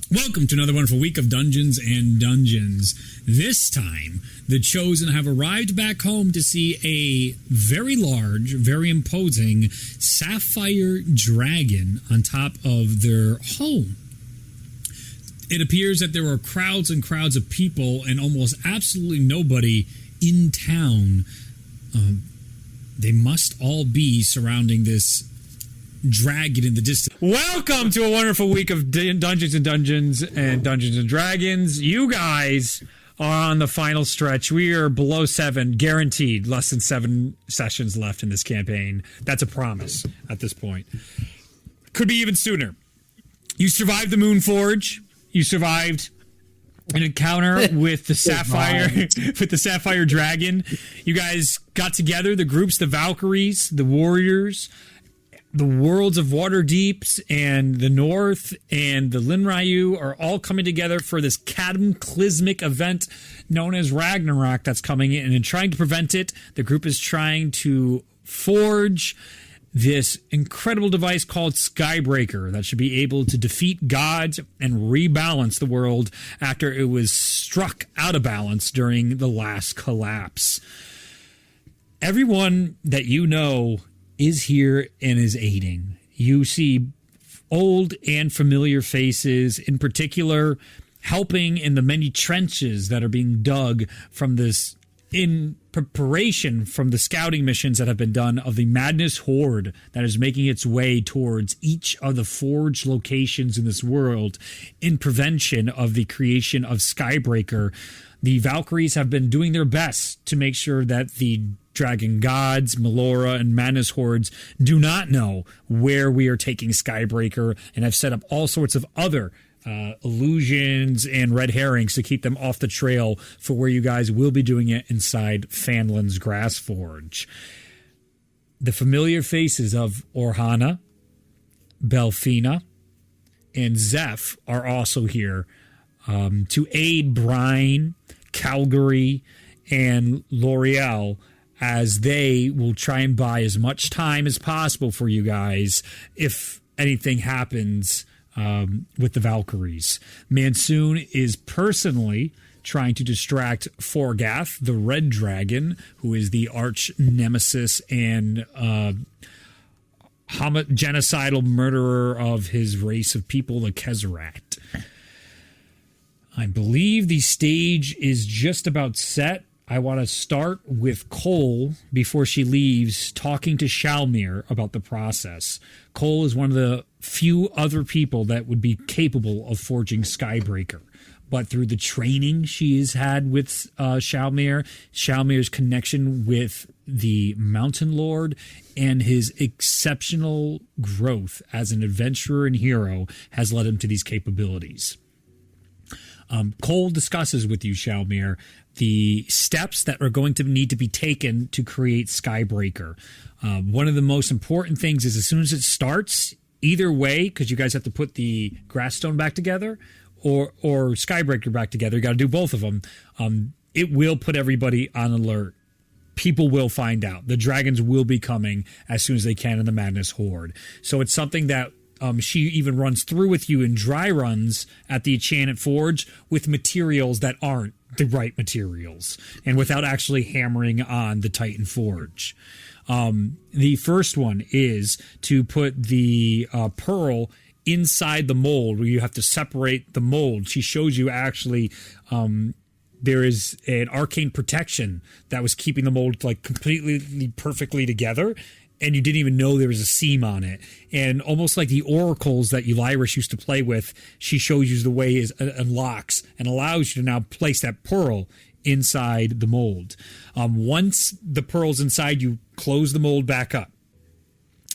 Welcome to another wonderful week of Dungeons and Dungeons. This time, the Chosen have arrived back home to see a very large, very imposing sapphire dragon on top of their home. It appears that there are crowds and crowds of people and almost absolutely nobody in town. They must all be surrounding this dragon in the distance. Welcome to a wonderful week of Dungeons and Dungeons and Dungeons and Dragons. You guys are on the final stretch. We are below 7, guaranteed. Less than 7 sessions left in this campaign. That's a promise at this point. Could be even sooner. You survived the Moon Forge. You survived an encounter with the sapphire dragon. You guys got together, the groups, the Valkyries, the warriors, the worlds of Waterdeeps and the North and the Linryu are all coming together for this cataclysmic event known as Ragnarok that's coming in. And trying to prevent it, the group is trying to forge this incredible device called Skybreaker that should be able to defeat gods and rebalance the world after it was struck out of balance during the last collapse. Everyone that you know is here and is aiding. You see old and familiar faces, in particular, helping in the many trenches that are being dug from this in preparation from the scouting missions that have been done of the Madness Horde that is making its way towards each of the forged locations in this world in prevention of the creation of Skybreaker. The Valkyries have been doing their best to make sure that the Dragon Gods, Melora, and Madness Hordes do not know where we are taking Skybreaker and have set up all sorts of other illusions and red herrings to keep them off the trail for where you guys will be doing it inside Fanlin's Grass Forge. The familiar faces of Orhana, Belfina, and Zeph are also here to aid Brine, Calgary, and L'Oreal as they will try and buy as much time as possible for you guys if anything happens with the Valkyries. Mansoon is personally trying to distract Forgath, the Red Dragon, who is the arch nemesis and genocidal murderer of his race of people, the Kezerat. I believe the stage is just about set. I want to start with Cole before she leaves, talking to Shalmir about the process. Cole is one of the few other people that would be capable of forging Skybreaker. But through the training she has had with Shalmir's connection with the Mountain Lord and his exceptional growth as an adventurer and hero has led him to these capabilities. Cole discusses with you, Shalmir, the steps that are going to need to be taken to create Skybreaker. One of the most important things is as soon as it starts, either way, because you guys have to put the Grassstone back together or Skybreaker back together, you got to do both of them. It will put everybody on alert. People will find out. The dragons will be coming as soon as they can in the Madness Horde. So it's something that she even runs through with you in dry runs at the Enchanted Forge with materials that aren't the right materials and without actually hammering on the Titan Forge. The first one is to put the pearl inside the mold where you have to separate the mold. She shows you actually there is an arcane protection that was keeping the mold like completely perfectly together. And you didn't even know there was a seam on it. And almost like the oracles that Elyris used to play with, she shows you the way it unlocks and allows you to now place that pearl inside the mold. Once the pearl's inside, you close the mold back up.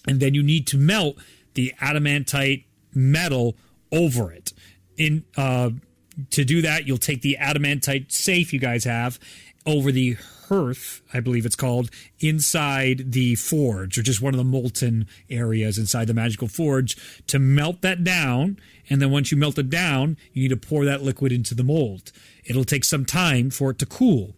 And then you need to melt the adamantite metal over it. To do that, you'll take the adamantite safe you guys have over the hearth, I believe it's called, inside the forge, or just one of the molten areas inside the magical forge, to melt that down. And then once you melt it down, you need to pour that liquid into the mold. It'll take some time for it to cool.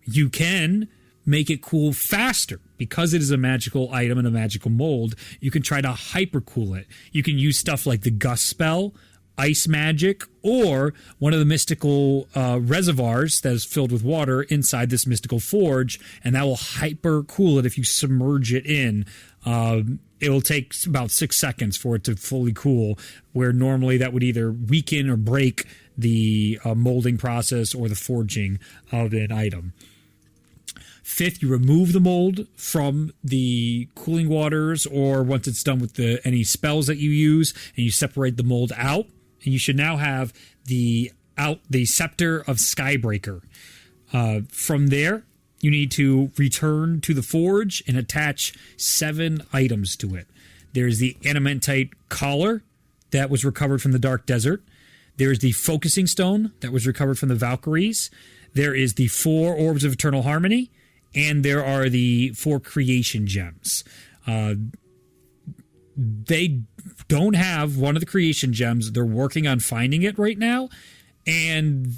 You can make it cool faster because it is a magical item and a magical mold. You can try to hypercool it. You can use stuff like the gust spell ice magic or one of the mystical reservoirs that is filled with water inside this mystical forge, and that will hyper cool it if you submerge it in. It will take about 6 seconds for it to fully cool, where normally that would either weaken or break the molding process or the forging of an item. Fifth, you remove the mold from the cooling waters, or once it's done with any spells that you use, and you separate the mold out, and you should now have the Scepter of Skybreaker. From there, you need to return to the forge and attach 7 items to it. There's the Animantite Collar that was recovered from the Dark Desert. There's the Focusing Stone that was recovered from the Valkyries. There is the 4 Orbs of Eternal Harmony. And there are the 4 Creation Gems. They don't have one of the Creation Gems. They're working on finding it right now. And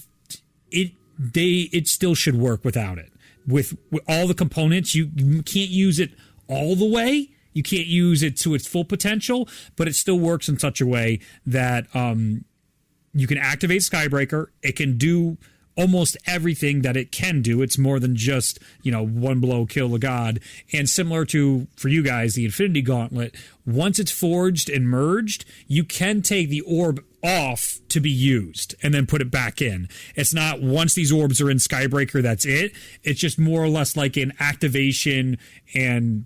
it still should work without it. With all the components, you can't use it all the way. You can't use it to its full potential, but it still works in such a way that you can activate Skybreaker. It can do almost everything that it can do. It's more than just, one blow kill a god. And similar to, for you guys, the Infinity Gauntlet, once it's forged and merged, you can take the orb off to be used and then put it back in. It's not once these orbs are in Skybreaker, that's it. It's just more or less like an activation and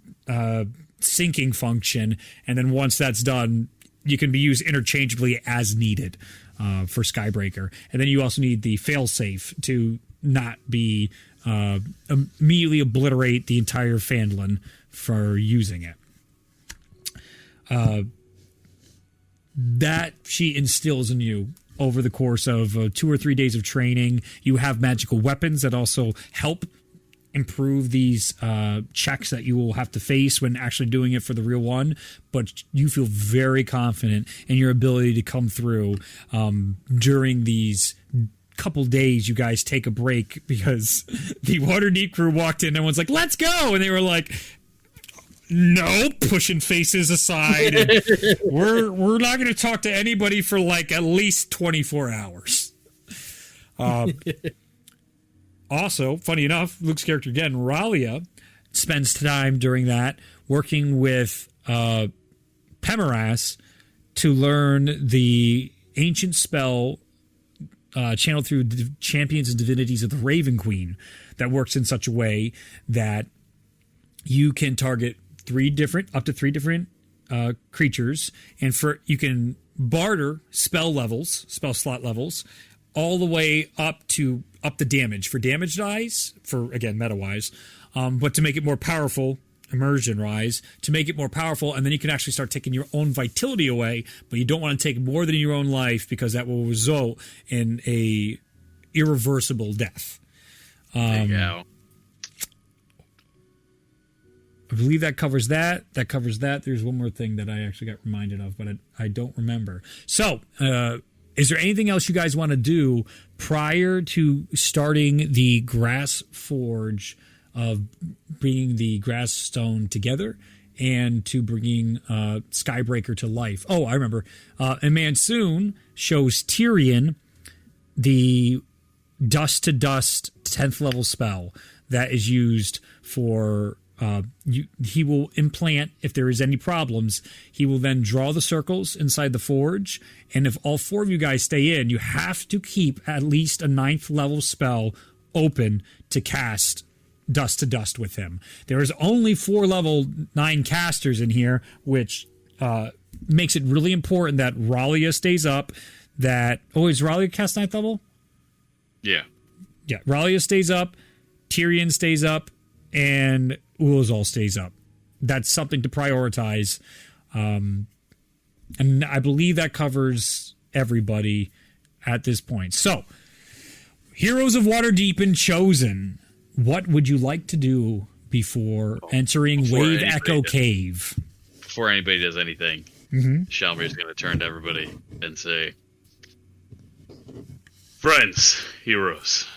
syncing function. And then once that's done, you can be used interchangeably as needed for Skybreaker. And then you also need the failsafe to not be immediately obliterate the entire Phandalin for using it. That she instills in you over the course of 2 or 3 days of training. You have magical weapons that also help improve these checks that you will have to face when actually doing it for the real one, but you feel very confident in your ability to come through during these couple days. You guys take a break because the Waterdeep crew walked in and everyone's like, let's go, and they were like, no, pushing faces aside, and we're not going to talk to anybody for like at least 24 hours. Also, funny enough, Luke's character again, Ralia, spends time during that working with Pemeras to learn the ancient spell channeled through the champions and divinities of the Raven Queen that works in such a way that you can target up to three different creatures, and you can barter spell slot levels, all the way up the damage for damage dice, for again meta wise, but to make it more powerful, immersion wise, to make it more powerful, and then you can actually start taking your own vitality away, but you don't want to take more than your own life because that will result in a irreversible death. There you go. I believe that covers that. That covers that. There's one more thing that I actually got reminded of, but I don't remember. So, is there anything else you guys want to do prior to starting the grass forge of bringing the grass stone together and to bringing Skybreaker to life? Oh, I remember. And Mansoon shows Tyrion the dust to dust 10th level spell that is used for he will implant, if there is any problems, he will then draw the circles inside the forge, and if all 4 of you guys stay in, you have to keep at least a 9th level spell open to cast dust to dust with him. There is only 4 level 9 casters in here, which makes it really important that Ralia stays up. Is Ralia cast 9th level? Yeah, Ralia stays up, Tyrion stays up, and Ulazal stays up. That's something to prioritize. And I believe that covers everybody at this point. So, Heroes of Waterdeep and Chosen, what would you like to do before entering Wave Echo Cave? Before anybody does anything, Shalmir's going to turn to everybody and say, friends, heroes,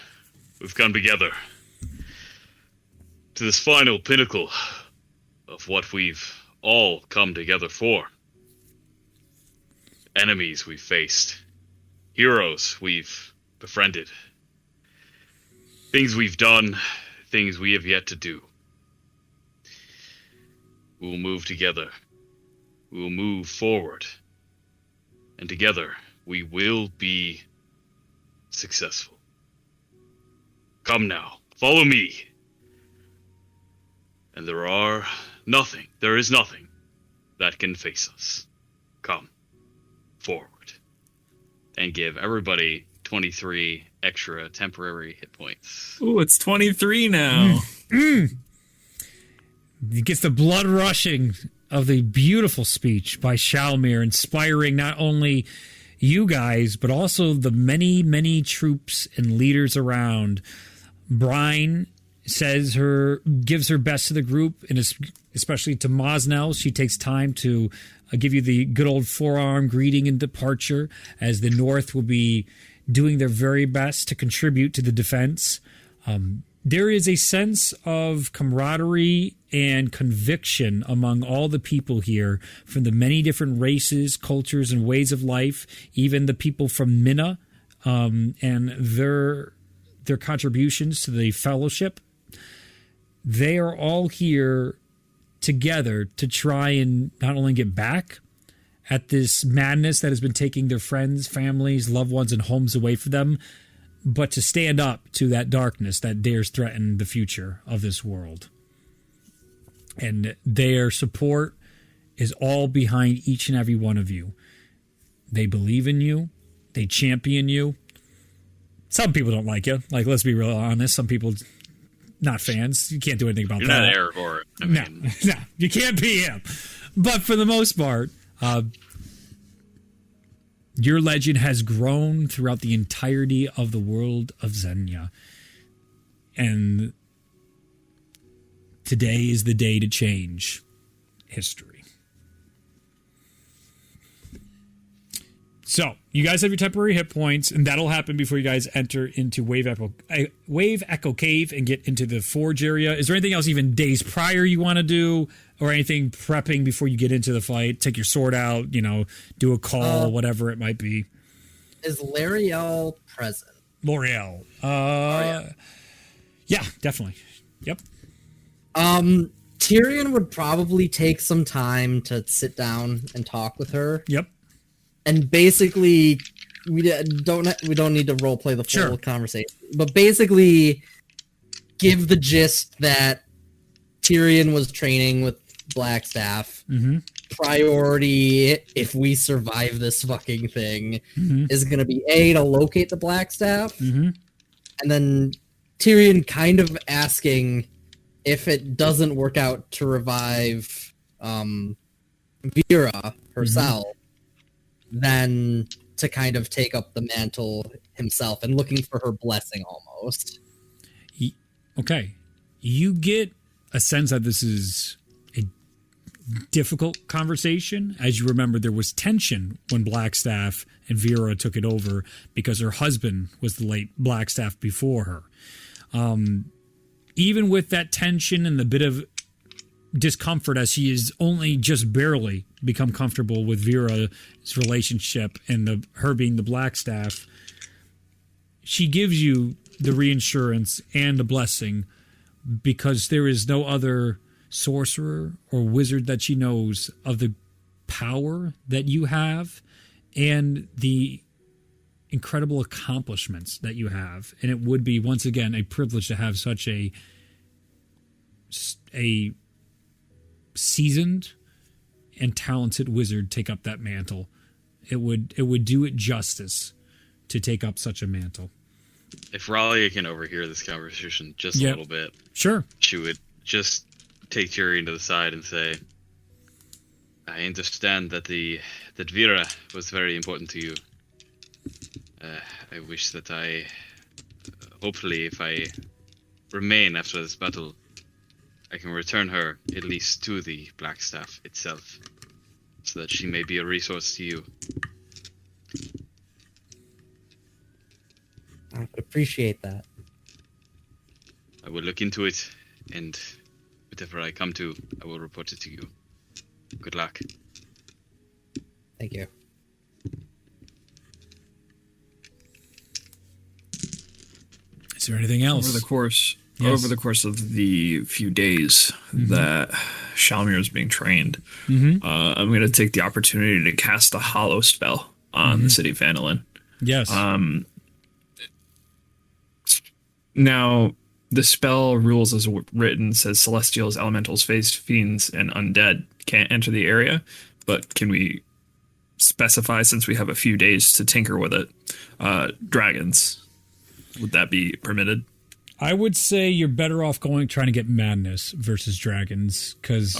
we've come together to this final pinnacle of what we've all come together for. Enemies we've faced heroes we've befriended, things we've done, things we have yet to do. We will move together. We will move forward. And together, we will be successful. Come now, follow me. And there is nothing that can face us. Come forward. And give everybody 23 extra temporary hit points. Ooh, it's 23 now. It gets the blood rushing of the beautiful speech by Shalmir, inspiring not only you guys, but also the many, many troops and leaders around. Brine gives her best to the group, and especially to Mosnell. She takes time to give you the good old forearm greeting and departure, as the North will be doing their very best to contribute to the defense. There is a sense of camaraderie and conviction among all the people here, from the many different races, cultures, and ways of life, even the people from Minna, and their contributions to the fellowship. They are all here together to try and not only get back at this madness that has been taking their friends, families, loved ones, and homes away from them, but to stand up to that darkness that dares threaten the future of this world. And their support is all behind each and every one of you. They believe in you. They champion you. Some people don't like you. Like, let's be real honest. Some people, not fans. You can't do anything about You're that. not Aragorn. I mean, No, you can't be him. But for the most part, your legend has grown throughout the entirety of the world of Zenya. And today is the day to change history. So, you guys have your temporary hit points, and that'll happen before you guys enter into Wave Echo Cave and get into the Forge area. Is there anything else even days prior you want to do, or anything prepping before you get into the fight? Take your sword out, do a call, whatever it might be. Is L'Oreal present? L'Oreal. Yeah, definitely. Yep. Tyrion would probably take some time to sit down and talk with her. Yep. And basically, we don't need to role play the full conversation, but basically give the gist that Tyrion was training with Blackstaff. Mm-hmm. Priority, if we survive this fucking thing, is going to be to locate the Blackstaff, and then Tyrion kind of asking if it doesn't work out to revive Vera herself. Then to kind of take up the mantle himself and looking for her blessing almost. Okay. You get a sense that this is a difficult conversation. As you remember, there was tension when Blackstaff and Vera took it over because her husband was the late Blackstaff before her. Even with that tension and the bit of discomfort, as she is only just barely become comfortable with Vera's relationship and her being the Blackstaff, she gives you the reassurance and the blessing because there is no other sorcerer or wizard that she knows of the power that you have and the incredible accomplishments that you have. And it would be, once again, a privilege to have such a seasoned and talented wizard take up that mantle. It would do it justice to take up such a mantle. If Ralia can overhear this conversation just a little bit, sure, she would just take Tyrion to the side and say, I understand that Vera was very important to you. I wish that hopefully if I remain after this battle, I can return her at least to the Blackstaff itself, so that she may be a resource to you. I would appreciate that. I will look into it, and whatever I come to, I will report it to you. Good luck. Thank you. Is there anything else? Over the course of the few days that Shalmir is being trained, I'm going to take the opportunity to cast a hollow spell on the city of Vanillin. Yes. Now, the spell rules as written says celestials, elementals, fays, fiends, and undead can't enter the area, but can we specify, since we have a few days to tinker with it, dragons? Would that be permitted? I would say you're better off trying to get madness versus dragons, because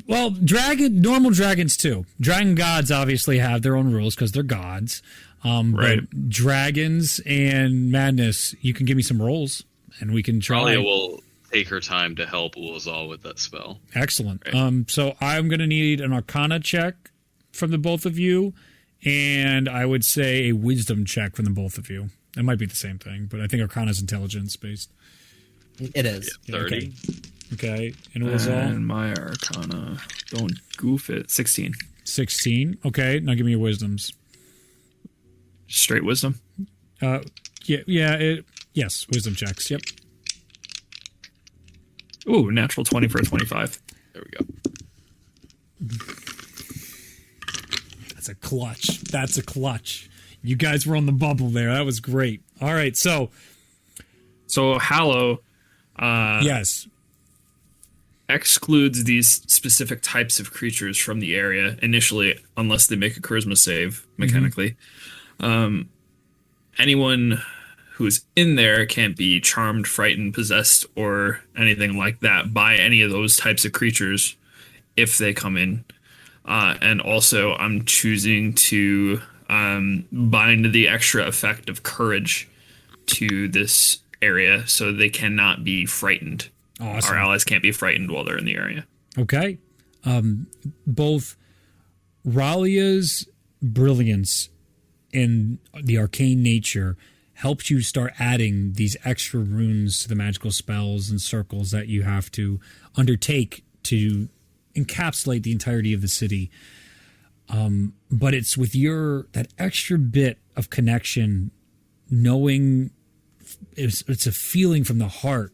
well, normal dragons too. Dragon gods obviously have their own rules because they're gods. Right. But dragons and madness, you can give me some rolls and we can try. Talia will take her time to help Ulazal with that spell. Excellent. Right. So I'm going to need an Arcana check from the both of you, and I would say a Wisdom check from the both of you. It might be the same thing, but I think Arcana is intelligence based. It is. Yeah, 30. Okay. And Ulazal? And my Arcana, don't goof it, 16. 16. Okay. Now give me your Wisdoms. Straight wisdom? Yes, Wisdom checks. Yep. Ooh, natural 20 for a 25. There we go. That's a clutch. You guys were on the bubble there. That was great. All right, so Hallow yes. excludes these specific types of creatures from the area initially, unless they make a charisma save mechanically. Anyone who's in there can't be charmed, frightened, possessed, or anything like that by any of those types of creatures if they come in. And also, I'm choosing to bind the extra effect of courage to this area so they cannot be frightened. Awesome. Our allies can't be frightened while they're in the area. Okay. Both Ralia's brilliance and the arcane nature helps you start adding these extra runes to the magical spells and circles that you have to undertake to encapsulate the entirety of the city. But it's with that extra bit of connection, knowing it's a feeling from the heart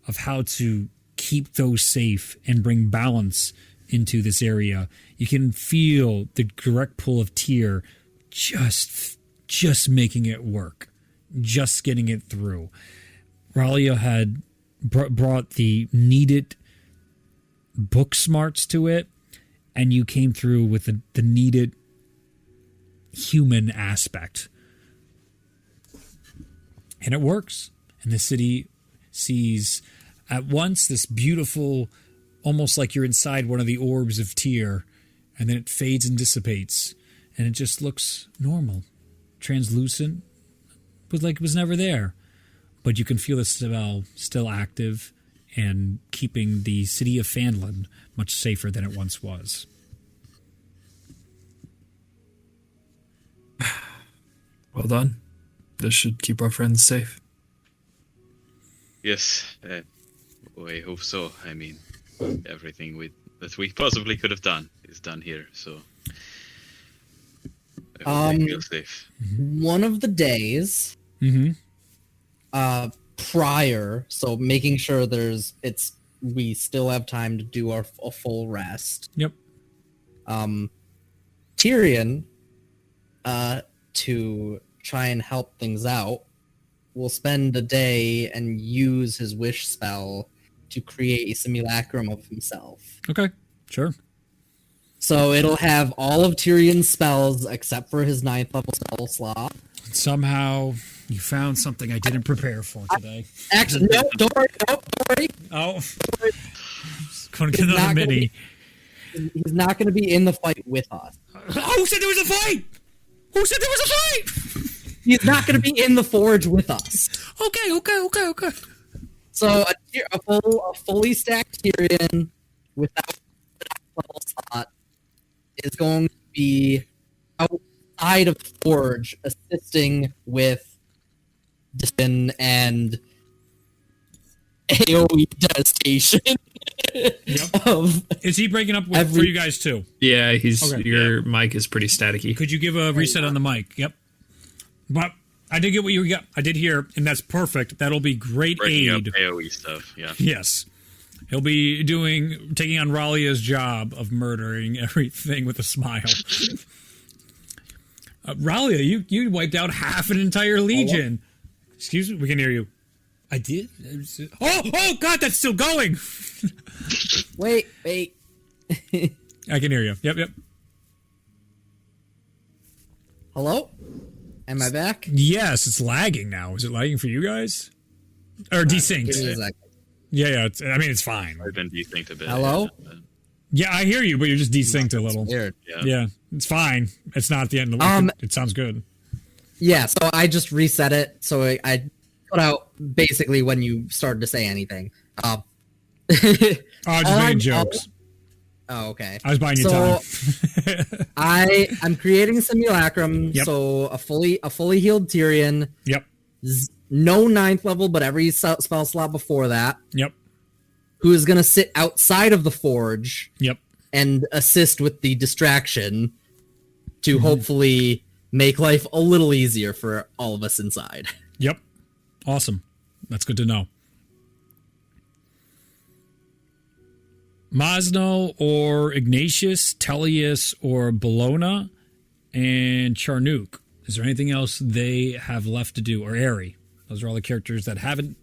of how to keep those safe and bring balance into this area. You can feel the direct pull of Tyr just making it work, just getting it through. Ralia had brought the needed book smarts to it, and you came through with the needed human aspect. And it works. And the city sees at once this beautiful, almost like you're inside one of the orbs of Tyr, and then it fades and dissipates, and it just looks normal, translucent, but like it was never there. But you can feel the spell still active and keeping the city of Fanlin much safer than it once was. Well done. This should keep our friends safe. Yes, I hope so. I mean, everything that we possibly could have done is done here, so I feel safe. One of the days prior, so making sure we still have time to do a full rest. Yep. Tyrion, to try and help things out, will spend a day and use his wish spell to create a simulacrum of himself. Okay, sure. So it'll have all of Tyrion's spells except for his 9th level spell slot. Somehow you found something I didn't prepare for today. Actually, no, don't worry. Oh, going to get another mini. He's not going to be in the fight with us. Who said there was a fight? Who said there was a fight? He's not going to be in the forge with us. Okay. So a fully stacked Tyrion without the level slot is going to be outside of the forge, assisting with Discipline and AoE devastation. Yep. Is he breaking up for you guys too? Yeah, your mic is pretty staticky. Could you give a reset on the mic? Yep. But I did get what you got. I did hear, and that's perfect. That'll be great Breaking up aid. AoE stuff, yeah. Yes. He'll be taking on Ralia's job of murdering everything with a smile. Ralia, you wiped out half an entire legion. Excuse me, we can hear you. I did? Oh, God, that's still going. Wait. I can hear you. Yep. Hello? Am I back? Yes, it's lagging now. Is it lagging for you guys? Or Give me a desynced? second. Yeah, it's fine. I've been desynced a bit. Hello? Yeah, I hear you, but you're just desynced a little. Weird. Yeah, it's fine. It's not at the end of the it sounds good. Yeah, so I just reset it, so I put out basically when you started to say anything. Oh, just making jokes. Oh, okay. I was buying you time. I'm creating a simulacrum, Yep. so a fully healed Tyrion. Yep. No 9th level, but every spell slot before that. Yep. Who is going to sit outside of the forge Yep. and assist with the distraction to hopefully make life a little easier for all of us inside. Yep. Awesome. That's good to know. Masno or Ignatius, Tellius or Bologna, and Charnook. Is there anything else they have left to do? Or Aerie. Those are all the characters that haven't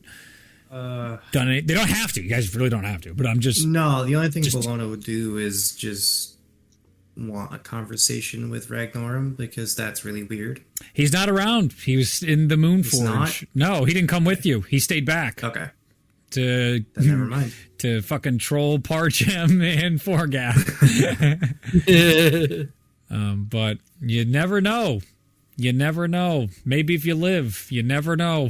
done any. They don't have to. You guys really don't have to. But I'm just. No, the only thing Bologna would do is just want a conversation with Ragnarum, because that's really weird. He's not around. He was in the Moon He's Forge. not? No, he didn't come with you. He stayed back. Okay, To then never mind. to fucking troll Parchem and Forgath. But you never know. You never know. Maybe if you live, you never know.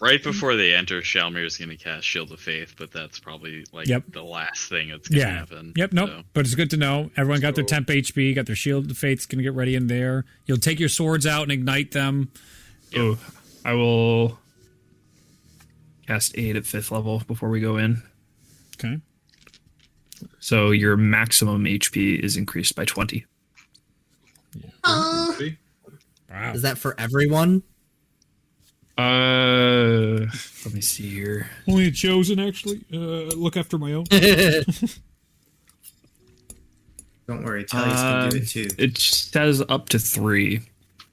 Right before they enter, Shalmir's going to cast Shield of Faith, but that's probably like Yep. the last thing that's going to happen. Yep. Nope. So, But it's good to know. Everyone got their temp HP, got their Shield of Fate's going to get ready in there. You'll take your swords out and ignite them. Oh, I will cast aid at 5th level before we go in. Okay. So your maximum HP is increased by 20. Wow. Is that for everyone? Let me see here. Only a chosen, actually. Look after my own. Don't worry, Telly's can do it too. It says up to 3,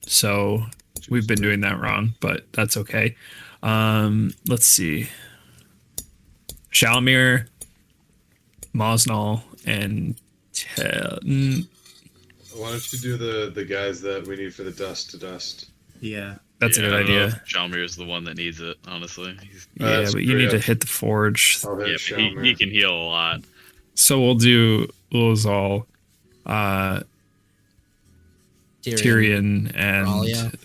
so we've been doing that wrong, but that's okay. Let's see. Shalmir, Mosnal, and Why don't you do the guys that we need for the dust to dust? Yeah. that's yeah, a good I don't know idea. if Shalmir's the one that needs it, honestly. Yeah, that's but you need to great. hit the forge. I'll hit Yeah, but he Shalmir. can heal a lot. So we'll do Ulazal, Tyrion, and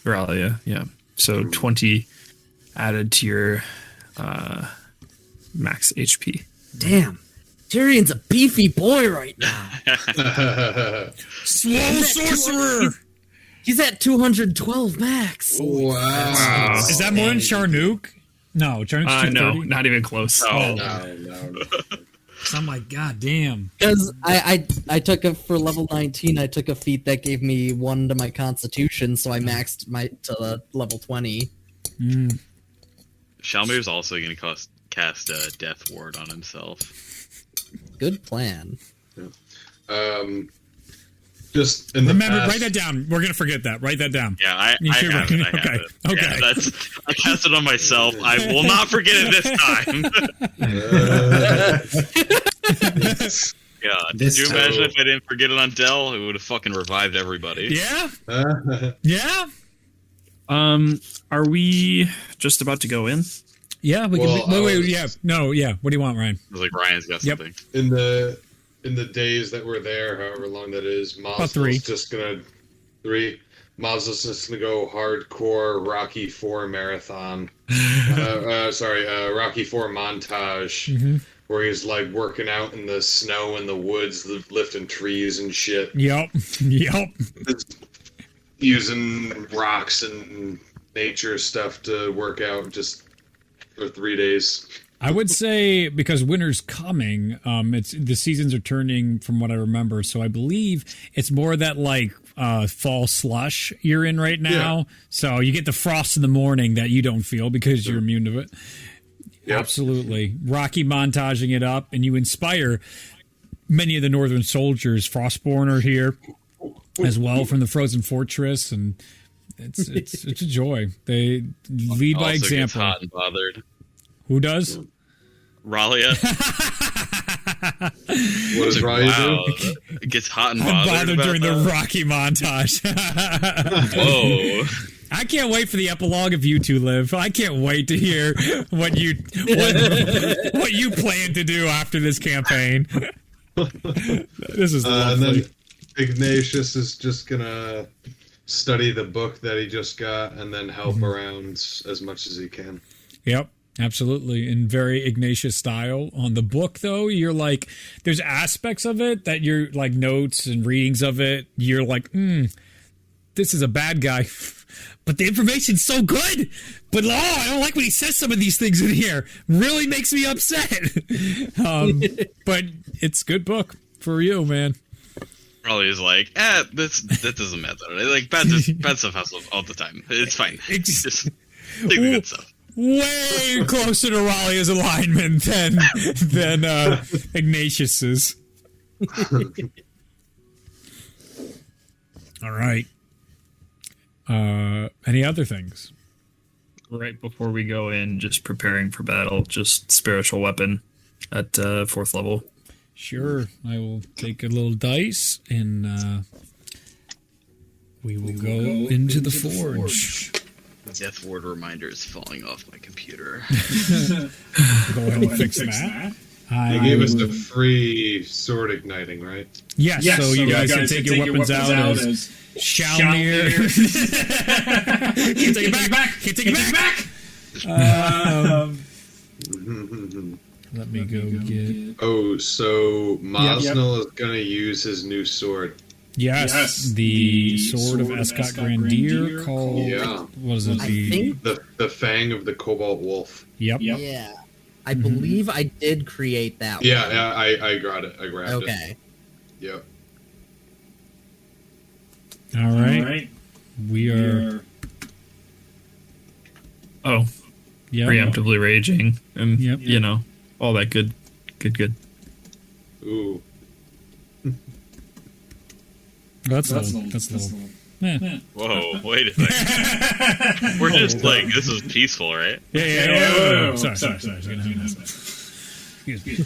Ralia. Yeah. So 20 added to your max HP. Damn. Tyrion's a beefy boy right now. Slow sorcerer! He's at 212 max. Wow. Is that more than Charnook? No, Charnook's 230. No, not even close. Oh, No. So I'm like, God damn. Because I took a for level 19. I took a feat that gave me 1 to my Constitution, so I maxed my to level 20. Shalmir's also going to cast a Death Ward on himself. Good plan. Just in the Remember, past, write that down. We're going to forget that. Write that down. Yeah, I You have should- it. I have okay, it. okay. Yeah, I cast it on myself. I will not forget it this time. God, This could you imagine time. if I didn't forget it on Dell? It would have fucking revived everybody. Yeah? Yeah? Are we just about to go in? Yeah, we Well, can. Wait, I was- yeah. No, yeah. What do you want, Ryan? I was like, Ryan's got Yep. something. in the days that we're there, however long that is, About 3. Mazda's just gonna 3. Mazda's just gonna go hardcore Rocky 4 marathon. Rocky 4 montage. Where he's like working out in the snow in the woods, lifting trees and shit, Yep. Yep. using rocks and nature stuff to work out just for 3 days. I would say because winter's coming, it's the seasons are turning from what I remember. So I believe it's more that like fall slush you're in right now. Yeah. So you get the frost in the morning that you don't feel because you're immune to it. Yep. Absolutely. Rocky montaging it up, and you inspire many of the Northern soldiers. Frostborn are here as well from the Frozen Fortress, and it's a joy. They lead by Also gets example. hot and bothered. Who does? Ralia. What does Ryan Wow. do? It gets hot and I'm bothered, bothered about during that? the Rocky montage. Whoa. I can't wait for the epilogue of You Two Live. I can't wait to hear what you plan to do after this campaign. This is And lovely. then Ignatius is just gonna study the book that he just got and then help around as much as he can. Yep, absolutely. In very Ignatius style. On the book, though, you're like, there's aspects of it that you're like notes and readings of it. You're like, this is a bad guy. But the information's so good. But I don't like when he says some of these things in here. Really makes me upset. But it's a good book for you, man. Ralia is like, that doesn't matter. Like, bad stuff happens all the time. It's fine. Just take the good stuff. Way closer to Raleig's alignment than Ignatius's. All right. Any other things? Right before we go in, just preparing for battle, just spiritual weapon at 4th level. Sure. I will take a little dice and we will go into the forge. Death ward reminder is falling off my computer. Go ahead and fix that. They gave us the free sword igniting, right? Yes, so you guys can take your weapons out as Shalnir. Can't take it back. Can't take it back. Let me go get. Oh, so Mosnell is gonna use his new sword. Yes, the sword of Escott Grandier called. Yeah. What is it? I think. The Fang of the Cobalt Wolf. Yep. Yeah. I believe I did create that Yeah, one. yeah, I got it. I grabbed it. Okay. Yep. All right. We are. Oh, Yeah. preemptively raging, and Yep. you know, all that good. Ooh. That's a little. Whoa, wait a second. We're just like, this is peaceful, right? Yeah. Sorry. Excuse me.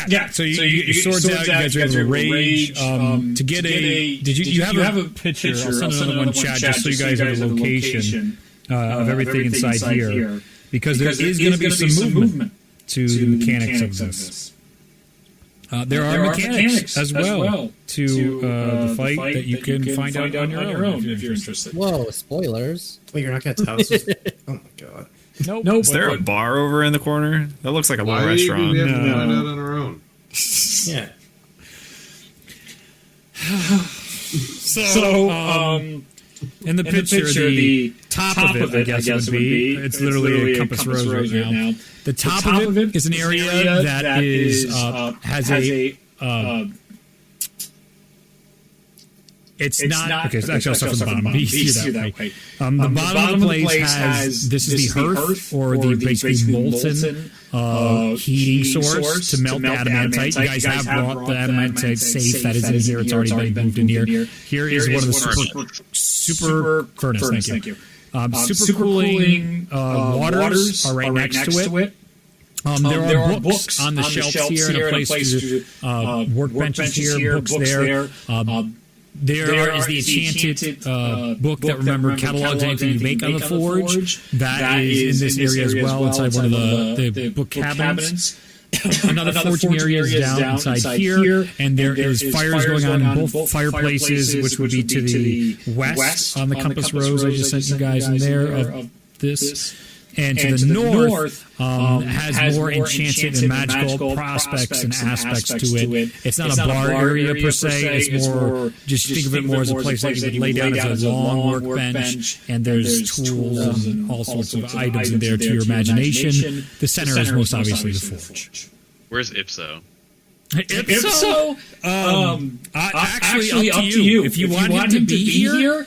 Yeah. So you get your swords out. You guys are able to rage. To get a. Did you have a picture? I'll send another one, chat, just so you guys have a location of everything inside here, because there is going to be some movement to the mechanics of this. There are mechanics as well to the fight that you can find out on your own if you're interested. Whoa, spoilers. Wait, you're not going to tell us? Oh my god. Nope. Is there a bar over in the corner? That looks like a Why little do we have restaurant. to find out on our own? Yeah. So, in the picture, the top of it, I guess, would be, it's literally a compass rose right now. The top of it is an area that is, has a, it's not, okay, so actually I'll start from the bottom. Be easier that way. The bottom of the place has, this is the hearth, or the basically molten heating source to melt the adamantite. You guys have brought the adamantite safe that is in here. It's already been moved in here. Here is one of the super furnace, thank you. Super cooling waters are right next to it. There are books on the shelves here and a place to workbenches here, books there. There is the enchanted book that, remember, catalogs anything you make on the forge. That is in this area as well, inside one of the book cabinets. Another forging area is down inside here, and there is fires going on in both fireplaces, which would be to the west on the compass rose I just sent you guys in there of this. And to the north has more enchanted and magical prospects and aspects to it. It's not a bar area per se. It's more, just think of it more as a place that you would lay down as a long workbench, and there's tools and all sorts of items in there to your imagination. The center is most obviously the forge. Where's Ipso? If so, actually, up to you. If you want him to be here,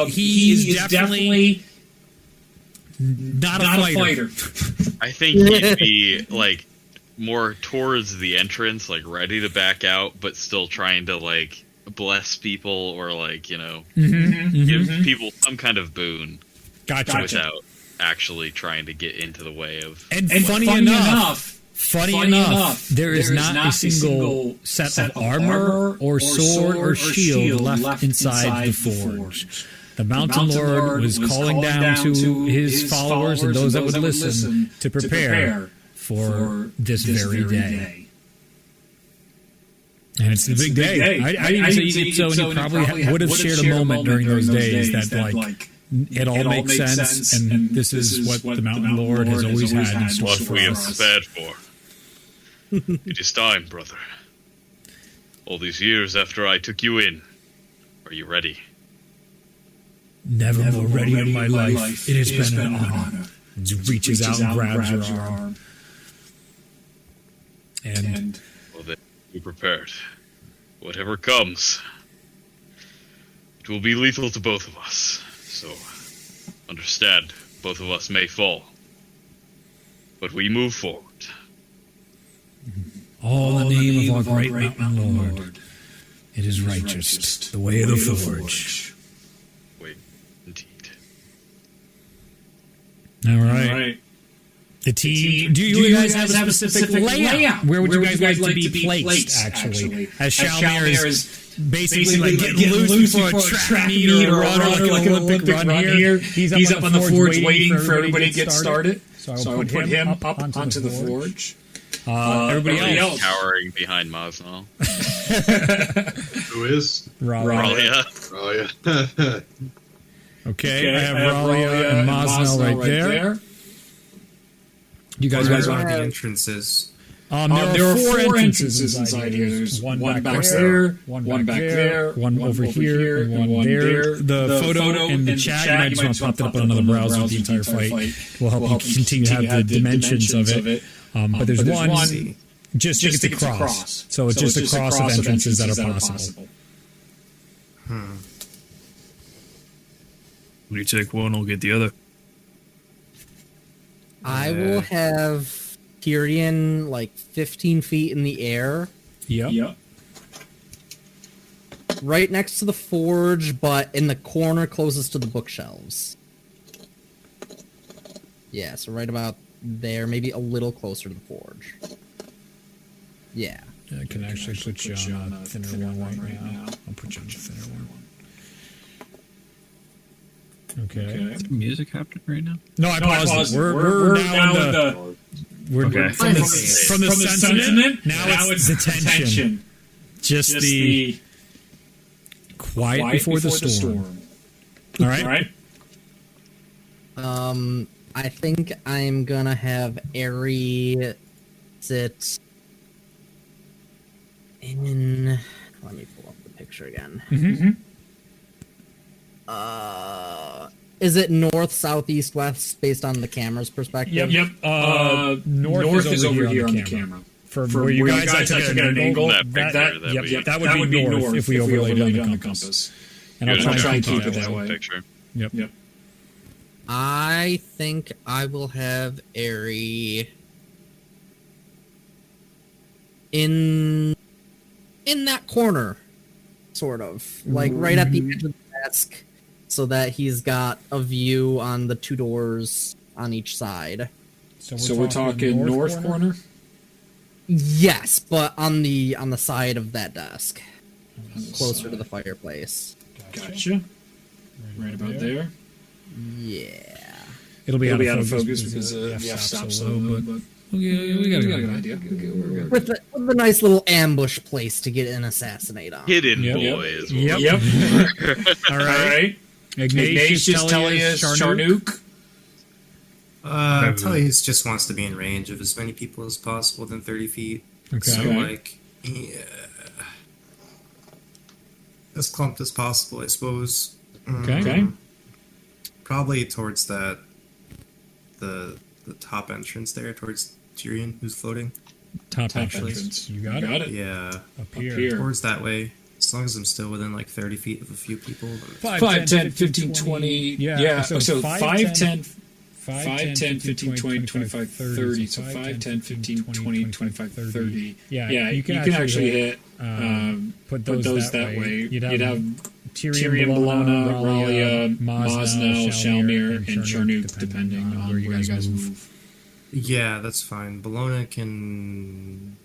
he is definitely not a fighter. I think he'd be like more towards the entrance, like ready to back out, but still trying to like bless people or like give people some kind of boon. Gotcha. Without actually trying to get into the way of. And funny enough, there is not a single set of armor or sword or shield left inside the forge. The Mountain Lord was calling down to his followers and those that would listen to prepare for this very day. And it's the big day. I didn't say so, and you probably would have shared a moment during those days that like it all makes sense, and this is what the Mountain Lord has always had in store What for we have us. prepared for. It is time, brother. All these years after I took you in, are you ready? Never more ready in my life. It has been an honor. He reaches out and grabs your arm. And Well, then, be prepared. Whatever comes, it will be lethal to both of us. So, understand, both of us may fall. But we move forward. all in the name of our great Mountain Lord, it is righteous, the way of the forge. Wait, indeed. All right. The team. Do you guys have a specific layout? Where would you guys like to be placed, actually? As Shalmir is basically like getting loose before a track meet or a runner, like an Olympic run here. He's up on the forge waiting for everybody to get started. So I will put him up onto the forge. Everybody else Cowering behind Mosnell. Who is? Ralia. Ralia. Oh, yeah. Okay, I have Ralia and Mosnell right there. You guys Where want are the entrances? there are four entrances inside here. There's one back there, one back there, one over here, and one there. The photo in the chat, you might just want to pop that up on another browser with the entire fight. Will help you continue to have the dimensions of it. But there's one just to get to cross. So it's just a cross of entrances that are possible. When you take one, I'll get the other. I will have Tyrion like 15 feet in the air. Yep. Right next to the forge, but in the corner closest to the bookshelves. Yeah, so right about there, maybe a little closer to the forge. Yeah. I can actually put you on a thinner one right now. I'll put you on the thinner one. Okay. Is music happening right now? No, I paused it. We're now in the... We're from the sentiment. Now it's the tension. Just the quiet before the storm. All right. I think I'm gonna have Ari sit in. Let me pull up the picture again. Mm-hmm. Is it north, south, east, west, based on the camera's perspective? Yep. North is over here on the camera. For where you guys I took at an angle. That would be north if we overlaid it on the compass. And I'll try and keep it that way. Picture. Yep. I think I will have Ari in that corner, sort of. Like right at the edge of the desk, so that he's got a view on the two doors on each side. So we're talking north corner? Yes, but on the side of that desk. Closer to the fireplace. Gotcha. Right about there. Yeah. It'll be out of focus because the f-stop's so low, but we got a good idea. With a nice little ambush place to get an assassinate on. Hidden boys. Yep. All right. Ignatius, Tellius, Charnook. Tellius just wants to be in range of as many people as possible within 30 feet. Okay. So, like, as clumped as possible, I suppose. Okay. Probably towards the top entrance there, towards Tyrion, who's floating. Top Actually. entrance. You got it. Yeah. Up here. Towards that way. As long as I'm still within like 30 feet of a few people. 5, 10, 15, 20. Yeah. So 5, 10, 5, 10, 15, 20, 25, 30. So 5, 10, 15, 20, 25, 30. Yeah, you can actually hit. Put Put those that way. You'd You'd have have Tyrion, Bologna, Ralia, Mosnell, Shalmir, and Charnuk, depending on where you guys move. Yeah, that's fine. Bologna can.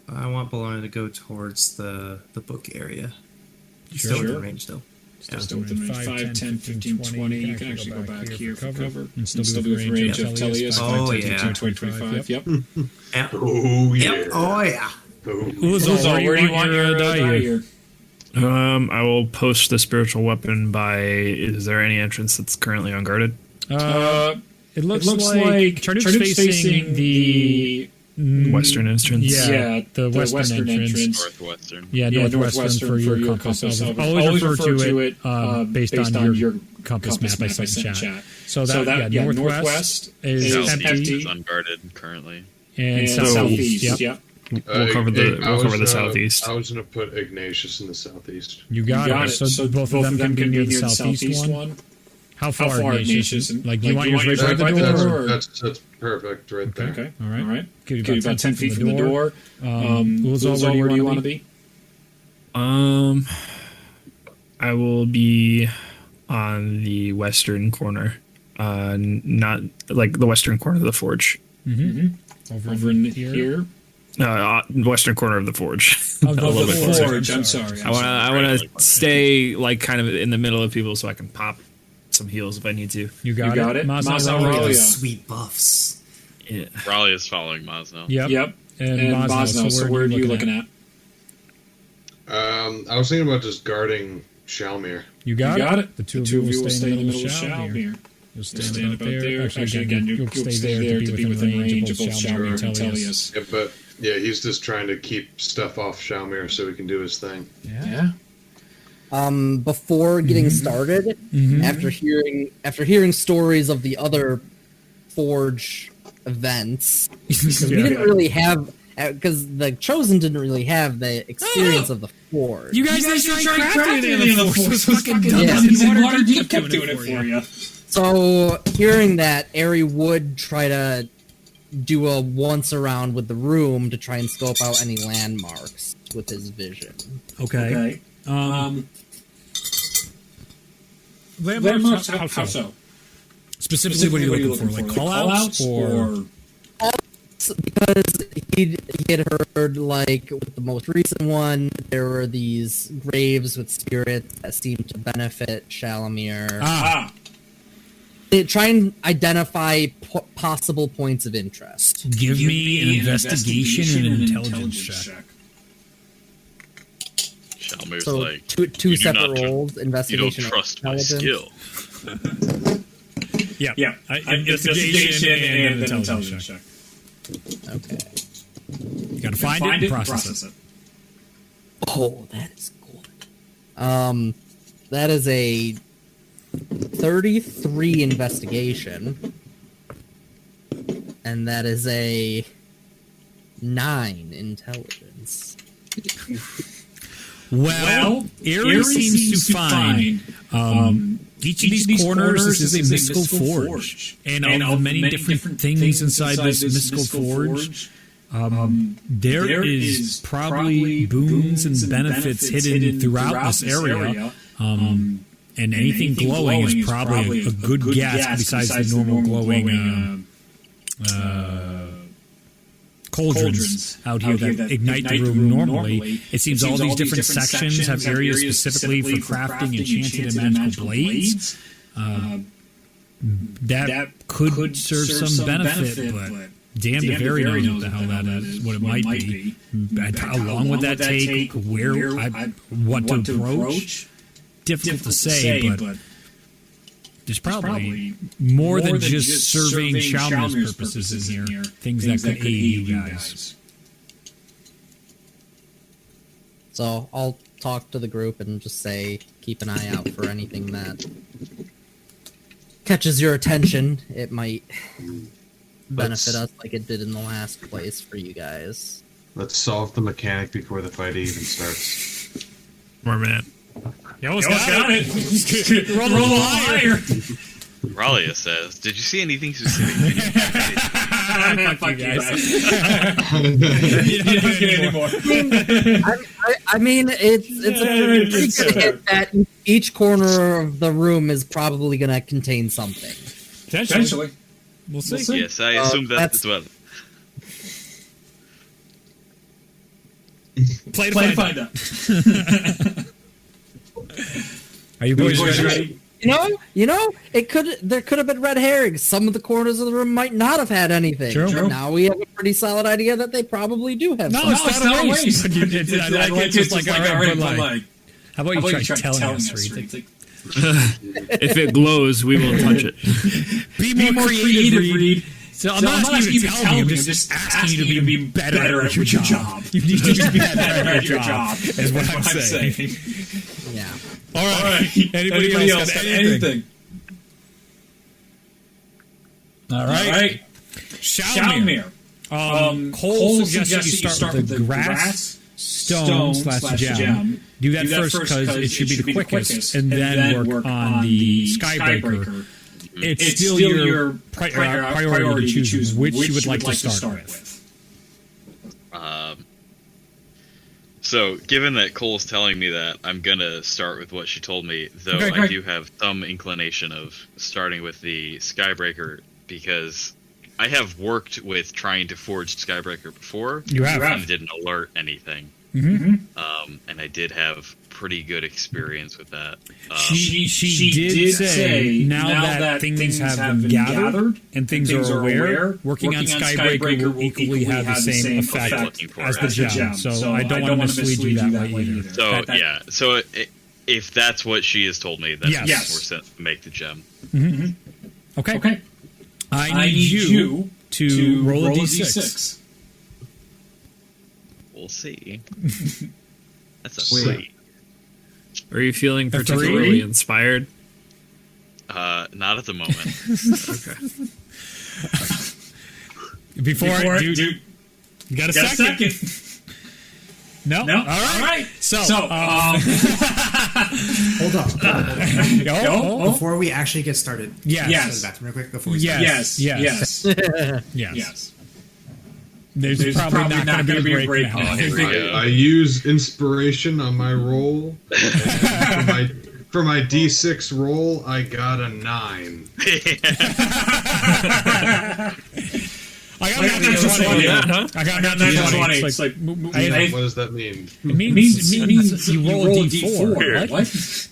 I want Bologna to go towards the book area. Still within range, though. Still within range. 5, 10, 15, 20. You can actually go back here for cover. And still be within range of Tellius. 5, 10, 15, 20, 25. Yep. Oh yeah. Yep. Oh yeah. Uzal, where do you want your die here? I will post the spiritual weapon by. Is there any entrance that's currently unguarded? It looks like Charnuk's facing the Western entrance. Yeah, the western entrance. Northwestern. Yeah, northwestern for your compass. I'll always refer to it based on your compass map I sent in chat. So that northwest is Southeast empty. is unguarded currently. And southeast. Yep. We'll cover the southeast. I was gonna put Ignatius in the southeast. You got it. So both of them can be near the southeast one. How far, Ignatius? Like, do you want yours right by the door? That's perfect right there. Okay. All right. Could be about 10 feet from the door. Uzal, where do you want to be? I will be on the western corner. Not like the western corner of the forge. Over in here. Western corner of the forge. Of the forge. I'm sorry. I want to stay like kind of in the middle of people so I can pop some heals if I need to. You got it. Masalia. Sweet buffs. Yeah. Raleigh is following Mosnell. Yep. And Mosnell. So where are you looking at? I was thinking about just guarding Shalmir. You got it. The two of you will stay in the middle of Shalmir. You'll stand about there. Actually, again, you'll stay there to be within range of both Shalmir and Tellius. Yeah, but he's just trying to keep stuff off Shalmir so he can do his thing. Yeah. Before getting started, after hearing stories of the other Forge events, because we didn't really have, because the Chosen didn't really have the experience of the Forge. You guys tried crafting the Forge. Was fucking dumb. Yeah. Waterdeep kept doing it for you. So, hearing that, Ari would try to do a once around with the room to try and scope out any landmarks with his vision. Okay. Landmarks, how so? Specifically, what are you looking for? Like call-outs or... Because he had heard, like, with the most recent one, there were these graves with spirits that seemed to benefit Shalamir. Try and identify possible points of interest. Give me an investigation and an intelligence check. Shalmir's So like, two separate roles, you don't investigation and trust my intelligence. skill. Yeah. Investigation and an intelligence check. Okay. You gotta find it and process it. Oh, that is cool. That is a 33 investigation, and that is a 9 intelligence. Well, Ares seems to find each of these corners is a mystical forge, and of the many different things inside this mystical forge, there is probably boons and benefits hidden throughout this area. And anything glowing is probably a good guess besides the normal glowing cauldrons out here that ignite the room normally. It seems all these different sections have areas specifically for crafting enchanted and magical blades. That could serve some benefit, but damn if Ari knows what the hell that is, what it might be. How long would that take? Where I want to approach? Difficult to say, but there's probably more than just serving Shalmir's purposes in here. Things that could aid you guys. So I'll talk to the group and just say, keep an eye out for anything that catches your attention. It might benefit us like it did in the last place for you guys. Let's solve the mechanic before the fight even starts. More man. You almost got it. Roll a little higher. Ralia says, "Did you see anything specific?" Fuck you guys. You don't get any more. I mean, it's a pretty good hit that each corner of the room is probably going to contain something. Potentially. We'll see. Yes, I assume that as well. Play to find out. Are you boys ready? You know, there could have been red herrings. Some of the corners of the room might not have had anything. True. But now we have a pretty solid idea that they probably do have. No, something. it's not a waste. I like it. Just like, all right, but like, how about you try telling us, Reed? If it glows, we will touch it. Be more creative, Reed. So I'm not asking you to tell me, I'm just asking you to be better at your job. You need to just be better at your job, is what I'm saying. Yeah. All right. Anybody else got anything? All right. Shoutmere. Cole suggests you start with the grass, stone / gem. Do that first because it should be the quickest, and then work on the Skybreaker. It's still your priority to choose which you would like to start with. So, given that Cole's telling me that, I'm gonna start with what she told me, though Okay, I great. do have some inclination of starting with the Skybreaker, because I have worked with trying to forge Skybreaker before. You have. And it didn't alert anything. Mm-hmm. And I did have pretty good experience with that. She did say now that things have been gathered and things are aware, working on Skybreaker will equally have the same effect as the gem. So I don't want to mislead you that way either. So, yeah. So, if that's what she has told me, that makes more sense to make the gem. Mm-hmm. Okay. I need you to roll a d6. We'll see. That's a 3. Are you feeling particularly inspired? Not at the moment. Okay. Before dude, you got a second. No? All right. So Hold on. Go. Before we actually get started, Yes. go to the bathroom real quick before we start. Yes. There's probably not going to be a break now. Oh, here we go. I use inspiration on my roll. For my D6 roll, I got a 9. I got natural 20. I got natural 20. It's like, What does that mean? it means you roll a D4. What?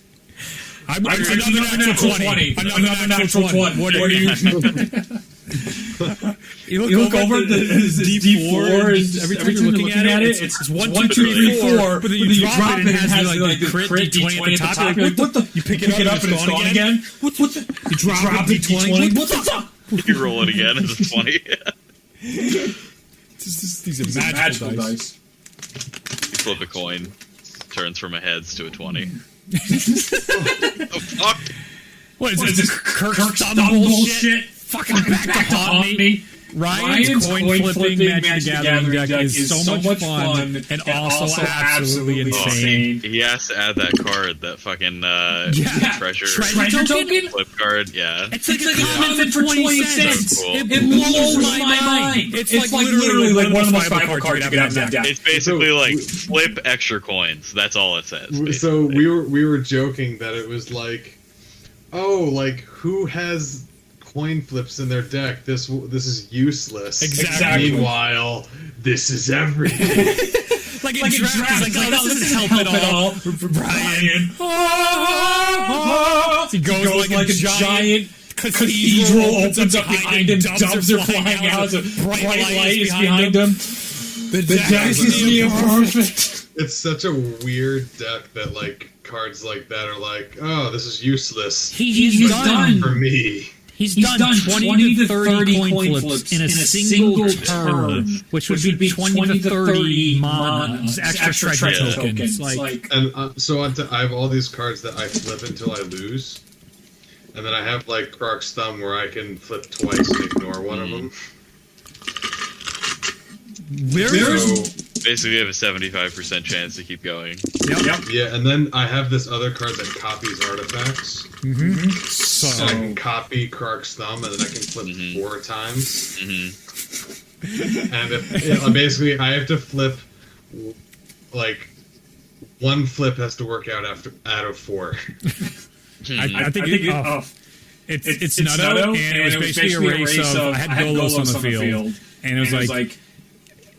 I'm another natural 20. Another natural 20. What are you? You look over the D4 every time you're looking at it, it's 1, 2, 3, 4, but then you drop it and it has like the crit D20 at the top. You're like, what the? You pick it up and it's gone again. What the? You drop D20. What the fuck? You roll it again, it's a 20. These are magical dice. You flip a coin, turns from a heads to a 20. Oh, fuck! What is this? Kirk Stumble bullshit? Fucking back to haunt me. Ryan's coin flipping Magic the Gathering deck is so much fun and also absolutely insane. He has to add that card, that fucking treasure token? flip card, yeah. It's like a common for 20 cents. Cool. It blows my mind. It's like literally like one of the most valuable cards you could have in that deck. It's basically like flip extra coins. That's all it says. Basically. So we were joking that it was like, oh, like who has coin flips in their deck? This is useless. Exactly. Meanwhile, this is everything. like in draft, it's like, this doesn't help at all for Brian. He goes like a giant cathedral opens up behind him, dubs are flying out, a bright light is behind him. The deck is near perfect. It's such a weird deck that like cards like that are like, oh, this is useless. He's done for me. He's done 20 to 30 coin flips in a single turn, which would be 20 to 30 mana, extra treasure tokens. And so I have all these cards that I flip until I lose. And then I have like Krark's Thumb where I can flip twice and ignore one of them. Basically, you have a 75% chance to keep going. Yep. Yeah, and then I have this other card that copies artifacts. So I can copy Krark's thumb, and then I can flip 4 times. And basically, I have to flip, like, one flip has to work out out of 4. I think it's Nutto, and it was basically a race of I had Golos on the field, and it was like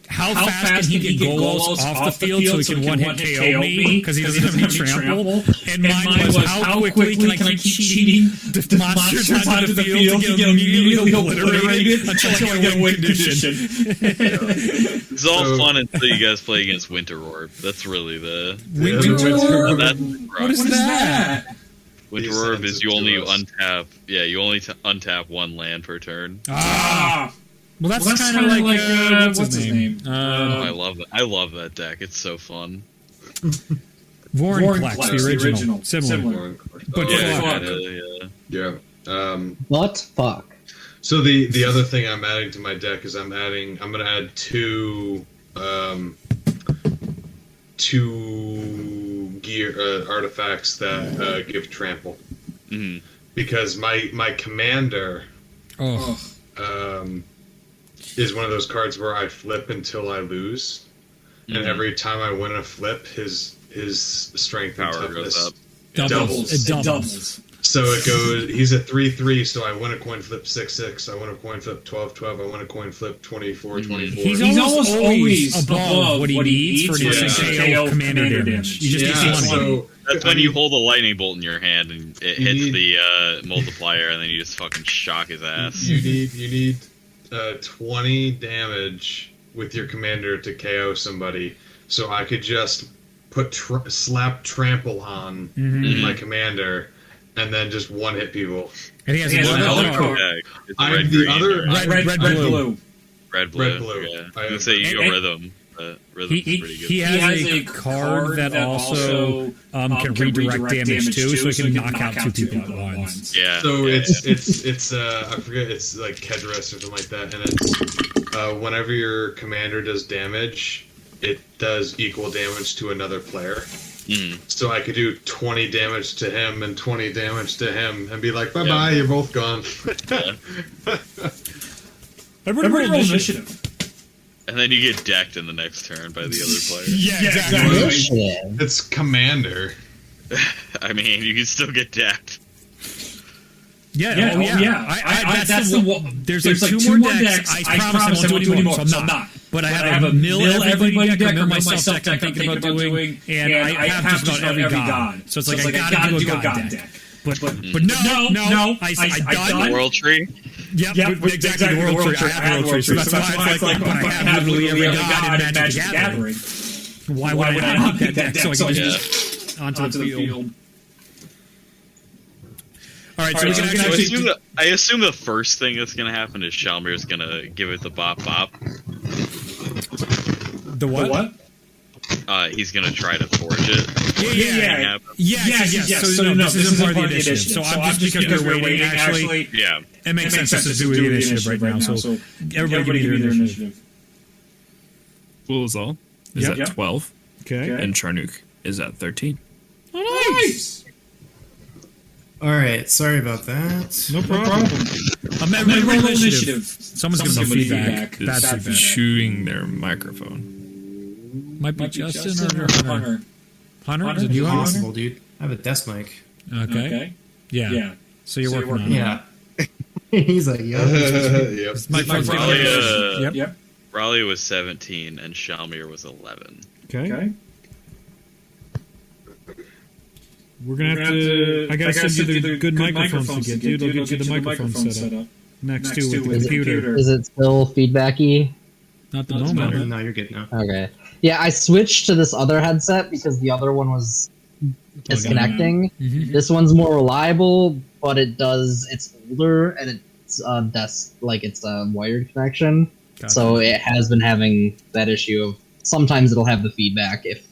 how fast can he get Golos off the field so he can one-hit KO me because he doesn't have any trample? And mine was how quickly can I keep cheating the monsters onto the field to get them immediately obliterated until I get a win condition? It's all fun until you guys play against Winter Orb. That's really the... Winter Orb? What is that? Winter Orb is you only untap... Yeah, you only untap 1 land per turn. Well, that's kind of like what's his name? I love that. I love that deck. It's so fun. Vorinclex, the original. Similar. But yeah. What? Fuck. So the other thing I'm adding to my deck is I'm going to add 2 gear artifacts that give trample. Because my commander is one of those cards where I flip until I lose, and every time I win a flip, his strength and Power toughness goes up. Doubles. It doubles. So it goes. He's at 3/3. So I win a coin flip 6/6. I win a coin flip 12/12. I win a coin flip 24/24. He's almost always above what he needs for decent KO commander damage. You just need so that's when you hold a lightning bolt in your hand and it hits the multiplier, and then you just fucking shock his ass. You need 20 damage with your commander to KO somebody. So I could just put slap trample on my commander. And then just one-hit people. And he has another card. I'm the other red, blue. Red, blue. Yeah. I was going to say you go Rhythm. Rhythm's pretty good. He has a card that also can redirect damage too, so he can knock out 2 people at once. Yeah. So it's I forget, it's like Kedris or something like that, and it's whenever your commander does damage, it does equal damage to another player. So I could do 20 damage to him and 20 damage to him and be like, bye-bye, you're both gone. Everybody roll initiative. And then you get decked in the next turn by the other player. Yeah, exactly. It's commander. I mean, you can still get decked. There's like 2 more decks. I promise I won't do anymore, so I'm not. But I have a mill everybody deck, a mill myself deck I'm thinking about doing, and I have just about every god. So it's like I gotta do a god deck. But no, I done. World Tree? Yep, exactly, the World Tree. I have the World Tree, so that's why it's like, but I have literally every god in Magic the Gathering. Why would I not keep that deck so I can just onto the field? All right, so we can actually... I assume the first thing that's going to happen is Shalmir's going to give it the bop. The what? He's going to try to forge it. Yes. So this isn't part of the initiative. So I'm just because we're waiting, actually... Yeah. It makes sense to do the initiative right now, so everybody give me their initiative. Ulazal is at 12. Okay. And Charnook is at 13. Oh, nice! Alright, sorry about that. No problem. I'm at roll initiative. Someone's giving me feedback. Is Bad feedback. chewing their microphone. Might be Justin or Hunter. Hunter? Is it you, Hunter? Possible, dude. I have a desk mic. Okay. Yeah. So you're working on it. Yeah. He's like, yep. Yep. My phone's Yep. Raleigh was 17 and Shalmir was 11. Okay. We're gonna have to. I gotta send you the good microphones to get, dude. I'll get you the microphone set up next to with the computer. Is it still feedbacky? Not the moment. No, you're good now. Okay. Yeah, I switched to this other headset because the other one was disconnecting. This one's more reliable, but it's older and it's it's a wired connection. Gotcha. So it has been having that issue of sometimes it'll have the feedback if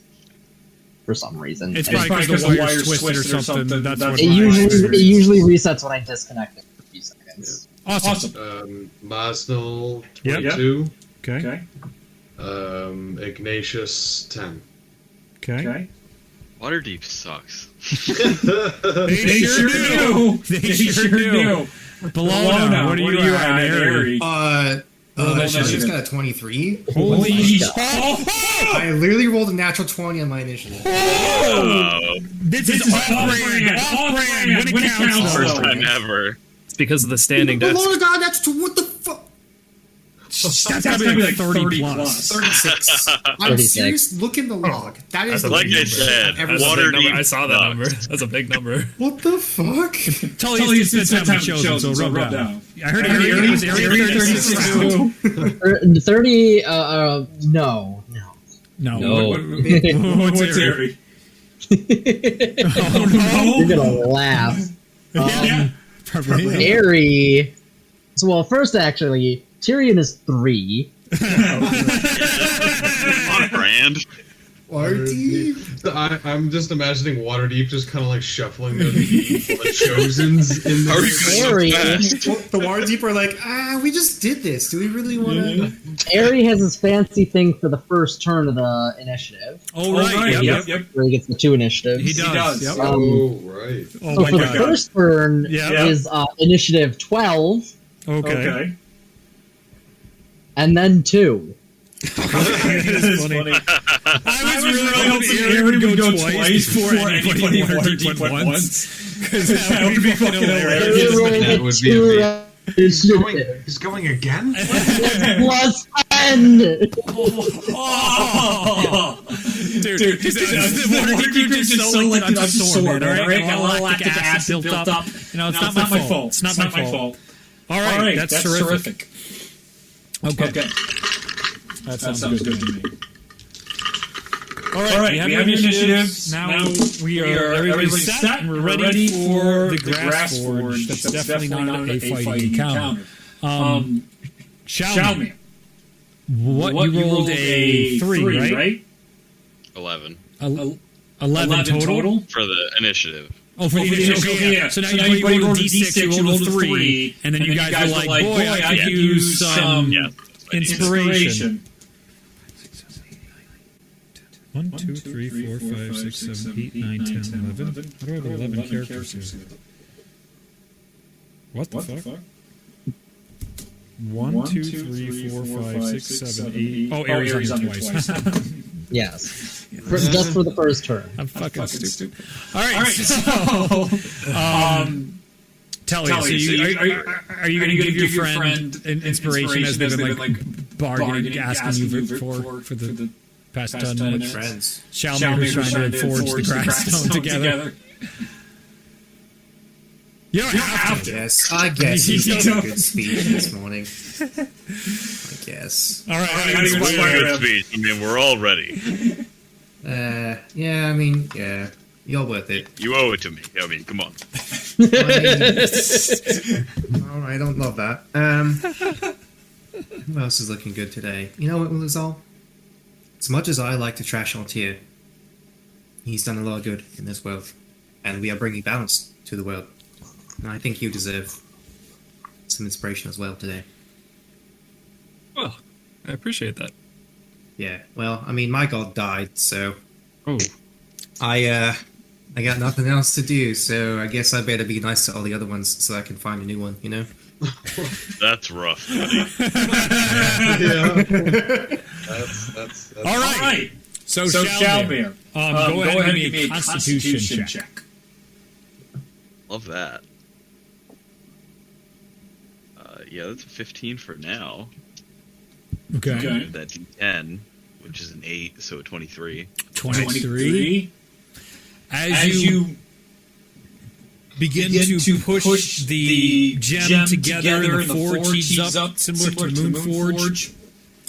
for some reason. It's probably because the wire switched or something. That's what it usually resets when I disconnect it for a few seconds. Awesome. Mosnell 22. Okay. Ignatius 10. Okay. Waterdeep sucks. They sure do. They sure do. Bologna, what are you at, Harry? Initiative's got a 23. Holy shit. I literally rolled a natural 20 on my initiative. This is off-brand. Off-brand. When it counts. First time ever. It's because of the standing desk. Oh my god, that's what the fuck? That's gotta be like 30 plus. 36. I'm 36. serious. Look in the log. That is the Like I biggest number said, I've ever That's a seen. big Waterdeep number. I saw that sucks. number. That's a big number. What the fuck? Tully has spent time with chosen, so rub down. I heard it was area 36 too. 30, no. No. What's Harry? You're gonna laugh. Probably. Harry. So, well, first, actually, Tyrion is 3. On brand. Waterdeep? I'm just imagining Waterdeep just kind of like shuffling their feet while the Chosen's in the Harry. The Waterdeep are like, we just did this. Do we really want to? Harry has his fancy thing for the first turn of the initiative. Oh, right. Yep. Where he gets the 2 initiatives. He does. Yep. Oh, right. Oh, So my for the God. first turn Yeah. is initiative 12, Okay. and then 2. That is funny. I was really hoping Aaron would go twice before anybody Waterdeep went once. Because that would be fucking hilarious. That would be amazing. He's going again? Plus 10! Dude, Waterdeep just so like I'm sore, man. All right, got lactic acid built up. You know, it's not my fault. It's not my fault. All right, that's terrific. Okay. That sounds good to me. All right, we have your initiatives. Now we are everybody's set, and we're ready for the Grass Forge. That's definitely not a fighting encounter. Xiaomi, what you rolled a 3, right? 11 11 total? for the initiative. Oh, for the initiative. Yeah. So now you rolled a D6, you rolled a 3, and then you guys were like, boy, I could use some inspiration. 1, 2, 3, 4, 5, 6, 7, 8, 9, 10, 11. How do I have 11 characters here? What the fuck? 1, 2, 3, 4, 5, 6, 7, 8. Oh, Aries on twice. Yes. Just for the first turn. I'm fucking stupid. All right, so Telly, are you going to give your friend an inspiration as they've been like bargaining, asking you for the past 10 minutes? Friends. Xiaomi who's trying to forge the grass stone together. You don't have to. Yes, I guess he's got a good speech this morning. I guess. All right, Good speech. I mean, we're all ready. Yeah, I mean, yeah. You're worth it. You owe it to me. I mean, come on. Oh, I don't love that. Who else is looking good today? You know what, Lizal? As much as I like to trash Altier, he's done a lot of good in this world. And we are bringing balance to the world. And I think you deserve some inspiration as well today. Well, I appreciate that. Yeah, well, I mean, my god died, so Oh, I got nothing else to do, so I guess I better be nice to all the other ones so I can find a new one, you know? That's rough, buddy. Yeah. That's All right. So Xiaomi, go ahead and give me a Constitution check. Love that. Yeah, that's a 15 for now. Okay. That D10, which is an 8, so a 23. 23. As you begin to push the gem together and the forge heats up, similar to the Moon Forge.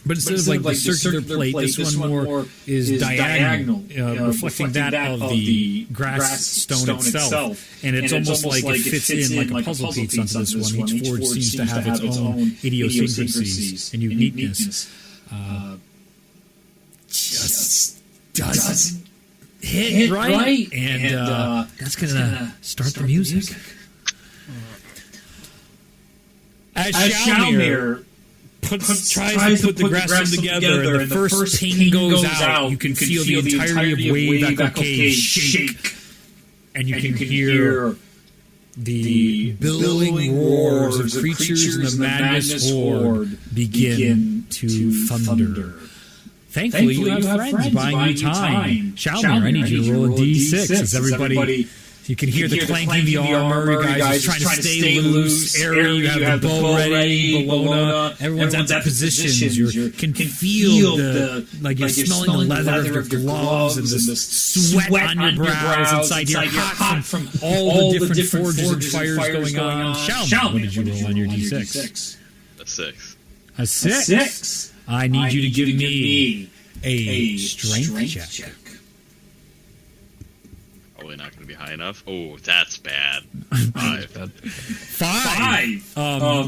But instead of like the circular plate, this one more is diagonal, reflecting that of the grass stone itself. And it's almost like it fits in like a puzzle piece onto this one. Each forge seems to have its own idiosyncrasies and uniqueness. Just doesn't hit right. And that's going to start the music. As Xiaomir tries to put the grasp together, and the first ping goes out. You can feel the entirety of Wave Echo Cave shake, and you can hear the billowing roars of creatures in the Madness Horde begin to thunder. Thankfully, you have friends buying you time. Shalmir, I need you to roll a D6. As everybody, you can hear the clanking of the armor. You guys are trying to stay loose. Ari, you have the bow ready. Bologna, everyone's at their positions. You can feel you're smelling the leather of your gloves and the sweat on your brows inside. You're hot from all the different forges and fires going on. Shalmir, what did you roll on your D6? A 6. A 6? I need you to give me a strength check. Probably not going to be high enough. Oh, that's bad. 5. 5.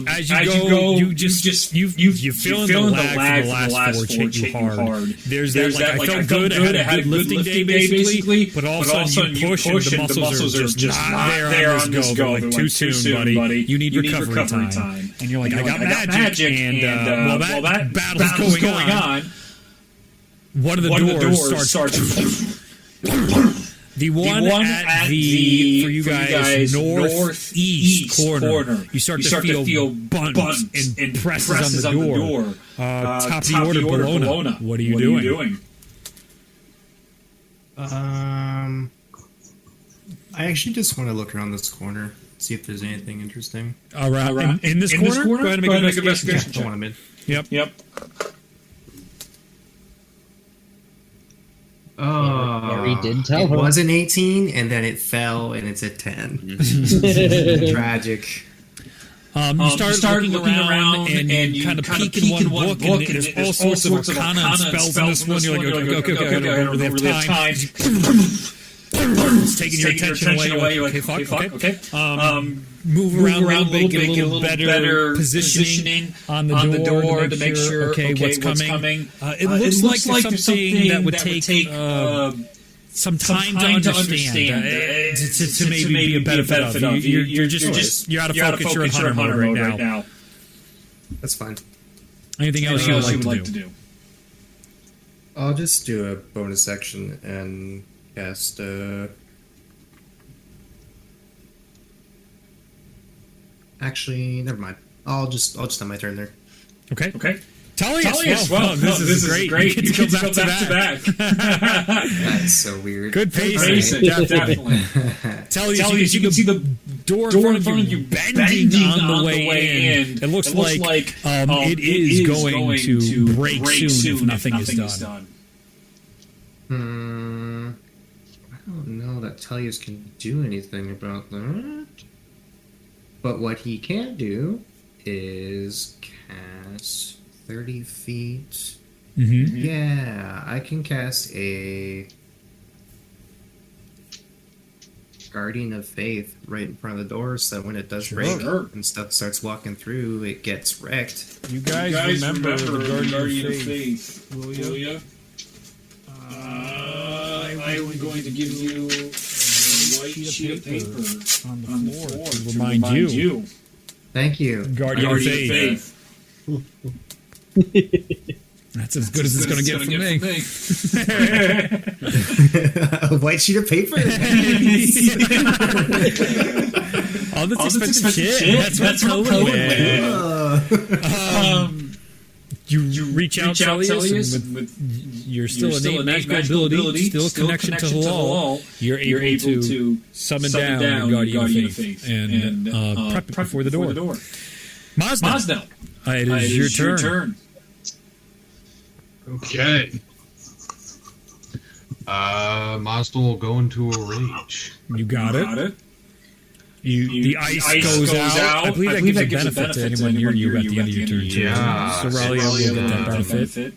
As you go, you feel the lag from the last forge hit you hard. There's that I felt good. I had a good lifting day basically, but all of a sudden you push and the muscles are just not there on this go. They're like, too soon, buddy. You need recovery time. And you're like, I got magic, and while that battle's going on, one of the doors starts. The one at the for you guys northeast corner. You start to feel bunts and presses on the door. Top of the order, Bologna. What are you doing? I actually just want to look around this corner, see if there's anything interesting. Around in this corner? Go ahead and make an investigation check. Go on, man. Yep. Harry did tell her. It was an 18, and then it fell, and it's a 10. Tragic. You start looking around, and you kind of peek in one book, and there's all sorts of arcana and spells in this one. You're like, okay, I don't really have time. It's taking your attention away. You're like, okay. Move around a little bit, get a little better positioning on the door to make sure, okay, what's coming. It looks like something that would take some time to understand, to maybe be a benefit of. You're out of focus, you're in hunter mode right now. That's fine. Anything else you would like to do? I'll just do a bonus action and cast actually, never mind. I'll just have my turn there. Okay. Tullius, well, this is great. You get to go back to back. That's so weird. Good pacing. Definitely. Tullius, you can see the door in front of you bending on the way in. It looks like it is going to break soon if nothing is done. I don't know that Tullius can do anything about that. But what he can do is cast 30 feet. Mm-hmm. Yeah, I can cast a Guardian of Faith right in front of the door, so when it does break and stuff starts walking through, it gets wrecked. You guys remember the Guardian of Faith, will you? I'm going to give you a white sheet of paper on the floor to remind you. Thank you. Guardian of Faith. That's as good as it's going to get from me. A white sheet of paper? All this expensive shit. That's what You reach out, Tullius, and with you're still a magical ability, still a connection to Halal. You're able to summon down your Guardian of Faith and prep it before the door. Mazdel, it is your turn. Okay. Mazdel will go into a rage. You got it. The ice goes out. I believe that gives a benefit to anyone near you at the end of your turn. Yeah. So Ralia will get that benefit.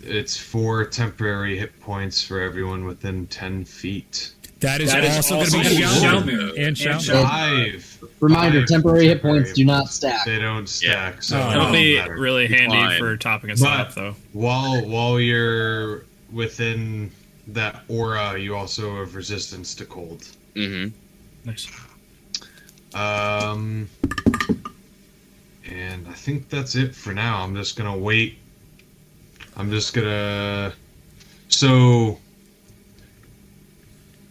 It's 4 temporary hit points for everyone within 10 feet. That is also going to be Shalmir. And Shalmir. 5. Reminder, temporary hit points do not stack. They don't stack. So it'll be really handy for topping us off, though. While you're within that aura, you also have resistance to cold. Mm-hmm. Nice. And I think that's it for now. I'm just gonna wait. So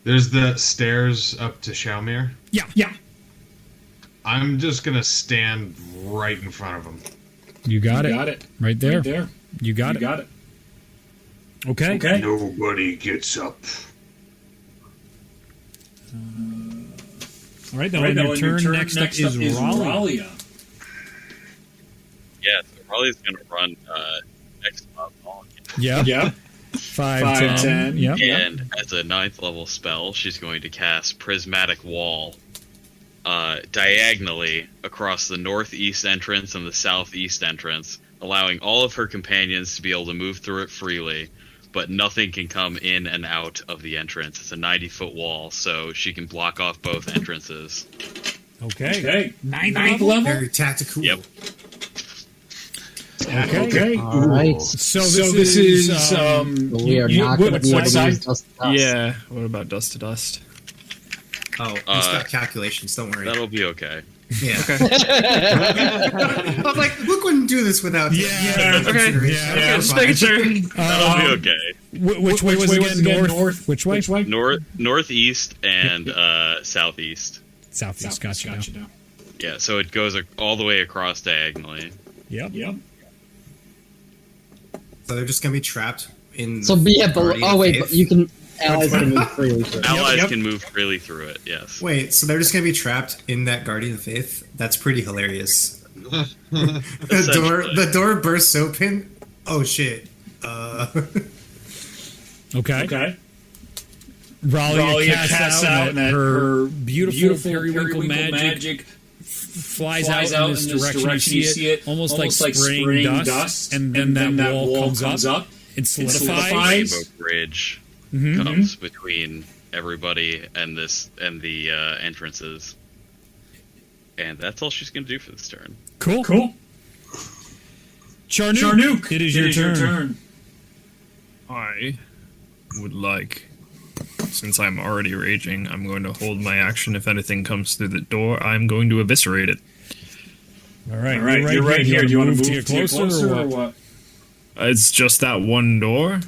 there's the stairs up to Shalmir. Yeah. I'm just gonna stand right in front of him. You got it. Right there. You got it. Okay. Nobody gets up. All right, then on your turn, next up is Raleigh. Yeah, so Raleigh's going to run next up on. Yeah. 5, 10. Yeah. And as a 9th level spell, she's going to cast Prismatic Wall diagonally across the northeast entrance and the southeast entrance, allowing all of her companions to be able to move through it freely, but nothing can come in and out of the entrance. It's a 90-foot wall, so she can block off both entrances. Okay. 9th level? Very tactical. Yep. Okay. All right. So this is We are not going to be able to side? use dust to dust. Yeah. What about dust to dust? Oh, he's got calculations. Don't worry. That'll be okay. Yeah. I'm like, Luke wouldn't do this without. Yeah. Okay. Yeah. Just making sure. That'll be okay. Which way was it again? North. Which way? Northeast and southeast. Southeast. Gotcha. now. Yeah, so it goes all the way across diagonally. Yep. So they're just gonna be trapped in. So be it below. Guardian Oh wait, Faith? but you can allies can move freely through. Allies can move freely through it, yes. Wait, so they're just gonna be trapped in that Guardian of Faith? That's pretty hilarious. The door bursts open. Oh shit. Okay. Raleigh casts out, and her beautiful periwinkle magic flies out in this direction. You see it almost like spraying dust, and then that wall comes up. It solidifies. Rainbow bridge comes between everybody and the entrances. And that's all she's going to do for this turn. Cool. Charnook, it is your turn. I would like, since I'm already raging, I'm going to hold my action. If anything comes through the door, I'm going to eviscerate it. All right. You're right here. Do you want to move to get closer or what? It's just that one door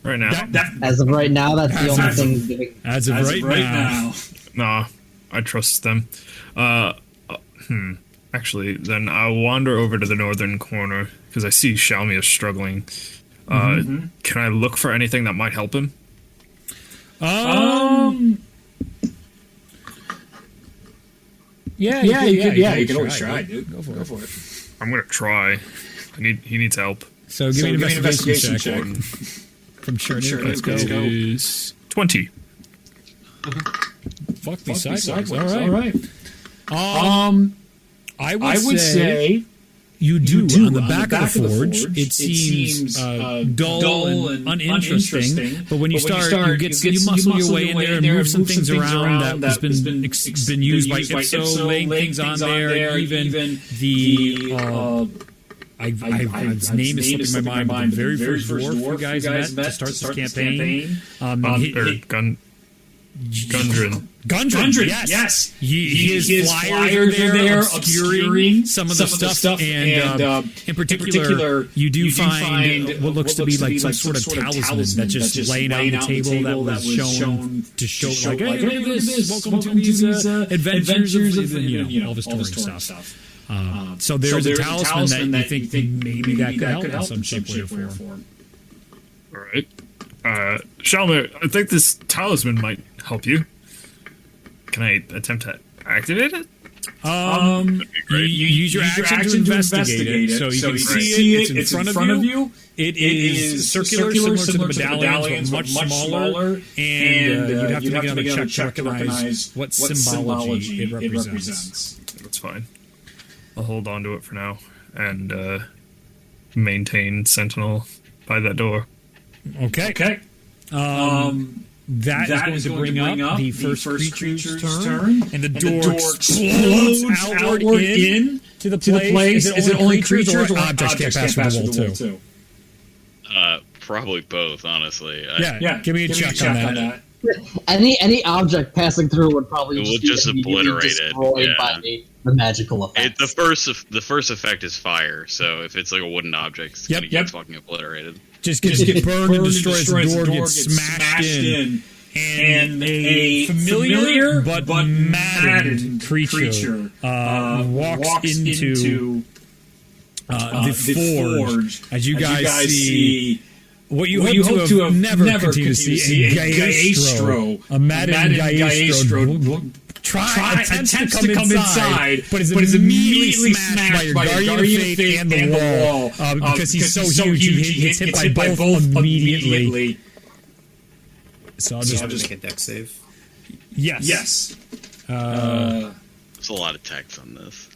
right now. As of right now, that's the only thing. As of right now. Nah, I trust them. Actually, then I'll wander over to the northern corner because I see Shalmi is struggling. Can I look for anything that might help him? Yeah, you can always try, dude. Go for it. I'm gonna try. He needs help. So give me an investigation check. From Charnook. Let's go. Is 20. Fuck me sideways. All right. I would say you do. On the back of the forge, it seems dull and uninteresting. But when you start, you muscle your way in there and move some things around that has been used by Ipso, laying things on there. Even the his name is slipping my mind. But the very first dwarf you guys met to start this campaign, Gundren, yes. His flyers are there obscuring some of the stuff, and in particular, you do find what looks to be like some sort of talisman that's just laying out on the table that was shown to show like, hey, look at this, welcome to these adventures of all the story stuff. So there's a talisman that you think maybe that could help in some shape, way, or form. All right. Shalma, I think this talisman might help you. Can I attempt to activate it? You use your action to investigate it, so you can see it. It's in front of you. It is circular, similar to the medallions, but much smaller. And you'd have to make another check to recognize what symbology it represents. That's fine. I'll hold on to it for now and maintain sentinel by that door. Okay. That is going to bring up the first creature's turn, and the door explodes outward in to the place. Is it only creatures or objects can't pass through the wall too? Probably both, honestly. Yeah. Give me a check on that. Any object passing through would probably It will just just be obliterate it. destroyed by the magical effect. The first effect is fire, so if it's like a wooden object, it's gonna get fucking obliterated. Just get burned and destroyed. The door gets smashed in. And a familiar but maddened creature walks into the forge. As you guys see, what you hope to have never continued to see, a Gaestro, a maddened Gaestro, attempts to come inside, but is immediately smashed by your Guardian of Faith and the wall, because he's so huge, he gets hit by both immediately. So I'll just make a dex save. Yes. There's a lot of text on this.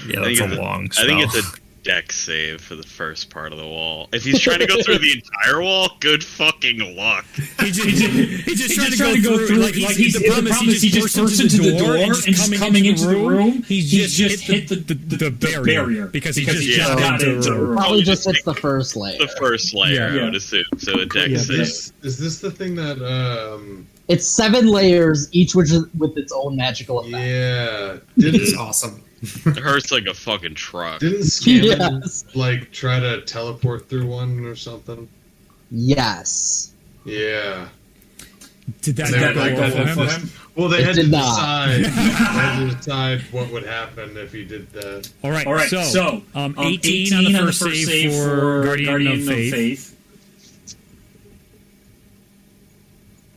Yeah, that's a long spell. I think it's a dex save for the first part of the wall. If he's trying to go through the entire wall, good fucking luck. He's just trying to go through. Like the problem is he just bursts into the door and just coming into the room. He's just hit the barrier because he just got into the room. Probably just hits the first layer. The first layer, I would assume. So a dex save. Is this the thing that It's 7 layers, each with its own magical effect. Yeah. It's awesome. It hurts like a fucking truck. Didn't Scammon like try to teleport through one or something? Yes. Yeah. Did that go for him? Well, they had to decide. They had to decide what would happen if he did that. All right. So 18 on the first save for Guardian of Faith.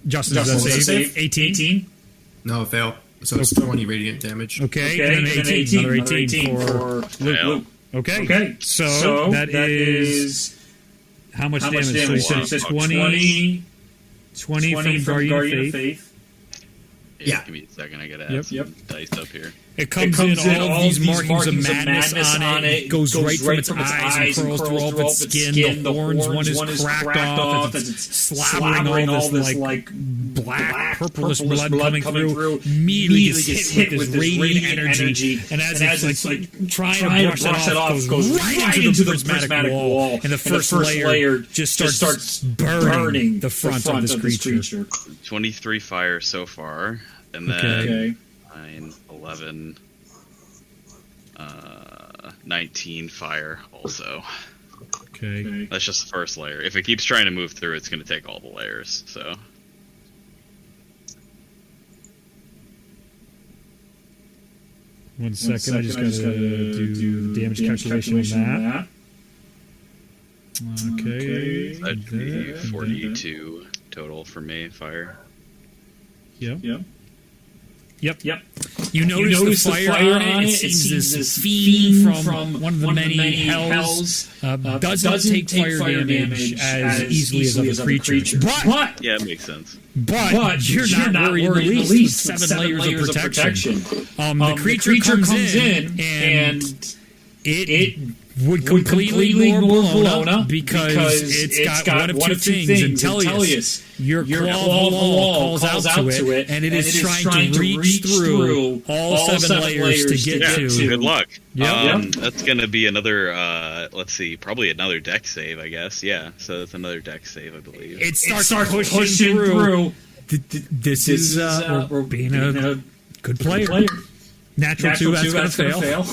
Justin, does that save? 18? No, fail. So it's 20 radiant damage. Okay, and then 18. Another 18 for Luke. Okay. So that is how much damage? So he says 20 from Guardian of Faith. Yeah. Give me a second. I gotta add some dice up here. It comes in all these markings of madness on it. Goes right from its eyes and curls through all of its skin. The horns one is cracked off as it's slathering all this like black, purplish blood coming through. Immediately gets hit with this radiant energy. And as it's like trying to brush it off, goes right into the prismatic wall. And the first layer just starts burning the front of this creature. 23 fire so far. And then 9, 11, 19 fire also. Okay. That's just the first layer. If it keeps trying to move through, it's going to take all the layers. So. One second. I just got to do damage calculation on that. Okay. That'd be 42 total for me, fire. Yep. You notice the fire on it. It seems this fiend from one of the many hells doesn't take fire damage as easily as other creatures. But yeah, it makes sense. But you're not worried in the least with 7 layers of protection. The creature comes in and it would completely ignore Bologna because it's got one of two things. Intellius, your claw of the wall calls out to it, and it is trying to reach through all 7 layers to get to. Good luck. That's going to be another, let's see, probably another deck save, I guess. Yeah, so that's another deck save, I believe. It starts pushing through. This is we're being a good player. Natural 2, that's going to fail.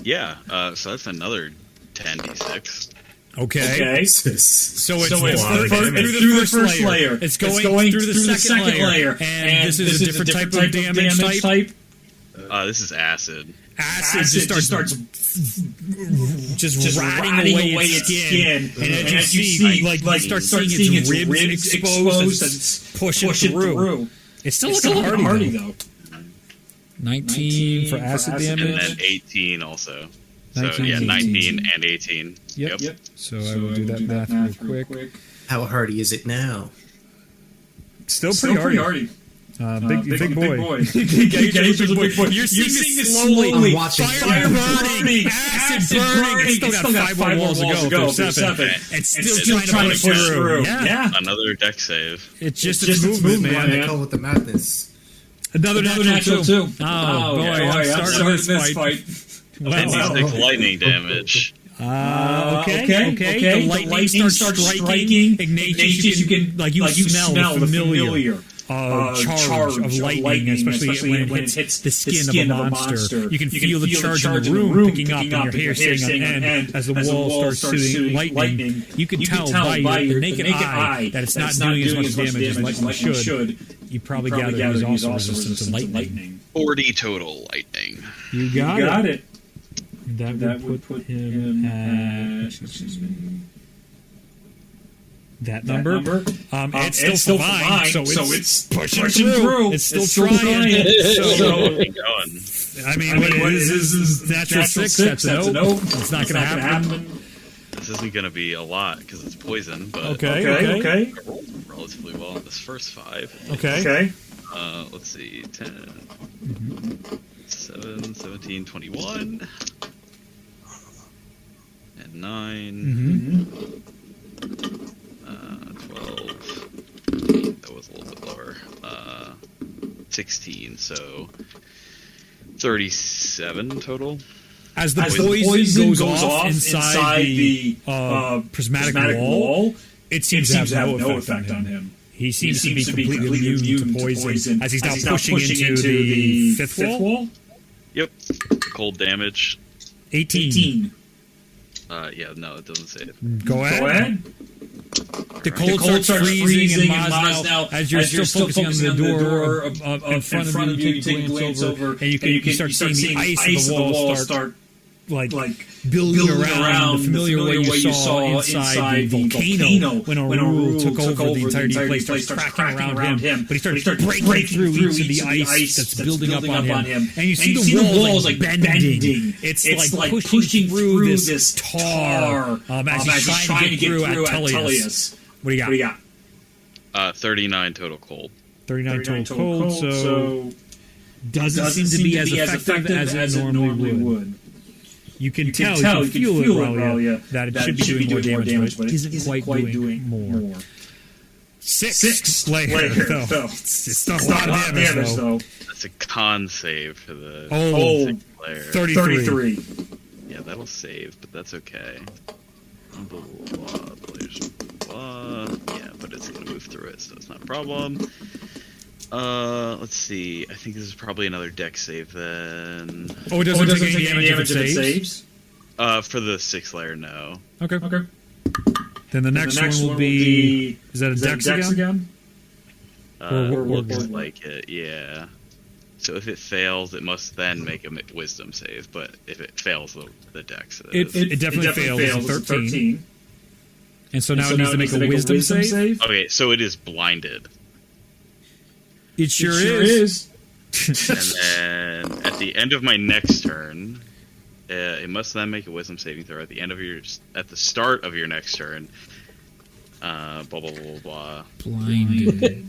Yeah, so that's another 10d6. Okay. So it's through the first layer. It's going through the second layer. And this is a different type of damage type. This is acid. Acid just starts rotting away its skin. And as you see, like start seeing its ribs exposed and push it through. It's still looking hardy though. 19 for acid damage. And then 18 also. So, 19 and 18. Yep. So I will do that math real quick. How hardy is it now? Still pretty hardy. Big boy. You're seeing this slowly. I'm watching. Fire burning. Acid burning. It's still got 5 walls to go. It's still trying to push through. Yeah. Another deck save. It's just its movement, man. They call it the madness. Another natural 2. Oh, boy. I'm starting this fight. 56 lightning damage. Okay. The lightning starts striking. Ignatius, you can smell the familiar. charge of lightning, especially when it hits the skin of a monster. You can feel the charge in the room picking up, and your hair staying on end as the wall starts shooting lightning. You can tell by your naked eye that it's not doing as much damage as lightning should. You probably gather he's also resistant to lightning. 40 total lightning. You got it. That would put him at... That number? It's still fine, so it's pushing through. It's still trying. So, I mean, what is natural 6? That's a no. It's not going to happen. This isn't going to be a lot because it's poison, but... Okay. I rolled relatively well on this first 5. Okay. Let's see, 10, 7, 17, 21, and 9, 12, that was a little bit lower, 16, so 37 total. As the poison goes off inside the prismatic wall, it seems to have no effect on him. He seems to be completely immune to poison, as he's now pushing into the fifth wall. Yep. Cold damage. 18. Yeah, no, it doesn't say it. Go ahead. The cold starts freezing, and Maz now, as you're still focusing on the door in front of you, you take a glance over, and you start seeing the ice of the wall start like building around the familiar way you saw inside the volcano when Orul took over the entirety of the place, starts cracking around him, but he starts breaking through each of the ice that's building up on him, and you see the walls like bending. It's like pushing through this tar as he's trying to get through at Tullius. What do you got? 39 total cold. 39 total cold, so doesn't seem to be as effective as it normally would. You can tell, you can feel it, Ralia, that it should be doing more damage, but it isn't quite doing more. 6 Slayer, though. It's still a lot of damage, though. That's a con save for the 6 Slayer. 33. Yeah, that'll save, but that's okay. Yeah, but it's going to move through it, so it's not a problem. Let's see. I think this is probably another dex save then. Oh, it doesn't take any damage if it saves? For the 6 layer, no. Okay. Then the next one will be... Is that a dex again? Looks like it, yeah. So if it fails, it must then make a wisdom save, but if it fails, the dex is... It definitely fails. It's a 13. And so now it needs to make a wisdom save? Okay, so it is blinded. It sure is. And then at the end of my next turn, it must then make a wisdom saving throw at the start of your next turn. Blah blah blah blah blah. Blinded.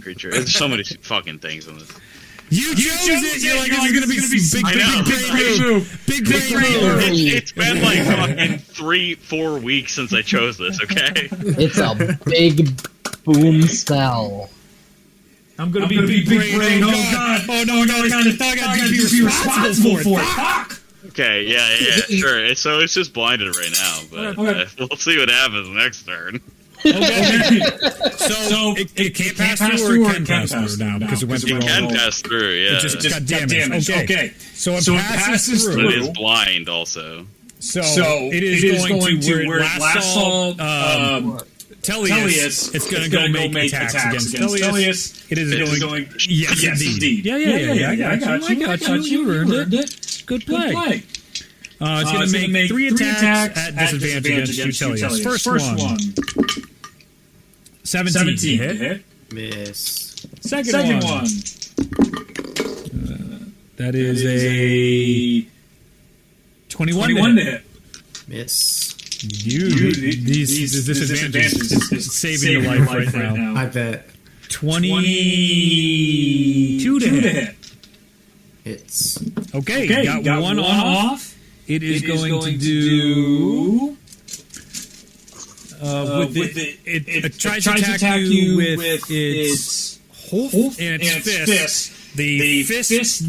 Creature. There's so many fucking things on this. You chose it. You're like, this is gonna be some big move. Big move. It's been like fucking 3-4 weeks since I chose this. Okay. It's a big boom spell. I'm gonna be big brain. Oh god! Oh no! I gotta be responsible for it. Fuck! Okay, yeah, sure. So it's just blinded right now, but we'll see what happens next turn. Okay. So it can't pass through, or it can pass through now because it went through. It can pass through, yeah. It just got damaged. Okay. So it passes through. But it is blind also. So it is going to where last saw. Tellius, it's going to go make attacks against Tellius. It is going. Yes, indeed. Yeah. I got you. You earned it. Good play. It's going to make 3 attacks at disadvantage against you, Tellius. First one. 17 to hit. Miss. Second one. That is a 21 to hit. Miss. These disadvantages is saving your life right now. I bet. 22 to hit. Hits. Okay, got one off. It is going to do... It tries to attack you with its hoof and its fist. The fist,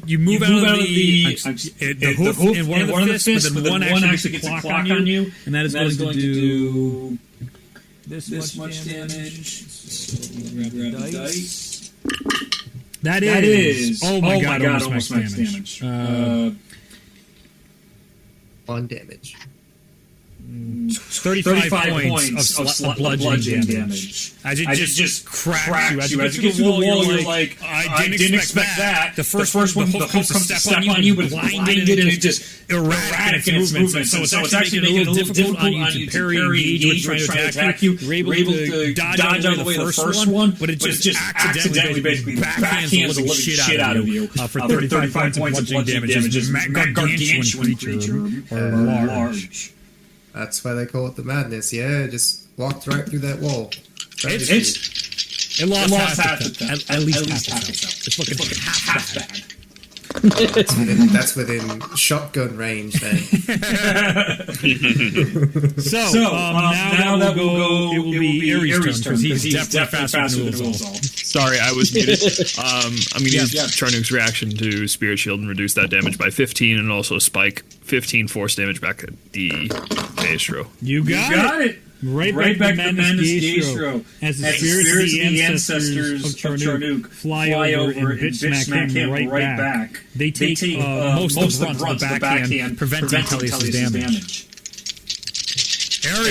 you move out of the hoof and one of the fists, but then one actually gets a clock on you, and that is going to do this much damage. grab the dice. That is. Oh my god, almost max damage. 1 damage. 35 points of bludgeoning damage. As it just cracks you. As you get to the wall, you're like, I didn't expect that. The first one, the hook comes to step on you, but blinded, and it just erratic in its movement. So it's actually making it a little difficult on you to parry, engage, trying to attack you. You're able to dodge out of the way the first one, but it just accidentally basically backhands the living shit out of you for 35 points of bludgeoning damage. It's a gargantuan creature, or large. That's why they call it the madness. Yeah, just walked right through that wall. It lost half at least half itself. It's looking half bad. That's within shotgun range then. So now that we'll go. It will be Ares' turn because he's definitely faster than Ulzal. Sorry, I was muted. I'm going to use Charnuk's reaction to Spirit Shield and reduce that damage by 15, and also spike 15 force damage back at the Maestro. You got it. Right back to Madness Gaestro. As the spirits of the ancestors of Charnuk fly over and bitch smack him right back. They take most of the brunt of the backhand, preventing Tellius' damage.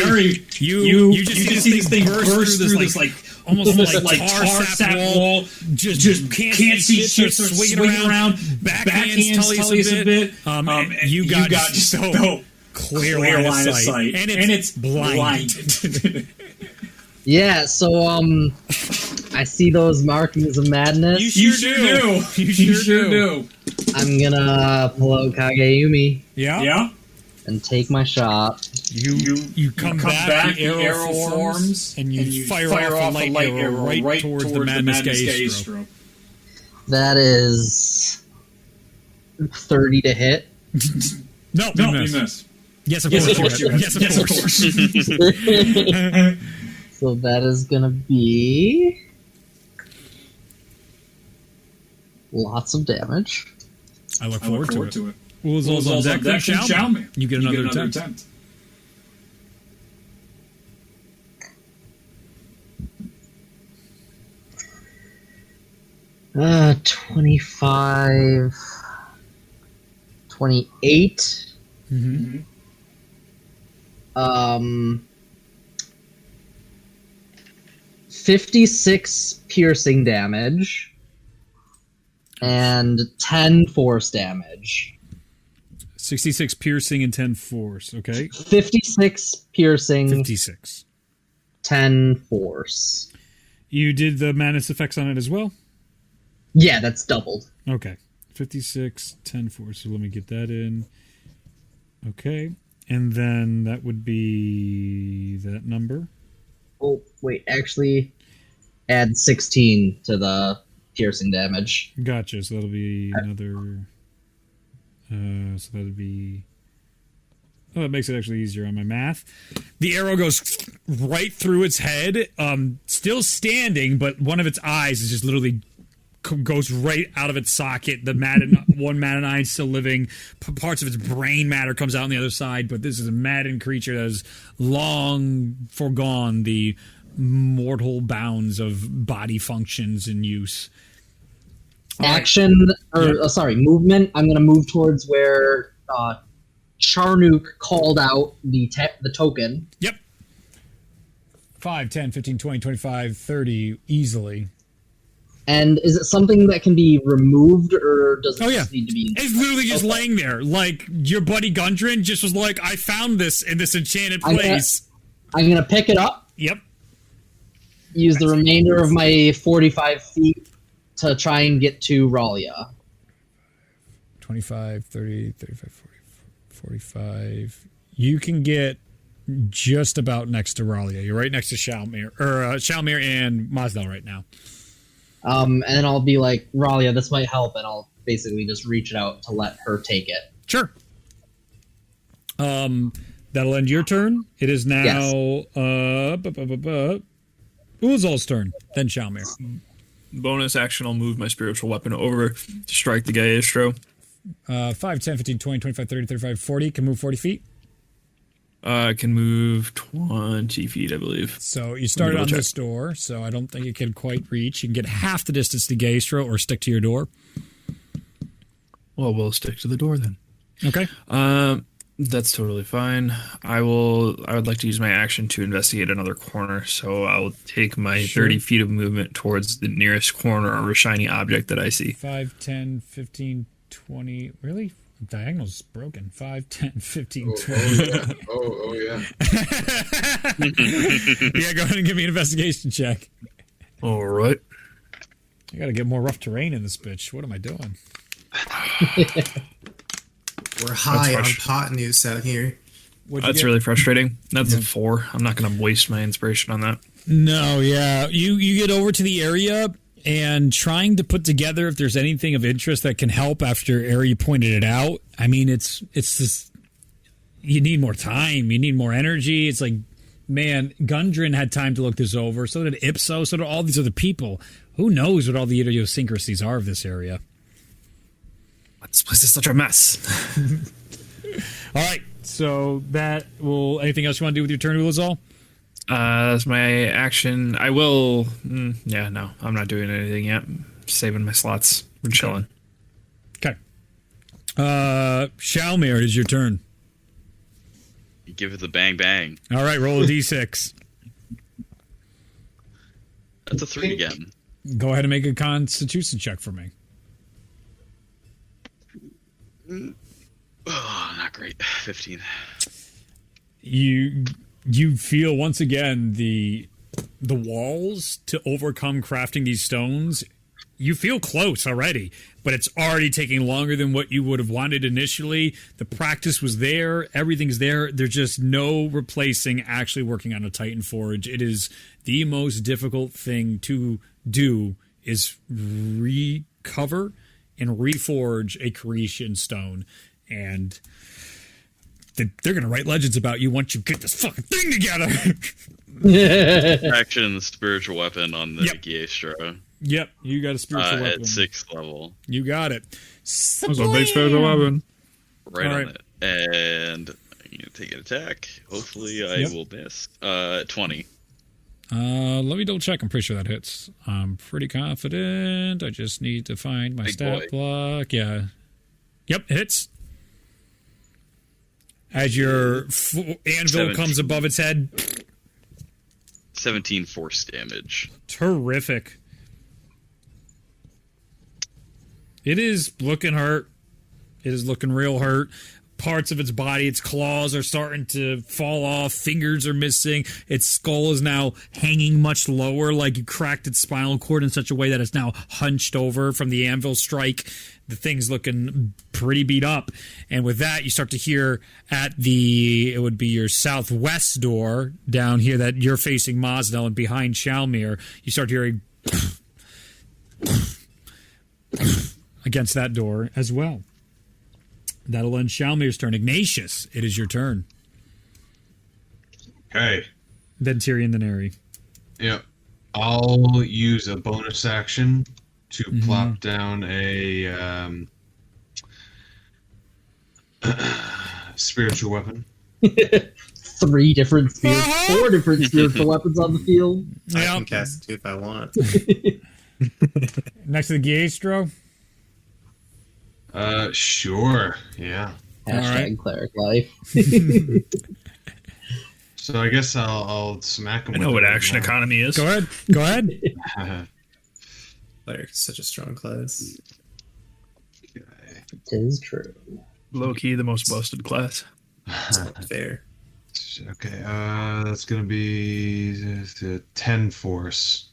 Ari, you just see this thing burst through this like almost like tar sap wall. Just can't see shit. Swinging around. Backhands Tellius a bit. You got so clear line of sight, and it's blind. Yeah, so I see those markings of madness. You sure do. I'm gonna pull out Kageyumi. Yeah. And take my shot. You come back, the arrow forms, and you fire off a light arrow right towards the Madness Gaestro. That is 30 to hit. No, you miss. Yes, of course. Yes, of course. So that is gonna be lots of damage. I look forward to it. Ulzal's on deck, Xiaomi. You get another attempt. Uh, 25, 28. 56 piercing damage and 10 force damage. 66 piercing and 10 force, okay? 56 piercing. 56. 10 force. You did the madness effects on it as well? Yeah, that's doubled. Okay. 56, 10 force. So let me get that in. Okay. And then that would be that number. Oh, wait, actually add 16 to the piercing damage. Gotcha. So that'll be another... so that would be... Oh, that makes it actually easier on my math. The arrow goes right through its head, still standing, but one of its eyes is just literally goes right out of its socket. The one Madden eye is still living. Parts of its brain matter comes out on the other side, but this is a Madden creature that has long foregone the mortal bounds of body functions and use. Movement. I'm going to move towards where Charnuk called out the token. Yep. 5, 10, 15, 20, 25, 30, easily. And is it something that can be removed, or does it just need to be... It's literally just laying there. Like, your buddy Gundren just was like, I found this in this enchanted place. I'm going to pick it up. Yep. Use the remainder of my 45 feet to try and get to Ralia. 25, 30, 35, 40, 45. You can get just about next to Ralia. You're right next to Shalmir and Mazdal right now. And then I'll be like, Ralia, this might help, and I'll basically just reach it out to let her take it. Sure. That'll end your turn. It is now Ulzal's turn, then Shalmir. Bonus action, I'll move my spiritual weapon over to strike the Gaestro. 5, 10, 15, 20, 25, 30, 35, 40. Can move 40 feet. I can move 20 feet, I believe. So you started on check. this door, so I don't think it can quite reach. You can get half the distance to Gaestro or stick to your door. Well, we'll stick to the door then. Okay. That's totally fine. I would like to use my action to investigate another corner, so I'll take my 30 feet of movement towards the nearest corner of a shiny object that I see. 5, 10, 15, 20. Really? Diagonal's broken. 5, 10, 15, 20. Oh, yeah. Yeah, go ahead and give me an investigation check. All right. I gotta get more rough terrain in this bitch. What am I doing? We're high on fresh. hypotenuse out here. That's really frustrating. That's a 4. I'm not going to waste my inspiration on that. No, yeah. You get over to the area and trying to put together if there's anything of interest that can help after Ari pointed it out. I mean, it's just, you need more time. You need more energy. It's like, man, Gundren had time to look this over. So did Ipso. So did all these other people. Who knows what all the idiosyncrasies are of this area? This place is such a mess. All right. So that will, anything else you want to do with your turn, Ulazal? That's my action. I will. No, I'm not doing anything yet. Saving my slots. We're chilling. Okay. Shalmir, it is your turn. You give it the bang bang. All right, roll a d6. That's a 3 again. Go ahead and make a constitution check for me. Oh, not great. 15. You feel once again the walls to overcome crafting these stones. You feel close already, but it's already taking longer than what you would have wanted initially. The practice was there, everything's there. There's just no replacing actually working on a Titan Forge. It is the most difficult thing to do is recover and reforge a Creation stone. And they're going to write legends about you once you get this fucking thing together. Action, the spiritual weapon on the Giestra. Yep, you got a spiritual weapon. At 6th level. You got it. That's a big spiritual weapon. Right All on right. it. And I'm going to take an attack. Hopefully I will miss. 20. Let me double check. I'm pretty sure that hits. I'm pretty confident. I just need to find my Big stat boy. block. Yeah. Yep, hits. As your anvil 17. comes above its head. 17 force damage. Terrific. It is looking hurt. It is looking real hurt. Parts of its body, its claws are starting to fall off. Fingers are missing. Its skull is now hanging much lower, like you cracked its spinal cord in such a way that it's now hunched over from the anvil strike. The thing's looking pretty beat up. And with that, you start to hear at it would be your southwest door down here that you're facing Mosnell, and behind Shalmir, you start hearing against that door as well. That'll end Shalmir's turn. Ignatius, it is your turn. Okay. Then Tyrion, then Ari. Yep. I'll use a bonus action to plop down a spiritual weapon. 3 different spirits, 4 different spiritual weapons on the field. I can cast it too if I want. Next to the Giestro. Sure. Yeah. Hashtag cleric life. So I guess I'll smack him. I know what action economy is. Go ahead. Go ahead. Cleric is such a strong class. It is true. Low key, the most busted class. Fair. Okay. That's gonna be 10 force.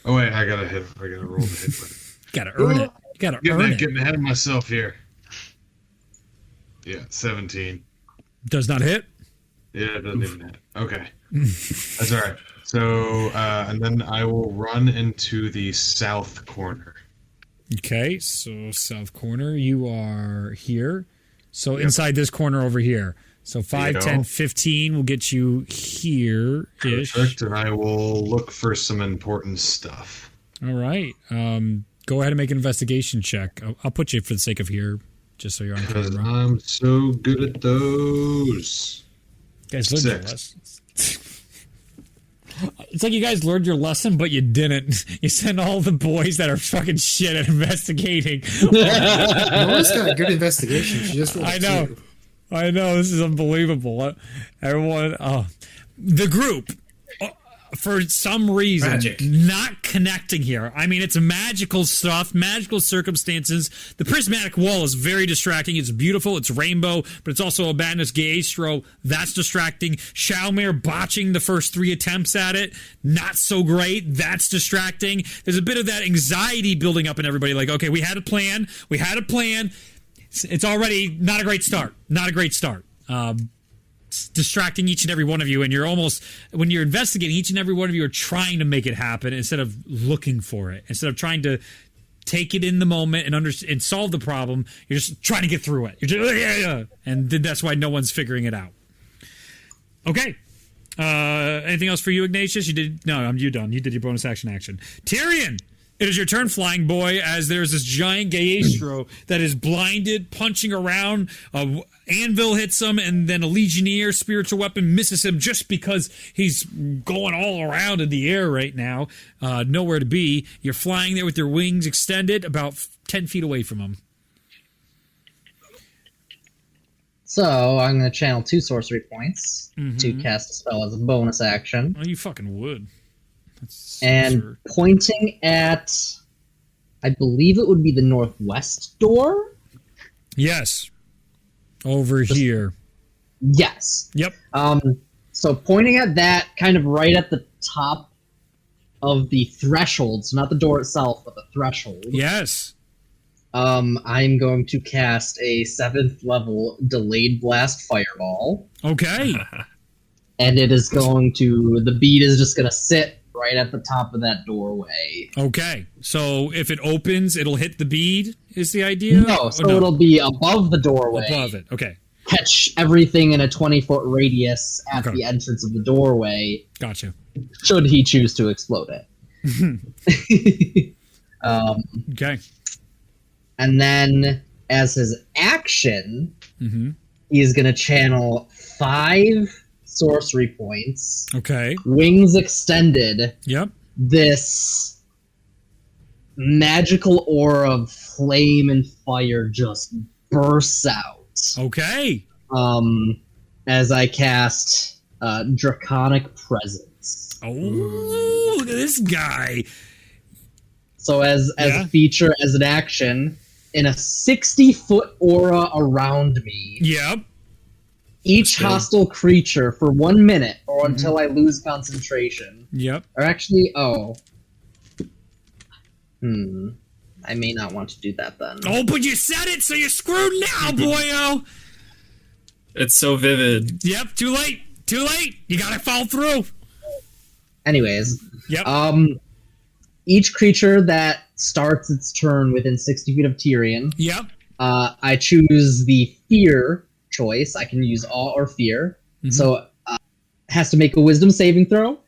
Oh wait, I gotta roll the hit. Gotta earn it. You gotta earn it. Getting ahead of myself here. Yeah, 17. Does not hit. Yeah, it doesn't even hit. Okay. That's all right. So, and then I will run into the south corner. Okay, so south corner, you are here. So inside this corner over here. So 5, 10, 15 will get you here-ish. Perfect, and I will look for some important stuff. All right. Go ahead and make an investigation check. I'll put you for the sake of here, just so you're on Because camera. I'm so good at those. guys learned your lessons. It's like you guys learned your lesson, but you didn't. You sent all the boys that are fucking shit at investigating. Nora's got a good investigation. She just rolled a I know. 2. I know. This is unbelievable. Everyone, the group, for some reason, Magic. not connecting here. I mean, it's magical stuff, magical circumstances. The prismatic wall is very distracting. It's beautiful. It's rainbow, but it's also a madness Gaestro. That's distracting. Shalmir botching the first 3 attempts at it. Not so great. That's distracting. There's a bit of that anxiety building up in everybody. Like, okay, we had a plan. It's already not a great start. Not a great start. Distracting each and every one of you, and you're almost, when you're investigating, each and every one of you are trying to make it happen instead of looking for it, instead of trying to take it in the moment and solve the problem. You're just trying to get through it. You're just, and that's why no one's figuring it out. Okay. Anything else for you, Ignatius? You done. You did your bonus action. Tyrion, it is your turn, flying boy, as there's this giant Gaestro that is blinded, punching around. Anvil hits him, and then a Legionnaire spiritual weapon misses him just because he's going all around in the air right now. Nowhere to be. You're flying there with your wings extended about 10 feet away from him. So I'm going to channel 2 sorcery points to cast a spell as a bonus action. Oh, you fucking would. And absurd. Pointing at, I believe it would be the northwest door? Yes. Over here. Yes. Yep. So pointing at that, kind of right at the top of the threshold, so not the door itself, but the threshold. Yes. I'm going to cast a 7th level delayed blast fireball. Okay. And it is going to, the bead is just going to sit right at the top of that doorway. Okay. So if it opens, it'll hit the bead, is the idea? No, so it'll be above the doorway. Above it. Okay. Catch everything in a 20-foot radius at the entrance of the doorway. Gotcha. Should he choose to explode it. Okay. And then, as his action, he's going to channel 5 sorcery points. Okay. Wings extended. Yep. This magical aura of flame and fire just bursts out. Okay. As I cast Draconic Presence. Oh, look at this guy. So as a feature, as an action, in a 60-foot aura around me. Yep. Each hostile creature for 1 minute or until I lose concentration. Yep. Or actually, I may not want to do that then. Oh, but you said it, so you're screwed now, boyo. It's so vivid. Yep, too late. Too late. You gotta fall through. Anyways. Yep. Each creature that starts its turn within 60 feet of Tyrion. Yep. I choose the fear choice. I can use awe or fear. So has to make a wisdom saving throw.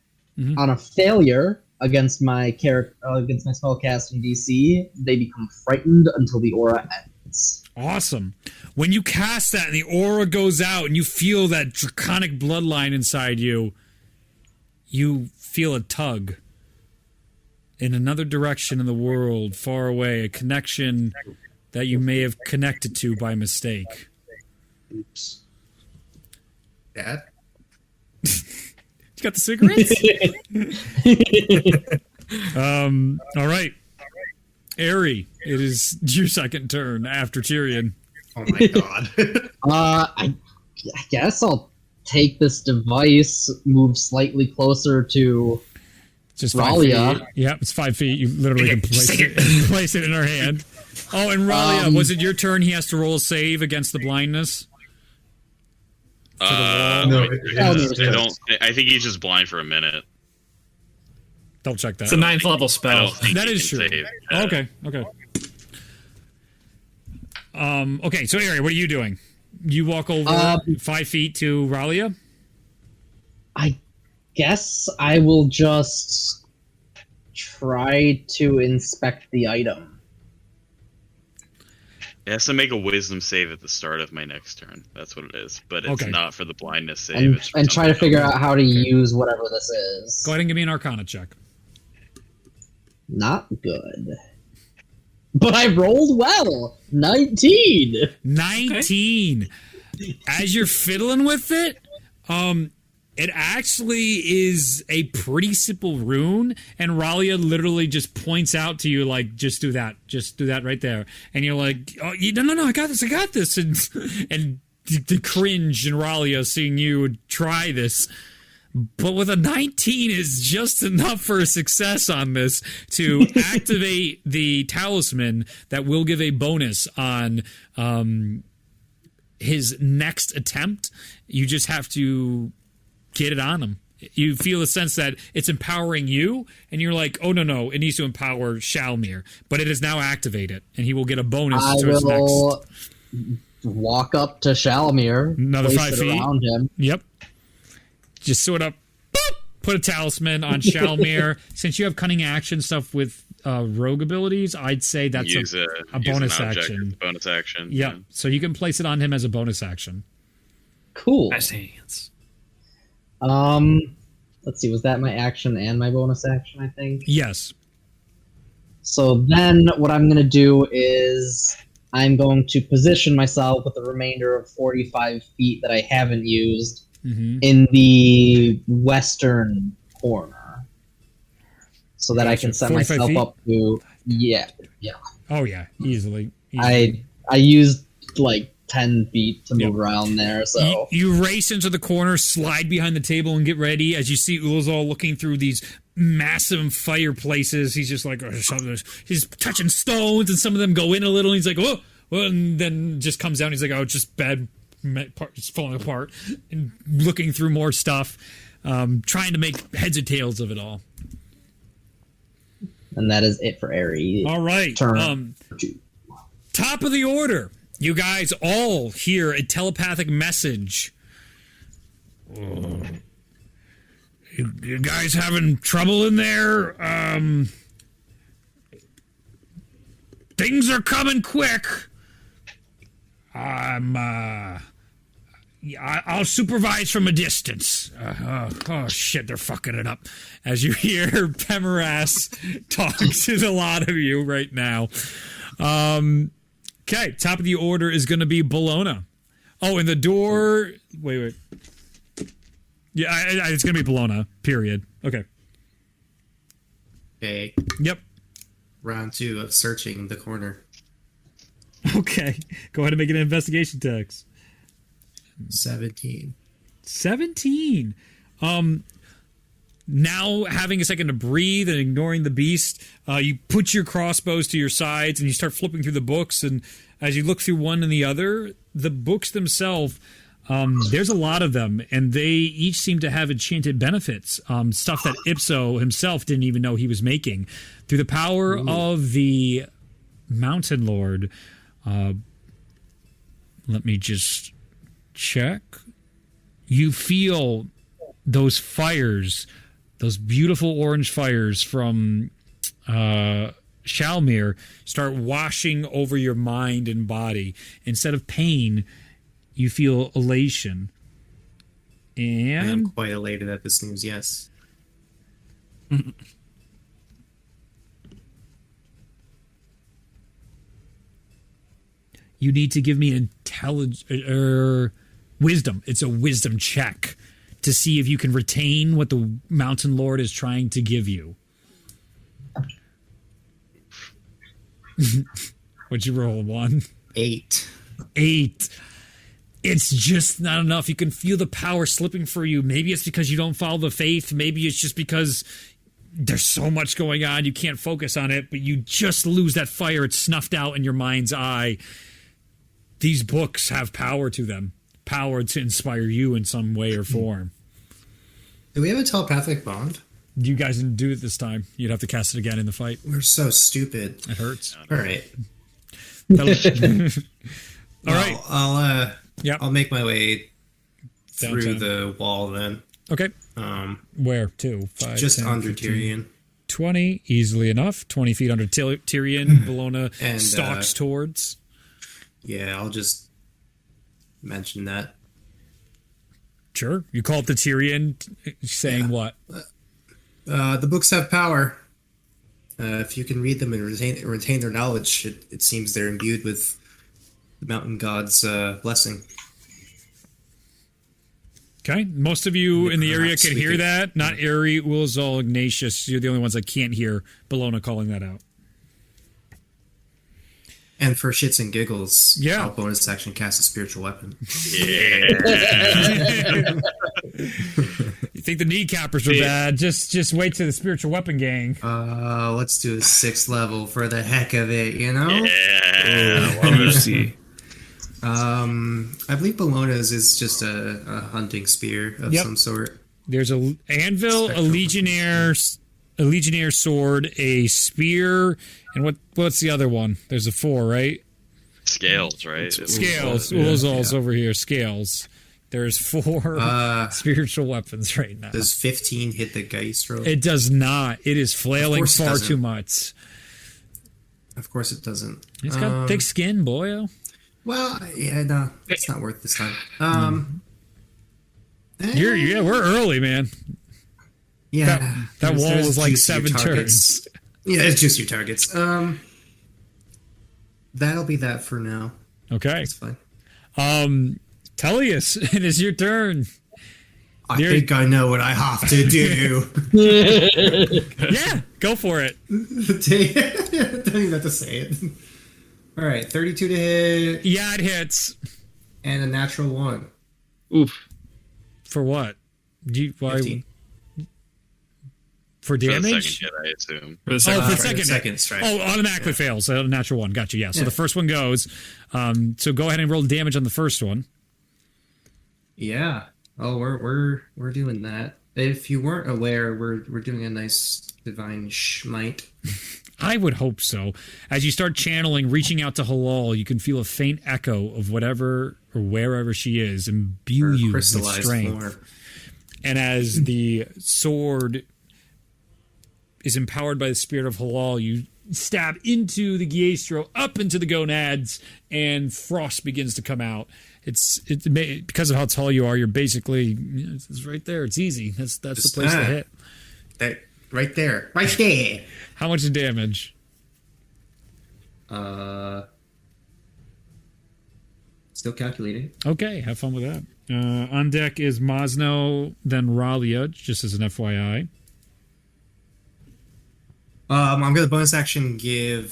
On a failure against my against my spellcasting DC, they become frightened until the aura ends. Awesome. When you cast that and the aura goes out and you feel that draconic bloodline inside you, you feel a tug in another direction in the world, far away, a connection that you may have connected to by mistake. Oops. Dad? You got the cigarettes? All right. Aerie, it is your second turn after Tyrion. Oh my god. I guess I'll take this device, move slightly closer to Just 5 Ralia. feet. Yep, it's 5 feet. You literally can place it in her hand. Oh, and Ralia, was it your turn? He has to roll a save against the blindness? No, I think he's just blind for a minute. Don't check that. It's a 9th level I spell. don't think That he is can true. save. Okay. Okay, so Aerie, what are you doing? You walk over 5 feet to Ralia? I guess I will just try to inspect the item. It has to make a wisdom save at the start of my next turn. That's what it is. But it's Okay. not for the blindness save. And, it's for and try to something figure else. out how to use whatever this is. Go ahead and give me an Arcana check. Not good. But I rolled well. 19. 19. As you're fiddling with it, it actually is a pretty simple rune, and Ralia literally just points out to you, like, just do that right there. And you're like, oh, no, I got this. And the cringe in Ralia seeing you try this. But with a 19 is just enough for a success on this to activate the talisman that will give a bonus on his next attempt. You just have to get it on him. You feel a sense that it's empowering you, and you're like, oh, no, it needs to empower Shalmir. But it is now activated, and he will get a bonus I to his next. will walk up to Shalmir. Another place 5 it feet. around him. Yep. Just sort of put a talisman on Shalmir. Since you have cunning action stuff with rogue abilities, I'd say that's Use a use bonus an object action. as a bonus action. Yeah. So you can place it on him as a bonus action. Cool. Nice hands. Let's see, was that my action and my bonus action, I think? Yes. So then what I'm going to do is I'm going to position myself with the remainder of 45 feet that I haven't used in the western corner so that I can set 45 myself feet? up to... Yeah. Oh, yeah. Easily. I used like 10 feet to move around there, so... You race into the corner, slide behind the table, and get ready. As you see Ulazal looking through these massive fireplaces, he's just like, he's touching stones, and some of them go in a little, and he's like, oh, well, and then just comes down, he's like, oh, it's just bad, it's falling apart, and looking through more stuff, trying to make heads or tails of it all. And that is it for Aerie. All right. Turn. Top of the order. You guys all hear a telepathic message. You guys having trouble in there? Things are coming quick. I'll supervise from a distance. Oh shit, they're fucking it up. As you hear Pemoras talk to the lot of you right now. Okay, top of the order is going to be Bologna. Oh, and the door... Wait. Yeah, it's going to be Bologna, period. Okay. Okay. Yep. Round 2 of searching the corner. Okay. Go ahead and make an investigation text. 17. 17. Now having a second to breathe and ignoring the beast, you put your crossbows to your sides and you start flipping through the books. And as you look through one and the other, the books themselves, there's a lot of them, and they each seem to have enchanted benefits, stuff that Ipso himself didn't even know he was making. Through the power of the Mountain Lord, let me just check. You feel those fires, those beautiful orange fires from Shalmir start washing over your mind and body. Instead of pain, you feel elation. I am And quite elated at this news, yes. you need to give me an wisdom. It's a wisdom check to see if you can retain what the Mountain Lord is trying to give you. What'd you roll? 1? 8. 8. It's just not enough. You can feel the power slipping for you. Maybe it's because you don't follow the faith. Maybe it's just because there's so much going on you can't focus on it, but you just lose that fire. It's snuffed out in your mind's eye. These books have power to them. Power to inspire you in some way or form. Do we have a telepathic bond? You guys didn't do it this time. You'd have to cast it again in the fight. We're so stupid. It hurts. All right. All right. I'll make my way through Downtown. the wall then. Okay. Where to? 5, Just 10, under 15, Tyrion. 20, easily enough. 20 feet under Tyrion. Bologna And, stalks towards. Yeah, I'll just mention that. Sure. You call it the Tyrion, saying what? The books have power. If you can read them and retain their knowledge, it seems they're imbued with the mountain god's blessing. Okay. Most of you in the area Perhaps can we hear could- that. Not Ari, Wilzol, Ignatius. You're the only ones that can't hear Bologna calling that out. And for shits and giggles, Yeah. I'll bonus action cast a spiritual weapon. You think the kneecappers are bad? Just wait till the spiritual weapon gang. Let's do a 6th level for the heck of it, you know? Juicy. I believe Bologna's is just a hunting spear of Yep. some sort. There's a anvil, a legionnaire sword, a spear, and what's the other one? There's a 4, right? Scales, right? Scales. Ulazal's over here. Scales. There's 4 spiritual weapons right now. Does 15 hit the Geistro? It does not. It is flailing course it far doesn't. too much. Of course it doesn't. It's got thick skin, boyo. Well, yeah, no, it's not worth this time. We're early, man. Yeah, That wall there's was like juicier 7 targets. turns. Yeah, it's just your targets. That'll be that for now. Okay. It's fine. Tellius, it is your turn. I think I know what I have to do. Yeah, go for it. Don't even have to say it. All right, 32 to hit Yeah, it hits. and a natural 1. Oof. For what? Why? 15. For For the damage? second hit, I assume. For the Oh, second for the strike. second. second strike. Oh, automatically fails. A natural 1. Gotcha. Yeah. So Yeah. the first one goes. So go ahead and roll damage on the first one. Yeah. Oh, we're doing that. If you weren't aware, we're doing a nice divine schmite. I would hope so. As you start channeling, reaching out to Halal, you can feel a faint echo of whatever or wherever she is imbue Or you with crystallized strength. form. And as the sword is empowered by the spirit of Halal, you stab into the Giestro, up into the gonads, and frost begins to come out. Because of how tall you are, you're basically it's right there. It's easy. That's the place to hit. That right there. Right there. How much damage? Still calculating. Okay, have fun with that. On deck is Mosno, then Ralia, just as an FYI. I'm gonna bonus action give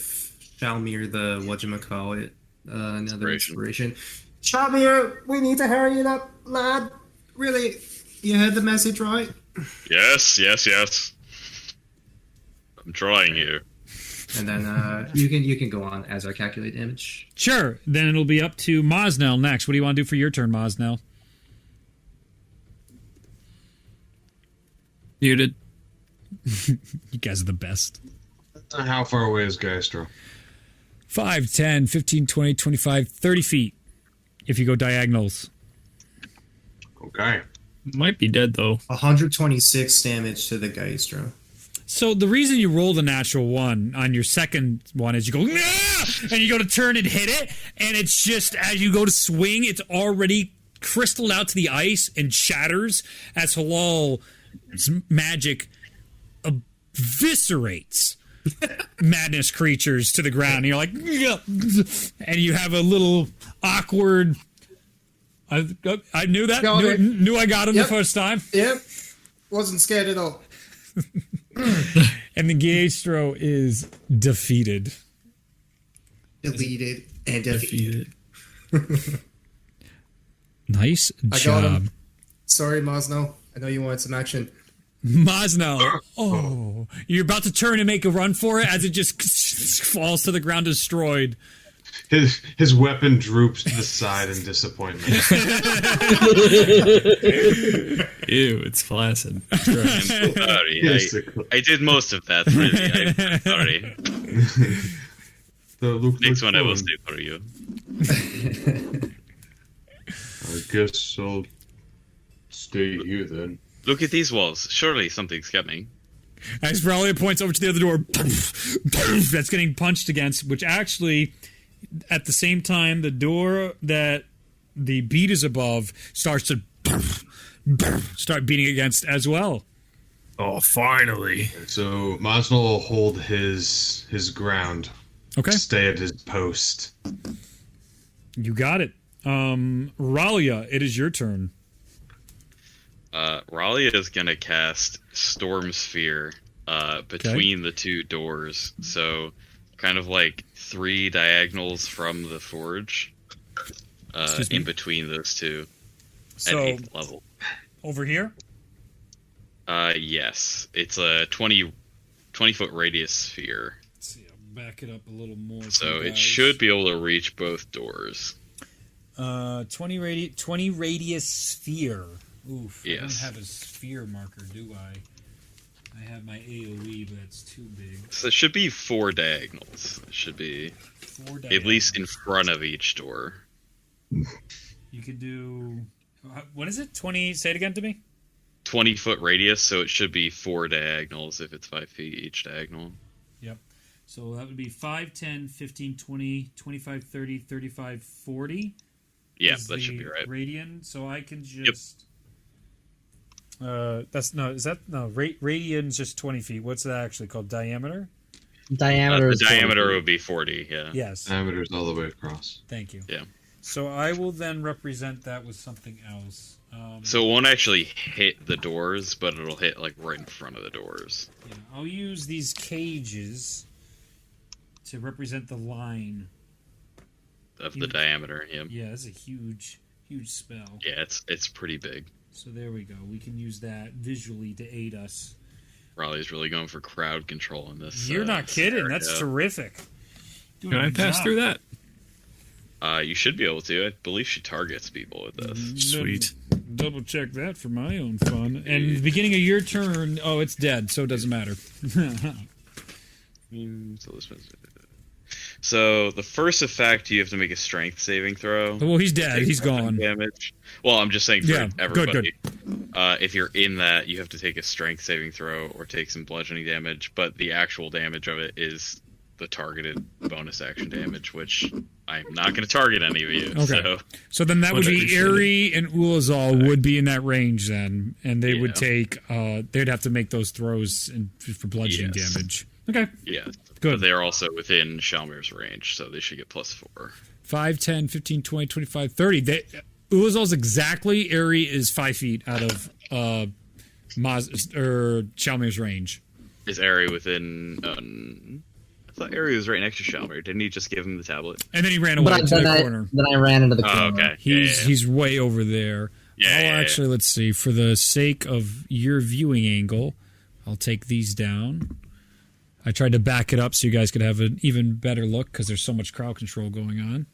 Shalmir the whatchamacallit, another inspiration. Shalmir, we need to hurry it up, lad. Really, you heard the message, right? Yes. I'm trying here. And then you can go on as I calculate damage. Sure. Then it'll be up to Mosnell next. What do you want to do for your turn, Mosnell? Muted. You guys are the best. How far away is Geistro? 5, 10, 15, 20, 25, 30 feet. If you go diagonals. Okay. Might be dead though. 126 damage to the Geistro. So the reason you roll the natural 1 on your second one is you go, "Nah!" and you go to turn and hit it, and it's just as you go to swing, it's already crystalled out to the ice and shatters as Halal's magic eviscerates madness creatures to the ground. And you're like, "Yeah." And you have a little awkward. I knew that. Got it. Knew I got him Yep. the first time. Yep. Wasn't scared at all. And the Giestro is defeated. Deleted and defeated. Nice I got job. him. Sorry, Mosno. I know you wanted some action. Mosno. Oh, you're about to turn and make a run for it as it just falls to the ground destroyed. His weapon droops to the side in disappointment. Ew, it's flaccid. I'm so sorry. I did most of that, really. I'm sorry. Next one I will stay for you. I guess I'll stay here then. Look at these walls. Surely something's coming. As Braulio points over to the other door, that's getting punched against, which actually At the same time, the door that the beat is above starts to start beating against as well. Oh, finally. So Mosnell will hold his ground. Okay. Stay at his post. You got it. Ralia, it is your turn. Ralia is gonna cast Storm Sphere between the two doors, so kind of like 3 diagonals from the forge, in between those two, So, at 8th level. over here? Yes, it's a 20-foot radius sphere, Let's see, I'll back it up a little more. so it should be able to reach both doors. 20 radius sphere. Oof. Yes. I don't have a sphere marker, do I? I have my AoE, but that's too big. So it should be 4 diagonals. It should be 4 at least in front of each door. You could do... What is it? 20... Say it again to me? 20-foot radius, so it should be 4 diagonals if it's 5 feet each diagonal. Yep. So that would be 5, 10, 15, 20, 25, 30, 35, 40. Yeah, is that should the be right. Radian. So I can just... radian's just 20 feet. What's that actually called? Diameter? Diameter. The is 40 diameter feet. would be 40, yeah. Yes. Diameter's all the way across. Thank you. Yeah. So I will then represent that with something else. So it won't actually hit the doors, but it'll hit like right in front of the doors. Yeah, I'll use these cages to represent the line. Of the Huge. diameter, yeah. Yeah, that's a huge spell. Yeah, it's pretty big. So there we go. We can use that visually to aid us. Raleigh's really going for crowd control in this. You're not kidding. scenario. That's terrific. Doing Can a I good pass job. through that? You should be able to. I believe she targets people with this. Sweet. Double check that for my own fun. And the beginning of your turn, oh, it's dead, so it doesn't matter. So the first effect, you have to make a strength saving throw. Well, he's dead. Take He's gone. Damage. Well, I'm just saying for Yeah, everybody. If you're in that, you have to take a strength saving throw or take some bludgeoning damage. But the actual damage of it is the targeted bonus action damage, which I'm not going to target any of you. Okay. So then that would be Eri and Ulazal would be in that range then, and they would take. They'd have to make those throws for bludgeoning damage. Okay. Yeah. Good. But they are also within Shalmir's range, so they should get +4. 5, 10, 15, 20, 25, 30. Ulazal's exactly. Eri is 5 feet out of Shalmir's range. Is Eri within? I thought Eri was right next to Shalmir. Didn't he just give him the tablet? And then he ran away to the corner. Then I ran into the corner. Oh, okay. He's way over there. Yeah, Actually, let's see. For the sake of your viewing angle, I'll take these down. I tried to back it up so you guys could have an even better look because there's so much crowd control going on.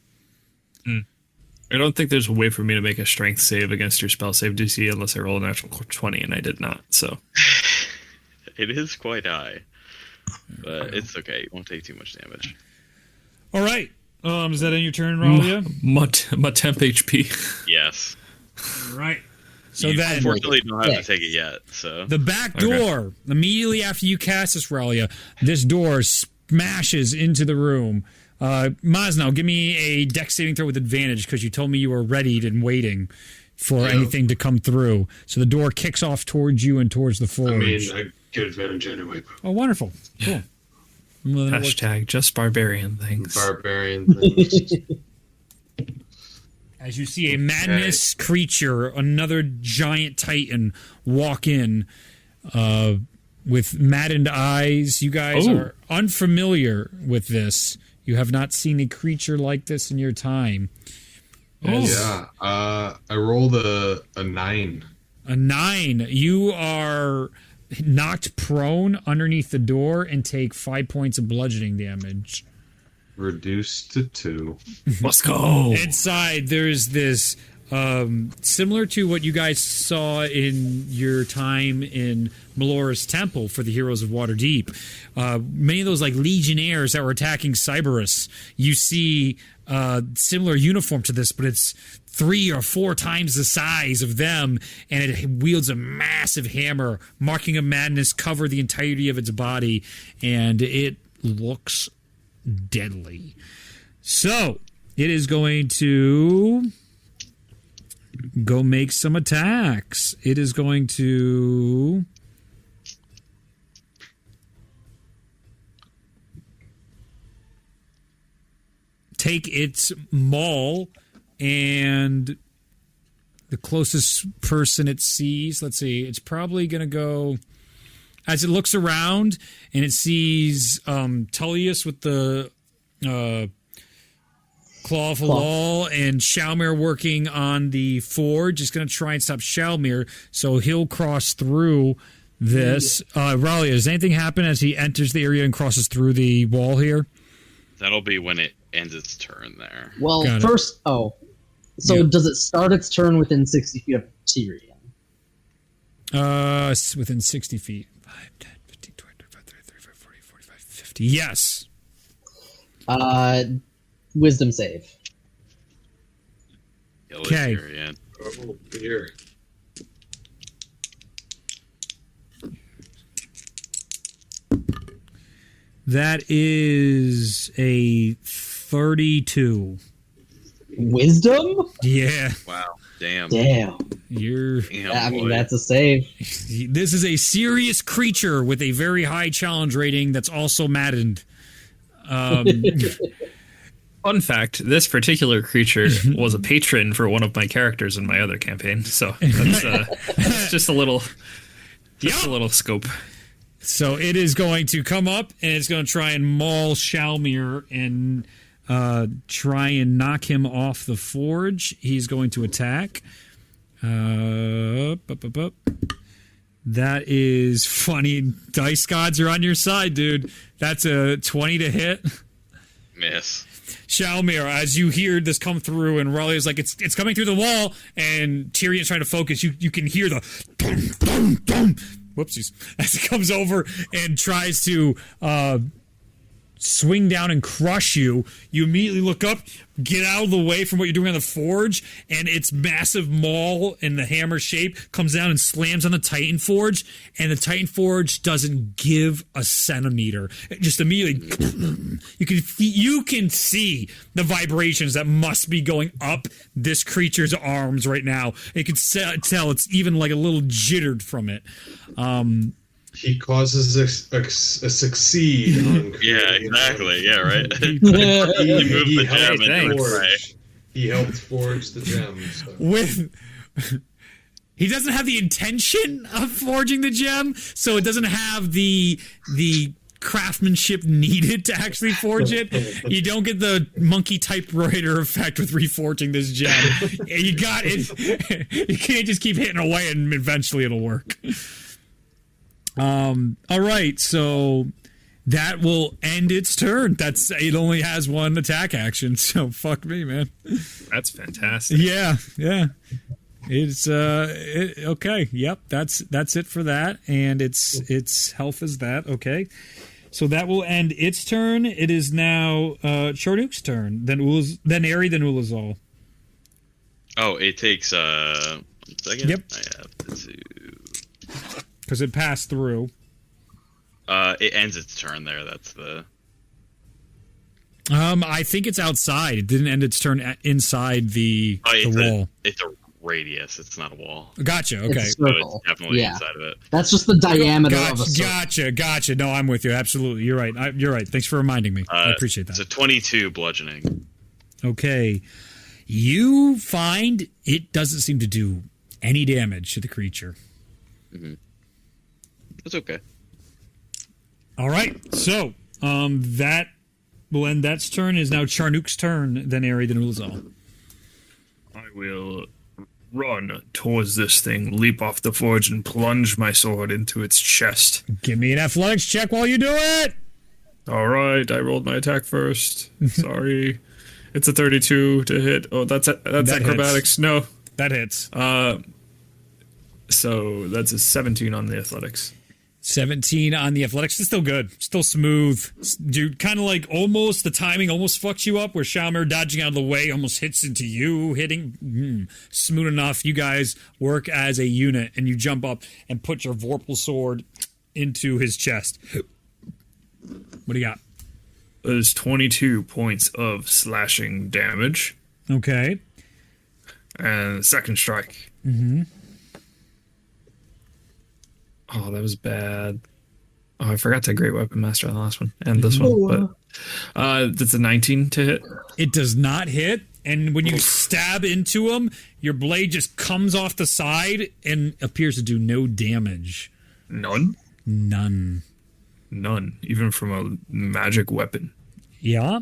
I don't think there's a way for me to make a strength save against your spell save DC unless I roll a natural 20, and I did not. So It is quite high, but it's okay. It won't take too much damage. All right. Is that in your turn, Ralia? My temp HP. Yes. All right. So You then, unfortunately don't have to take it yet. So the back door, immediately after you cast this, Ralia, this door smashes into the room. Mosnell, give me a dex saving throw with advantage because you told me you were ready and waiting for anything to come through. So the door kicks off towards you and towards the forge. I mean, I get advantage anyway. Oh, wonderful. Cool. Well, Hashtag just barbarian things. Barbarian things. as you see a madness creature, another giant titan, walk in with maddened eyes. You guys are unfamiliar with this. You have not seen a creature like this in your time. Yeah. I rolled a 9. A 9. You are knocked prone underneath the door and take 5 points of bludgeoning damage. Reduced to 2. Let's go. Inside, there's this similar to what you guys saw in your time in Melora's temple for the Heroes of Waterdeep. Many of those like legionnaires that were attacking Cyberus, you see similar uniform to this, but it's 3 or 4 times the size of them, and it wields a massive hammer, marking of madness, cover the entirety of its body, and it looks deadly. So it is going to go make some attacks. It is going to take its maul, and the closest person it sees, let's see, it's probably going to go, as it looks around and it sees Tullius with the Claw of Halal and Shalmir working on the forge, is going to try and stop Shalmir, so he'll cross through this. Ralia, does anything happen as he enters the area and crosses through the wall here? That'll be when it ends its turn there. Well, first, does it start its turn within 60 feet of Tyrion? Within 60 feet. 5, 10, 15, 20, 25, 30, 35, 40, 45, 50. Yes. Wisdom save. Okay. Oh, dear. That is a 32. Wisdom? Yeah. Wow. Damn. You're. I mean, that's a save. This is a serious creature with a very high challenge rating that's also maddened. Fun fact, this particular creature was a patron for one of my characters in my other campaign, so that's just a little scope. So it is going to come up and it's going to try and maul Shalmir and try and knock him off the forge. He's going to attack. That is funny. Dice gods are on your side, dude. That's a 20 to hit. Miss. Shalmir, as you hear this come through, and Raleigh is like, it's coming through the wall, and Tyrion's trying to focus. You can hear the dum, dum, dum. Whoopsies. As it comes over and tries to swing down and crush you, you immediately look up, get out of the way from what you're doing on the forge, and its massive maul in the hammer shape comes down and slams on the Titan forge, and the Titan forge doesn't give a centimeter. It just immediately, you can see the vibrations that must be going up this creature's arms right now. You can tell it's even like a little jittered from it. He causes a succeed on Yeah, exactly. Yeah, right. he moved the gem into its prey. He helped forge the gem. So. He doesn't have the intention of forging the gem, so it doesn't have the craftsmanship needed to actually forge it. You don't get the monkey typewriter effect with reforging this gem. You got it. You can't just keep hitting away and eventually it'll work. All right, so that will end its turn. It only has one attack action, so fuck me, man. That's fantastic. Yeah. It's okay. Yep, that's it for that, and its health is that. Okay, so that will end its turn. It is now Charnuk's turn. Then Eri, then Ulazal. Oh, it takes 1 second. Yep. I have to. Because it passed through. It ends its turn there. That's the. I think it's outside. It didn't end its turn inside the wall. It's a radius. It's not a wall. Gotcha. Okay. It's So it's definitely inside of it. That's just the diameter of a circle. Gotcha. No, I'm with you. Absolutely. You're right. You're right. Thanks for reminding me. I appreciate that. It's a 22 bludgeoning. Okay. You find it doesn't seem to do any damage to the creature. Mm-hmm. That's okay. All right. So that will end that's turn. Is now Charnuk's turn, then Eri, then Ulazal. I will run towards this thing, leap off the forge, and plunge my sword into its chest. Give me an athletics check while you do it. All right, I rolled my attack first. Sorry. It's a 32 to hit. Oh, that's acrobatics. Hits. No. That hits. So that's a 17 on the athletics. 17 on the athletics. It's still good. Still smooth. Dude, kind of like almost the timing almost fucks you up where Shalmir dodging out of the way almost hits into you, hitting smooth enough. You guys work as a unit and you jump up and put your Vorpal sword into his chest. What do you got? is 22 points of slashing damage. Okay. And second strike. Mm-hmm. Oh, that was bad. Oh, I forgot to Great Weapon Master on the last one and this one. But that's a 19 to hit. It does not hit. And when you stab into him, your blade just comes off the side and appears to do no damage. None? None. None. Even from a magic weapon. Yeah.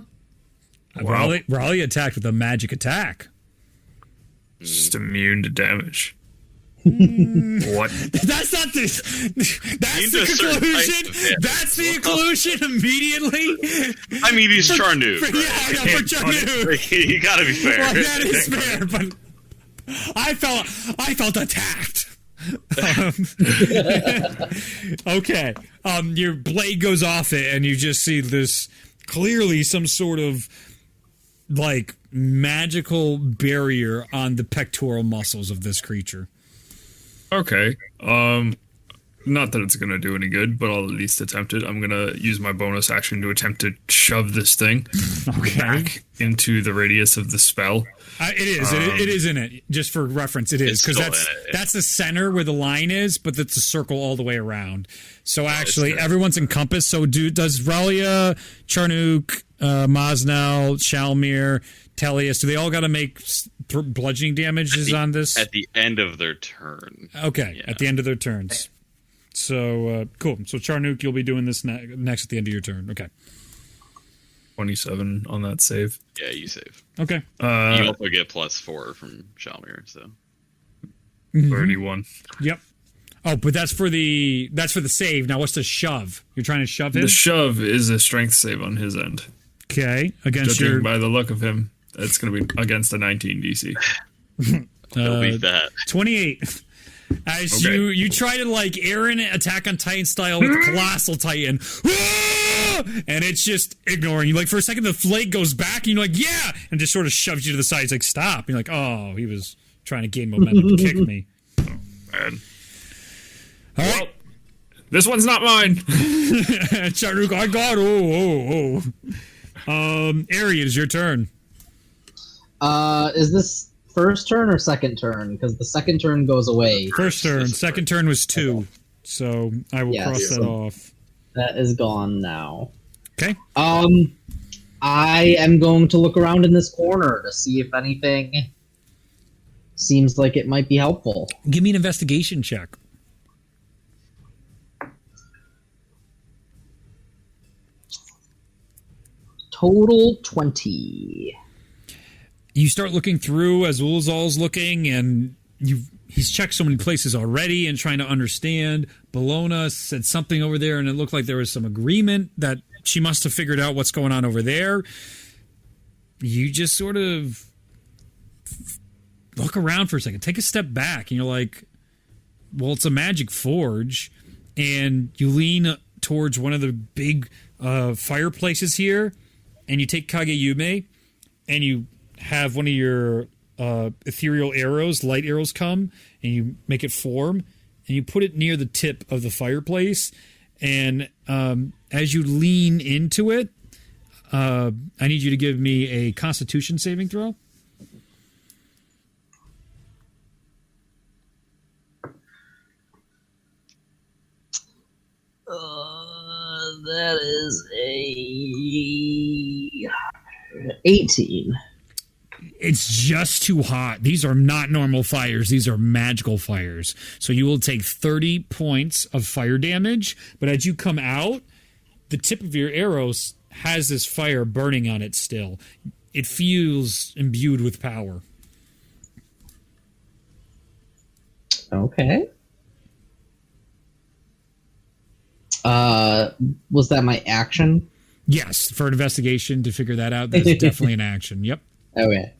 Wow. Raleigh attacked with a magic attack. Just immune to damage. What? That's not the. That's the conclusion. That's the conclusion immediately. I mean, he's Charnu. Yeah, for Charnu. You gotta be fair. Well, that is fair, but I felt attacked. Okay. Your blade goes off it, and you just see this clearly some sort of like magical barrier on the pectoral muscles of this creature. Okay. Not that it's gonna do any good, but I'll at least attempt it. I'm gonna use my bonus action to attempt to shove this thing back into the radius of the spell. It is. It is in it. Just for reference, it is because that's the center where the line is, but it's a circle all the way around. So actually, everyone's encompassed. So does Ralia, Charnuk, Mosnell, Shalmir, Tellius, do they all got to make bludgeoning damages on this? At the end of their turn. Okay, yeah. At the end of their turns. So, cool. So, Charnuk, you'll be doing this next at the end of your turn. Okay. 27 on that save. Yeah, you save. Okay. You also get +4 from Shalmir, so. 31. Yep. Oh, but that's for the save. Now, what's the shove? You're trying to shove him? The shove is a strength save on his end. Okay. Against Judging by the look of him, it's going to be against a 19 DC. He'll beat that. 28. As you try to like Aaron Attack on Titan style with Colossal Titan, and it's just ignoring you. Like for a second, the flake goes back, and you're like, "Yeah," and just sort of shoves you to the side. It's like, "Stop!" And you're like, "Oh, he was trying to gain momentum to kick me." Oh man! All right, well, this one's not mine. Charuk, I got. Ari, it is your turn. Is this first turn or second turn? Because the second turn goes away. First turn. Second turn was 2. So I will cross that off. That is gone now. Okay. I am going to look around in this corner to see if anything seems like it might be helpful. Give me an investigation check. Total 20. You start looking through as Ulzal's looking, and he's checked so many places already and trying to understand. Bologna said something over there, and it looked like there was some agreement that she must have figured out what's going on over there. You just sort of look around for a second, take a step back, and you're like, well, it's a magic forge, and you lean towards one of the big fireplaces here, and you take Kageyume, and you have one of your ethereal arrows, light arrows come, and you make it form, and you put it near the tip of the fireplace, and as you lean into it, I need you to give me a Constitution saving throw. That is a 18. It's just too hot. These are not normal fires. These are magical fires. So you will take 30 points of fire damage. But as you come out, the tip of your arrows has this fire burning on it still. It feels imbued with power. Okay. Was that my action? Yes, for an investigation to figure that out, that's definitely an action. Yep. Okay.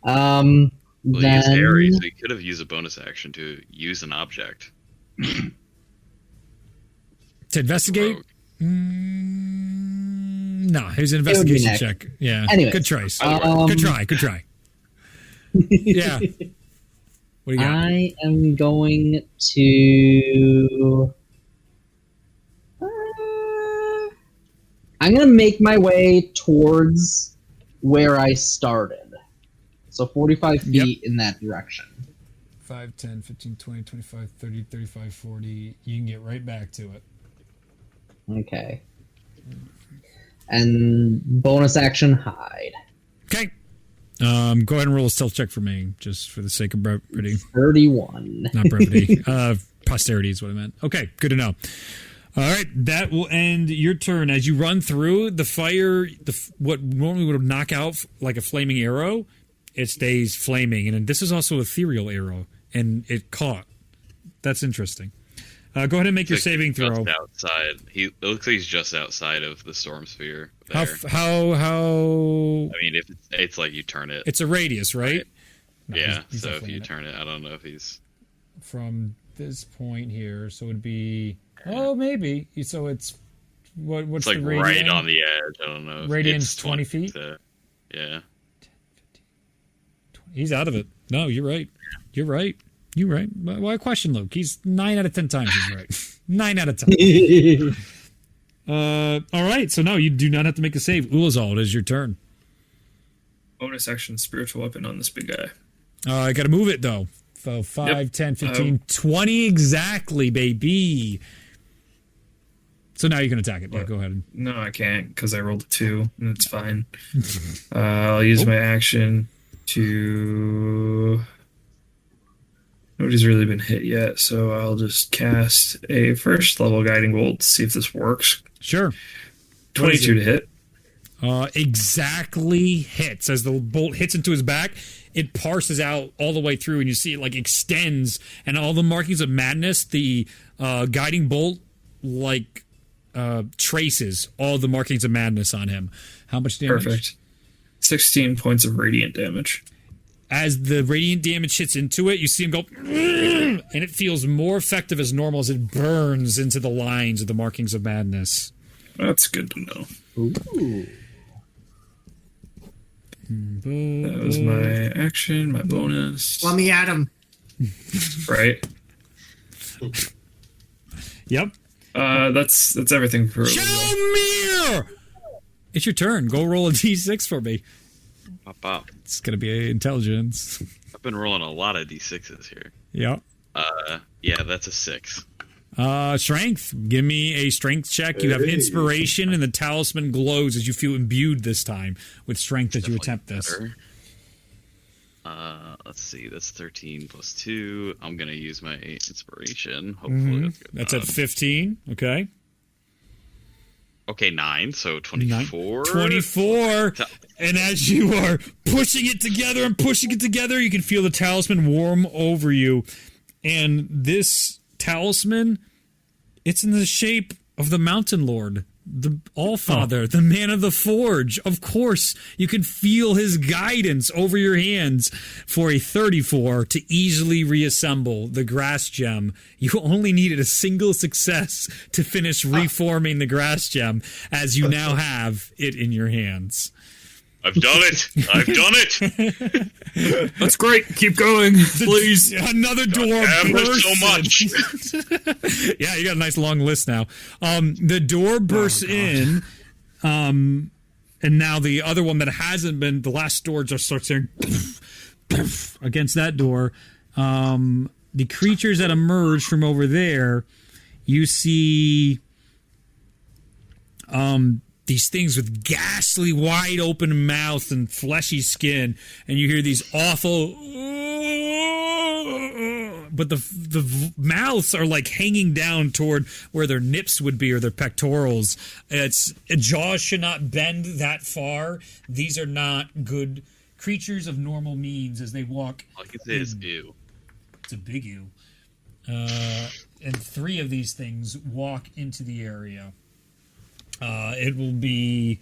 Well, use Ares. We could have used a bonus action to use an object. To investigate? No, here's an investigation check. Yeah. Anyways, good choice. Good try. Yeah. What do you got? I am going to... I'm gonna make my way towards where I started. So 45 feet in that direction. 5, 10, 15, 20, 25, 30, 35, 40. You can get right back to it. Okay. And bonus action hide. Okay. Go ahead and roll a stealth check for me, just for the sake of brevity. 31. Not brevity. Posterity is what I meant. Okay, good to know. All right, that will end your turn. As you run through the fire, what normally would knock out like a flaming arrow, it stays flaming. And this is also an ethereal arrow, and it caught. That's interesting. Go ahead and make your saving throw. Outside, it looks like he's just outside of the storm sphere. How? I mean, if it's like you turn it, it's a radius, right? No, yeah. he's So if you turn it, I don't know if he's from this point here. So it'd be maybe. So it's what's it's like the radian? right on the edge. I don't know. Radian's 20 feet. Yeah. He's out of it. No, you're right. You're right. You're right. Why question Luke? He's 9 out of 10 times he's right. 9 out of 10. All right. So no, you do not have to make a save. Ulazal, it is your turn. Bonus action spiritual weapon on this big guy. I got to move it though. So 5, 10, 15, 20 exactly, baby. So now you can attack it. Yeah, go ahead. No, I can't because I rolled a 2 and it's fine. I'll use my action to. Nobody's really been hit yet, so I'll just cast a first level guiding bolt to see if this works. Sure. 22 to hit. Exactly hits. As the bolt hits into his back, it parses out all the way through, and you see it like extends, and all the markings of madness, the guiding bolt like traces all the markings of madness on him. How much damage? Perfect. 16 points of radiant damage. As the radiant damage hits into it, you see him go, and it feels more effective as normal as it burns into the lines of the markings of madness. That's good to know. Ooh. That was my action, my bonus. Let me at him. Right? Yep. That's everything for Shalmir! It's your turn. Go roll a d6 for me. Pop. It's going to be intelligence. I've been rolling a lot of d6s here. Yep. Yeah, that's a 6. Strength. Give me a strength check. You have inspiration, and the talisman glows as you feel imbued this time with strength as you attempt this. Better. Let's see. That's 13 plus 2. I'm going to use my inspiration. Hopefully that's at 15. Okay. Okay, 9. So 24. 24. And as you are pushing it together, you can feel the talisman warm over you. And this talisman, it's in the shape of the Mountain Lord, the Allfather, the Man of the Forge. Of course, you can feel his guidance over your hands. For a 34 to easily reassemble the grass gem, you only needed a single success to finish reforming the grass gem, as you now have it in your hands. I've done it. That's great. Keep going, please. Another door bursts. So much. Yeah, you got a nice long list now. The door bursts in, and now the other one that hasn't been, the last door just starts hearing against that door. The creatures that emerge from over there, you see these things with ghastly wide open mouths and fleshy skin, and you hear these awful, but the mouths are like hanging down toward where their nips would be, or their pectorals. Jaws should not bend that far. These are not good creatures of normal means as they walk. All I can say is ew. It's a big ew. And 3 of these things walk into the area. It will be.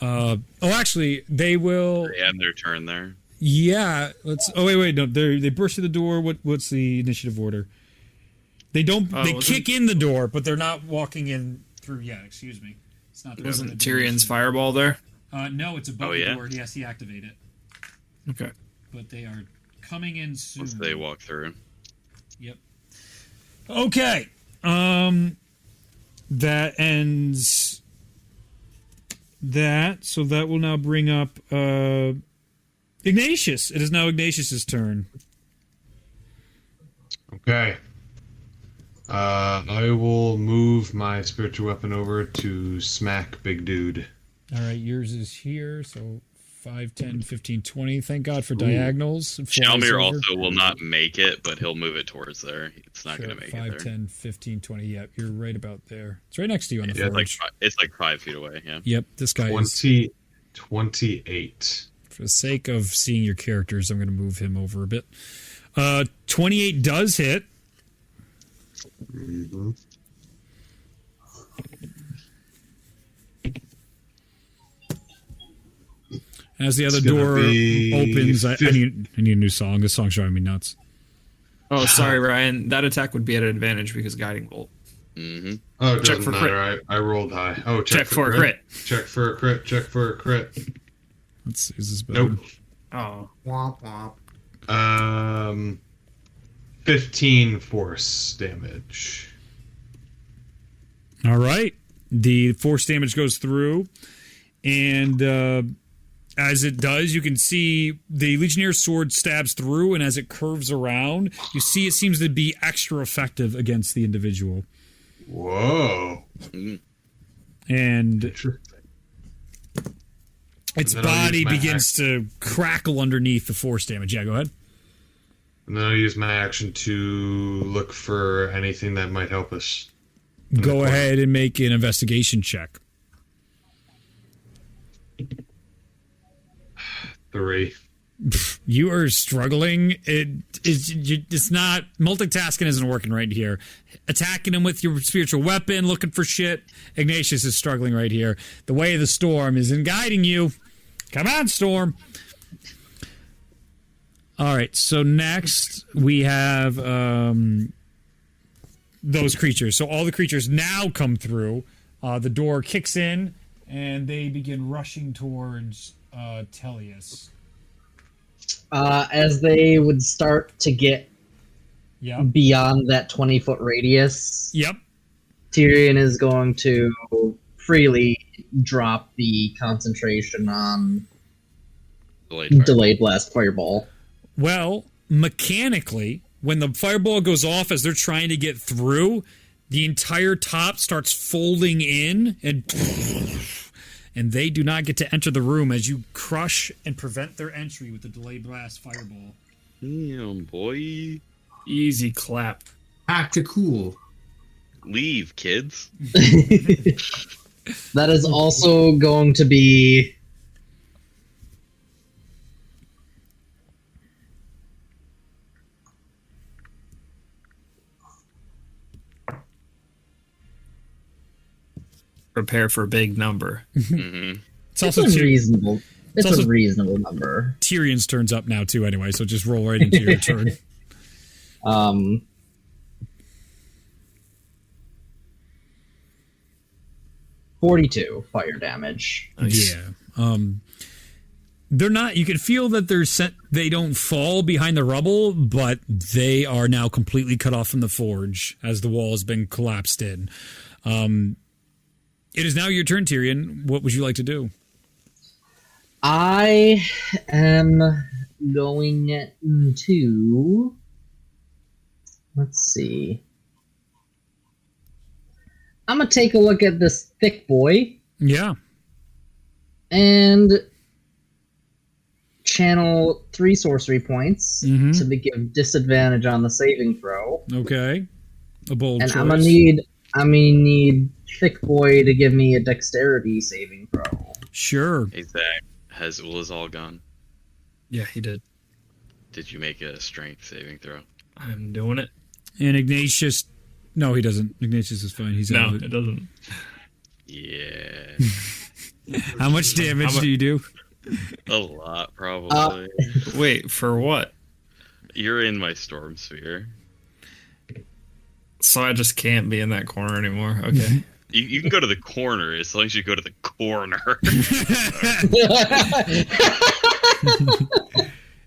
Actually, they will. They end their turn there. Yeah. Let's. Oh wait. No, they burst through the door. What's the initiative order? They don't. They kick in the door, but they're not walking in through yet. Excuse me. It's not. Wasn't Tyrion's fireball there? No, it's above the door. He has to activate it. Okay. But they are coming in soon. Once they walk through. Yep. Okay. That ends that. So that will now bring up Ignatius. It is now Ignatius's turn. Okay. I will move my spiritual weapon over to smack Big Dude. All right, yours is here. So 5, 10, 15, 20. Thank God for diagonals. Shalmir also will not make it, but he'll move it towards there. It's not going to make 5, it there. 10, 15, 20. Yep, you're right about there. It's right next to you on the forge. It's like 5 feet away, yeah. Yep, this guy 28. For the sake of seeing your characters, I'm going to move him over a bit. 28 does hit. Mm-hmm. As the other door opens, I need a new song. This song's driving me nuts. Oh, sorry, Ryan. That attack would be at an advantage because Guiding Bolt. Mm-hmm. Oh, it Check doesn't for matter. I rolled high. Oh, check for a crit. Check for a crit. Check for a crit. Let's see. Is this better? Nope. Oh. Womp womp. 15 force damage. All right. The force damage goes through, and as it does, you can see the Legionnaire's sword stabs through, and as it curves around, you see it seems to be extra effective against the individual. Whoa. And Interesting. its And then I'll body use my begins to crackle underneath the force damage. Yeah, go ahead. And then I'll use my action to look for anything that might help us. Go ahead and make an investigation check. 3. You are struggling. It's not multitasking isn't working right here. Attacking him with your spiritual weapon, looking for shit. Ignatius is struggling right here. The way of the storm isn't guiding you. Come on, storm. All right. So next we have those creatures. So all the creatures now come through. The door kicks in, and they begin rushing towards Tellius. As they would start to get Yep. beyond that 20-foot radius, Yep. Tyrion is going to freely drop the concentration on delayed blast fireball. Well, mechanically, when the fireball goes off as they're trying to get through, the entire top starts folding in, and they do not get to enter the room as you crush and prevent their entry with the delayed blast fireball. Damn, boy. Easy clap. Back to cool. Leave, kids. That is also going to be Prepare for a big number. Mm-hmm. It's also a reasonable. It's also a reasonable number. Tyrion's turn's up now too, anyway. So just roll right into your turn. 42 fire damage. Nice. Yeah. They're not. You can feel that they're sent. They don't fall behind the rubble, but they are now completely cut off from the forge as the wall has been collapsed in. It is now your turn, Tyrion. What would you like to do? I am going to. Let's see. I'm gonna take a look at this thick boy Yeah. and channel 3 sorcery points Mhm. to give disadvantage on the saving throw. Okay. A bold And choice. I'm gonna need thick boy to give me a dexterity saving throw. Sure. Hey, Zach, was all gone? Yeah, he did. Did you make a strength saving throw? I'm doing it. And Ignatius. No, he doesn't. Ignatius is fine. He's out No, of it it. doesn't. Yeah. How much damage do you do? A lot, probably. Wait, for what? You're in my storm sphere. So I just can't be in that corner anymore. Okay. You can go to the corner as long as you go to the corner.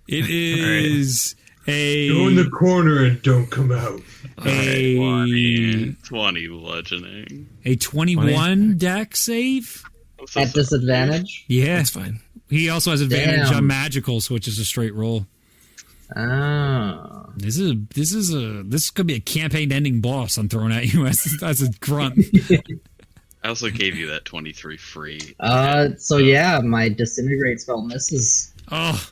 It is a Go in the corner and don't come out. a 20 bludgeoning. a 21 deck save. So At sorry. disadvantage? Yeah. That's fine. He also has advantage Damn. on magicals, which is a straight roll. Oh. This could be a campaign-ending boss I'm throwing at you as a grunt. I also gave you that 23 free. So yeah, my disintegrate spell misses. Oh,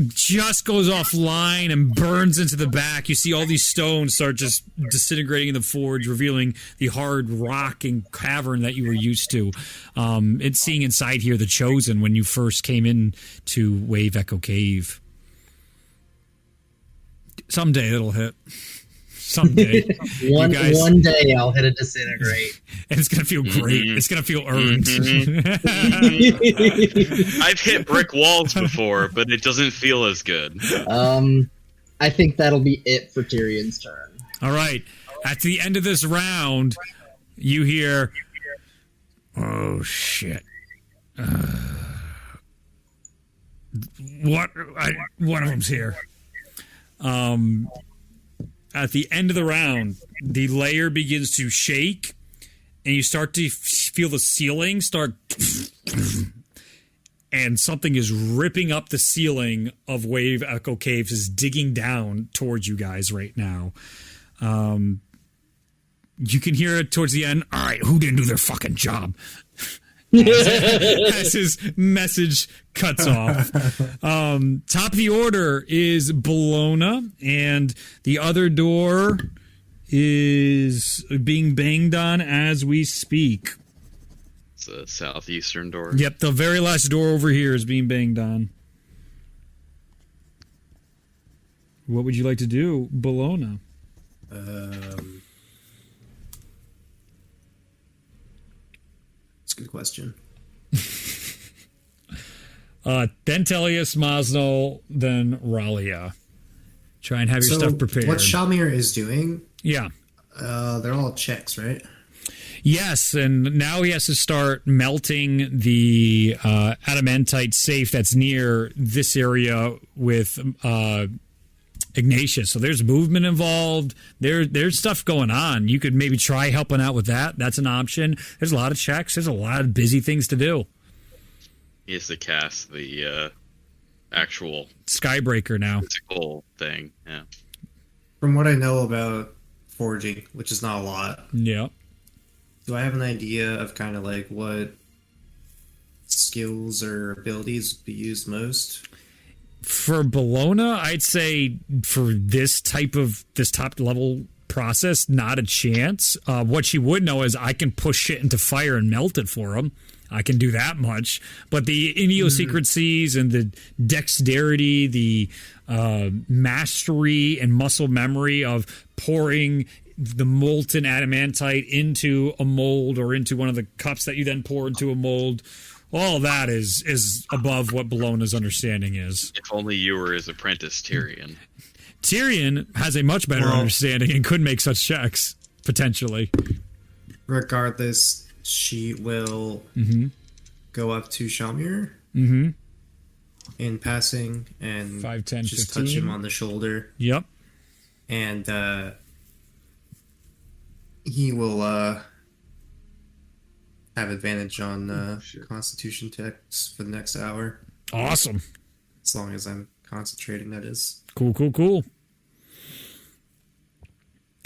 just goes offline and burns into the back. You see all these stones start just disintegrating in the forge, revealing the hard rock and cavern that you were used to. It's seeing inside here the Chosen when you first came in to Wave Echo Cave. Someday it'll hit. Someday. One You guys- one day I'll hit a disintegrate. And it's going to feel great. It's going to feel earned. I've hit brick walls before, but it doesn't feel as good. I think that'll be it for Tyrion's turn. All right. At the end of this round, you hear, "Oh shit! One of them's here." At the end of the round, the layer begins to shake, and you start to feel the ceiling start, and something is ripping up the ceiling of Wave Echo Caves, is digging down towards you guys right now. You can hear it towards the end. All right, who didn't do their fucking job? As his message cuts off. Top of the order is Bologna, and the other door is being banged on as we speak. It's a southeastern door. Yep, the very last door over here is being banged on. What would you like to do, Bologna? That's a good question. Then Tellius, Mosnell, then Ralia. Try and have your stuff prepared. What Shamir is doing, Yeah. they're all checks, right? Yes, and now he has to start melting the adamantite safe that's near this area with Ignatius. So there's movement involved. There's stuff going on. You could maybe try helping out with that. That's an option. There's a lot of checks. There's a lot of busy things to do. He has to cast the actual Skybreaker now. physical thing. Yeah. From what I know about forging, which is not a lot, Yeah. do I have an idea of kind of like what skills or abilities would be used most? For Bologna, I'd say for this top level process, not a chance. What she would know is I can push shit into fire and melt it for him. I can do that much. But the idiosyncrasies and the dexterity, the mastery and muscle memory of pouring the molten adamantite into a mold or into one of the cups that you then pour into a mold, all that is above what Bologna's understanding is. If only you were his apprentice, Tyrion. Tyrion has a much better understanding and could make such checks, potentially. Regardless, she will go up to Shamir in passing and 5, 10, just 15. touch him on the shoulder. Yep. And he will have advantage on Constitution checks for the next hour, Awesome. as long as I'm concentrating. That is. Cool.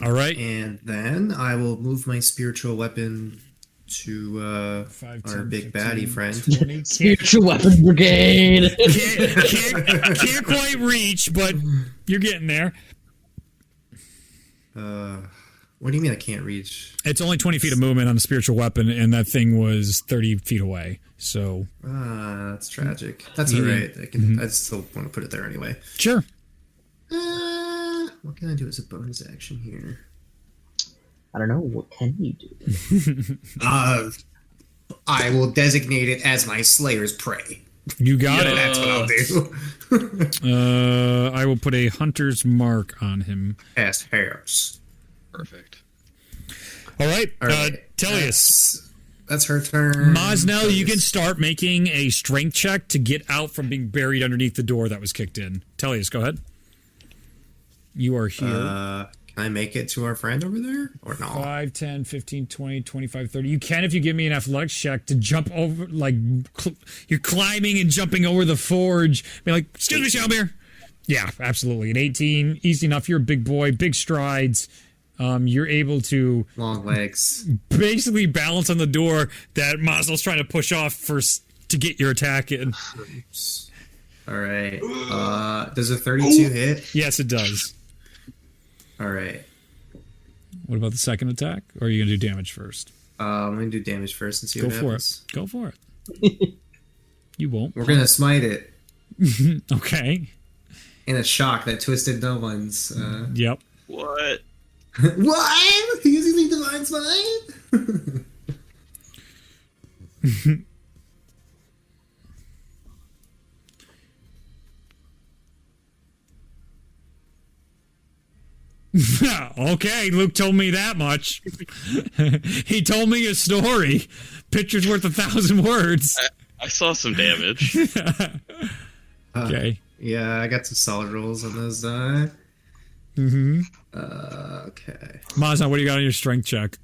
All right. And then I will move my spiritual weapon to 5, our 10, big 15, baddie friend. 20. Spiritual Weapon Brigade. Can't quite reach, but you're getting there. What do you mean I can't reach? It's only 20 feet of movement on a spiritual weapon, and that thing was 30 feet away. So, That's tragic. That's all right. I still want to put it there anyway. sure. What can I do as a bonus action here? I don't know. What can you do? I will designate it as my Slayer's Prey. You got it. That's what I'll do. I will put a hunter's mark on him. Cast Harris. Perfect. All right. All right. Tellius. That's her turn. Mosnell, you can start making a strength check to get out from being buried underneath the door that was kicked in. Tellius, go ahead. You are here. Can I make it to our friend over there or not? 5, 10, 15, 20, 25, 30. You can if you give me an athletics check to jump over, like, you're climbing and jumping over the forge. Be like, excuse me, Shelbeer. Yeah, absolutely. An 18, easy enough. You're a big boy, big strides. You're able to Long legs. basically balance on the door that Mazel's trying to push off first to get your attack in. All right. Does a 32 hit? Yes, it does. All right. What about the second attack? Or are you going to do damage first? I'm going to do damage first and see Go what for happens. it. Go for it. You won't. We're going to smite it Okay. in a shock that twisted no one's. Yep. What? What? He's using Divine Smite? Okay, Luke told me that much. He told me a story. Picture's worth 1,000 words. I saw some damage. Okay. Yeah, I got some solid rolls on those die. Mm-hmm. Okay. Mazna, what do you got on your strength check?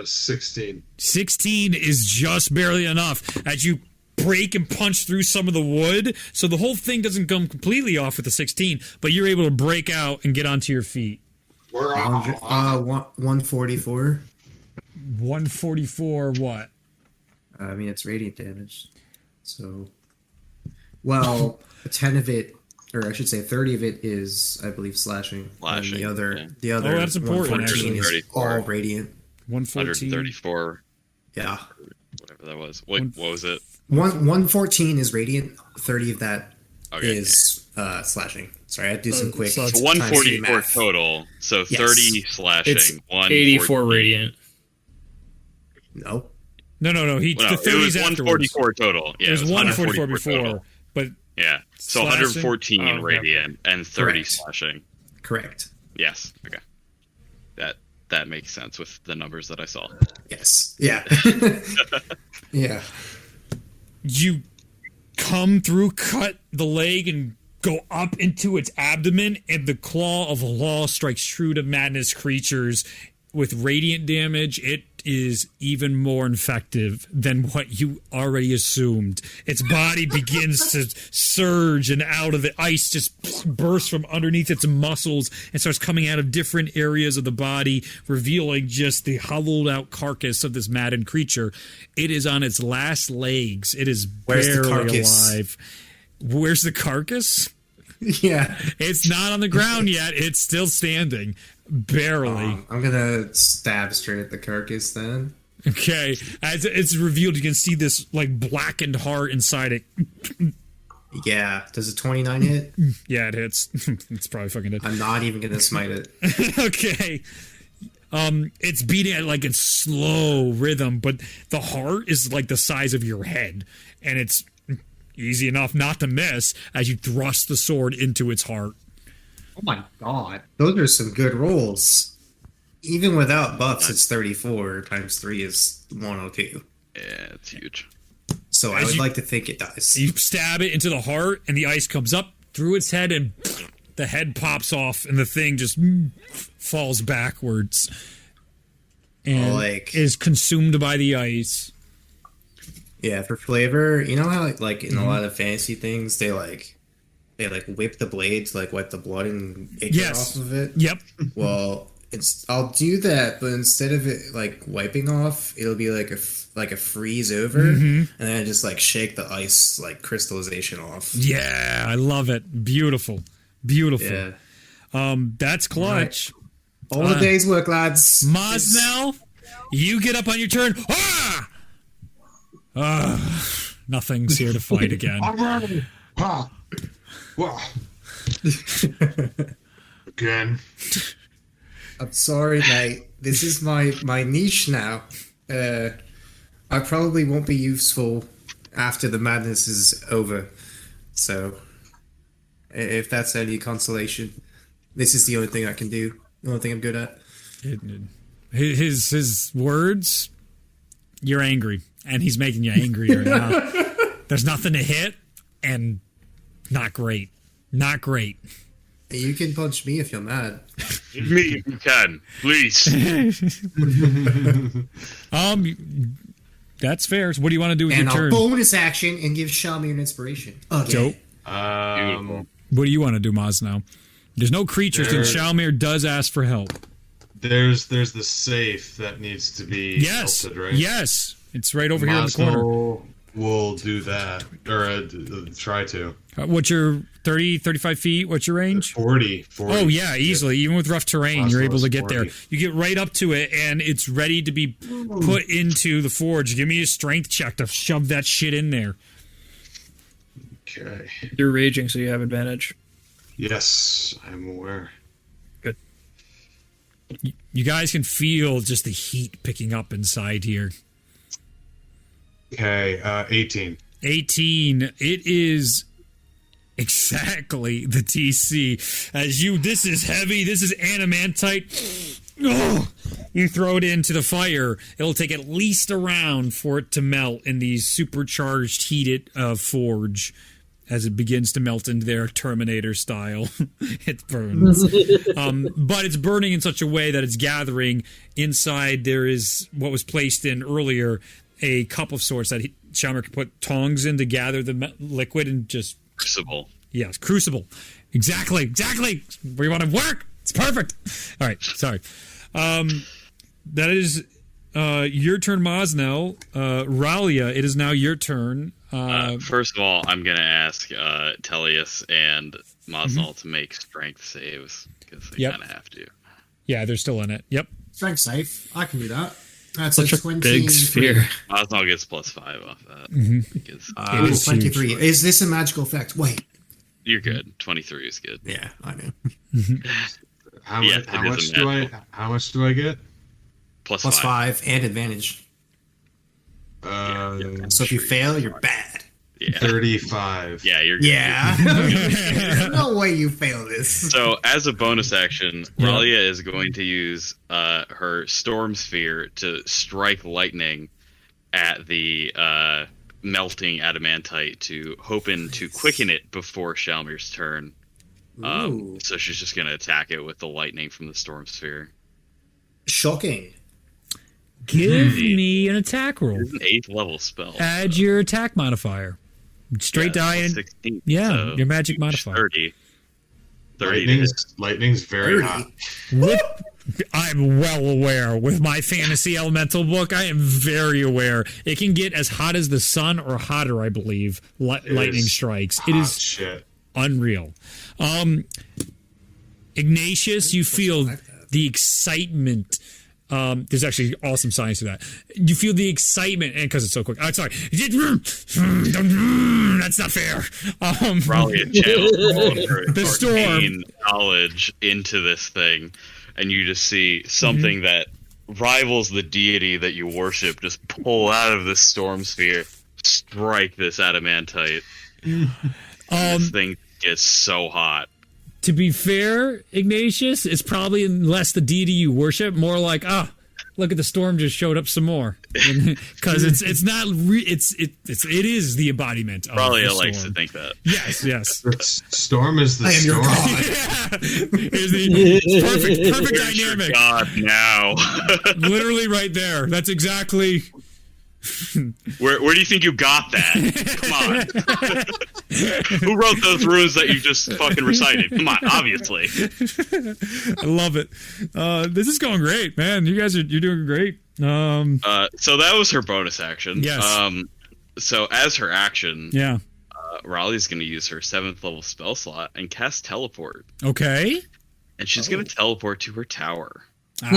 16. 16 is just barely enough as you break and punch through some of the wood, so the whole thing doesn't come completely off with the 16, but you're able to break out and get onto your feet. We're 144. 144 what? I mean, it's radiant damage. So, well, 10 of it, or I should say 30 of it is, I believe, slashing. Slashing, And yeah. the other Oh, that's important, 114 is actually. all radiant. 114. 134, Yeah. whatever that was. What was it? 114 is radiant. 30 of that Okay. is slashing. Sorry, I had to do some quick. so it's So times 144 math. total. So Yes. 30 slashing. It's 144 84 radiant. No. No. He Well, the no, it was 30s afterwards. 144 total. Yeah, It was 144 before, total. but Yeah. So Slashing? 114 Oh, okay. radiant and 30 Correct. slashing. Correct. Yes. Okay. That makes sense with the numbers that I saw. Yes. Yeah. Yeah. you come through, cut the leg, and go up into its abdomen, and the claw of law strikes true to madness creatures with radiant damage. It is even more effective than what you already assumed. Its body begins to surge, and out of it, ice just bursts from underneath its muscles and starts coming out of different areas of the body, revealing just the hollowed out carcass of this maddened creature. It is on its last legs. It is Where's the barely carcass? alive. Where's the carcass? Yeah. It's not on the ground yet. It's still standing. Barely. I'm gonna stab straight at the carcass then. Okay. As it's revealed, you can see this like blackened heart inside it. Yeah. Does a 29 hit? Yeah, it hits. It's probably fucking dead. I'm not even gonna smite it. Okay. It's beating at like a slow rhythm, but the heart is like the size of your head, and it's easy enough not to miss as you thrust the sword into its heart. Oh my god. Those are some good rolls. Even without buffs, it's 34 times 3 is 102. Yeah, it's huge. So I As would you- like to think it does. You stab it into the heart, and the ice comes up through its head, and the head pops off, and the thing just falls backwards and Like- is consumed by the ice. Yeah, for flavor, you know how like in Mm-hmm. a lot of fantasy things they whip the blade to like wipe the blood and ichor Yes. off of it. Yep. Well, I'll do that, but instead of it like wiping off, it'll be like a freeze over, Mm-hmm. and then I just like shake the ice like crystallization off. Yeah, I love it. Beautiful. Beautiful. Yeah, That's clutch. all the day's work, lads. Mosnell, you get up on your turn. Nothing's here to fight again. Ha! Wow. Again. I'm sorry, mate. This is my niche now. I probably won't be useful after the madness is over. So, if that's any consolation, this is the only thing I can do. The only thing I'm good at. His words, you're angry, and he's making you angrier now. There's nothing to hit, and not great. Not great. You can punch me if you're mad. Me, if you can, please. That's fair. So what do you want to do with And your I'll turn? bonus action and give Shalmir an inspiration. Okay. Dope. Beautiful. What do you want to do, Maz, now? There's no creatures, and Shalmir does ask for help. There's the safe that needs to be Yes. melted, right? Yes. It's right over here in the corner. We'll do that, or try to. What's your 30, 35 feet? What's your range? 40. Oh, yeah, easily. Even with rough terrain, you're able to get 40. there. You get right up to it, and it's ready to be put into the forge. Give me a strength check to shove that shit in there. Okay. You're raging, so you have advantage. Yes, I'm aware. You guys can feel just the heat picking up inside here. Okay, 18. 18. It is exactly the TC. This is heavy. This is adamantite. Oh, you throw it into the fire. It'll take at least a round for it to melt in the supercharged, heated forge. As it begins to melt into their Terminator style, it burns. But it's burning in such a way that it's gathering. Inside there is what was placed in earlier, a cup of sorts that Shalmir could put tongs in to gather the liquid and just... Crucible. Yes, crucible. Exactly. Where you want to work. It's perfect. All right, sorry. That is your turn, Maz, now. Ralia, it is now your turn. First of all, I'm going to ask Tellius and Maznal to make strength saves, because they kind of have to. Yeah, they're still in it. Yep. Strength safe. I can do that. That's Such a 23. big sphere. Maznal gets +5 off that. Because It is 23. huge. Is this a magical effect? Wait. you're good. 23 is good. Yeah, I know. How Yes, it much is a do I? magical. How much do I get? Plus Plus 5. 5 and advantage. So if you fail, you're bad. Yeah. 35. Yeah, you're good. Yeah. There's no way you fail this. So, as a bonus action, Ralia is going to use her Storm Sphere to strike lightning at the melting adamantite hoping to quicken it before Shalmir's turn. So she's just going to attack it with the lightning from the Storm Sphere. Shocking. Give me an attack roll. It's an 8th level spell. Add your attack modifier. Straight die and 16. yeah, your magic modifier. 30. 30. Lightning's very hot. I'm well aware with my fantasy elemental book. I am very aware. It can get as hot as the sun or hotter, I believe. Lightning strikes. It is shit. Unreal. Ignatius, you feel the excitement. There's actually awesome science to that. You feel the excitement, and because it's so quick. I'm sorry. That's not fair. Probably a channel the storm knowledge into this thing, and you just see something that rivals the deity that you worship just pull out of this storm sphere, strike this adamantite. This thing gets so hot. To be fair, Ignatius, it's probably less the deity you worship, more like, look at the storm just showed up some more, because it's not it is the embodiment of Probably the storm. likes to think that. Yes. Storm is the storm. It's perfect Where's your dynamic. God now. Literally right there. That's exactly. Where do you think you got that? Come on. Who wrote those runes that you just fucking recited? Come on, obviously. I love it. This is going great, man. You're doing great. So that was her bonus action. Yes. So as her action, Yeah. Raleigh's going to use her 7th level spell slot and cast teleport. Okay. And she's going to teleport to her tower. There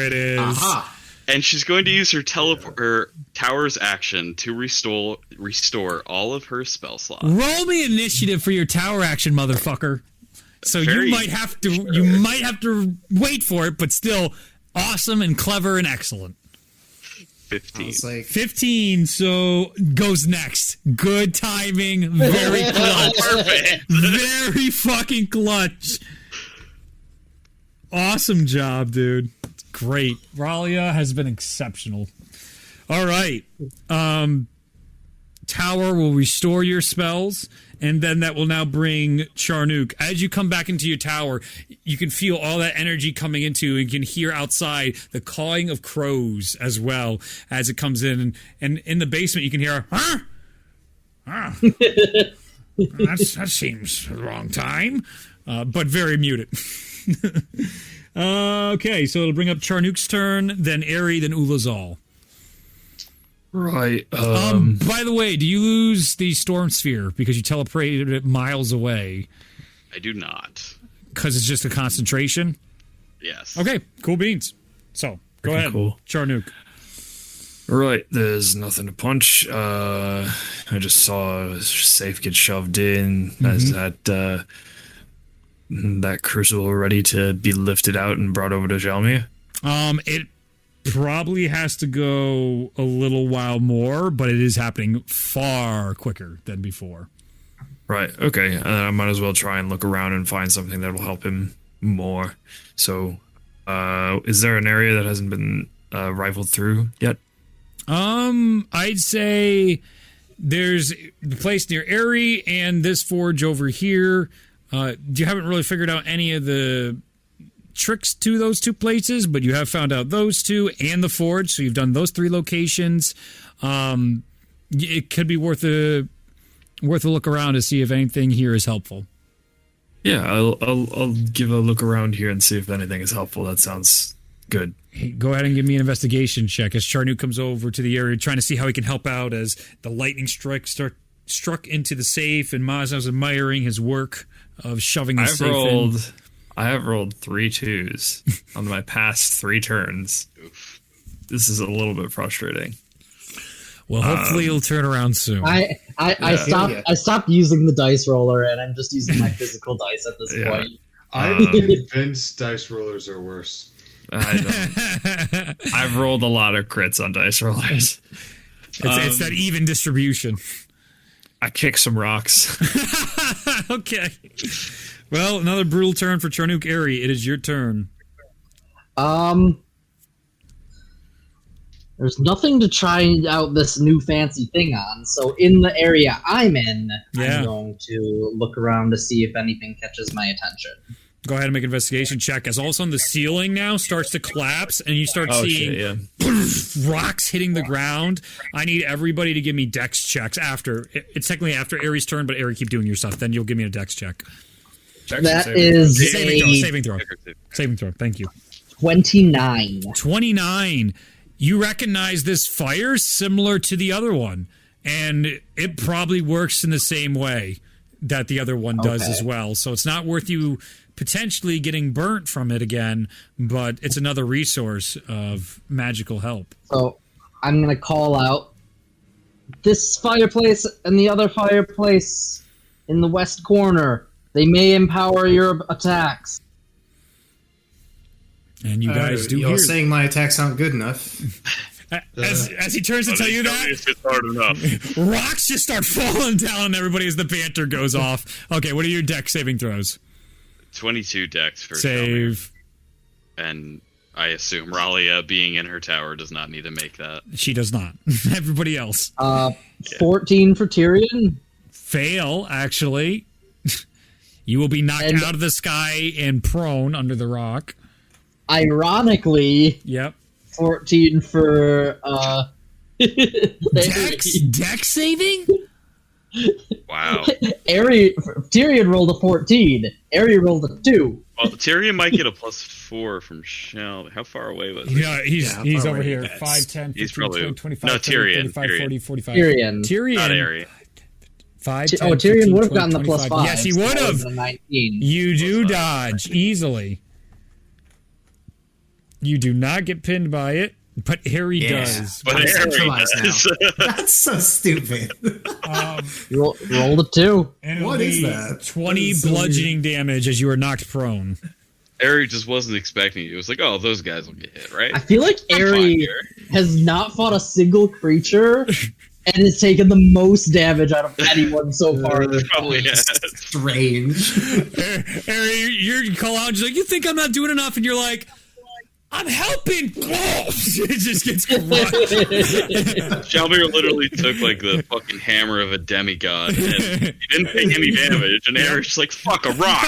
it is. Aha. And she's going to use her tower's action to restore all of her spell slots. Roll me initiative for your tower action, motherfucker. So you might have to wait for it, but still awesome and clever and excellent. 15. 15, so goes next. Good timing, very clutch. Perfect. Very fucking clutch. Awesome job, dude. Great. Ralia has been exceptional. All right. tower will restore your spells, and then that will now bring Charnook. As you come back into your tower, you can feel all that energy coming into you, and you can hear outside the cawing of crows as well as it comes in. And in the basement, you can hear, huh? Ah. That seems the wrong time, but very muted. Okay, so it'll bring up Charnook's turn, then Eri, then Ulazal. Right. By the way, do you lose the storm sphere because you teleported it miles away? I do not. Because it's just a concentration? Yes. Okay, cool beans. So, go ahead, cool. Charnook. Right, there's nothing to punch. I just saw a safe get shoved in as that crucible ready to be lifted out and brought over to Jalmir. It probably has to go a little while more, but it is happening far quicker than before. Right, okay. I might as well try and look around and find something that will help him more. So, is there an area that hasn't been rifled through yet? I'd say there's the place near Eri and this forge over here. You haven't really figured out any of the tricks to those two places, but you have found out those two and the forge, so you've done those 3 locations. It could be worth a look around to see if anything here is helpful. Yeah, I'll give a look around here and see if anything is helpful. That sounds good. Hey, go ahead and give me an investigation check as Charnook comes over to the area, trying to see how he can help out as the lightning struck into the safe, and Maz's admiring his work of shoving the safe in. I have rolled 3 2s on my past 3 turns. This is a little bit frustrating. Well, hopefully it'll turn around soon. I stopped using the dice roller, and I'm just using my physical dice at this point. I'm convinced dice rollers are worse. I've rolled a lot of crits on dice rollers. It's that even distribution. I kick some rocks. Okay. Well, another brutal turn for Charnook. Eri, it is your turn. There's nothing to try out this new fancy thing on, so in the area I'm in, I'm going to look around to see if anything catches my attention. Go ahead and make an investigation check, as all of a sudden the ceiling now starts to collapse, and you start seeing rocks hitting the ground. I need everybody to give me dex checks after. It's technically after Eri's turn, but Eri, keep doing your stuff. Then you'll give me a dex check. That is saving throw. Saving throw. Thank you. 29. 29. You recognize this fire similar to the other one, and it probably works in the same way that the other one does as well. So it's not worth you potentially getting burnt from it again, but it's another resource of magical help. So I'm going to call out this fireplace and the other fireplace in the west corner. They may empower your attacks. And you guys do You're hear saying my attacks aren't good enough. As he turns to tell you that, If it's hard enough. rocks just start falling down on everybody as the banter goes off. Okay, what are your dex saving throws? 22 dex for Save. Shelby. And I assume Ralia, being in her tower, does not need to make that. She does not. Everybody else. 14 for Tyrion. Fail, actually. You will be knocked out of the sky and prone under the rock. Ironically, Yep. 14 for Dex saving? Wow. Tyrion rolled a 14. Eri rolled a 2. Well, Tyrion might get a +4 from Shelby. How far away was he? Yeah, he's over here. 5, 10, 15, He's probably 20, 25, no 30, Tyrion. 35, Tyrion. 40, 45. Tyrion. Not Eri. 5, 10, Tyrion 15, would have 20, gotten the 25. +5. Yes, he so would that have. was a 19. You do dodge easily. You do not get pinned by it, but Harry does. But I'm Eri centralized does. That's so stupid. Rolled a 2. And What it'll is be that? 20 That is so bludgeoning damage as you are knocked prone. Eri just wasn't expecting it. It was like, oh, those guys will get hit, right? I feel like fine Eri here. has not fought a single creature and has taken the most damage out of anyone so far. Probably has. Strange. Harry, you call out, you're like, you think I'm not doing enough? And you're like, I'm helping. Oh, it just gets crushed. Shalmir literally took like the fucking hammer of a demigod, and he didn't take any damage. And Eric's just like, "Fuck a rock."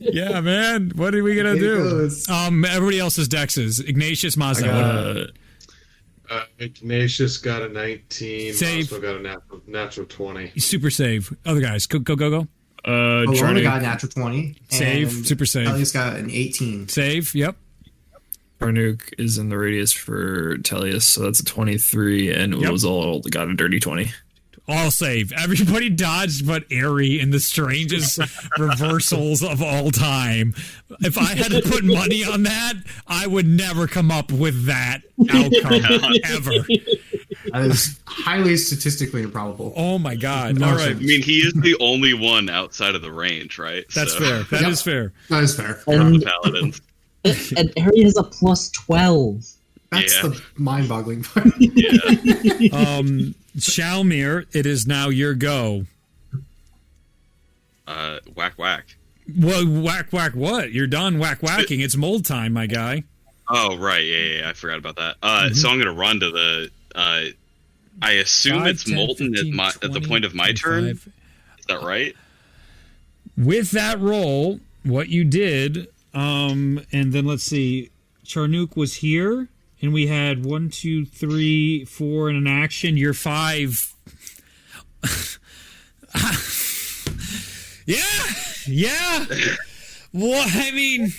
Yeah, man. What are we gonna do? Everybody else's dexes. Ignatius, Mazda. Ignatius got a 19. Save. Also got a natural 20. Super save. Other guys, go. Alona got a natural 20. Save. And Super save. Elias got an 18. Save. Yep. Arnuk is in the radius for Tellius, so that's a 23, and Ulazal got a dirty 20. All save. Everybody dodged but Airy in the strangest reversals of all time. If I had to put money on that, I would never come up with that outcome ever. That is highly statistically improbable. Oh my god. All right. I mean, he is the only one outside of the range, right? That's fair. That is fair. That is fair. From the paladins. And Harry has a plus 12. That's the mind-boggling part. Yeah. Shalmir, it is now your go. Whack whack. Well, whack what? You're done whacking. It's mold time, my guy. Oh right, yeah. I forgot about that. So I'm gonna run to the. I assume 5, it's 10, molten 15, at the 20, point of my 25. turn. Is that right? With that roll, what you did, and then let's see, Charnook was here, and we had 1, 2, 3, 4 in an action. You're 5. Yeah. Well, I mean,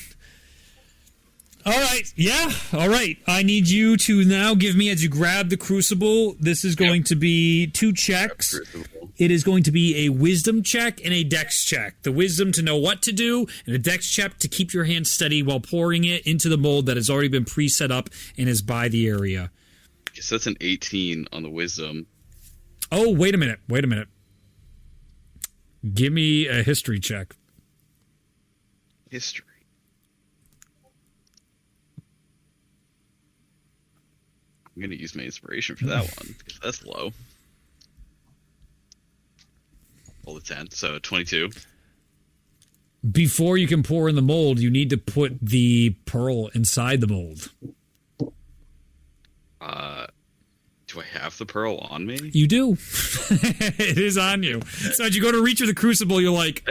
all right. I need you to now give me, as you grab the crucible, this is going to be 2 checks. It is going to be a wisdom check and a dex check. The wisdom to know what to do, and a dex check to keep your hand steady while pouring it into the mold that has already been pre-set up and is by the area. Guess that's an 18 on the wisdom. Oh, wait a minute. Give me a history check. History. I'm going to use my inspiration for that one, because that's low. Roll the 10, so 22. Before you can pour in the mold, you need to put the pearl inside the mold. Do I have the pearl on me? You do. It is on you. So as you go to reach for the crucible, you're like,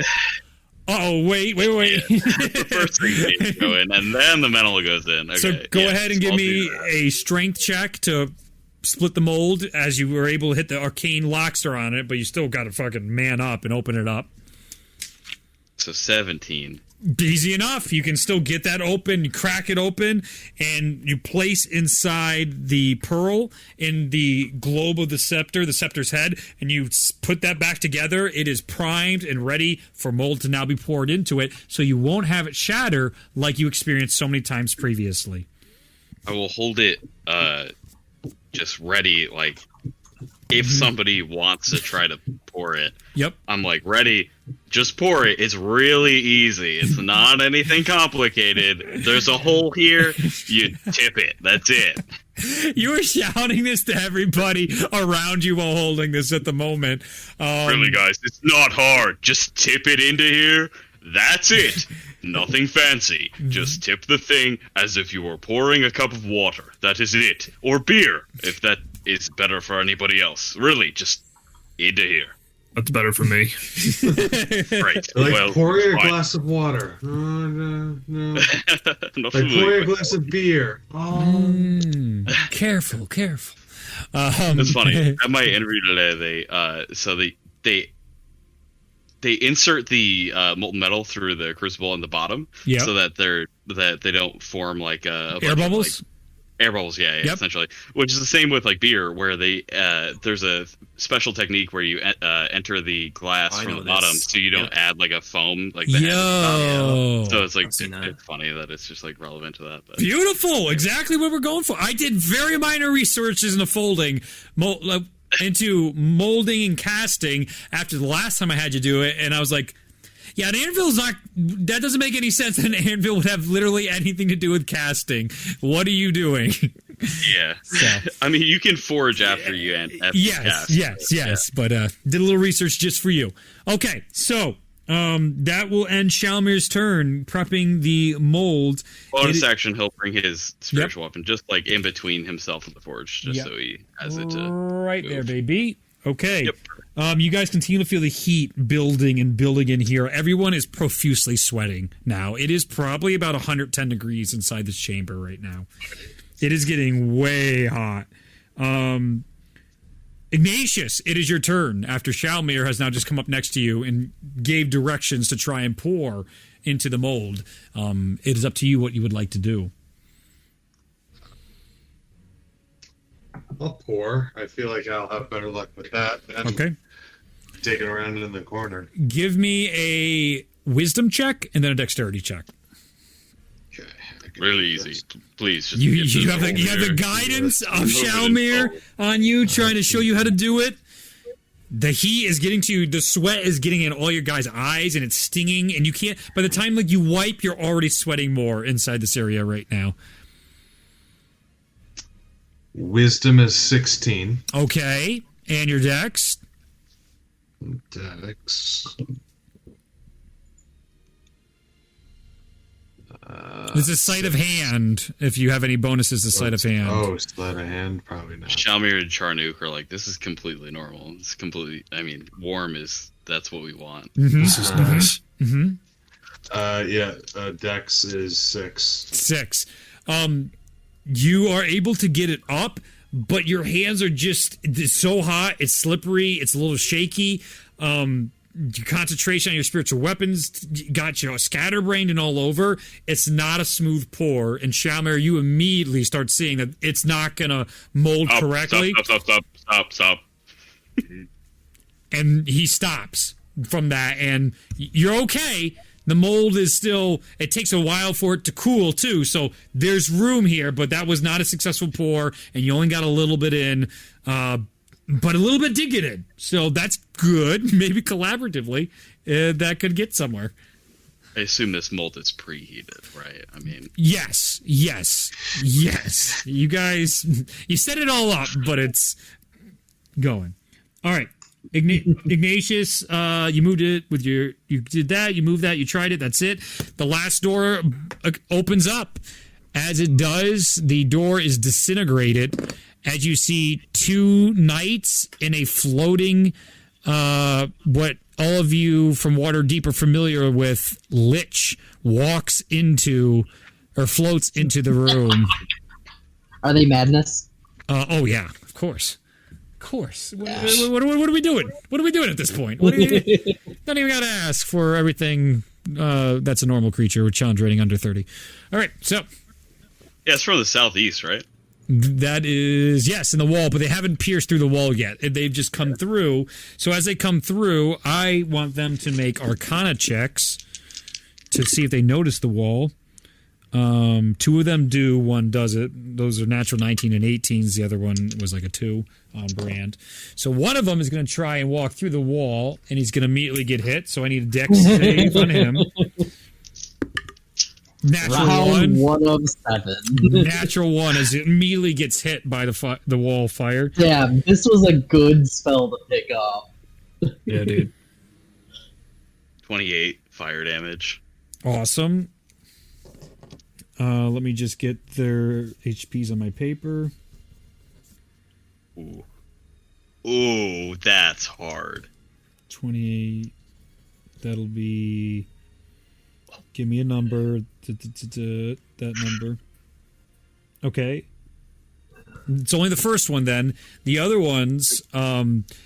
oh, wait. The first thing needs to go in, and then the metal goes in. Okay, So go ahead and give me a strength check to split the mold, as you were able to hit the arcane lockster on it, but you still got to fucking man up and open it up. So 17. Easy enough. You can still get that open. You crack it open, and you place inside the pearl in the globe of the scepter's head, and you put that back together. It is primed and ready for mold to now be poured into it, so you won't have it shatter like you experienced so many times previously. I will hold it just ready, like, if somebody wants to try to pour it. Yep. I'm like, ready, just pour it. It's really easy. It's not anything complicated. There's a hole here, you tip it. That's it. You were shouting this to everybody around you while holding this at the moment. Really, guys, it's not hard. Just tip it into here. That's it. Nothing fancy. Just tip the thing as if you were pouring a cup of water. That is it. Or beer, if that is better for anybody else. Really, just into here. That's better for me. Right. Like pouring a fine. glass of water. No. Not Like for me. pouring a glass of beer. Oh. Careful. It's funny. At my interview today, they insert the molten metal through the crucible in the bottom, Yep. so that they don't form like a Air bubbles? air bubbles, yeah, Yep. essentially. Which is the same with like beer, where they there's a special technique where you enter the glass I from know the bottom, this. so you don't Yep. add like a foam like the Yo. So it's like I've seen that. it's funny that it's just like relevant to that. But Beautiful. Exactly what we're going for. I did very minor researches into folding, into molding and casting after the last time I had you do it, and I was like, yeah, an anvil's not. That doesn't make any sense. That an anvil would have literally anything to do with casting. What are you doing? yeah, So. I mean, you can forge after you cast. Yes. But did a little research just for you. Okay, so That will end Shalmir's turn, prepping the mold. Bonus action, he'll bring his spiritual weapon just like in between himself and the forge, just so he has it to right move. there, baby. Okay. Yep. You guys continue to feel the heat building and building in here. Everyone is profusely sweating now. It is probably about 110 degrees inside this chamber right now. It is getting way hot. Ignatius, it is your turn after Shalmir has now just come up next to you and gave directions to try and pour into the mold. It is up to you what you would like to do. I'll pour. I feel like I'll have better luck with that than taking around in the corner. Give me a wisdom check and then a dexterity check. Okay. Really easy. Please, just You have the guidance of Shalmir on you, trying to show you how to do it. The heat is getting to you. The sweat is getting in all your guys' eyes, and it's stinging. And you can't. By the time you wipe, you're already sweating more inside this area right now. Wisdom is 16. Okay, and your dex. Dex. It's a sleight of hand. If you have any bonuses, to sleight of hand. Oh, sleight of hand, probably not. Shalmir and Charnook are like, this is completely normal. It's completely. I mean, warm is that's what we want. Mm-hmm. This is nice. Mm-hmm. Dex is 6. 6. You are able to get it up, but your hands are just so hot. It's slippery. It's a little shaky. Your concentration on your spiritual weapons got you scatterbrained and all over. It's not a smooth pour. And Shalmir, you immediately start seeing that it's not going to mold correctly. Stop. And he stops from that, and you're okay. The mold is still, it takes a while for it to cool too, so there's room here, but that was not a successful pour, and you only got a little bit in, but a little bit did get in. So that's good. Maybe collaboratively, that could get somewhere. I assume this mold is preheated, right? I mean... Yes. You guys, you set it all up, but it's going. All right. Ignatius, you moved it with you did that, you moved that, you tried it, that's it. The last door opens up. As it does, the door is disintegrated as you see 2 knights in a floating, what all of you from Waterdeep are familiar with, lich, walks into, or floats into the room. Are they madness? Oh yeah, of course. What are we doing? What are we doing at this point? Don't even gotta ask for everything. That's a normal creature with challenge rating under 30. All right, so yeah, it's from the southeast, right? that is in the wall, but they haven't pierced through the wall yet. They've just come through. So as they come through, I want them to make Arcana checks to see if they notice the wall. 2 of them do, 1 does it. Those are natural 19 and 18s. The other one was like a 2 on brand. So one of them is going to try and walk through the wall, and he's going to immediately get hit. So I need a dex save on him. Natural Round 1. 1 of 7. Natural 1 as it immediately gets hit by the wall fire. Damn, this was a good spell to pick up. Yeah, dude. 28 fire damage. Awesome. Let me just get their HPs on my paper. Ooh, that's hard. 28. That'll be... Give me a number. That number. Okay. It's only the first one then. The other ones,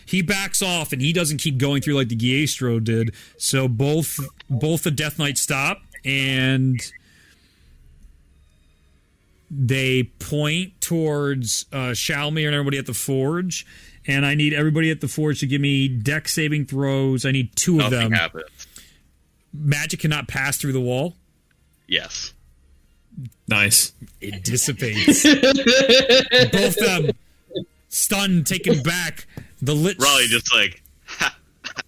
he backs off and he doesn't keep going through like the Giestro did. So both the Death Knights stop and they point towards Shalmir and everybody at the forge. And I need everybody at the forge to give me dex saving throws. I need 2 of them. Nothing happens. Magic cannot pass through the wall. Yes. Nice. It dissipates. Both them stunned, taken back. The lich. Raleigh just like.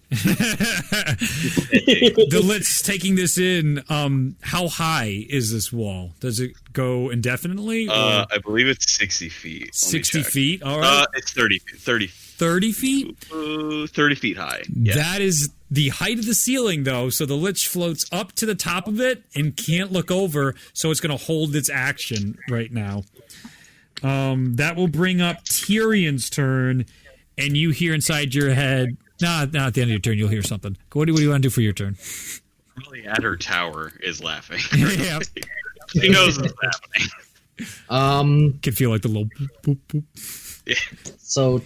The lich taking this in. How high is this wall? Does it go indefinitely? I believe it's 60 feet. 60 feet. All right. It's 30 feet. 30 feet. 30 feet high. Yeah. the height of the ceiling, though, so the Lich floats up to the top of it and can't look over, so it's going to hold its action right now. That will bring up Tyrion's turn, and you hear inside your head... Nah, at the end of your turn, you'll hear something. What do you want to do for your turn? Really, at her tower is laughing. Yeah. She knows what's happening. Can feel like the little boop, boop. Yeah. So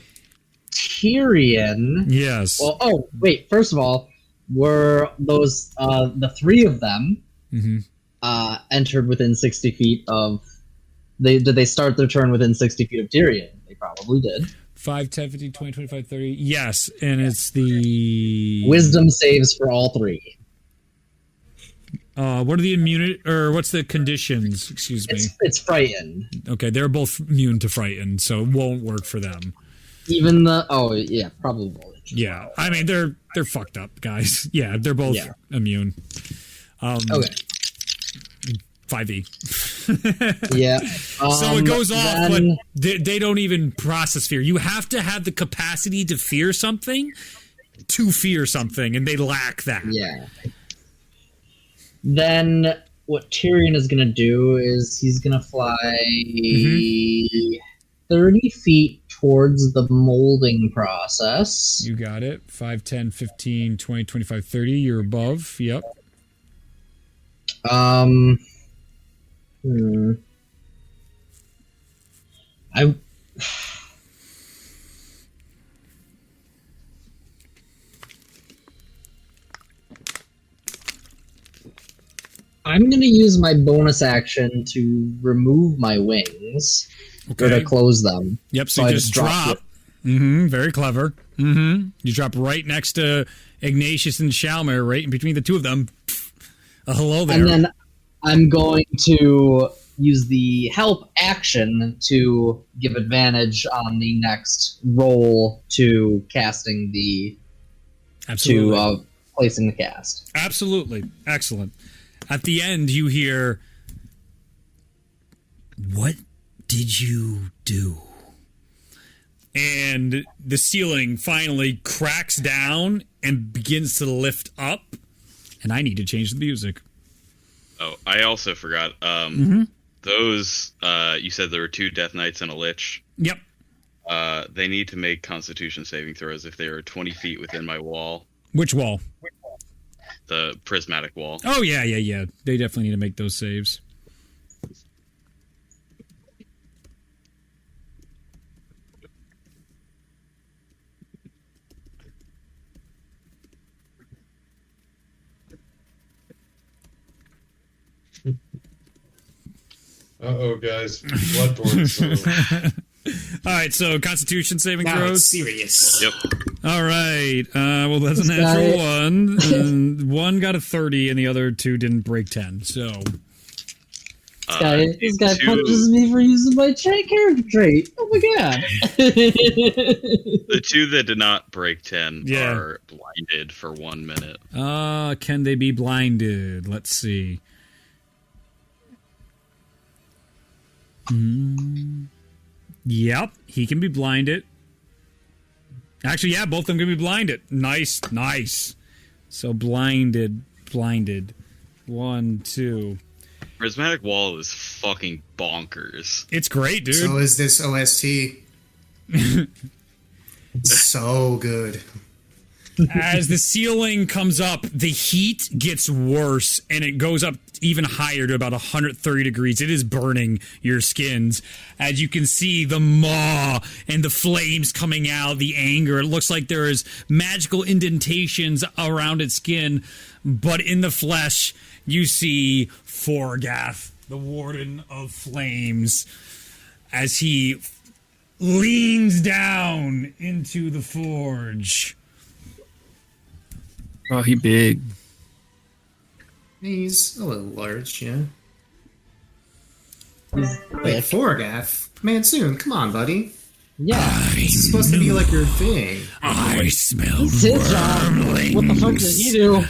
Tyrion. Yes. Well, wait. First of all, were those the three of them entered within 60 feet of? Did they start their turn within 60 feet of Tyrion? They probably did. 5, 10, 15, 20, 25, 30. Yes, and it's the... Wisdom saves for all three. What are the immunity, or what's the conditions? Excuse me. It's frightened. Okay, they're both immune to frightened, so it won't work for them. Even probably will. Yeah, I mean they're fucked up guys. Yeah, they're both immune. Okay. 5e. Yeah. So it goes off, but they don't even process fear. You have to have the capacity to fear something, and they lack that. Yeah. Then what Tyrion is going to do is he's going to fly 30 feet towards the molding process. You got it. 5, 10, 15, 20, 25, 30. You're above. Yep. I'm going to use my bonus action to remove my wings or to close them. Yep, so you just drop. Very clever. You drop right next to Ignatius and Shalmer, right in between the two of them. Hello there. And then I'm going to use the help action to give advantage on the next roll to casting the... Absolutely. To placing the cast. Absolutely. Excellent. At the end, you hear, "What did you do?" And the ceiling finally cracks down and begins to lift up. And I need to change the music. Oh, I also forgot. Those, you said there were 2 Death Knights and a Lich. Yep. They need to make Constitution saving throws if they are 20 feet within my wall. Which wall? The prismatic wall. Oh, yeah. They definitely need to make those saves. Uh-oh, guys. Bloodborne. All right, so Constitution saving Now throws. it's serious. Yep. All right. Well, that's a natural one. And one got a 30, and the other 2 didn't break 10. So This guy punches me for using my character trait. Oh my god! The 2 that did not break 10 are blinded for 1 minute. Can they be blinded? Let's see. Yep, he can be blinded. Actually, yeah, both of them can be blinded. Nice. So blinded. 1, 2. Prismatic wall is fucking bonkers. It's great, dude. So is this OST. So good. As the ceiling comes up, the heat gets worse, and it goes up even higher to about 130 degrees. It is burning your skins. As you can see, the maw and the flames coming out, the anger. It looks like there is magical indentations around its skin, but in the flesh, you see Forgath, the Warden of Flames, as he leans down into the forge. Oh, he big. He's a little large, yeah. Wait, Forgath? Mansoon, come on, buddy. Yeah. It's supposed to be like your thing. I smell It's his job. What the fuck did he do?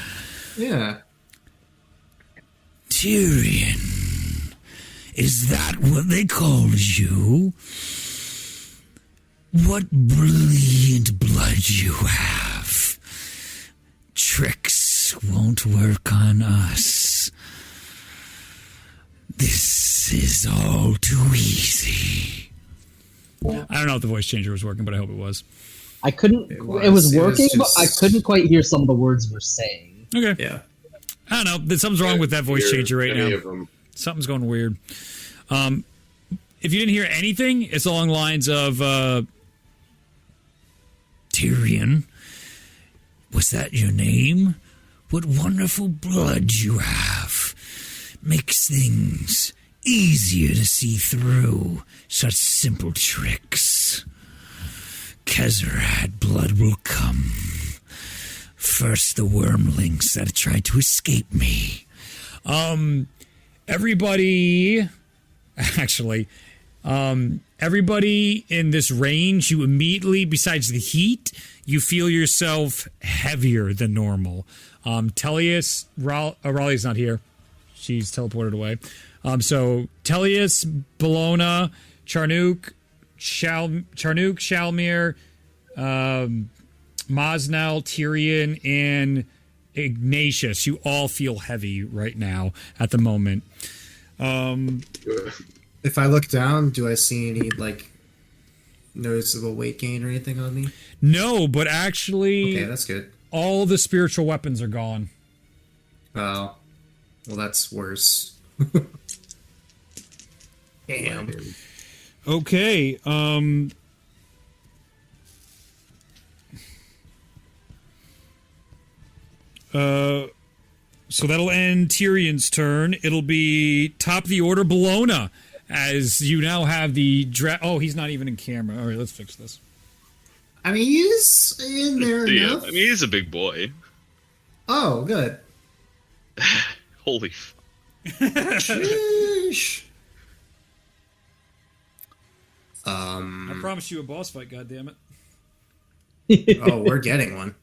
Yeah. Tyrion, is that what they called you? What brilliant blood you have. This won't work on us. This is all too easy. I don't know if the voice changer was working, but I hope it was. I couldn't. It was working, but I couldn't quite hear some of the words we're saying. Okay. Yeah. I don't know. Something's wrong with that voice changer right Any now. of them. Something's going weird. If you didn't hear anything, it's along the lines of Tyrion. Was that your name? What wonderful blood you have. Makes things easier to see through such simple tricks. Kezrat blood will come. First the wormlings that tried to escape me. Everybody in this range, you immediately, besides the heat, you feel yourself heavier than normal. Tellius, Raleigh's not here. She's teleported away. So Tellius, Bologna, Charnuk, Shalmir, Mosnell, Tyrion, and Ignatius, you all feel heavy right now at the moment. If I look down, do I see any like noticeable weight gain or anything on me? No, but actually, Okay, that's good. all the spiritual weapons are gone. Oh, well, that's worse. Damn. Okay. So that'll end Tyrion's turn. It'll be top of the order Bologna, as you now have the oh, he's not even in camera. All right, let's fix this. I mean, he's in there Yeah, enough. I mean, he's a big boy. Oh, good. Holy fuck. Sheesh. I promised you a boss fight, goddammit. Oh, we're getting one.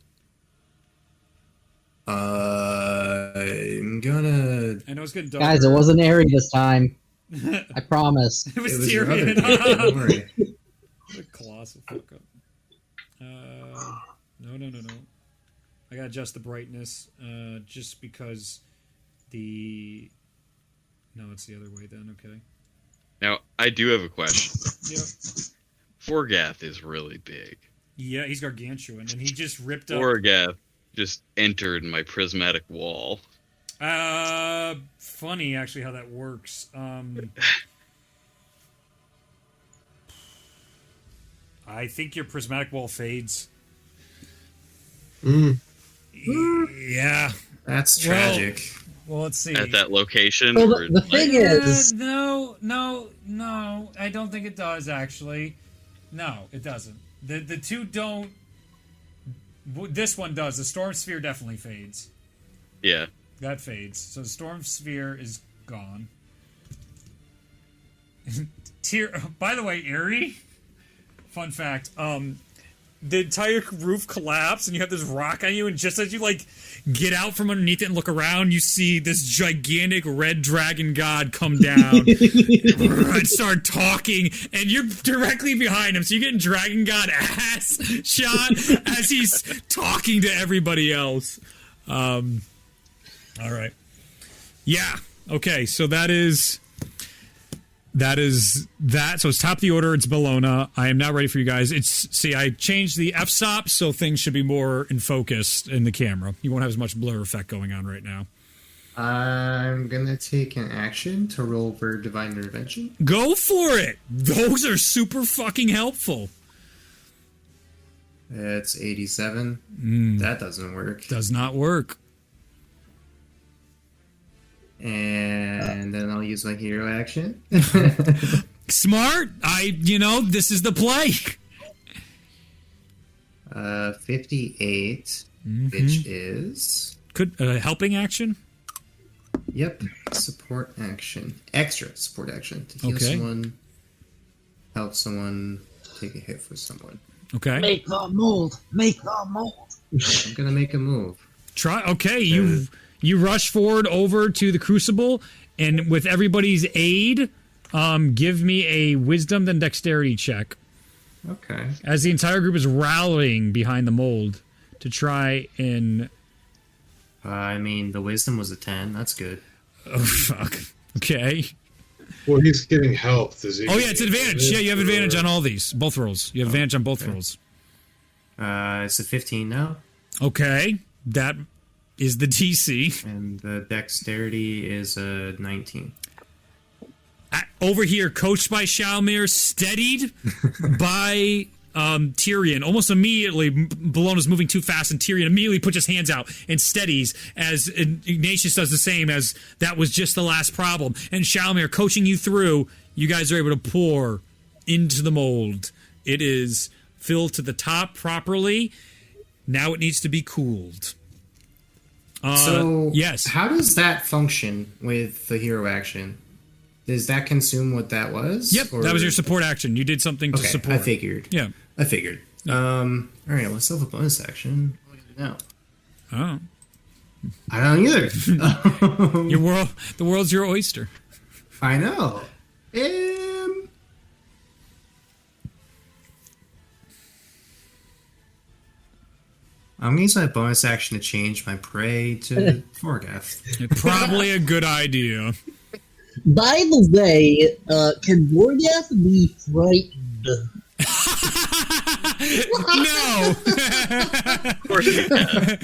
I'm gonna. I know it's getting dark. Guys, it wasn't Airy this time. I promise. It was It was your other Tyrion. dude, don't worry. The colossal fuck up. No. I gotta adjust the brightness, just because the... No, it's the other way then, okay. Now, I do have a question. Yep. Forgath is really big. Yeah, he's gargantuan, and he just ripped up... Forgath just entered my prismatic wall. Funny, actually, how that works. I think your prismatic wall fades. Yeah. That's tragic. Well, let's see. At that location. Well, where, the thing is, No, I don't think it does, actually. No, it doesn't. The two don't... This one does. The Storm Sphere definitely fades. Yeah. That fades. So the Storm Sphere is gone. By the way, Eerie, fun fact, the entire roof collapsed and you have this rock on you, and just as you like get out from underneath it and look around, you see this gigantic red dragon god come down and start talking, and you're directly behind him, so you're getting dragon god ass shot as he's talking to everybody else. All right. Yeah. Okay, so that is that. So it's top of the order. It's Bologna. I am now ready for you guys. See, I changed the f-stop, so things should be more in focus in the camera. You won't have as much blur effect going on right now. I'm gonna take an action to roll for Divine Intervention. Go for it. Those are super fucking helpful. It's 87. That doesn't work. Does not work. And then I'll use my hero action. Smart. This is the play. 58, which is... Could helping action? Yep, support action. Extra support action. To heal Okay. someone, help someone, take a hit for someone. Okay. make the mold. Make the mold. I'm gonna make a move. Try. Okay, you rush forward over to the crucible, and with everybody's aid, give me a wisdom then dexterity check. Okay. As the entire group is rallying behind the mold to try and I mean, the wisdom was a 10. That's good. Oh fuck. Okay. Well, he's getting help. Does he? Oh yeah, it's advantage. Yeah, you have advantage on all these, both rolls. You have advantage on both rolls. It's a 15 now, Okay, that is the DC. and the dexterity is a 19. Over here, coached by Shalmir, steadied by Tyrion. Almost immediately, Bellona's moving too fast, and Tyrion immediately puts his hands out and steadies, as Ignatius does the same, as that was just the last problem. And Shalmir, coaching you through, you guys are able to pour into the mold. It is filled to the top properly. Now it needs to be cooled. So, yes. how does that function with the hero action? Does that consume what that was? Yep, Or- that was your support action. You did something to Okay, support. I figured. Yeah. I figured. All right, let's have a bonus action. What do I do now? Oh. I don't either. Your world, the world's your oyster. I know. I'm gonna use my bonus action to change my prey to Forgath. Probably a good idea. By the way, can Morgath be frightened? No. Of course he can.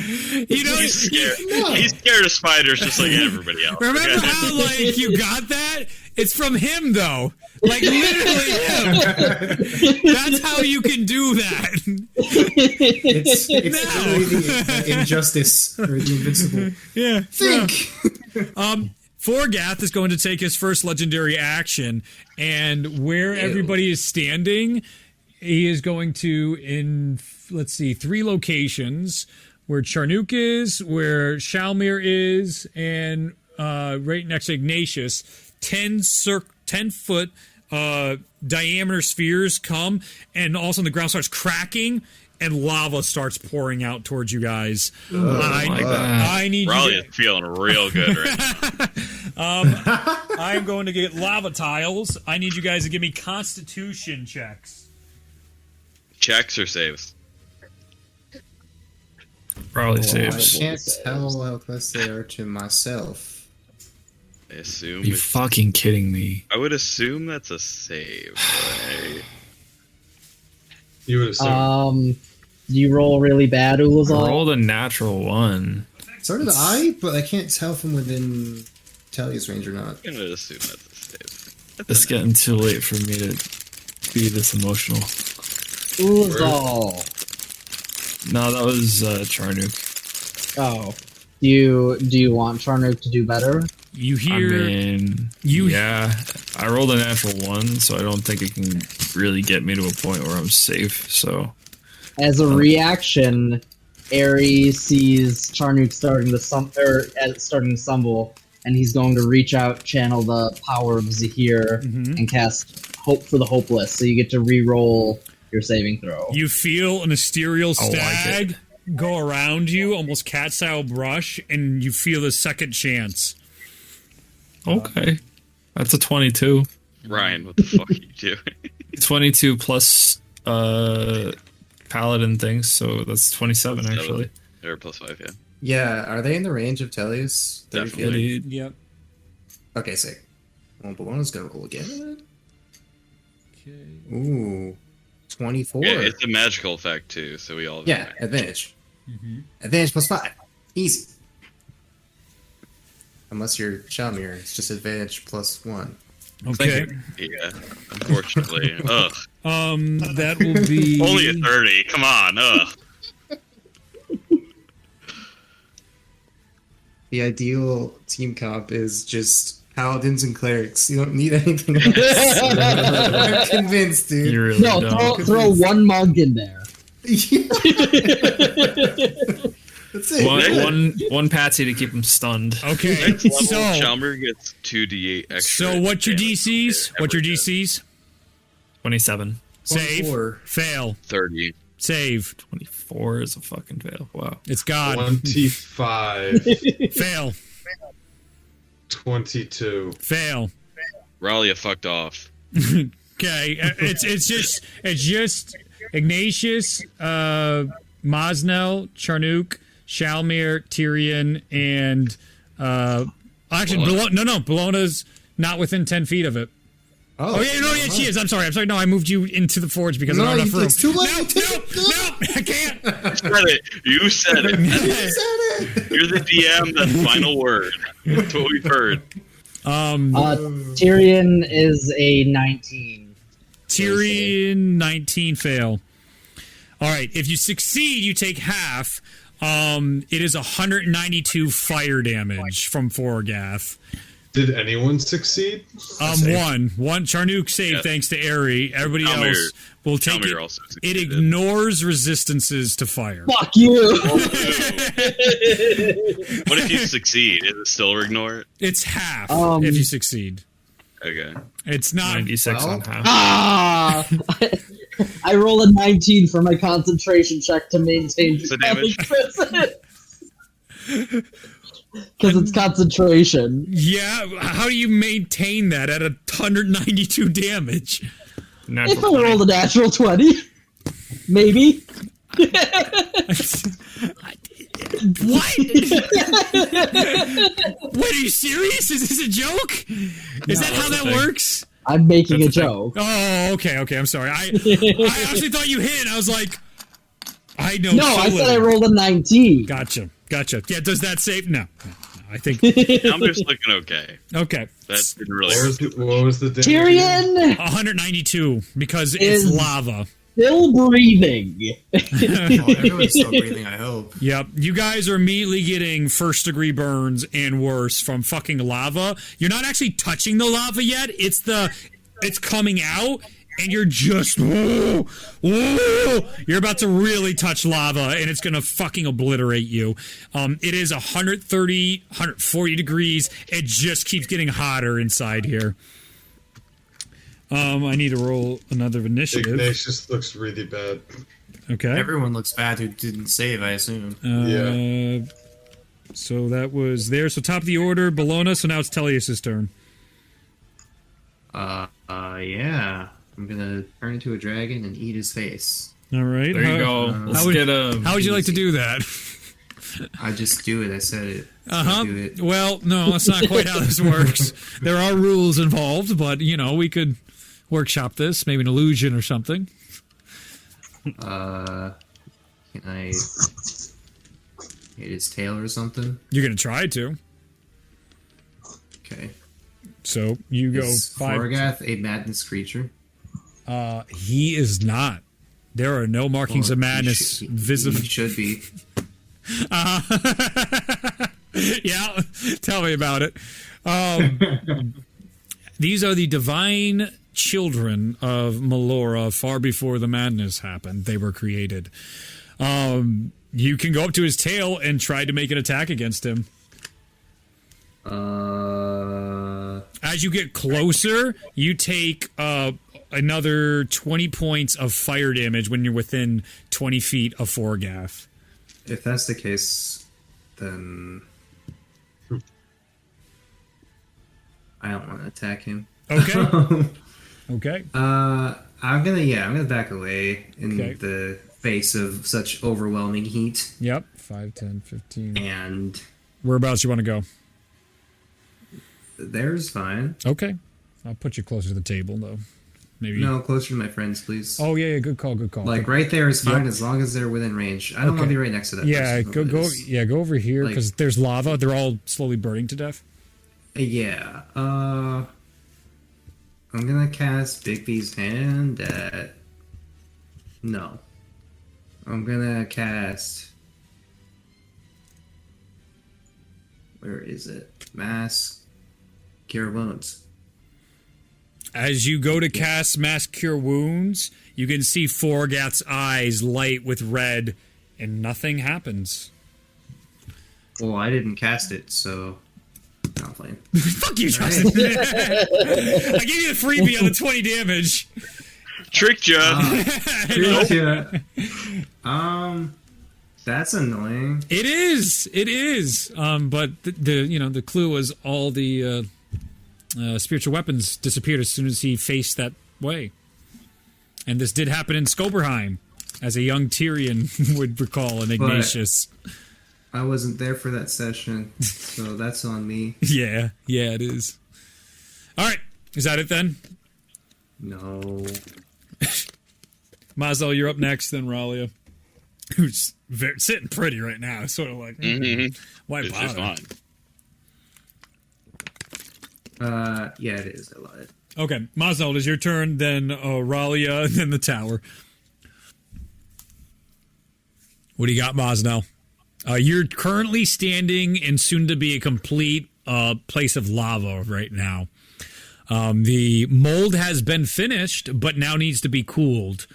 You know, He's scared. He's scared of spiders just like everybody else. remember okay? how like you got that? It's from him though. Like literally him. That's how you can do that. It's No. literally the injustice or the invincible. Yeah. Think. Forgath is going to take his first legendary action, and where everybody is standing, he is going to, in, let's see, 3 locations, where Charnook is, where Shalmir is, and right next to Ignatius, 10-foot diameter spheres come, and all of a sudden the ground starts cracking, and lava starts pouring out towards you guys. I need Raleigh you is feeling real good right now. I'm going to get lava tiles. I need you guys to give me constitution checks. Checks or saves? Probably I saves. can't tell how close they are to myself. I assume. Are you it's- fucking kidding me? I would assume that's a save. Right? You would assume. You roll really bad, I Ulazal? rolled a natural 1. So did I, but I can't tell from within Talia's range or not. I'm gonna assume that's a save. It's getting too late for me to be this emotional. Ulazal. No, that was Charnook. Oh. Do you want Charnook to do better? You I hear mean, yeah, I rolled a natural 1, so I don't think it can really get me to a point where I'm safe. So As a reaction, Ares sees Charnook starting to stumble, and he's going to reach out, channel the power of Zahir, and cast Hope for the Hopeless. So you get to re-roll your saving throw. you feel an ethereal I like stag go around you, almost cat-style brush, and you feel the second chance. okay, that's a 22. Ryan, what the fuck are you doing? 22 plus paladin things, so that's 27 actually. Or +5, yeah. Yeah, are they in the range of Talia's? 30 feet? Definitely. Yep. Okay, sick. Well, Bellona's gonna roll again. Okay. Ooh, 24. Yeah, it's a magical effect too, so we all. Yeah, advantage. Advantage +5. Easy. Unless you're Shalmir, it's just advantage +1. Okay. Yeah, unfortunately. Ugh. That will be Only a 30. Come on. Ugh. The ideal team comp is just paladins and clerics. You don't need anything else. I'm convinced, dude. You really No, don't. throw one monk in there. That's it. One patsy to keep him stunned. Okay. Next level, So, Chalmer gets 2d8 extra. so what's your damage DCs? What's your every DCs? 27. Save. 24. Fail. 30. Save. 24 is a fucking fail. Wow. It's God. 25, Fail. 22. Fail. Ralia fucked off. Okay. It's just Ignatius, Mosnell, Charnook, Shalmir, Tyrion, and actually, Bellona's not within 10 feet of it. Oh yeah, no, yeah, she is. I'm sorry. No, I moved you into the forge because I don't have enough room. It's too late. No, I can't. You said it. You're the DM. That's final word. That's what we've heard. Tyrion is a 19. Tyrion 19 fail. All right, if you succeed, you take half. It is 192 fire damage from Forgath. Did anyone succeed? One Charnook saved thanks to Aerie. Everybody else will take it. Also it ignores resistances to fire. Fuck you! What if you succeed? Is it still ignore it? It's half if you succeed. Okay. It's not 96 on half. I roll a 19 for my concentration check to maintain What's the damage? Because it's concentration. Yeah, how do you maintain that at 192 damage? If I rolled a natural 20, maybe. What? Wait, are you serious? Is this a joke? Is that how that works? I'm making a joke. Oh, okay. I'm sorry. I actually thought you hit, and I was like, I know. No, I said I rolled a 19. Gotcha. Yeah, does that save? No. I think I'm just looking okay. Okay. That didn't really. What was the damage? Tyrion 192 because it's lava. Still breathing. Everyone's still breathing, I hope. Yep. You guys are immediately getting first degree burns and worse from fucking lava. You're not actually touching the lava yet. It's coming out. And you're just, you're about to really touch lava, and it's going to fucking obliterate you. It is 130, 140 degrees. It just keeps getting hotter inside here. I need to roll another initiative. Ignatius looks really bad. Okay. Everyone looks bad who didn't save, I assume. Yeah. So that was there. So top of the order, Bellona. So now it's Tellius' turn. Yeah. I'm gonna turn into a dragon and eat his face. All right. There you go. How would you like to do that? I just do it. I said it. Do it. Well, no, that's not quite how this works. There are rules involved, but we could workshop this, maybe an illusion or something. Can I hit his tail or something? You're gonna try to. Okay. So you go Is 5. Forgath a madness creature? He is not. There are no markings of madness visible. He should be. Yeah, tell me about it. These are the divine children of Melora far before the madness happened. They were created. You can go up to his tail and try to make an attack against him. As you get closer, you take another 20 points of fire damage when you're within 20 feet of Forgath. If that's the case, then I don't want to attack him. Okay. Okay. I'm gonna back away in the face of such overwhelming heat. Yep. 5, 10, 15. And whereabouts you want to go? There's fine. Okay. I'll put you closer to the table, though. Maybe. No, closer to my friends, please. Oh, yeah, good call. Like, right there is fine as long as they're within range. I don't want to be right next to that Yeah, person. go over here, because there's lava. They're all slowly burning to death. Yeah. I'm gonna cast Bigby's Hand at... No. I'm gonna cast... Where is it? Mass Cure Wounds. As you go to cast Mass Cure Wounds, you can see Forgath's eyes light with red, and nothing happens. Well, I didn't cast it, so... I'm playing. Fuck you, Justin. I gave you the freebie on the 20 damage. Tricked ya. Tricked ya. That's annoying. It is. But the clue was all the spiritual weapons disappeared as soon as he faced that way. And this did happen in Skoberheim, as a young Tyrion would recall in Ignatius. I wasn't there for that session, so that's on me. Yeah, it is. All right, is that it then? No. Mazel, you're up next, then Ralia, who's sitting pretty right now. Sort of like, why It's just bother? fine. Yeah, it is. I lied. Okay, Mazel, it is your turn, then Ralia, and then the tower. What do you got, Mazel? You're currently standing in soon-to-be a complete place of lava right now. The mold has been finished, but now needs to be cooled.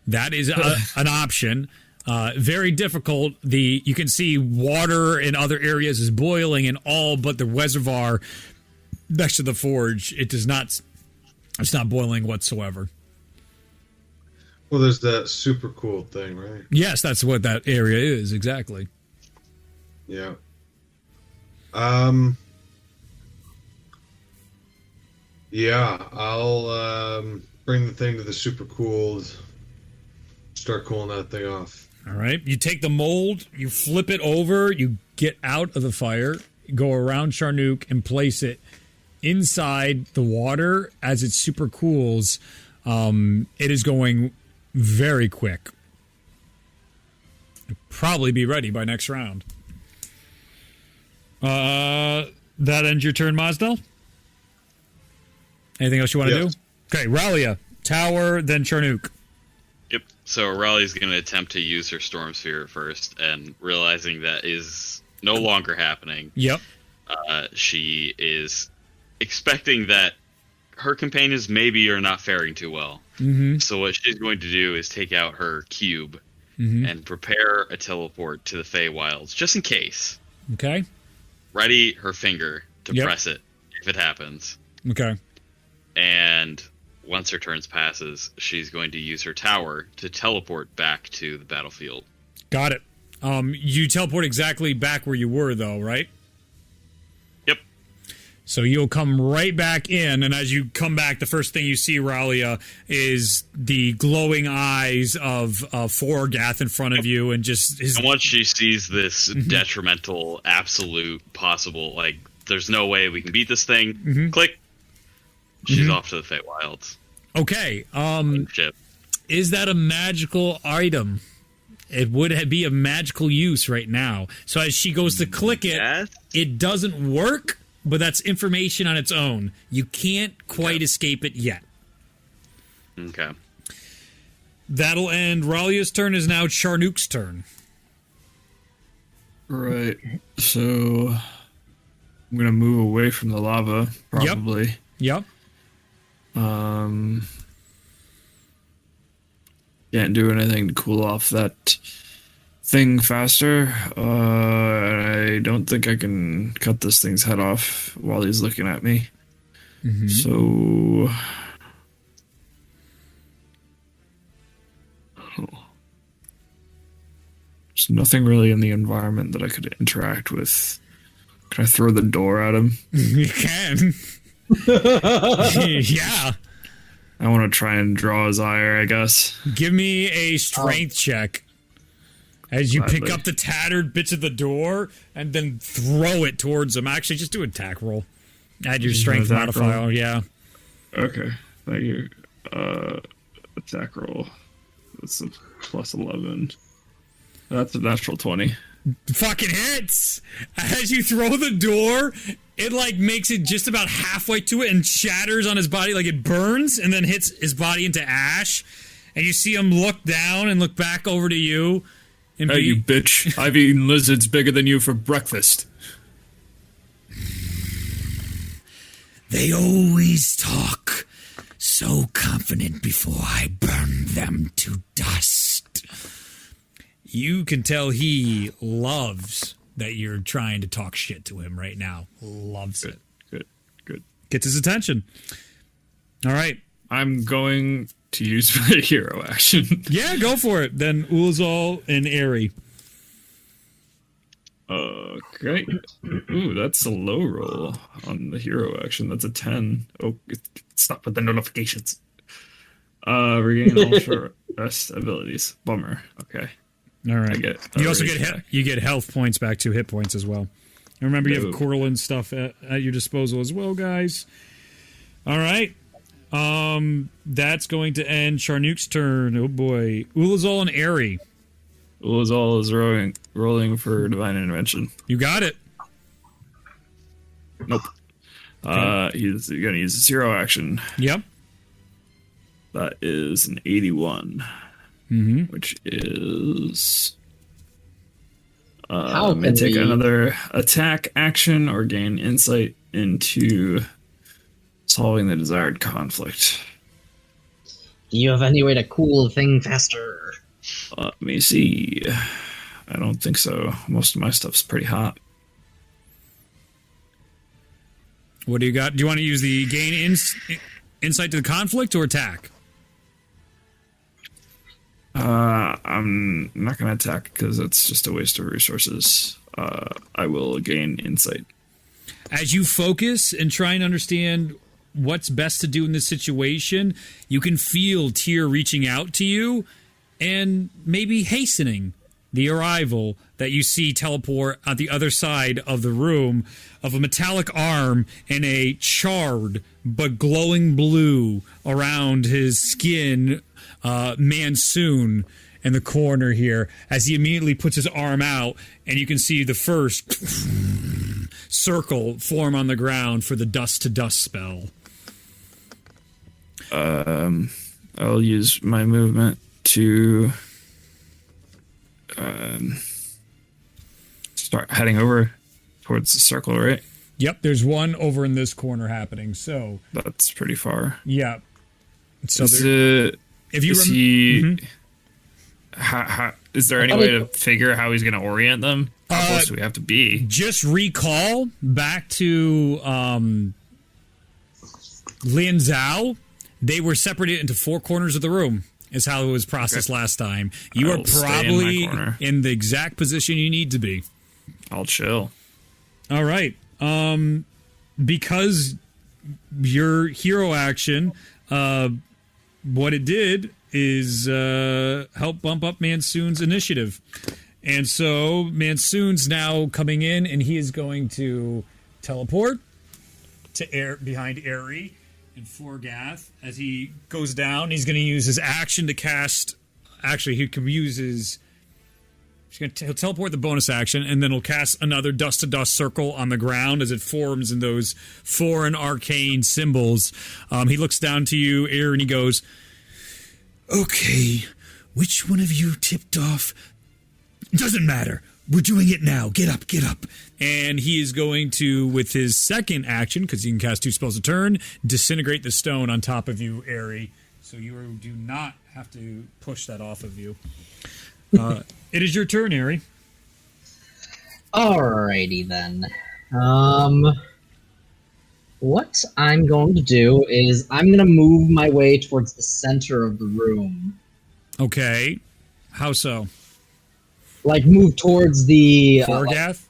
That is an option. Very difficult. You can see water in other areas is boiling and all, but the reservoir next to the forge, it's not boiling whatsoever. Well, there's that super cool thing, right? Yes, that's what that area is, exactly. Yeah. Yeah, I'll bring the thing to the super cooled. Start cooling that thing off. All right. You take the mold, you flip it over, you get out of the fire, go around Charnook, and place it inside the water as it super cools. It is going very quick. It'll probably be ready by next round. That ends your turn, Mazdal? Anything else you want to do? Okay, Ralia, tower, then Charnook. Yep. So Raleigh's going to attempt to use her Storm Sphere first, and realizing that is no longer happening. Yep. She is expecting that her companions maybe are not faring too well. Mm-hmm. So what she's going to do is take out her cube and prepare a teleport to the Feywilds, just in case. Okay. Ready her finger to press it if it happens. Okay. And once her turn passes, she's going to use her tower to teleport back to the battlefield. Got it. You teleport exactly back where you were, though, right? Yep. So you'll come right back in, and as you come back, the first thing you see, Ralia, is the glowing eyes of Forgath in front of you, and just his... And once she sees this detrimental, absolute, possible, like, there's no way we can beat this thing, click, she's off to the Feywilds. Okay. Is that a magical item? It would be a magical use right now. So as she goes to click it, it doesn't work, but that's information on its own. You can't quite escape it yet. Okay. That'll end. Ralia's turn is now Charnook's turn. Right. So I'm going to move away from the lava, probably. Yep. Can't do anything to cool off that thing faster. I don't think I can cut this thing's head off while he's looking at me. So... There's nothing really in the environment that I could interact with. Can I throw the door at him? You can. Yeah. I want to try and draw his ire, I guess. Give me a strength check as you pick up the tattered bits of the door and then throw it towards him. Actually, just do an attack roll. Add your strength modifier. Roll? Yeah. Okay. Thank you. Attack roll. That's a plus 11. That's a natural 20. Fucking hits! As you throw the door, it like makes it just about halfway to it and shatters on his body, like it burns and then hits his body into ash. And you see him look down and look back over to you. And hey, you bitch. I've eaten lizards bigger than you for breakfast. They always talk so confident before I burn them to dust. You can tell he loves that you're trying to talk shit to him right now. Loves it. Good. Gets his attention. All right. I'm going to use my hero action. Yeah, go for it. Then Ulazal and Aerie. Okay. Ooh, that's a low roll on the hero action. That's a 10. Oh, stop with the notifications. Regain all short rest abilities. Bummer. Okay. All right. You also get back. you get health points back, 2 hit points as well. And remember, you have Corlin stuff at your disposal as well, guys. All right. That's going to end Charnuk's turn. Oh boy, Ulazal and Airy. Ulazal is rolling for divine intervention. You got it. Nope. He's gonna use a 0 action. Yep. That is an 81, which is. May take another attack action or gain insight into solving the desired conflict. Do you have any way to cool the thing faster? Let me see. I don't think so. Most of my stuff's pretty hot. What do you got? Do you want to use the gain insight to the conflict or attack? I'm not going to attack because it's just a waste of resources. I will gain insight. As you focus and try and understand what's best to do in this situation, you can feel Tyr reaching out to you and maybe hastening the arrival that you see teleport at the other side of the room of a metallic arm and a charred but glowing blue around his skin Mansoon in the corner here as he immediately puts his arm out, and you can see the first circle form on the ground for the dust to dust spell. I'll use my movement to start heading over towards the circle, right? Yep, there's one over in this corner happening, so that's pretty far. Yeah. So if you is there any way to figure how he's going to orient them? How close do we have to be? Just recall back to Lin Zhao. They were separated into 4 corners of the room, is how it was processed last time. You are probably in the exact position you need to be. I'll chill. All right. Because your hero action, what it did is help bump up Mansoon's initiative. And so Mansoon's now coming in, and he is going to teleport to behind Airy and Forgath. As he goes down, he's going to use his action to cast... Actually, he can use his... He'll teleport the bonus action, and then he'll cast another dust-to-dust circle on the ground as it forms in those foreign arcane symbols. He looks down to you, Airy, and he goes... Okay, which one of you tipped off? Doesn't matter. We're doing it now. Get up, get up. And he is going to, with his second action, because he can cast 2 spells a turn, disintegrate the stone on top of you, Airy. So you do not have to push that off of you. It is your turn, Airy. Alrighty then. What I'm going to do is I'm going to move my way towards the center of the room. Okay. How so? Like, move towards the... Forgath?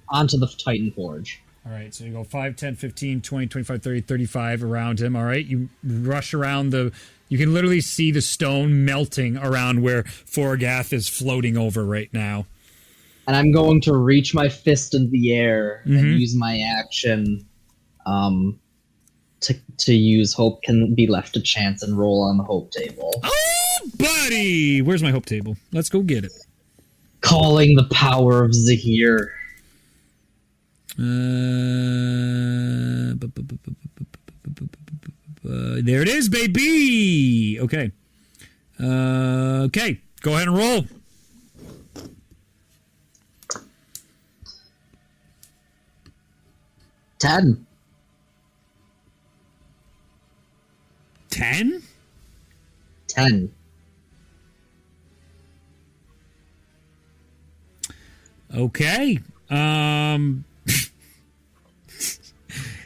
Onto the Titan Forge. All right, so you go 5, 10, 15, 20, 25, 30, 35 around him. All right, you rush around the... You can literally see the stone melting around where Forgath is floating over right now. And I'm going to reach my fist in the air and use my action to use Hope Can Be Left to Chance and roll on the Hope table. Oh, buddy! Where's my Hope table? Let's go get it. Calling the power of Zahir. There it is, baby! Okay. Okay, go ahead and roll. Ten. 10? 10. Okay.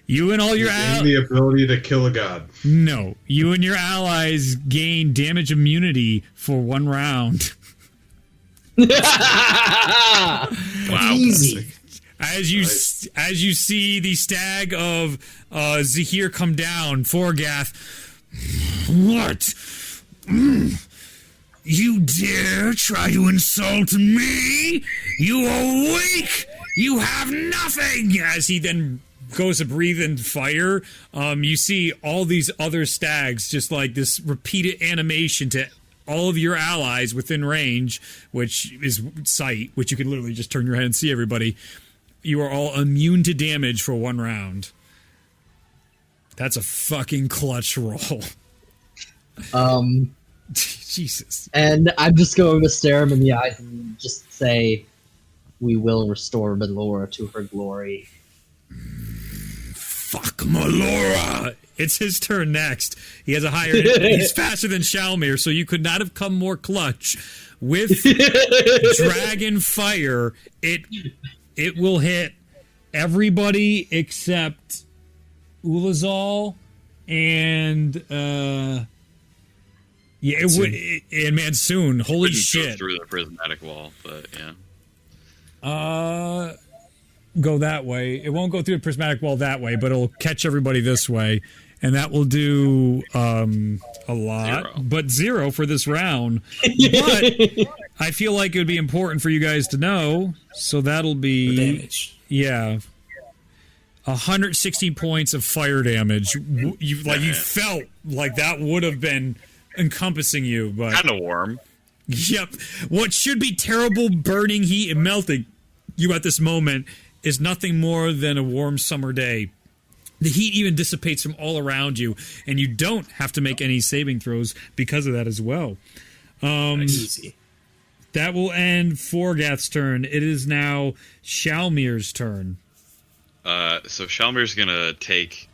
You and all your allies... the ability to kill a god. No. You and your allies gain damage immunity for 1 round. Wow. Easy. As you see the stag of Zahir come down, Forgath... What? You dare try to insult me? You are weak! You have nothing! As he then goes to breathe in fire, you see all these other stags, just like this repeated animation to all of your allies within range, which is sight, which you can literally just turn your head and see everybody. You are all immune to damage for 1 round. That's a fucking clutch roll. Jesus. And I'm just going to stare him in the eyes and just say, "We will restore Melora to her glory." Fuck Melora! It's his turn next. He has a higher... He's faster than Shalmir, so you could not have come more clutch. With Dragon Fire, it will hit everybody except Ulazal and... yeah, it would... And Mansoon. Holy shit. Go through the prismatic wall, but yeah. Go that way. It won't go through the prismatic wall that way, but it'll catch everybody this way. And that will do a lot. 0. But 0 for this round. But I feel like it would be important for you guys to know. So that'll be... The damage. Yeah. 160 points of fire damage. You felt like that would have been encompassing you, but... Kind of warm. Yep. What should be terrible burning heat and melting you at this moment is nothing more than a warm summer day. The heat even dissipates from all around you, and you don't have to make any saving throws because of that as well. Easy. That will end Forgath's turn. It is now Shalmir's turn. So Shalmir's gonna take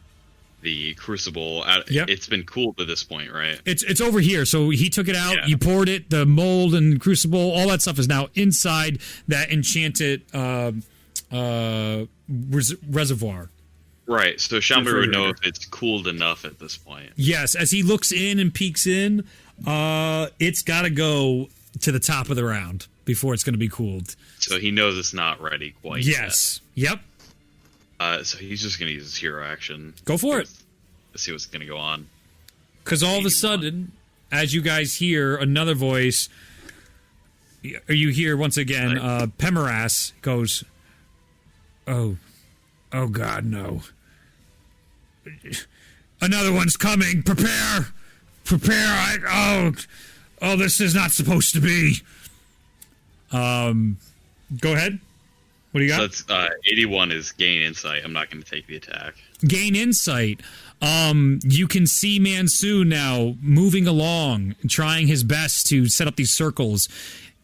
the crucible out. Yep. It's been cooled to this point, right? It's over here. So he took it out. Yeah. You poured it. The mold and crucible, all that stuff is now inside that enchanted reservoir. Right. So Shalmir would know if it's cooled enough at this point. Yes, as he looks in and peeks in, it's got to go to the top of the round before it's going to be cooled. So he knows it's not ready quite Yes. Yep. yet. So he's just going to use his hero action. Go for it. Let's see what's going to go on. Because all of a sudden, as you guys hear another voice, you hear once again, Pemeras goes, Oh God, no. Another one's coming. Prepare. Oh, this is not supposed to be. Go ahead. What do you got? So that's 81 is gain insight. I'm not going to take the attack. Gain insight. You can see Mansoon now moving along, trying his best to set up these circles.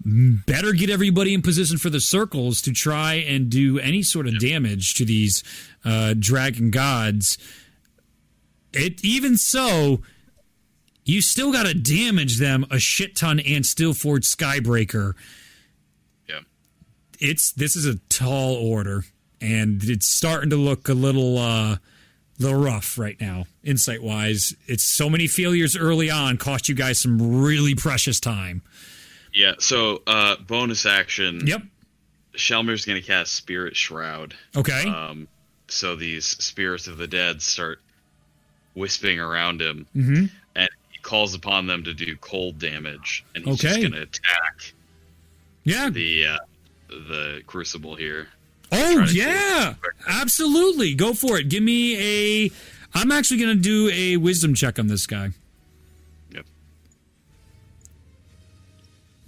Better get everybody in position for the circles to try and do any sort of damage to these dragon gods. Even so, you still got to damage them a shit ton and still forge Skybreaker. Yeah. This is a tall order, and it's starting to look a little rough right now, insight wise. It's so many failures early on cost you guys some really precious time. Yeah. So bonus action. Yep. Shalmir's going to cast Spirit Shroud. Okay. So these spirits of the dead start wisping around him, and he calls upon them to do cold damage, and he's just going to attack. Yeah. The crucible here. Oh yeah, absolutely. Go for it. Give me a. I'm actually going to do a wisdom check on this guy. Yep.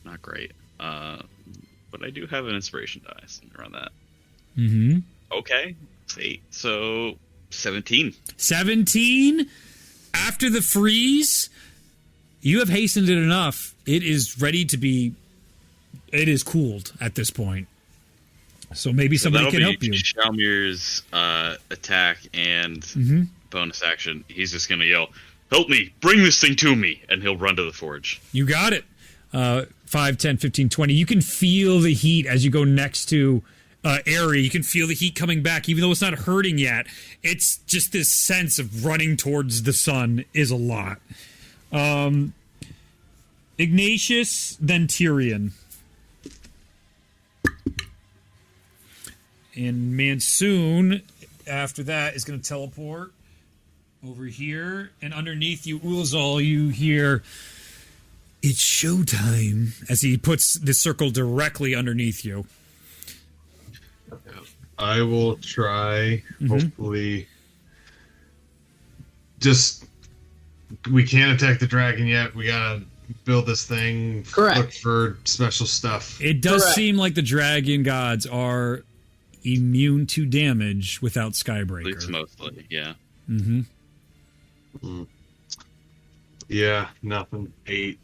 Not great. But I do have an inspiration dice around that. Mm-hmm. Okay. It's 8. So 17. 17. After the freeze, you have hastened it enough. It is ready to be. It is cooled at this point. So maybe somebody can help you. Shalmir's attack and bonus action. He's just going to yell, "Help me! Bring this thing to me!" And he'll run to the forge. You got it. 5, 10, 15, 20. You can feel the heat as you go next to Aerie. You can feel the heat coming back, even though it's not hurting yet. It's just this sense of running towards the sun is a lot. Ignatius, then Tyrion. And Mansoon, after that, is going to teleport over here. And underneath you, Ulazal, you hear, It's showtime. As he puts the circle directly underneath you. I will try, hopefully. Just, we can't attack the dragon yet. We gotta build this thing. Correct. Look for special stuff. It does Correct. seem like the dragon gods are immune to damage without Skybreaker. It's mostly, yeah. Yeah, nothing. 8.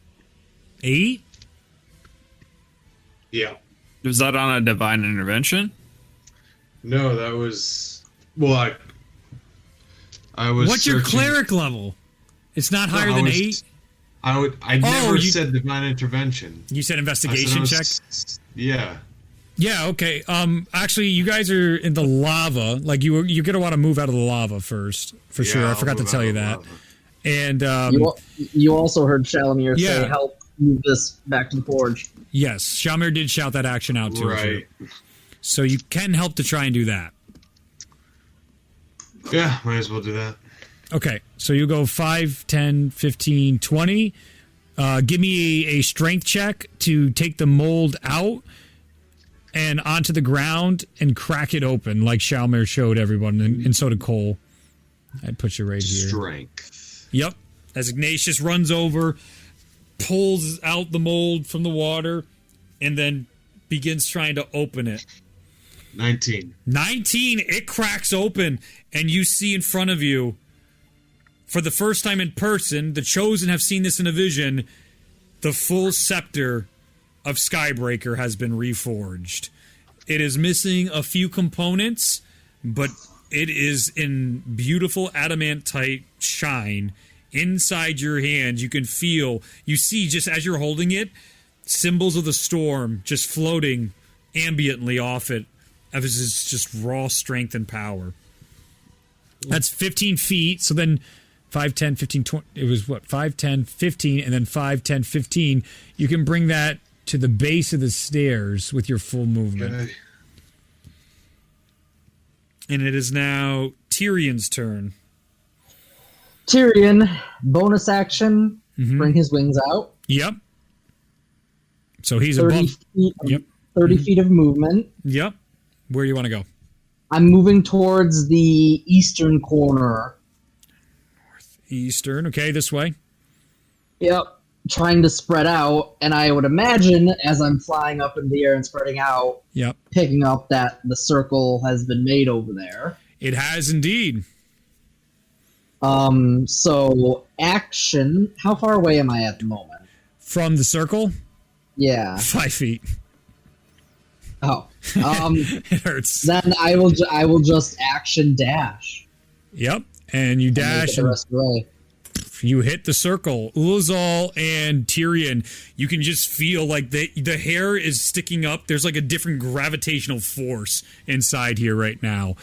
8? Yeah. Was that on a divine intervention? No, that was. Well, I was. What's your searching- cleric level? It's not higher I than was- 8? I never you- said divine intervention. You said I said investigation I was- check? Yeah. Yeah, okay. Actually, you guys are in the lava. Like, you're going to want to move out of the lava first, for Yeah, sure. I I'll forgot to move tell out you of that. lava. And, You also heard Shalimir Yeah. say, help move this back to the forge. yes, Shalmir did shout that action out, too. Right. So you can help to try and do that. Yeah, might as well do that. Okay, so you go 5, 10, 15, 20. Give me a strength check to take the mold out and onto the ground and crack it open like Shalmir showed everyone, and so did Cole. I'd put you right here. Strength. Yep. As Ignatius runs over, pulls out the mold from the water, and then begins trying to open it. 19. 19, it cracks open, and you see in front of you, for the first time in person, the Chosen have seen this in a vision, the full scepter of Skybreaker has been reforged. It is missing a few components, but it is in beautiful adamantite shine. Inside your hand, you can feel, you see just as you're holding it, symbols of the storm just floating ambiently off it. As it's just raw strength and power. That's 15 feet. So then 5, 10, 15, 20. It was what? 5, 10, 15, and then 5, 10, 15. You can bring that to the base of the stairs with your full movement. Okay. And it is now Tyrion's turn. Tyrion, bonus action, bring his wings out. Yep. So he's 30 above. feet, Yep. 30 feet of movement. Yep. Where do you want to go? I'm moving towards the eastern corner. Eastern. Okay, this way. Yep. Trying to spread out, and I would imagine as I'm flying up in the air and spreading out, Yep. picking up that the circle has been made over there. It has indeed. So action. How far away am I at the moment? From the circle, Yeah. 5 feet. Oh. It hurts. Then I will just action dash. Yep. And you And make dash it the and rest of the way. you hit the circle. Ulazal and Tyrion, you can just feel like the hair is sticking up. There's like a different gravitational force inside here right now.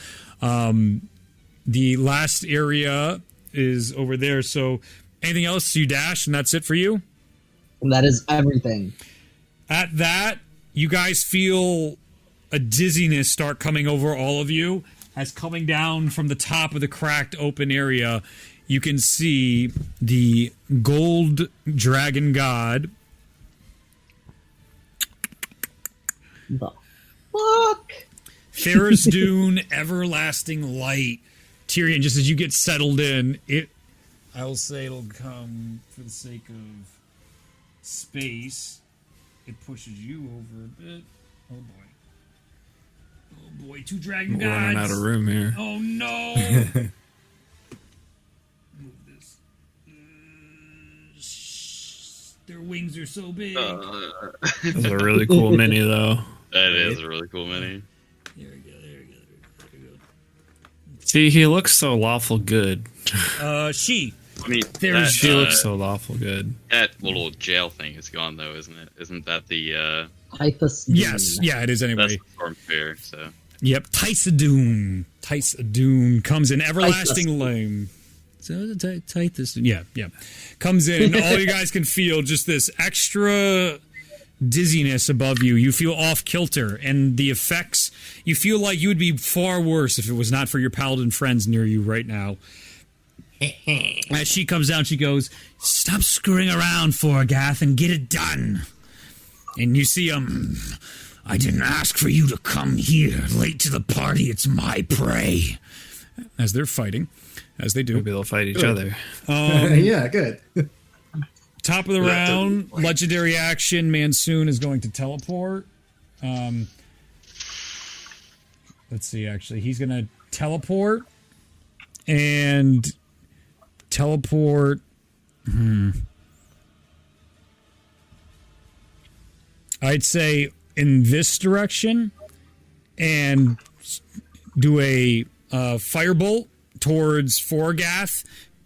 The last area is over there. So anything else? You dash and that's it for you? And that is everything. At that, you guys feel a dizziness start coming over all of you. As coming down from the top of the cracked open area, you can see the gold dragon god. The fuck? Ferris Dune, everlasting light. Tyrion, just as you get settled in, I will say it'll come for the sake of space. It pushes you over a bit. Oh boy. Oh boy, 2 dragon We're running gods. out of room here. Oh no. Move this. Their wings are so big. That's a really cool mini, though. That is a really cool mini. There we go. See, he looks so lawful good. She. I mean, There's- She that, looks so lawful good. that little jail thing is gone though, isn't it? Isn't that the Typhus. Yes, yeah, it is that's anyway. the storm fair? So Yep, Tysadune. Tysadune comes in everlasting lame. So Tysadune. Yeah. Comes in, and all you guys can feel just this extra dizziness above you. You feel off kilter, and the effects, you feel like you would be far worse if it was not for your paladin friends near you right now. As she comes down, she goes, "Stop screwing around, Forgath, and get it done." And you see "I didn't ask for you to come here. Late to the party, it's my prey." As they're fighting, as they do. Maybe they'll fight each other. Yeah, good. Top of the round, legendary action. Mansoon is going to teleport. Let's see, actually. He's going to teleport. And teleport. I'd say in this direction. And do a firebolt towards Forgath.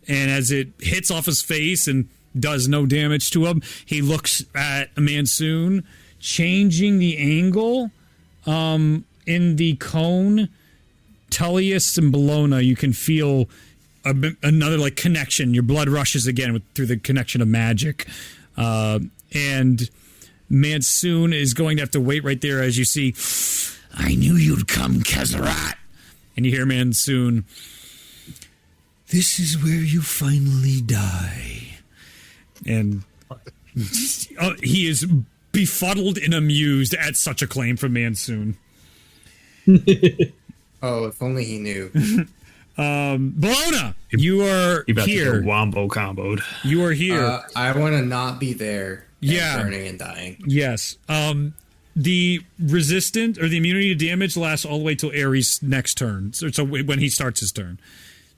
And as it hits off his face and does no damage to him, he looks at Mansoon, changing the angle in the cone. Tullius and Bologna, you can feel another like connection. Your blood rushes again through the connection of magic. And Mansoon is going to have to wait right there as you see, "I knew you'd come, Kezerat." And you hear Mansoon, "This is where you finally die." And he is befuddled and amused at such a claim from Mansoon. Oh, if only he knew. Bologna, you are You about here. to get wombo comboed. You are here. I want to not be there. And Yeah. burning and dying. Yes. The resistant or the immunity to damage lasts all the way till Ares' next turn. So when he starts his turn.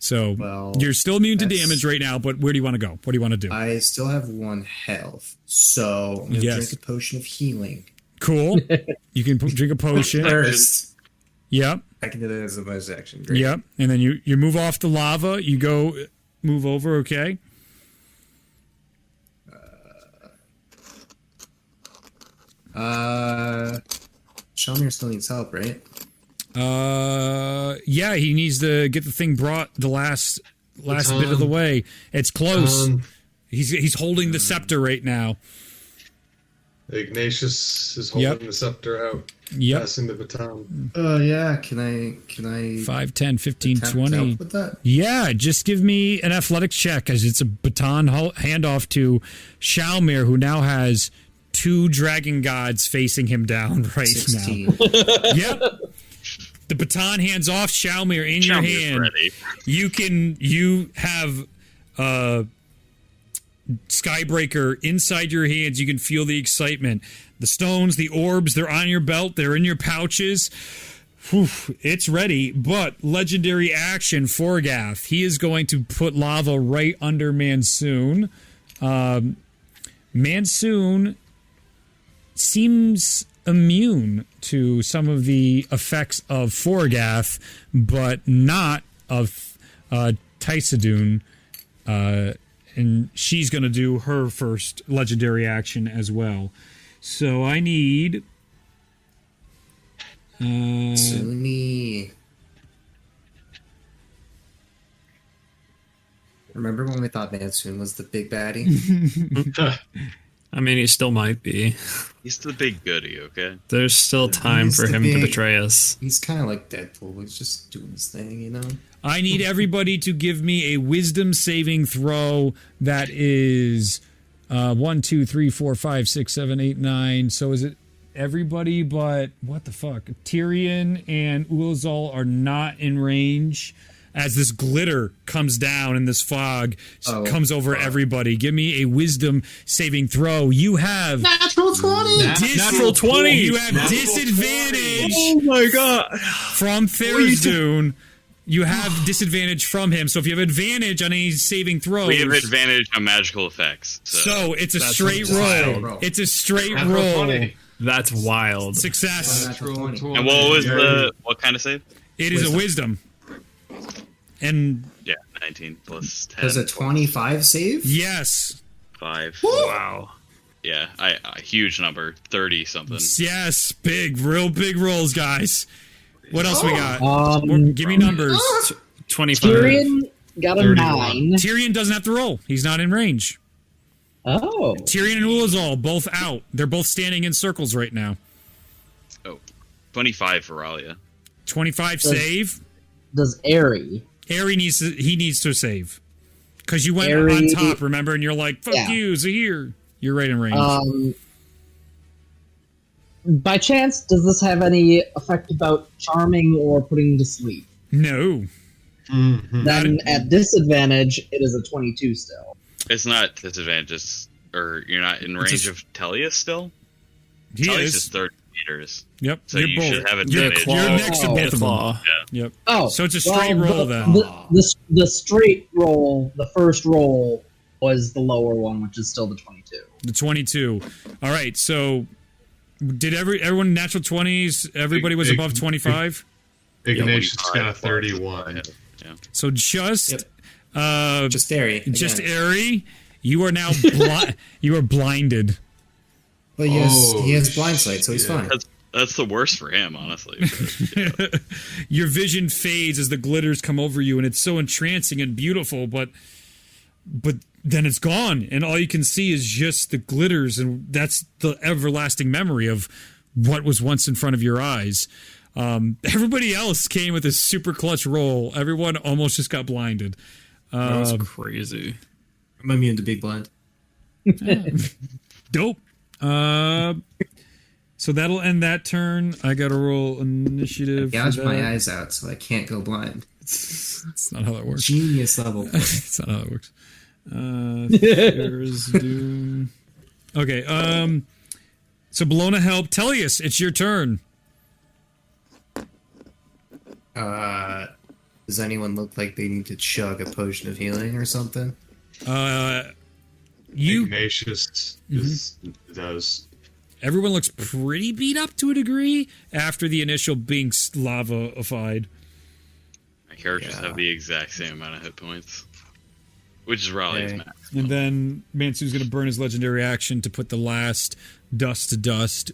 So Well, you're still immune to that's- damage right now, but where do you want to go? What do you want to do? I still have 1 health, so I'm gonna Yes. drink a potion of healing Cool. You can drink a potion. first. Yep. I can do that as a bonus action. Great. Yep. And then you move off the lava. You go move over. Okay. Shalmir still needs help, right? Yeah, he needs to get the thing brought the last bit of the way. It's close. He's holding the scepter right now. Ignatius is holding the scepter out, passing the baton. Yeah. Can I 5, 10, 15, attempt to 20. help with that? Yeah, just give me an athletics check as it's a baton handoff to Shalmir, who now has 2 dragon gods facing him down right 16. now. Yep. The baton hands off Shalmir in your Shalmir's hand. ready. You have Skybreaker inside your hands. You can feel the excitement. The stones, the orbs, they're on your belt. They're in your pouches. Whew, it's ready. But legendary action, Forgath. He is going to put lava right under Mansoon. Mansoon seems immune to some of the effects of Forgath, but not of Tysadune. And she's going to do her first legendary action as well. So I need... Suni. Remember when we thought Mansoon was the big baddie? I mean, he still might be. He's the big goody, okay? There's still time He's for the him to big- betray us. He's kind of like Deadpool. He's just doing his thing, you know? I need everybody to give me a wisdom saving throw that is 1, 2, 3, 4, 5, 6, 7, 8, 9. So is it everybody but what the fuck? Tyrion and Ulazal are not in range as this glitter comes down and this fog comes over everybody. Give me a wisdom saving throw. You have Natural 20! Natural 20! You have disadvantage Oh my god! from Tharizdun. You have disadvantage from him. So if you have advantage on any saving throws, We have advantage on magical effects. so it's a That's straight wild. roll. It's a straight Natural roll. 20. That's wild. Success. Natural 20. And what was what kind of save? It is a wisdom. And Yeah, 19 plus 10. Does a 25 save? yes, 5. Wow. Yeah, a huge number. 30 something. yes, real big rolls, guys. What else we got? Give me Oh, numbers. 25. Tyrion got a 31. 9. Tyrion doesn't have to roll. He's not in range. Oh. Tyrion and Ulazal both out. They're both standing in circles right now. Oh, 25 for Ralia. 25 save. Does Aerie? Aerie needs to save. Because you went on top, remember? And you're like, fuck you, Zahir. You're right in range. By chance, does this have any effect about charming or putting to sleep? No. Then at disadvantage, it is a 22 still. It's not disadvantages, or you're not in range of Tellius still? Tellius is 30 meters. Yep. So you should have advantage. You're next to both of them. Yep. Oh. So it's a straight roll then. The straight roll, the first roll, was the lower one, which is still the 22. The 22. All right, so did everyone natural 20s? Everybody was above 25? Ignatius got a 31. Yeah. So just Airy. Just Airy, you are now you are blinded. But he has blind sight, so he's fine. That's the worst for him, honestly. Your vision fades as the glitters come over you, and it's so entrancing and beautiful, but then it's gone, and all you can see is just the glitters, and that's the everlasting memory of what was once in front of your eyes. Everybody else came with a super clutch roll. Everyone almost just got blinded. That was crazy. I'm immune to big blind. Dope. So that'll end that turn. I got to roll initiative. I gouged my eyes out, so I can't go blind. It's not how that works. Genius level. It's not how it works. There's Doom. Okay. So Bologna help. Tellius, it's your turn. Does anyone look like they need to chug a potion of healing or something? Ignatius does. Everyone looks pretty beat up to a degree after the initial being lava-ified. My characters have the exact same amount of hit points, which is Raleigh's max. And then Mansu's going to burn his legendary action to put the last dust to dust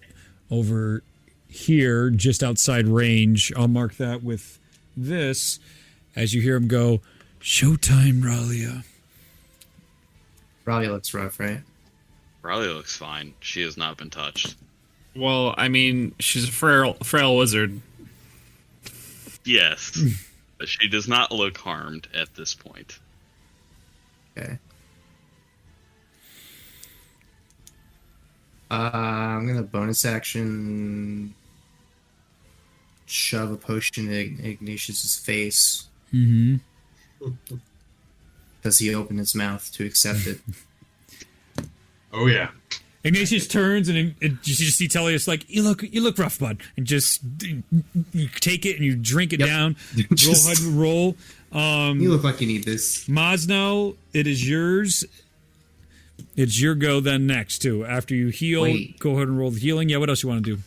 over here, just outside range. I'll mark that with this as you hear him go, "Showtime, Ralia." Raleigh looks rough, right? Raleigh looks fine. She has not been touched. Well, I mean, she's a frail wizard. Yes, but she does not look harmed at this point. Okay. I'm gonna bonus action shove a potion in Ignatius's face. Mm-hmm. Does he open his mouth to accept it? Oh yeah. Ignatius turns and you just see Tellius like, you look rough, bud, and just you take it and you drink it down. Go ahead and roll. You look like you need this. Mosno, it is yours. It's your go then next too. After you heal, go ahead and roll the healing. Yeah, what else you want to do?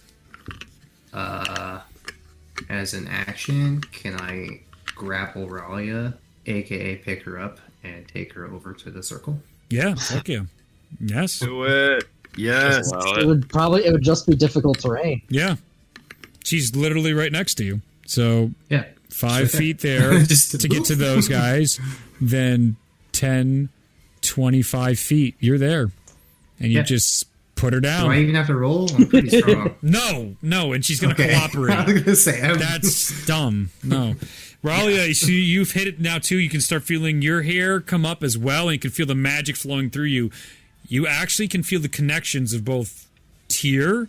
As an action, can I grapple Ralia, aka pick her up and take her over to the circle? Yeah, fuck yeah. Yes. Do it. Yes. It would just be difficult terrain. Yeah. She's literally right next to you. So yeah, 5 feet there to get to those guys. Then 10, 25 feet. You're there. And you just put her down. Do I even have to roll? I'm pretty strong. No, and she's going to cooperate. I was going to say, that's dumb. No. Ralia, you've hit it now too. You can start feeling your hair come up as well, and you can feel the magic flowing through you. You actually can feel the connections of both Tyr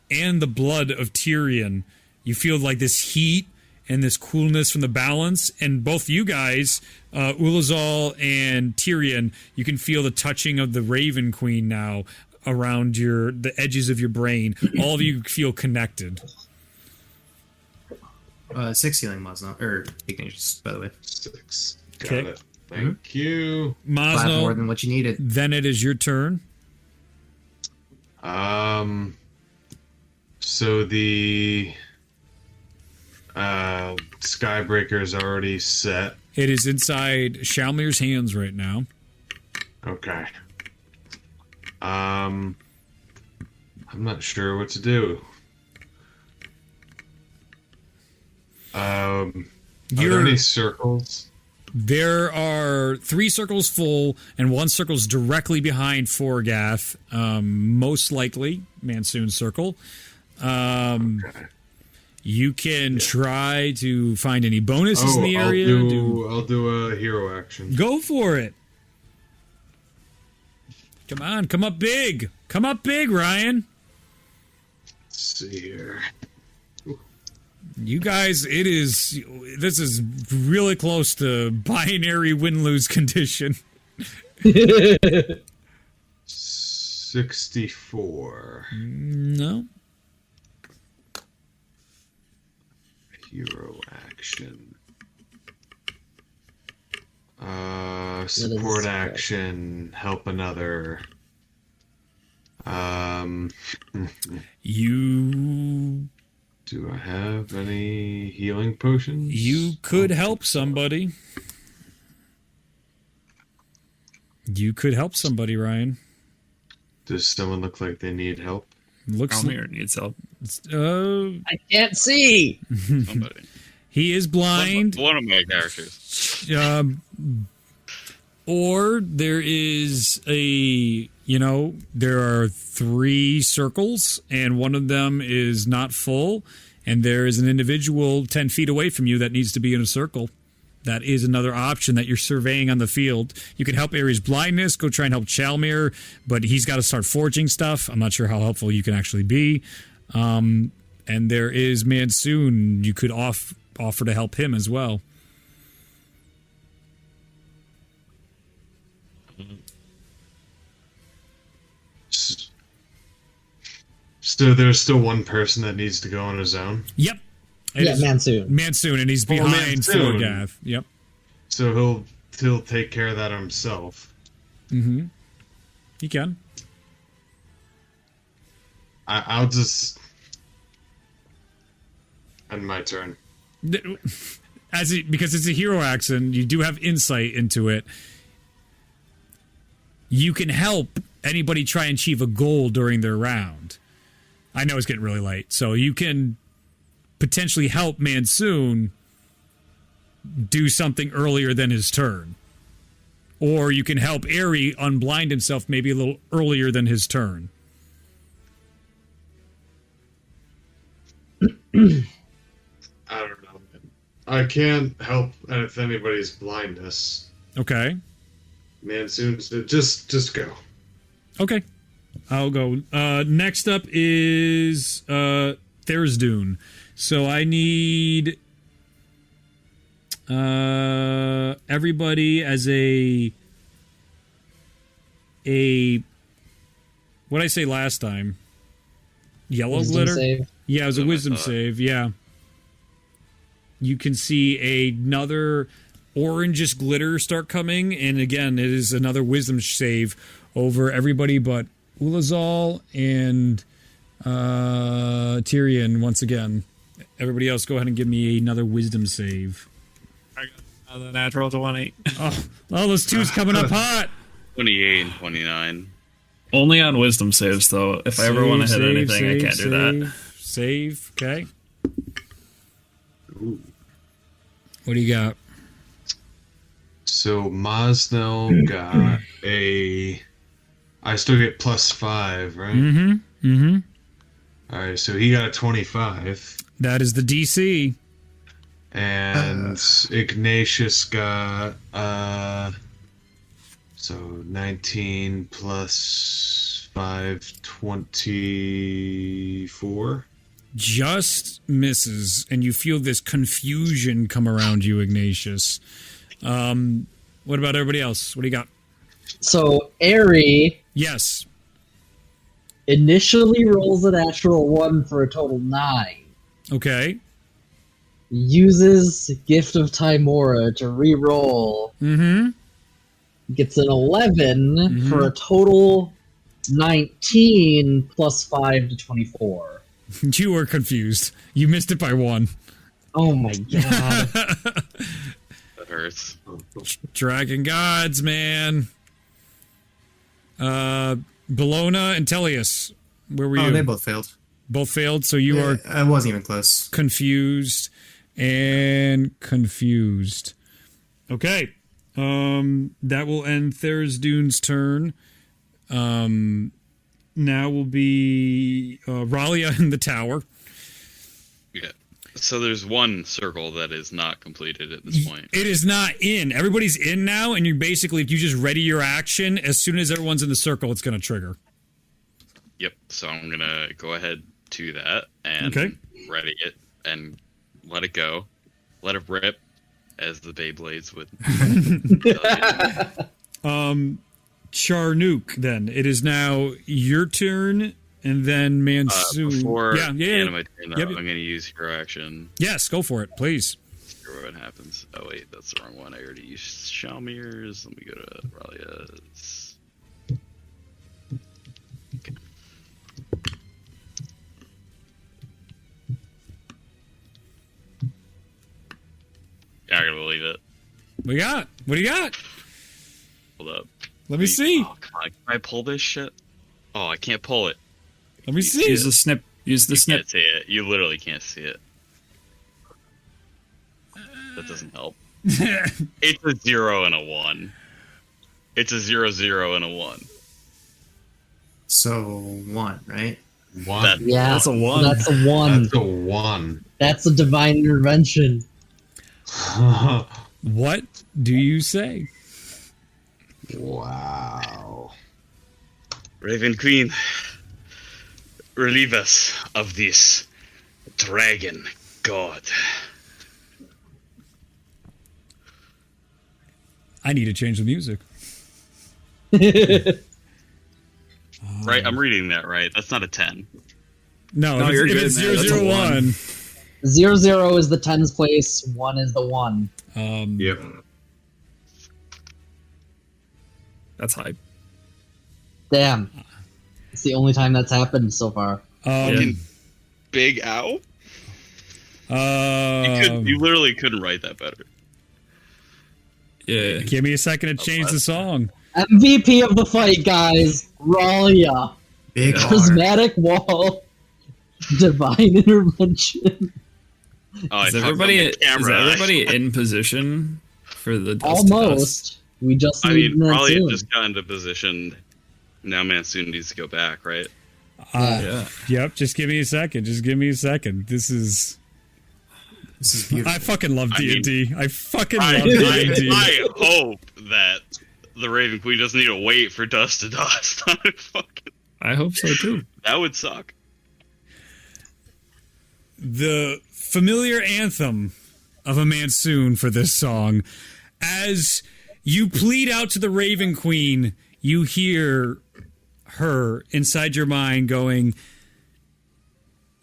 and the blood of Tyrion. You feel like this heat and this coolness from the balance, and both you guys, Ulazal and Tyrion, you can feel the touching of the Raven Queen now around the edges of your brain. All of you feel connected. 6 healing Mosno, or Ignatius, by the way. 6. Got it. Thank you. Mosno, more than what you needed. Then it is your turn. So the Skybreaker is already set. It is inside Shalmir's hands right now. Okay. I'm not sure what to do. Are there any circles? There are 3 circles full, and 1 circle's directly behind Forgath. Most likely, Mansoon's circle. Okay. You can try to find any bonuses in the area. I'll do a hero action. Go for it. Come on, come up big. Come up big, Ryan. Let's see here. You guys, this is really close to binary win-lose condition. 64. No. Hero action. Support action. Help another. You... Do I have any healing potions? You could help somebody. You could help somebody, Ryan. Does someone look like they need help? Looks Almir needs help. I can't see. Somebody. He is blind. One of my characters. Or there is there are 3 circles, and one of them is not full, and there is an individual 10 feet away from you that needs to be in a circle. That is another option that you're surveying on the field. You can help Ares' blindness, go try and help Chalmir, but he's got to start forging stuff. I'm not sure how helpful you can actually be. And there is Mansoon. You could offer to help him as well. So there's still one person that needs to go on his own? Yep. Mansoon, and he's behind Forgath. Yep. So he'll take care of that himself. Mm-hmm. He can. I'll just end my turn. Because it's a hero action, you do have insight into it. You can help anybody try and achieve a goal during their round. I know it's getting really late, so you can potentially help Mansoon do something earlier than his turn. Or you can help Aerie unblind himself maybe a little earlier than his turn. I don't know. I can't help with anybody's blindness. Okay. Mansoon, just go. Okay. I'll go. Next up is Tharizdun. So I need everybody as a what did I say last time? Yellow Wisdom glitter? save. Yeah, it was a wisdom save, yeah. You can see another orangish glitter start coming, and again, it is another wisdom save over everybody but Ulazal and Tyrion once again. Everybody else, go ahead and give me another wisdom save. I got the natural 20. Oh, those two's coming up hot. 28 and 29. Only on wisdom saves, though. If I ever want to hit anything, I can't do that. Save, okay. Ooh. What do you got? So Mosnell got I still get +5, right? Mm-hmm. Mm-hmm. Alright, so he got a 25. That is the DC. And Ignatius got so 19 plus 5, 24. Just misses, and you feel this confusion come around you, Ignatius. What about everybody else? What do you got? So Aerie Yes. initially rolls a natural 1 for a total 9. Okay. Uses Gift of Timora to re-roll. Mm-hmm. Gets an 11 for a total 19 plus 5 to 24. You were confused. You missed it by 1. Oh my god. That hurts. Dragon gods, man. Bologna and Tellius, where were you? Oh, they both failed. Both failed, so you are I wasn't even close. confused and confused. Okay. That will end Tharizdun's turn. Now will be Ralia in the tower. Yeah. So there's one circle that is not completed at this point. It is not in. Everybody's in now, and you basically, if you just ready your action, as soon as everyone's in the circle, it's going to trigger. Yep. So I'm gonna go ahead to that and ready it and let it go, let it rip, as the Beyblades would. Charnook, then it is now your turn, and then Mansoon. Before my turn, though, Yep. I'm gonna use hero action. Yes, go for it, please. See what happens. Oh wait, that's the wrong one. I already used Shalmir's. Let me go to Ralia's. Okay. Yeah, I'm gonna believe it. What do you got? Hold up. Let me see. Oh, come on. Can I pull this shit? Oh, I can't pull it. Let me see. Use the snip. Use the You snip. can't see it. You literally can't see it. That doesn't help. It's a 0 and a 1. It's a 0, 0, and a 1. So 1, right? 1. Yeah, That's a 1. That's a 1. That's a 1. That's a divine intervention. What do you say? Wow. Raven Queen, relieve us of this dragon god. I need to change the music. Right, I'm reading that right. That's not a 10. No, No, if you're it's, if good, it's man. 0, That's 0, a 1. 0 is the tens place. 1 is the 1. Yep. That's hype. Damn. It's the only time that's happened so far. Fucking Big Ow? You literally couldn't write that better. Yeah. Give me a second to change the song. MVP of the fight, guys. Ralia. Big R. Prismatic wall. Divine intervention. Oh, I Is fucked up everybody, the is camera. everybody in position for the dust to dust? Almost. We just I need mean, probably Mansoon. just got into position. Now Mansoon needs to go back, right? Yeah. Yep, just give me a second. This is beautiful. I fucking love I mean, D&D. I fucking I, love D&D. I hope that the Raven Queen doesn't need to wait for dust to dust. I hope so too. That would suck. The familiar anthem of a Mansoon for this song. As you plead out to the Raven Queen, you hear her inside your mind going,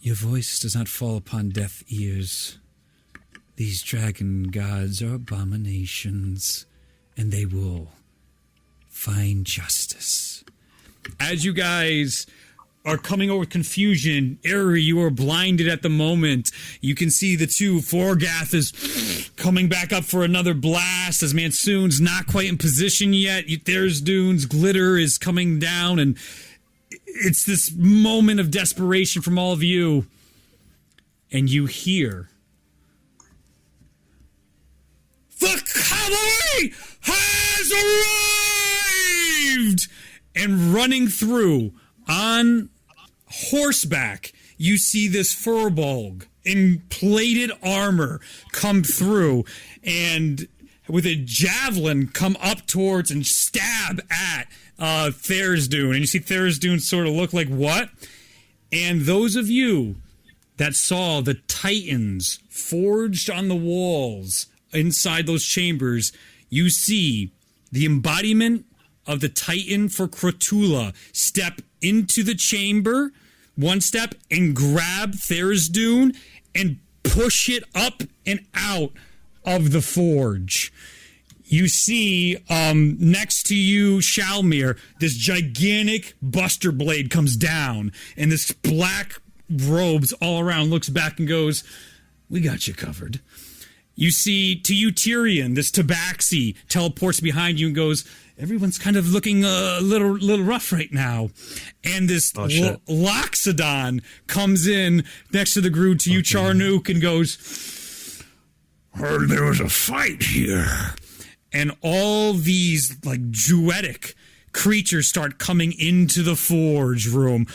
"Your voice does not fall upon deaf ears. These dragon gods are abominations, and they will find justice." As you guys are coming over with confusion, Eri, you are blinded at the moment. You can see the two. Forgath is coming back up for another blast as Mansoon's not quite in position yet. There's Dune's glitter is coming down, and it's this moment of desperation from all of you. And you hear, "The cavalry has arrived!" And running through on horseback, you see this furbolg in plated armor come through and with a javelin come up towards and stab at Tharizdun. And you see Tharizdun sort of look like, what? And those of you that saw the titans forged on the walls inside those chambers, you see the embodiment of the Titan for Kratula step into the chamber, one step, and grab Tharizdun and push it up and out of the forge. You see, next to you, Shalmir, this gigantic Buster Blade comes down, and this black robes all around looks back and goes, "We got you covered." You see, to you, Tyrion, this Tabaxi teleports behind you and goes, "Everyone's kind of looking a little rough right now." And this Loxodon comes in next to the group to you, Charnook, and goes, "Heard there was a fight here." And all these, like, Druidic creatures start coming into the forge room.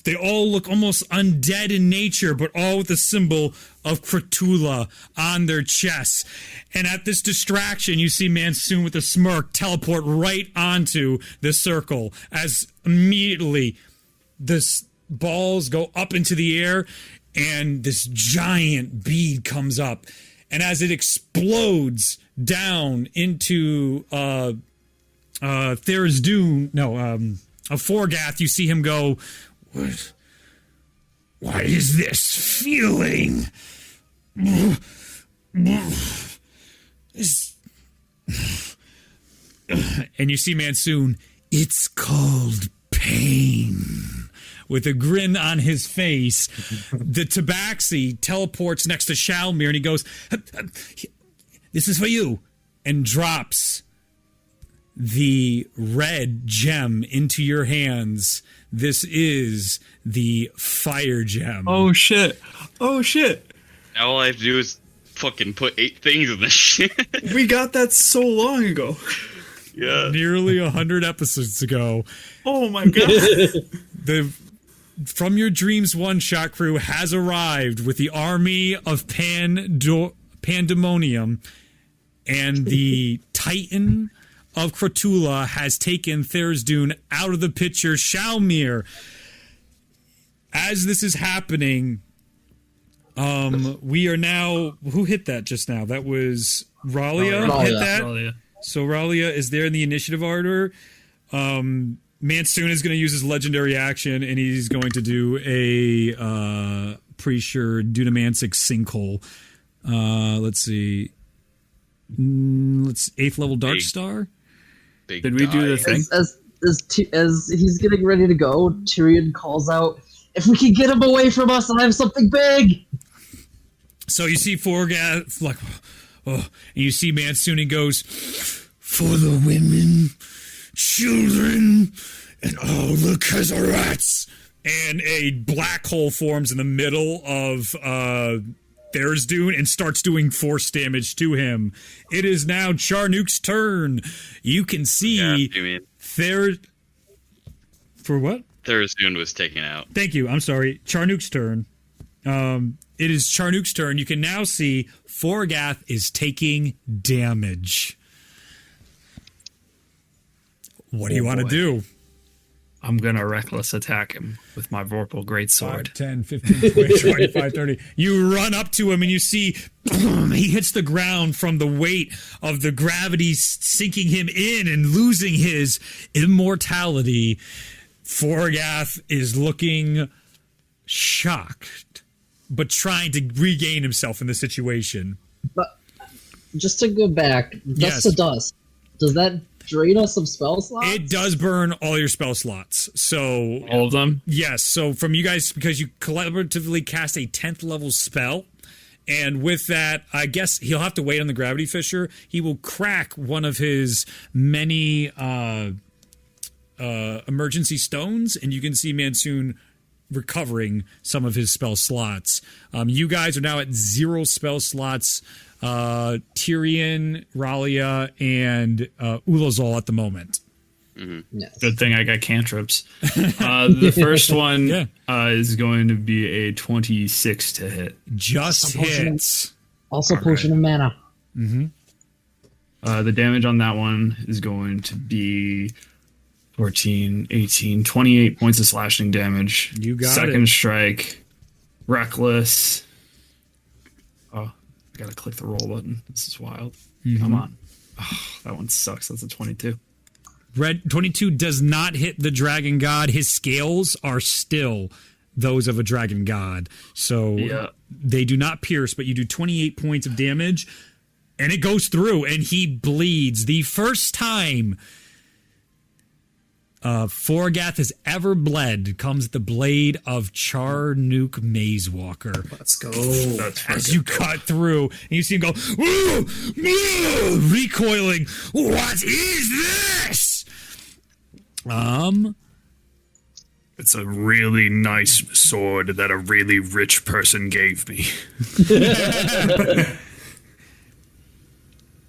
They all look almost undead in nature, but all with the symbol of Cthulhu on their chests. And at this distraction, you see Mansoon with a smirk teleport right onto the circle as immediately the balls go up into the air and this giant bead comes up. And as it explodes down into Tharizdun, Forgath, you see him go, what is this feeling? And you see Mansoon, it's called pain. With a grin on his face, the Tabaxi teleports next to Shalmir and he goes, this is for you, and drops the red gem into your hands. This is the fire gem. Oh shit. Oh shit. Now all I have to do is fucking put 8 things in this shit. We got that so long ago. Yeah. Nearly 100 episodes ago. Oh my god. The From Your Dreams one-shot crew has arrived with the army of Pandemonium, and the Titan of Cthulhu has taken Tharizdun out of the picture. Shalmir, as this is happening, we are now... Who hit that just now? That was Ralia hit that? Ralia. So Ralia is there in the initiative order. Mansoon is going to use his legendary action, and he's going to do a pretty sure Dunamantic Sinkhole. Let's see. Let's 8th level Dark Star. Did we do the thing? As he's getting ready to go, Tyrion calls out, "If we can get him away from us, I have something big." So you see Forgath, like, and you see Mansoon, and goes, "For the women, children, and all the Khazarats." And a black hole forms in the middle of Tharizdun and starts doing force damage to him. It is now Charnuk's turn. You can see For what? Tharizdun was taken out. Thank you. I'm sorry. Charnuk's turn. It is Charnuk's turn. You can now see Forgath is taking damage. What do you want to do? I'm going to reckless attack him with my Vorpal Greatsword. 5, 10, 15, 20, 25, 30. You run up to him and you see he hits the ground from the weight of the gravity sinking him in and losing his immortality. Forgath is looking shocked, but trying to regain himself in the situation. But just to go back, dust to dust, does that drain us of spell slots? It does burn all your spell slots. So all of them? Yes. So from you guys, because you collaboratively cast a 10th level spell, and with that, I guess he'll have to wait on the Gravity Fisher. He will crack one of his many emergency stones, and you can see Mansoon recovering some of his spell slots. You guys are now at 0 spell slots. Tyrion, Ralia, and Ulazol at the moment. Mm-hmm. Yes. Good thing I got cantrips. The first one is going to be a 26 to hit. Just hits. Also potion of mana. Mm-hmm. The damage on that one is going to be 14, 18, 28 points of slashing damage. You got Second strike. Reckless. Oh, I gotta click the roll button. This is wild. Mm-hmm. Come on. Oh, that one sucks. That's a 22. Red 22 does not hit the dragon god. His scales are still those of a dragon god. So they do not pierce, but you do 28 points of damage, and it goes through, and he bleeds. The first time Forgath has ever bled comes the blade of Charnuk Mazewalker. Let's go. As you cut through, and you see him go, "Ooh, ooh," recoiling. What is this? It's a really nice sword that a really rich person gave me.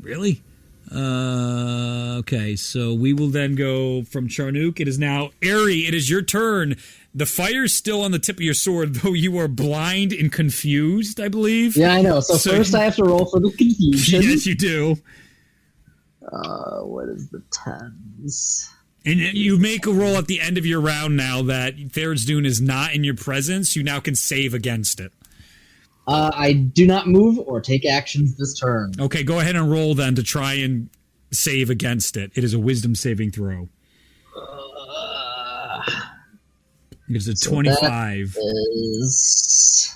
Really? Okay, so we will then go from Charnook. It is now Airy. It is your turn. The fire's still on the tip of your sword, though you are blind and confused, I believe. Yeah, I know. So first I have to roll for the confusion. Yes, you do. What is the tens? And you make a roll at the end of your round now that Tharizdun is not in your presence. You now can save against it. I do not move or take actions this turn. Okay, go ahead and roll then to try and save against it. It is a wisdom saving throw. It is a 25. Is...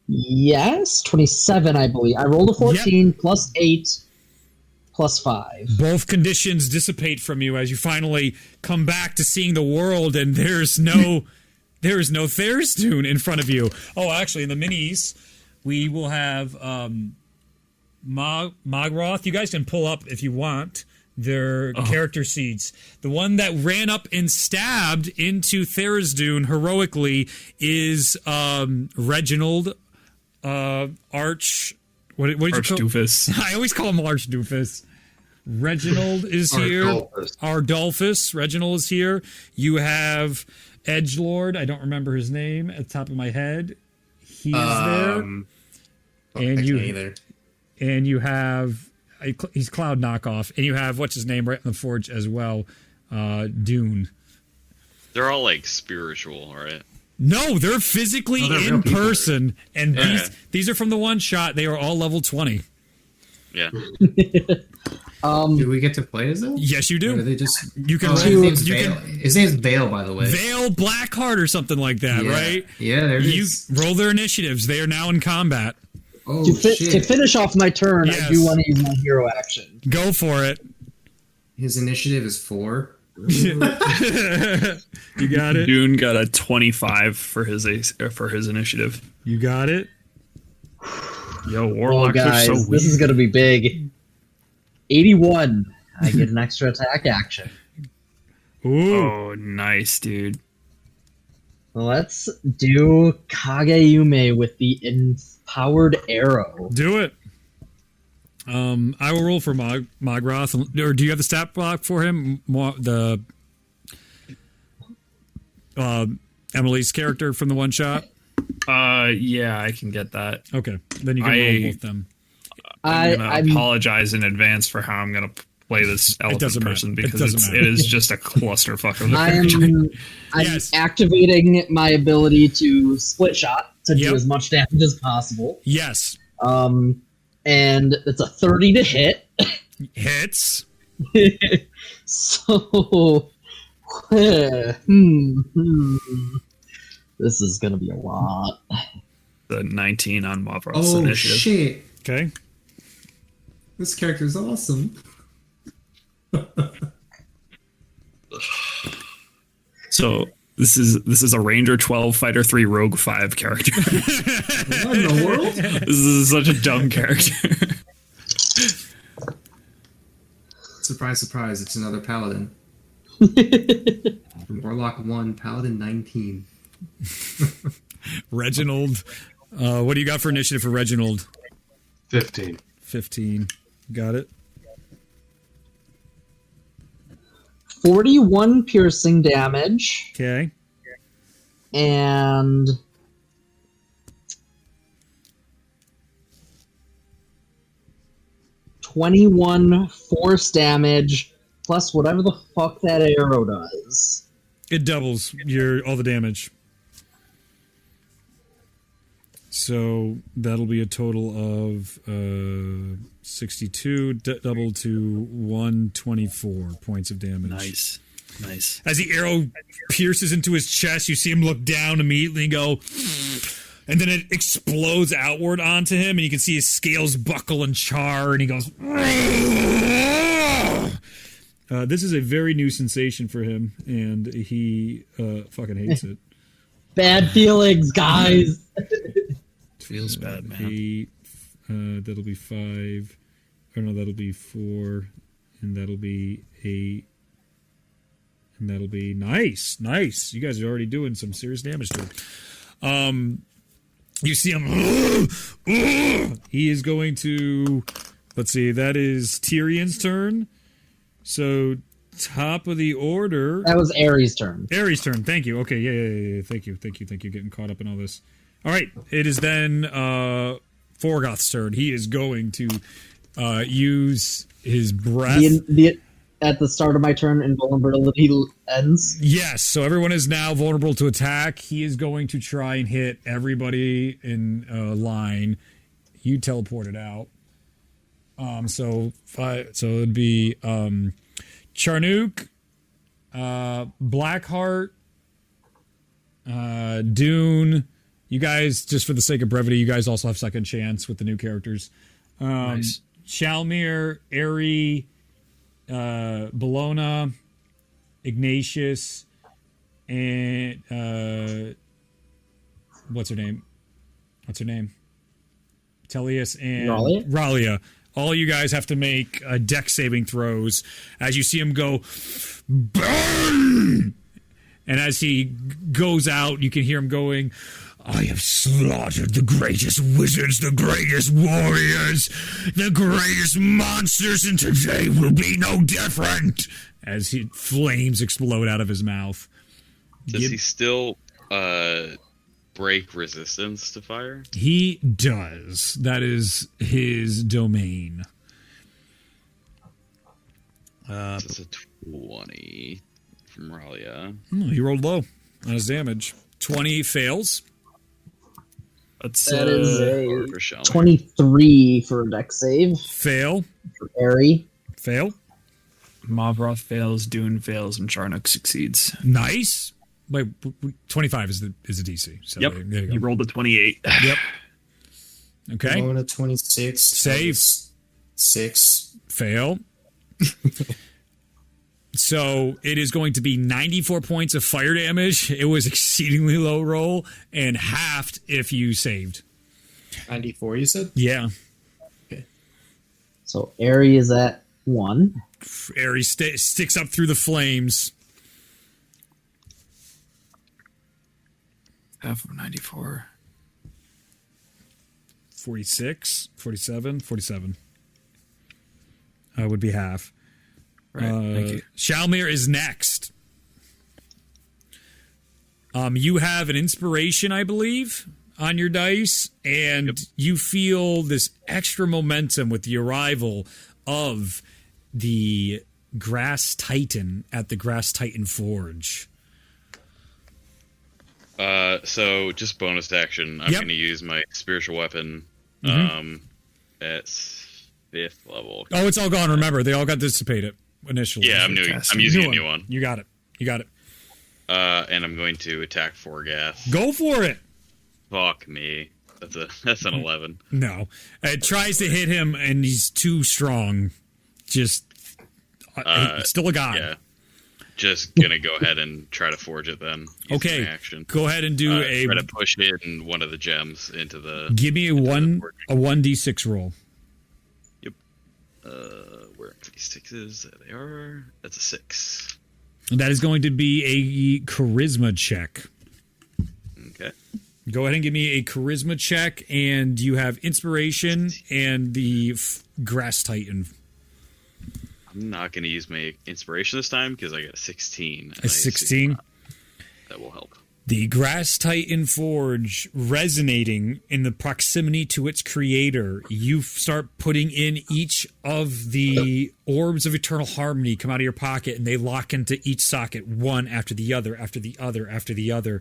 Yes, 27, I believe. I rolled a 14 plus 8 plus 5. Both conditions dissipate from you as you finally come back to seeing the world, and there's no Tharizdun in front of you. Oh, actually, in the minis, we will have Mogroth. You guys can pull up if you want their character sheets. The one that ran up and stabbed into Tharizdun heroically is Reginald Archdoofus. I always call him Archdoofus. Reginald is here. Ardolphus. Reginald is here. You have Edgelord. I don't remember his name at the top of my head. He's there. And you have he's Cloud knockoff, and you have what's his name right in the forge as well, Dune. They're all like spiritual, right? No, they're physically in person, and Yeah. these are from the one shot. They are all level 20. Yeah. Do we get to play as them? Yes, you do. Or are they just? You can. His name's Vale. His name's Vale, by the way. Vale Blackheart or something like that, Yeah. right? Yeah, there it You is. roll their initiatives. They are now in combat. Oh To shit! finish off my turn, Yes. I do want to use my hero action. Go for it. His initiative is 4. You got it. Dune got a 25 for his initiative. You got it. Yo, Oh, warlocks guys, are so this weak. is going to be big. 81. I get an extra attack action. Ooh. Oh, nice, dude. Let's do Kageyume with the empowered arrow. Do it. I will roll for Mogroth. Or do you have the stat block for him? Emily's character from the one shot? Yeah, I can get that. Okay. Then you can roll both them. I'm gonna apologize in advance for how I'm gonna play this elephant person because it is just a clusterfuck of a character. I'm activating my ability to split shot to do as much damage as possible. Yes. And it's a 30 to hit. Hits. So, this is gonna be a lot. The 19 on Mavrov's Oh initiative. shit! Okay. This character is awesome. So this is a Ranger 12, Fighter 3, Rogue 5 character. What in the world? This is such a dumb character. Surprise, surprise! It's another paladin. Warlock 1, Paladin 19. Reginald. What do you got for initiative for Reginald? 15. 15. Got it. 41 piercing damage. Okay. And 21 force damage plus whatever the fuck that arrow does. It doubles all the damage. So that'll be a total of 62 doubled to 124 points of damage. Nice. As the arrow pierces into his chest, you see him look down immediately and go, and then it explodes outward onto him, and you can see his scales buckle and char, and he goes, this is a very new sensation for him, and he fucking hates it. Bad feelings, guys. Feels bad, man. 8, that'll be 5, or no, that'll be 4, and that'll be 8, and that'll be nice. You guys are already doing some serious damage to it. You see him. He is going to. Let's see. That is Tyrion's turn. So top of the order. That was Ares' turn. Ares' turn. Thank you. Okay. Yeah. Thank you. Getting caught up in all this. All right. It is then Forgoth's turn. He is going to use his breath. At the start of my turn, invulnerability ends. Yes, so everyone is now vulnerable to attack. He is going to try and hit everybody in line. You teleported out. So it'd be Charnook, Blackheart, Dune. You guys, just for the sake of brevity, you guys also have second chance with the new characters. Nice. Shalmir, Aerie, Bologna, Ignatius, and what's her name? Telius and Ralia. All you guys have to make deck saving throws as you see him go, burn! And as he goes out, you can hear him going, I have slaughtered the greatest wizards, the greatest warriors, the greatest monsters, and today will be no different. As flames explode out of his mouth. Does he still break resistance to fire? He does. That is his domain. It's a 20 from Ralia. He rolled low on his damage. 20 fails. That is a For 23 for a deck save. Fail. For Aerie. Fail. Mavroth fails, Dune fails, and Charnook succeeds. Nice. Wait, 25 is the DC. So Yep. there you go. You rolled a 28. Yep. Okay. Going to 26. Save. 6. Fail. So it is going to be 94 points of fire damage. It was exceedingly low roll and halved if you saved. 94, you said? Yeah. So Aerie is at 1. Ares sticks up through the flames. Half of 94. 46, 47, 47. Would be half. Right. Thank you. Shalmir is next. You have an inspiration, I believe, on your dice, and you feel this extra momentum with the arrival of the Grass Titan at the Grass Titan Forge. So just bonus action. I'm going to use my spiritual weapon at 5th level. Oh, it's all gone. Remember, they all got dissipated initially. Yeah, I'm using a new one. You got it. And I'm going to attack Forgath. Go for it. Fuck me. That's an 11. No. It tries to hit him, and he's too strong. Just still a god. Yeah. Just gonna go ahead and try to forge it then. Okay. Action. Go ahead and do try to push it and one of the gems into the. Give me a 1d6 roll. Yep. Where are these 6s? There they are. That's a 6. That is going to be a charisma check. Okay. Go ahead and give me a charisma check, and you have inspiration and the Grass Titan. I'm not going to use my inspiration this time because I got a 16. A 16? That will help. The Grass Titan Forge resonating in the proximity to its creator. You start putting in each of the orbs of eternal harmony come out of your pocket, and they lock into each socket, one after the other, after the other, after the other.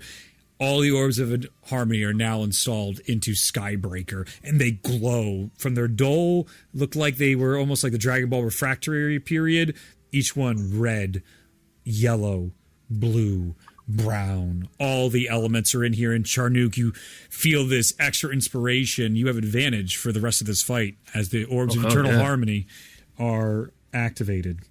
All the orbs of harmony are now installed into Skybreaker, and they glow. From their dull, look like they were almost like the Dragon Ball refractory period. Each one red, yellow, blue, brown. All the elements are in here. And Charnook, you feel this extra inspiration. You have advantage for the rest of this fight as the orbs of eternal harmony are activated.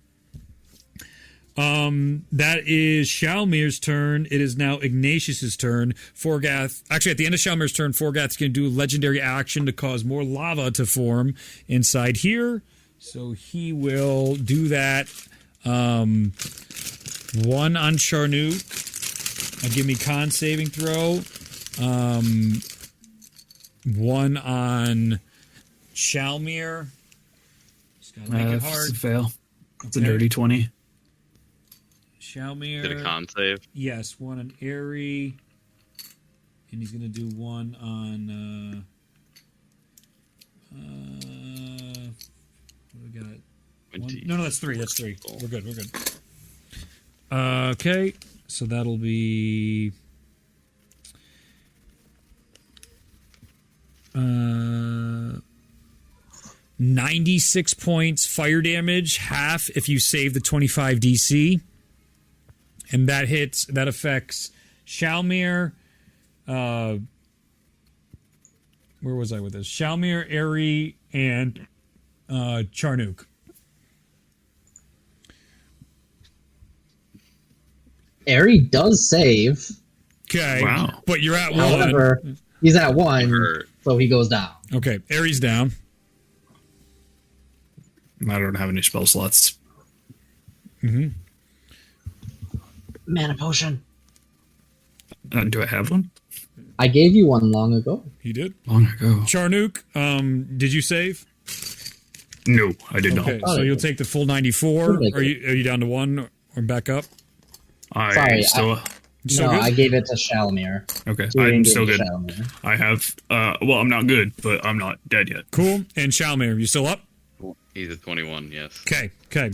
That is Shalmir's turn. It is now Ignatius's turn. Forgath, actually, at the end of Shalmir's turn, Forgath's going to do a legendary action to cause more lava to form inside here. So he will do that. One on Charnook. Give me con saving throw. one on Shalmir. Just gotta make it hard. It's a fail. It's a Okay. dirty 20. Shalmir. Did a con save? Yes, one on Airy. And he's gonna do one on what do we got? No, that's three. That's three. We're good. We're good. Okay, so that'll be 96 points fire damage, half if you save the 25 DC, and that affects Shalmir. Where was I with this? Shalmir, Airy, and Charnook. Airy does save. Okay. Wow. But you're at However, he's at 1, Hurt. so he goes down. one. Okay. Airy's down. I don't have any spell slots. Mana potion. Do I have one? I gave you one long ago. He did. Long ago. Charnook, did you save? No, I did Okay. not. So you'll take the full 94. Are you down to 1 or back up? I still. No, Still good? I gave it to Shalmir. Okay, Tyrion I'm gave still it good. to Shalmir. I have. Well, I'm not good, but I'm not dead yet. Cool. And Shalmir, you still up? He's at 21, yes. Okay.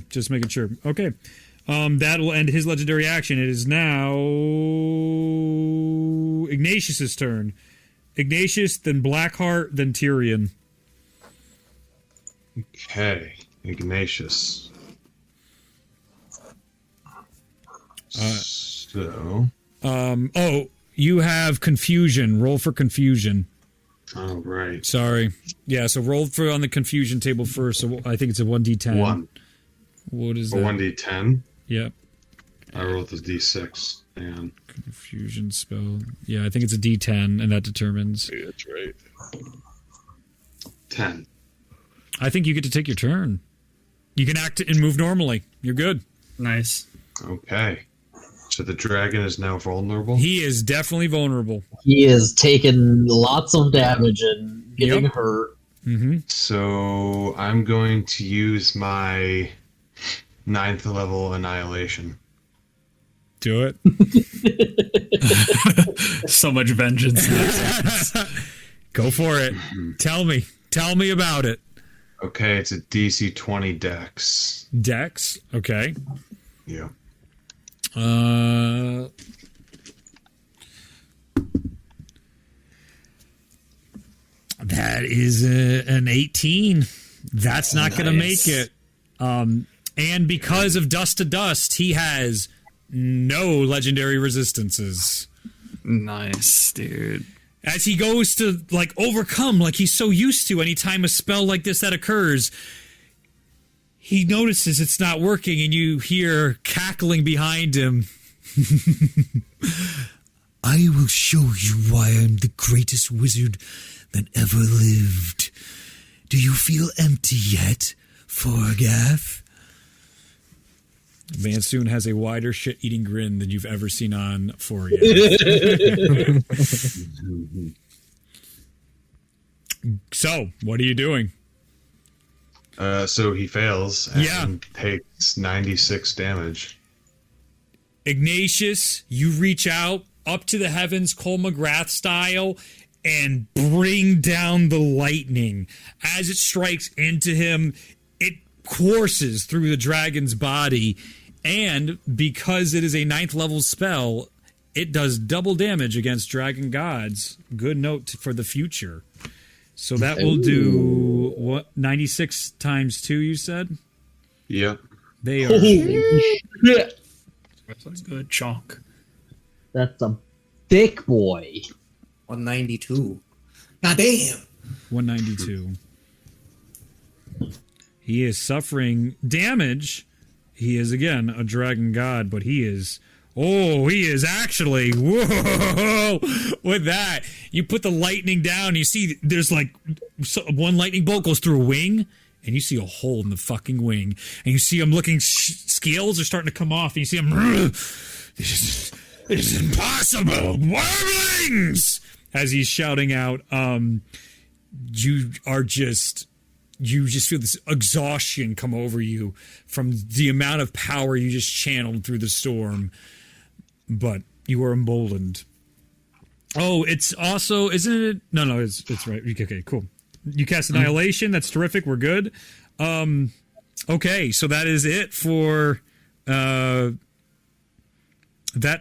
Just making sure. Okay. That will end his legendary action. It is now Ignatius's turn. Ignatius, then Blackheart, then Tyrion. Okay, Ignatius. So, You have confusion. Roll for confusion. all right. Sorry. Yeah, so roll for on the confusion table first. So I think it's a 1d10. 1. What is A that? 1d10. Yep. I rolled this d6. And Confusion spell. Yeah, I think it's a d10, and that determines. Yeah, that's right. 10. I think you get to take your turn. You can act and move normally. You're good. Nice. Okay. So the dragon is now vulnerable? He is definitely vulnerable. He is taking lots of damage and getting Yep. hurt. So I'm going to use my 9th level annihilation. Do it. So much vengeance. Go for it. Tell me about it. Okay, it's a DC 20 dex. Dex. Okay. Yeah. That is an 18. That's not going to make it. And because of Dust to Dust, he has no legendary resistances. Nice, dude. As he goes to like overcome, like he's so used to anytime a spell like this that occurs, he notices it's not working, and you hear cackling behind him. I will show you why I'm the greatest wizard that ever lived. Do you feel empty yet, Forgath? Vansoon has a wider shit-eating grin than you've ever seen on Forgath. So, what are you doing? So he fails and Yeah. takes 96 damage. Ignatius, you reach out up to the heavens, Cole McGrath style, and bring down the lightning. As it strikes into him, it courses through the dragon's body, and because it is a 9th level spell, it does double damage against dragon gods. Good note for the future. So that will do, what, 96 times 2, you said? Yep. They are... Yeah. That's good. Chalk. That's a big boy. 192. God damn. 192. He is suffering damage. He is, again, a dragon god, but he is... Oh, he is actually... Whoa! With that, you put the lightning down, you see there's like... one lightning bolt goes through a wing, and you see a hole in the fucking wing. And you see him looking... Scales are starting to come off, and you see him... This is impossible! Wormlings! as he's shouting out, you just feel this exhaustion come over you from the amount of power you just channeled through the storm. But you are emboldened. Oh, it's also, isn't it? No, it's right. Okay, cool. You cast Annihilation. That's terrific. We're good. Okay, so that is it for that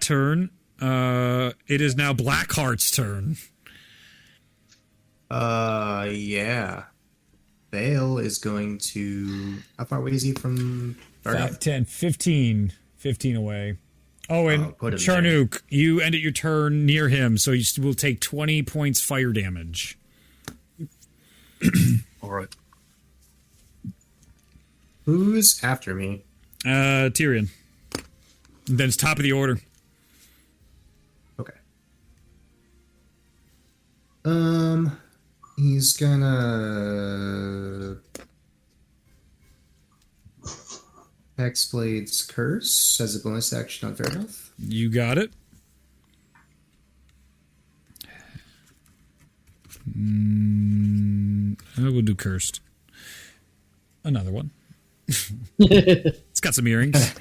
turn. It is now Blackheart's turn. Yeah. Vale is going to... How far away is he from... 5, 10, 15 away. Oh, and put him Charnook, you ended your turn near him, so you will take 20 points fire damage. All right. Who's after me? Tyrion. And then it's top of the order. Okay. He's gonna... Hexblade's Curse as a bonus action on Fair Health. You got it. I will do Cursed. Another one. It's got some earrings.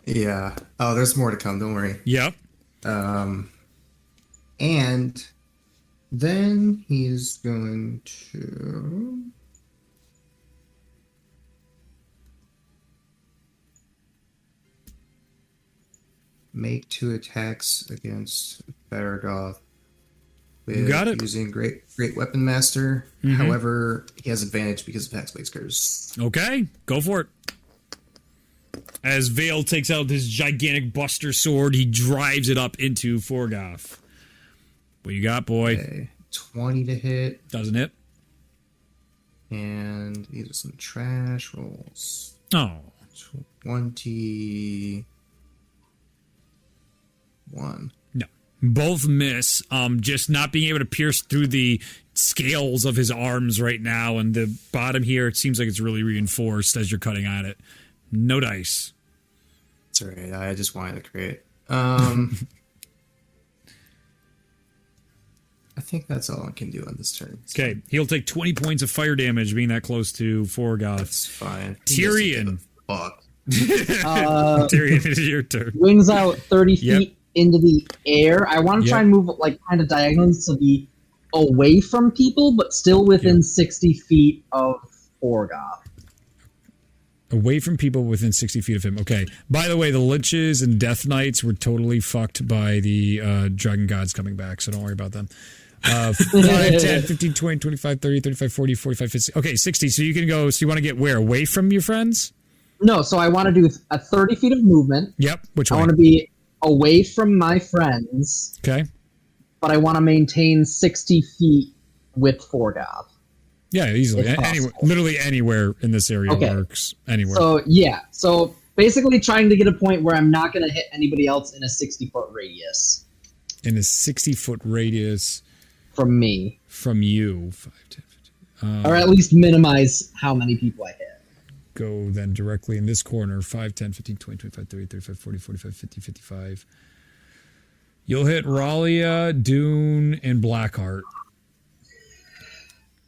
Yeah. Oh, there's more to come. Don't worry. Yep. And then he's going to... make 2 attacks against Baragoth with You got it. using Great Weapon Master. However, he has advantage because of Hexblade's Curse. Okay, go for it. As Vale takes out his gigantic Buster Sword, he drives it up into Forgoth. What you got, boy? Okay. 20 to hit. Doesn't it? And these are some trash rolls. Oh. 21. No. Both miss. Just not being able to pierce through the scales of his arms right now, and the bottom here, it seems like it's really reinforced as you're cutting at it. No dice. That's all right. I just wanted to create. I think that's all I can do on this turn. Okay, he'll take 20 points of fire damage being that close to Forgoth. That's fine. Tyrion. Fuck. Tyrion, it is your turn. Wings out 30 Yep. feet into the air. I want to try Yep. and move like kind of diagonally to be away from people, but still within 60 feet of Forgoth. Away from people within 60 feet of him. Okay. By the way, the Liches and Death Knights were totally fucked by the Dragon Gods coming back, so don't worry about them. 5, 10, 15, 20, 25, 30, 35, 40, 45, 50. Okay, 60. So you can go, so you want to get where? Away from your friends? No, so I want to do a 30 feet of movement. Yep. Which I way? want to be away from my friends, Okay. but I want to maintain 60 feet with Forgoth. Yeah, easily. If Anywhere, possible. literally anywhere in this area Okay. works. Anywhere. So, yeah. So, basically trying to get a point where I'm not going to hit anybody else in a 60-foot radius In a 60-foot radius from me. from you. 5, 10, 15. Or at least minimize how many people I hit. Go then directly in this corner. 5, 10, 15, 20, 25, 30, 35, 40, 45, 50, 55. You'll hit Ralia, Dune, and Blackheart.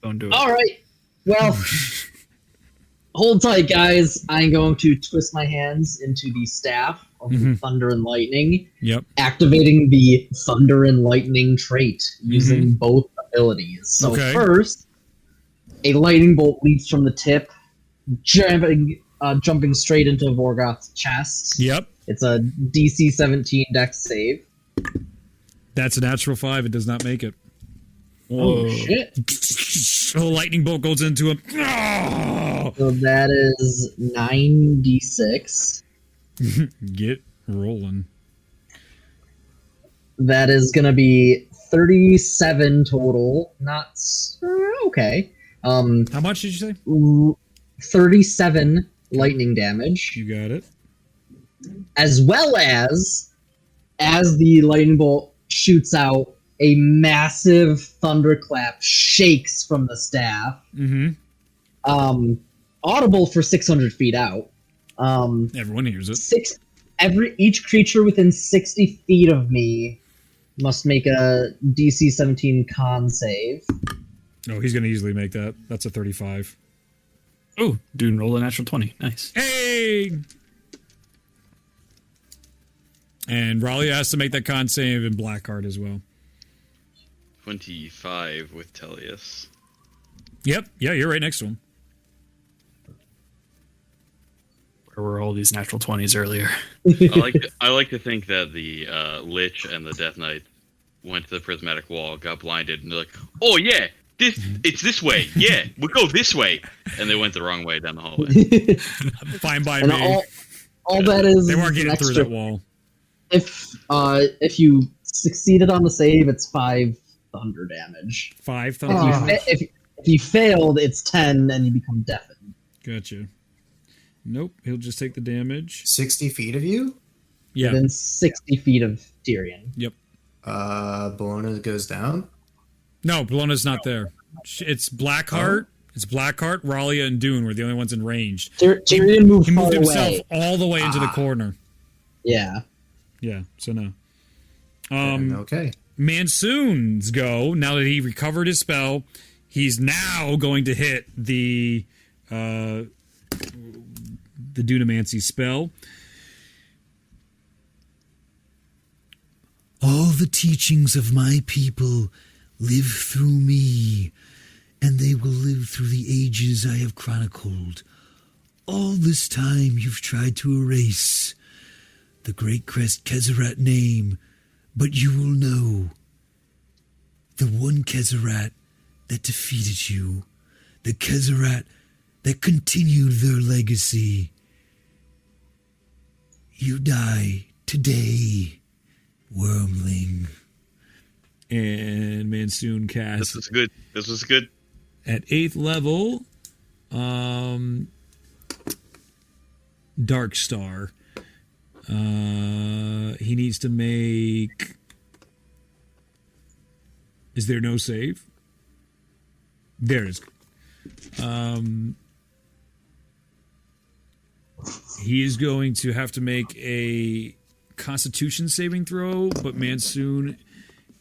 Don't do it. All right. Well, hold tight, guys. I'm going to twist my hands into the staff of Thunder and Lightning, Yep. activating the Thunder and Lightning trait using both abilities. So Okay. first, a lightning bolt leaps from the tip, jumping straight into Vorgoth's chest. Yep. It's a DC 17 Dex save. That's a natural 5. It does not make it. Oh shit! A lightning bolt goes into him. Oh! So that is 9d6. Get rolling. That is going to be 37 total. Not okay. How much did you say? 37 lightning damage, You got it. as well as the lightning bolt shoots out, a massive thunderclap shakes from the staff. Audible for 600 feet out. Everyone hears it. Each creature within 60 feet of me must make a DC 17 con save. Oh, he's going to easily make that. That's a 35. Oh, dude, roll a natural 20. Nice. Hey! And Ralia has to make that con save in Blackheart as well. 25 with Tellius. Yep. Yeah, you're right next to him. Where were all these natural 20s earlier? I like to think that the Lich and the Death Knight went to the prismatic wall, got blinded, and they're like, "Oh yeah, it's this way. Yeah, we'll go this way," and they went the wrong way down the hallway. Fine by And me. all that is They weren't an getting through extra- that wall. If you succeeded on the save, it's 5 thunder damage. 5 If thunder. if you failed, it's 10, and you become deafened. Gotcha. Nope, he'll just take the damage. 60 feet of you? Yeah. Within 60 feet of Tyrion. Yep. Bologna goes down? No, Bologna's not there. It's Blackheart. It's Blackheart, Ralia, and Dune were the only ones in range. Tyrion moved He far moved himself away. all the way into the corner. Yeah. Yeah, so no. Okay. Mansoon's go. Now that he recovered his spell, he's now going to hit the Dunamancy spell. All the teachings of my people live through me, and they will live through the ages I have chronicled. All this time you've tried to erase the Great Crest Kezerat name, but you will know the one Kezerat that defeated you, the Kezerat that continued their legacy. You die today, wormling. And Mansoon casts This was good. This was good. at 8th level. Dark Star. He needs to make. Is there no save? There is. He is going to have to make a Constitution saving throw, but Mansoon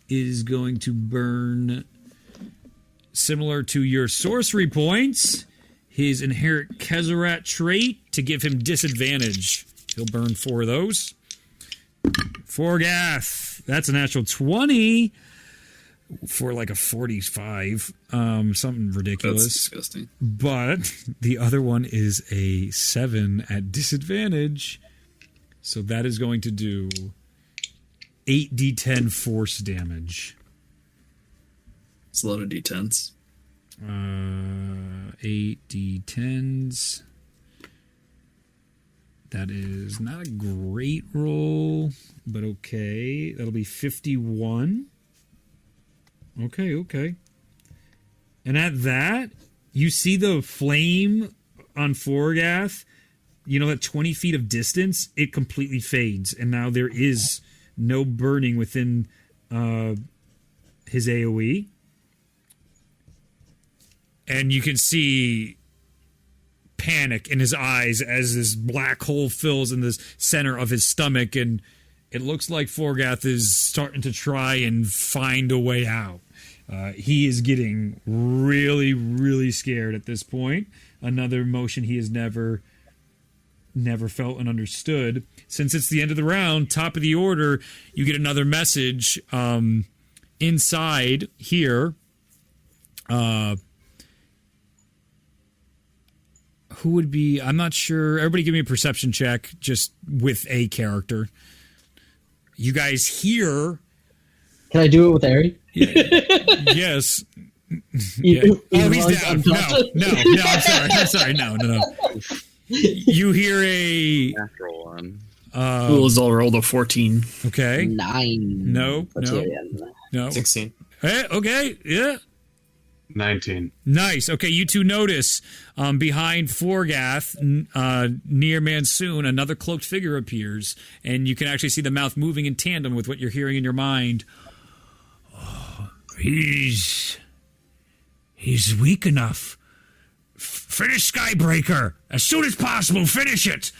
is going to burn, similar to your sorcery points, his inherent Kezerat trait to give him disadvantage. He'll burn 4 of those. Forgath, that's a natural 20 for like a 45. Something ridiculous. That's disgusting. But the other one is a 7 at disadvantage. So that is going to do 8d10 force damage. It's a lot of d10s. 8d10s. That is not a great roll, but okay. That'll be 51. Okay. And at that, you see the flame on Forgath, you know, at 20 feet of distance, it completely fades. And now there is no burning within his AoE. And you can see panic in his eyes as this black hole fills in the center of his stomach. And it looks like Forgath is starting to try and find a way out. He is getting really, really scared at this point. Another emotion he has never felt and understood. Since it's the end of the round, top of the order, you get another message inside here. Who would be? I'm not sure. Everybody give me a perception check just with a character. You guys hear... Can I do it with Ari? Yes. Yeah. Oh, he's down. No, I'm sorry. No. You hear a Natural one. Ulazal rolled a 14. Okay. 9. No. 16. Hey, okay, yeah. 19. Nice. Okay, you two notice behind Forgath, near Mansoon, another cloaked figure appears, and you can actually see the mouth moving in tandem with what you're hearing in your mind. Oh, he's weak enough. Finish Skybreaker as soon as possible. Finish it.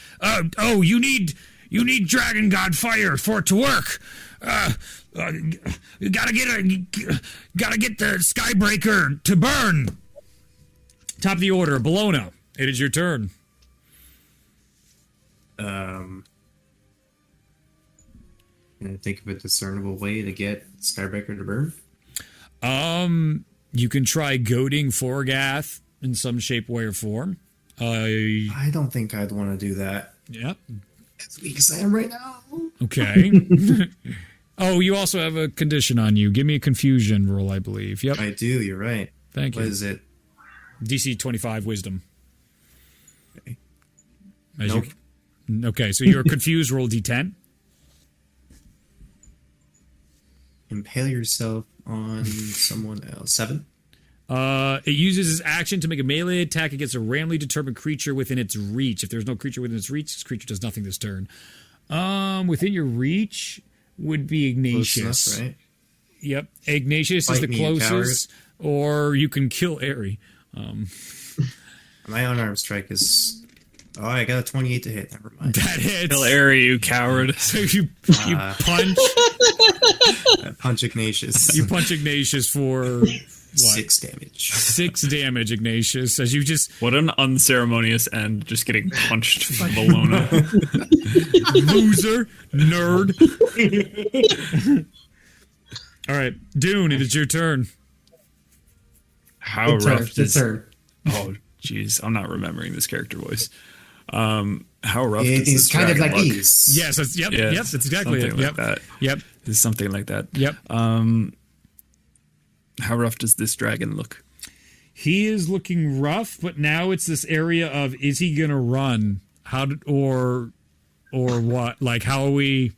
You need Dragon God fire for it to work. You gotta get the Skybreaker to burn. Top of the order, Bologna. It is your turn. Can I think of a discernible way to get Skybreaker to burn? You can try goading Forgath in some shape, way, or form. I don't think I'd want to do that. Yep. As weak as I am right now. Okay. Oh, you also have a condition on you. Give me a confusion roll, I believe. Yep. I do, you're right. Thank you. What is it? DC 25 wisdom. Okay. Nope. Okay, so you're confused, roll D10. Impale yourself on someone else. 7? It uses its action to make a melee attack against a randomly determined creature within its reach. If there's no creature within its reach, this creature does nothing this turn. Within your reach would be Ignatius. Close enough, right? Yep. Ignatius is Fight the me, you closest, or you can kill Airy. My unarmed strike is... Oh, I got a 28 to hit. Never mind. That hits. Kill Airy, you coward. So you punch. Punch Ignatius. You punch Ignatius for what? 6 damage. 6 damage, Ignatius. As you just What an unceremonious end, just getting punched by Bologna. loser, nerd. All right, Dune, it is your turn. How Good turn, rough good does... turn. Oh, jeez. I'm not remembering this character voice. How rough does It this is kind of dragon like look? these. Yes, that's, yep, Yeah, yep, that's exactly it. something Yep, like that. yep, It's something like that. yep. How rough does this dragon look? He is looking rough, but now it's this area of, is he gonna run? Or what? Like, how are we?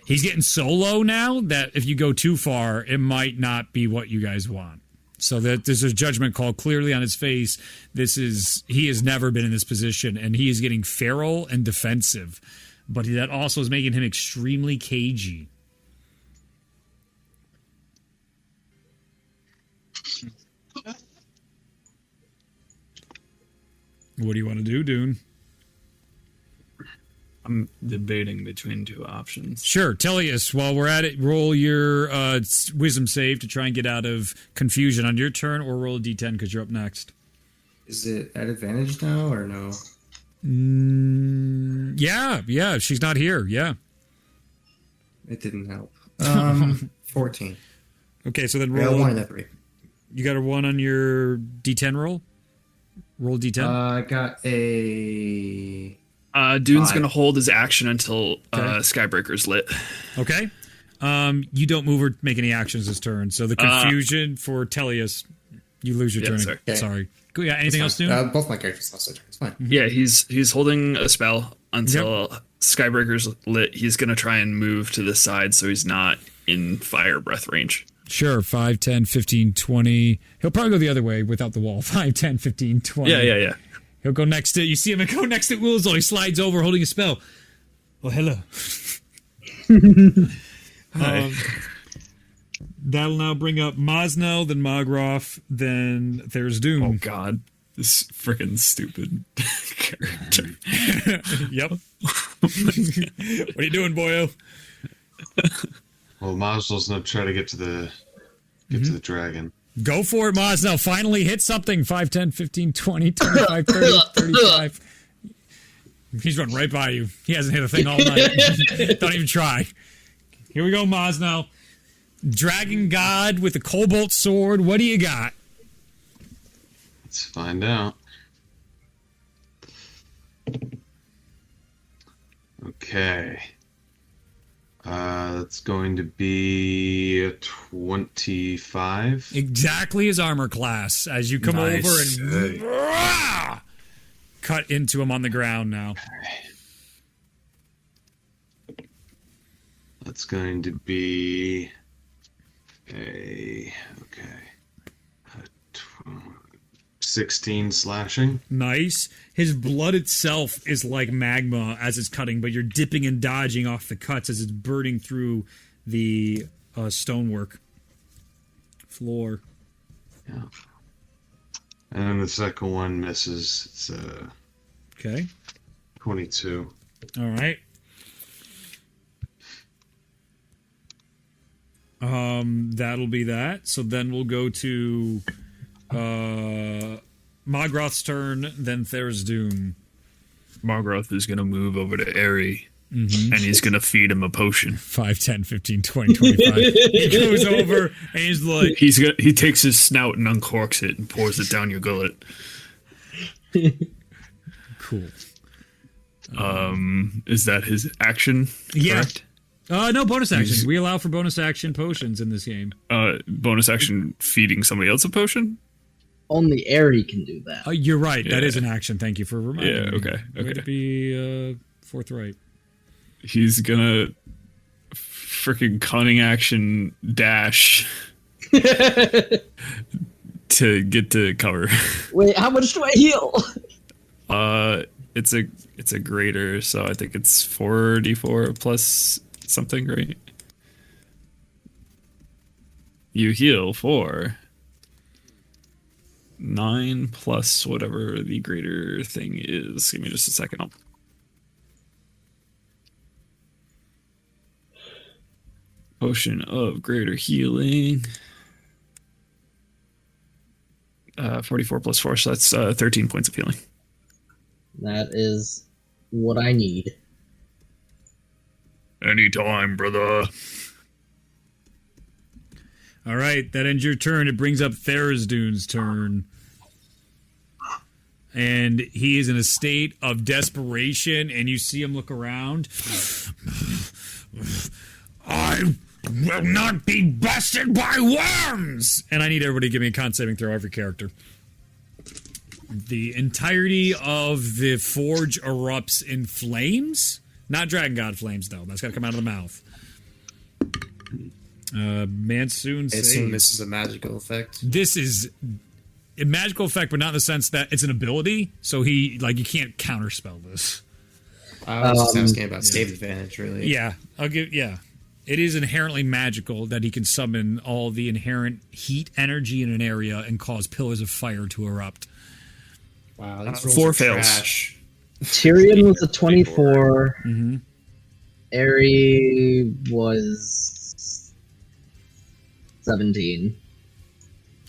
He's getting so low now that if you go too far, it might not be what you guys want. So that there's a judgment call clearly on his face. He has never been in this position, and he is getting feral and defensive. But that also is making him extremely cagey. What do you want to do, Dune? I'm debating between two options. Sure, Tellius, while we're at it, roll your wisdom save to try and get out of confusion on your turn, or roll a d10 because you're up next. Is it at advantage now or no? Yeah, she's not here, yeah. It didn't help. 14. Okay, so then I got roll. 1 and a 3. You got a 1 on your d10 roll? Roll d10. I got a... Dune's 5. going to hold his action until Skybreaker's lit. Okay. You don't move or make any actions this turn, so the confusion for Tellius, you lose your turn. sorry. Okay. Sorry. Cool, yeah, anything else, Dune? Both my characters lost their turn. It's fine. Yeah, he's holding a spell until Skybreaker's lit. He's going to try and move to the side so he's not in fire breath range. Sure, 5, 10, 15, 20. He'll probably go the other way without the wall. 5, 10, 15, 20. Yeah. He'll go next to, you see him go next to Wilzel. He slides over holding a spell. Oh, hello. Hi. That'll now bring up Mosno, then Mogroff, then there's Doom. Oh, God. This freaking stupid character. Yep. What are you doing, boyo? Well, Mazl's gonna try to get to the dragon. Go for it, Mosno. Finally hit something. 5, 10, 15, 20, 25, 30, 35. He's run right by you. He hasn't hit a thing all night. Don't even try. Here we go, Mosno. Dragon God with a cobalt sword. What do you got? Let's find out. Okay. That's going to be a 25. Exactly his armor class as you come over and cut into him on the ground now. That's going to be a 16 slashing. Nice. His blood itself is like magma as it's cutting, but you're dipping and dodging off the cuts as it's burning through the stonework floor. Yeah. And then the second one misses. It's Okay. 22. All right. That'll be that. So then we'll go to Mogroth's turn, then Tharizdun. Margroth is going to move over to Airy, and he's going to feed him a potion. 5, 10, 15, 20, 25. He goes over, and he's like... He takes his snout and uncorks it and pours it down your gullet. Cool. Is that his action? Yeah. Correct? No, bonus action. We allow for bonus action potions in this game. Bonus action feeding somebody else a potion? Only Airy can do that. You're right. That is an action. Thank you for reminding me. Okay. Way to be forthright. He's gonna freaking cunning action dash to get to cover. Wait, how much do I heal? It's a greater, so I think it's 4d4 plus something, right? You heal for 9 plus whatever the greater thing is. Give me just a second. Potion of greater healing. 44 plus 4, so that's 13 points of healing. That is what I need. Anytime, brother. All right, that ends your turn. It brings up Tharizdun's turn. And he is in a state of desperation, and you see him look around. I will not be bested by worms! And I need everybody to give me a con saving throw, every character. The entirety of the forge erupts in flames. Not Dragon God flames, though. That's got to come out of the mouth. Mansoon I saves. assume this is a magical effect. This is a magical effect, but not in the sense that it's an ability. So you can't counterspell this. I was just asking about save advantage, really. Yeah, it is inherently magical that he can summon all the inherent heat energy in an area and cause pillars of fire to erupt. Wow, these rolls 4 are fails. trash. Tyrion was a 24. Mm-hmm. Airy was 17.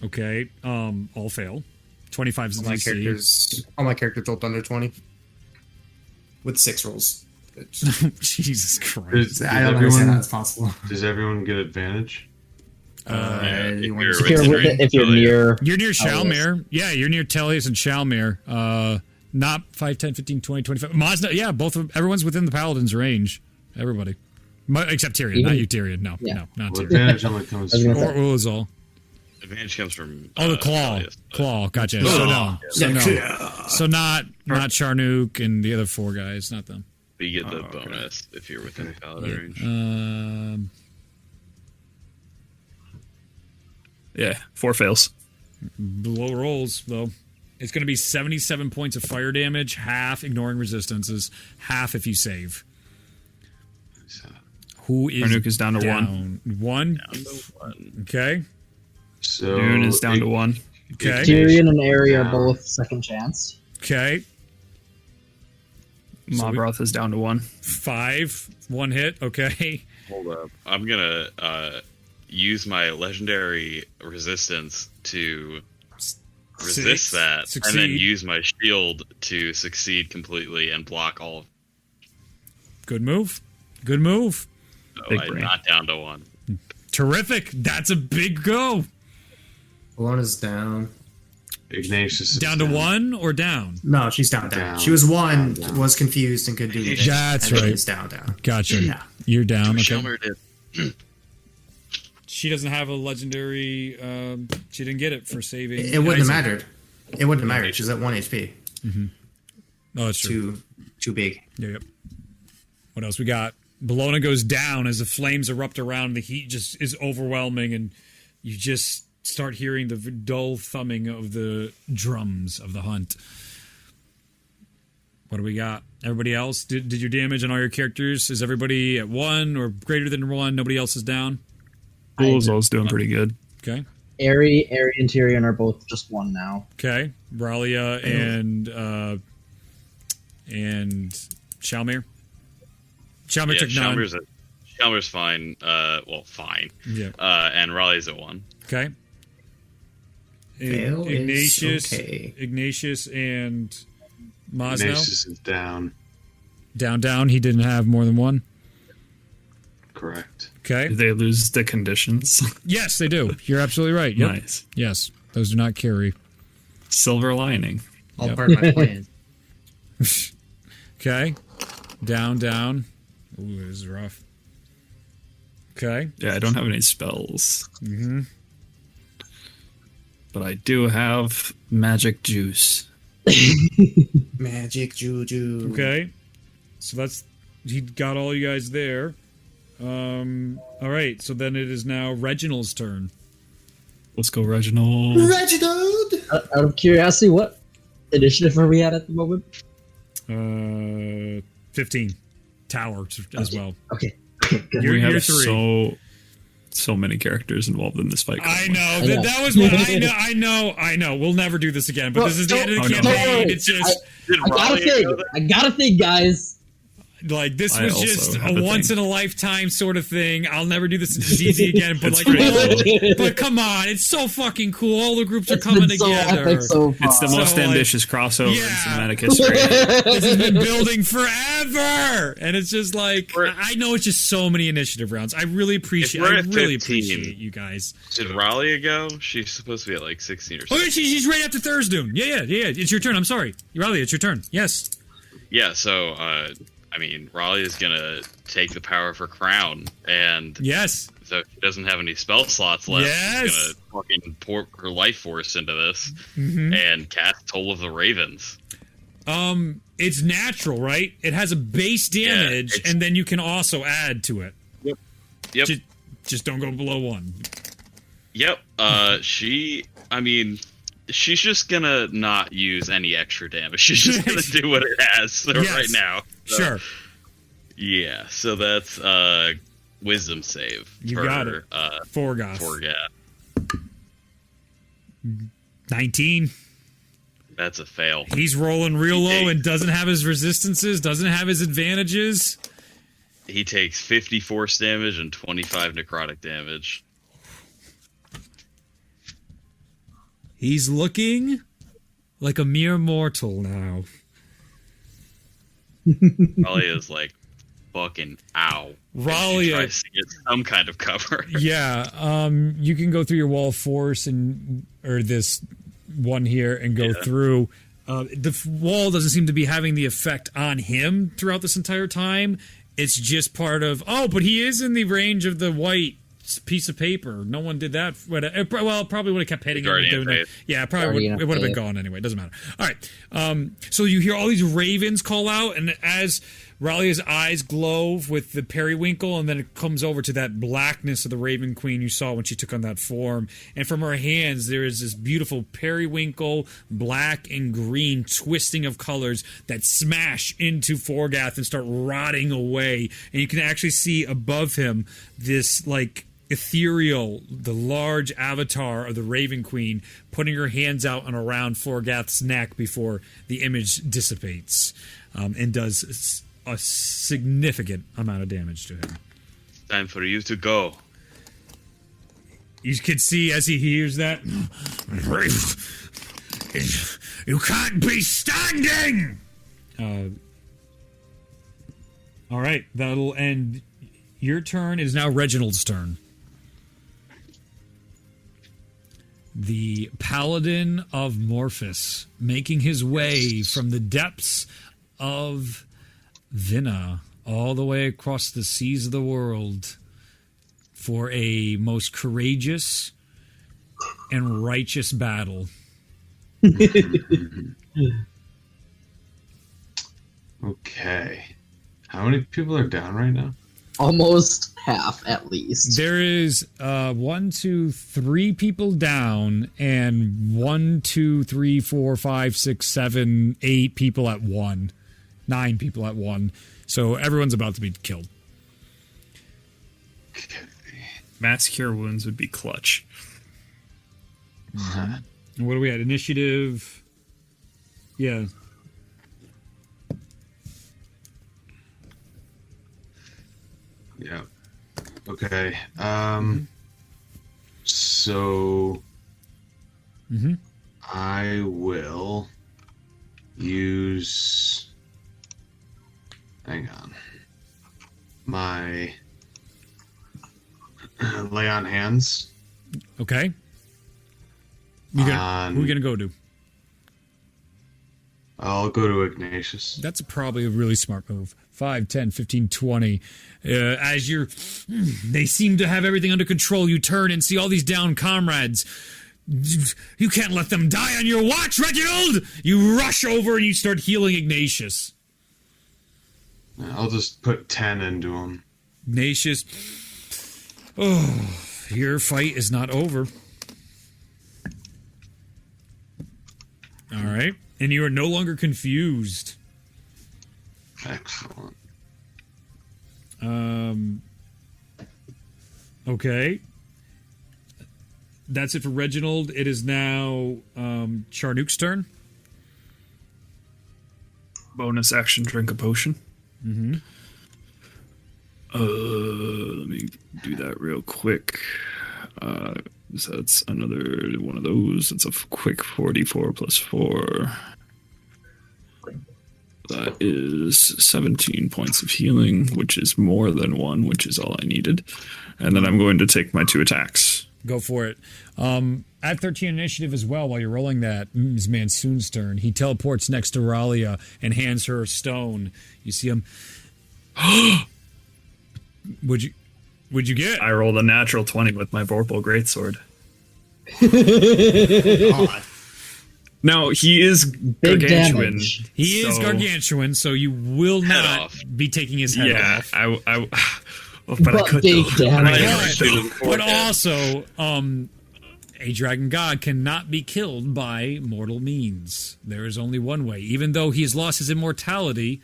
Okay, all fail. 25 is All the DC. my characters rolled under 20 with 6 rolls. Jesus Christ! I don't understand how that's possible. Does everyone get advantage? If you're near... You're near Shalmir. Yeah, you're near Tellius and Shalmir. Not 5, 10, 15, 20, 25. Mazda, yeah, everyone's within the Paladin's range. Everybody. Except Tyrion, not you, Tyrion. No, not Tyrion. Advantage only comes from... Or Ulazal. Advantage comes from... the Claw. Elias, Claw, gotcha. So not Charnook and the other 4 guys, not them. But you get the bonus if you're within Paladin range. Yeah, 4 fails. Low rolls, though. It's going to be 77 points of fire damage, half ignoring resistances, half if you save. Who is Charnook is down to 1. 1? Down to 1. Okay. So Noon is down to 1. Okay. Tyrion and Airy are both second chance. Okay. Mobroth is down to 1. 5. 1 hit. Okay. Hold up. I'm going to use my legendary resistance to resist that, Succeed. and then use my shield to succeed completely and block all of Good move. Good move. so Big I'm brain. not down to 1. Terrific. That's a big go. Alana's down. Ignatius is Down to 1 or down? No, she's down. Down. She was 1, Down. was confused and couldn't do anything. That's and right. She's down. Gotcha. Yeah. You're down. Okay. Shelmer did. She doesn't have a legendary. She didn't get it for saving. It wouldn't have Isaac. mattered. It wouldn't have mattered. She's at 1 HP. Oh, that's true. Too big. Yep. What else we got? Bologna goes down as the flames erupt around. The heat just is overwhelming, and you just start hearing the dull thumbing of the drums of the hunt. What do we got? Everybody else? Did your damage on all your characters? Is everybody at 1 or greater than 1? Nobody else is down? Ulazal's doing pretty good. Okay. Airy and Tyrion are both just 1 now. Okay. Ralia and Shalmir. Shalmir took none. Calmer's fine. Well, fine. Yeah. And Raleigh's at 1. Okay. Fail is Ignatius, okay. Ignatius and Mosnell. Ignatius is down. Down. He didn't have more than one. Correct. Okay. Do they lose the conditions? Yes, they do. You're absolutely right. Yep. Nice. Yes, those do not carry. Silver lining. All Yep. part of my plan. Okay. Down. Ooh, this is rough. Okay. Yeah, I don't have any spells. Mm-hmm. But I do have magic juice. Magic juju. Okay. So that's he got all you guys there. All right. So then it is now Reginald's turn. Let's go, Reginald. Reginald! Out of curiosity, what initiative are we at the moment? 15. Tower as well. Okay. Good. You're, we you're have 3. so many characters involved in this fight. I know. That was what I know. We'll never do this again. But this is the end of the campaign. It's just I got to think, guys. like this I was also just have a a once thing. in a lifetime sort of thing. I'll never do this in ZZ again. But It's like, pretty cool. but come on, it's so fucking cool. All the groups are It's coming been so together. epic so far. It's the most So, like, ambitious crossover yeah. in cinematic history. This has been building forever, and it's just like I know it's just so many initiative rounds. I really appreciate. we're I at really 15, appreciate you guys. Did Raleigh go? She's supposed to be at like 16 or Oh, something. yeah, she's right after Thursdoon. Yeah. It's your turn. I'm sorry, Riley. It's your turn. Yes. Yeah, so, I mean, Raleigh is going to take the power of her crown, and Yes. so if she doesn't have any spell slots left, Yes. she's going to fucking pour her life force into this Mm-hmm. and cast Toll of the Ravens. It's natural, right? It has a base damage, it's- and then you can also add to it. Yep. Just don't go below 1. Yep. She's just gonna not use any extra damage. She's just gonna do what it has right Yes. now. So, Sure. Yeah, so that's wisdom save. You for, got it. Forgoth. Forgat. 19. That's a fail. He's rolling real low and doesn't have his resistances, doesn't have his advantages. He takes 50 force damage and 25 necrotic damage. He's looking like a mere mortal now. Raleigh is like, fucking ow. Raleigh- She tries to get some kind of cover. Yeah, you can go through your wall of force or this one here and go through. Wall doesn't seem to be having the effect on him throughout this entire time. It's just part of. Oh, but he is in the range of the white piece of paper. No one did that. Well, probably would have kept hitting him. Guardian doing it. Faith. Yeah, probably Guardian it would have been Faith. gone anyway. It doesn't matter. All right. So you hear all these ravens call out, and as Raleigh's eyes glow with the periwinkle, and then it comes over to that blackness of the Raven Queen you saw when she took on that form. And from her hands, there is this beautiful periwinkle, black and green twisting of colors that smash into Forgath and start rotting away. And you can actually see above him this, like, ethereal, the large avatar of the Raven Queen putting her hands out and around Forgath's neck before the image dissipates and does a significant amount of damage to him. Time for you to go. You can see as he hears that, you can't be standing! All right, that'll end your turn. It is now Reginald's turn. The Paladin of Morphus, making his way from the depths of Vinna all the way across the seas of the world for a most courageous and righteous battle. Okay. How many people are down right now? Almost half, at least. There is 1, 2, 3 people down, and 1, 2, 3, 4, 5, 6, 7, 8 people at 1. 9 people at 1. So everyone's about to be killed. Mass cure wounds would be clutch. And what are we at? Initiative. Yeah. Yeah. Okay. So I will use. Hang on. My lay on hands. Okay. Who are you gonna go to? I'll go to Ignatius. That's probably a really smart move. 5, 10, 15, 20. As they seem to have everything under control, you turn and see all these down comrades. You can't let them die on your watch, Reginald! You rush over and you start healing Ignatius. I'll just put 10 into him. Ignatius, your fight is not over. All right. And you are no longer confused. Excellent. Okay. That's it for Reginald. It is now Charnuk's turn. Bonus action, drink a potion. Mm-hmm. Let me do that real quick. So that's another one of those. It's a quick 44 plus 4. That is 17 points of healing, which is more than 1, which is all I needed. And then I'm going to take my 2 attacks. Go for it. At 13 initiative as well, while you're rolling that, is Mansoon's turn. He teleports next to Ralia and hands her a stone. You see him. What'd you get? I rolled a natural 20 with my Vorpal Greatsword. God. Now, he is Big gargantuan. damage. He is gargantuan, so you will not off. be taking his head off. But I But could big though. damage. But also, a dragon god cannot be killed by mortal means. There is only one way. Even though he has lost his immortality,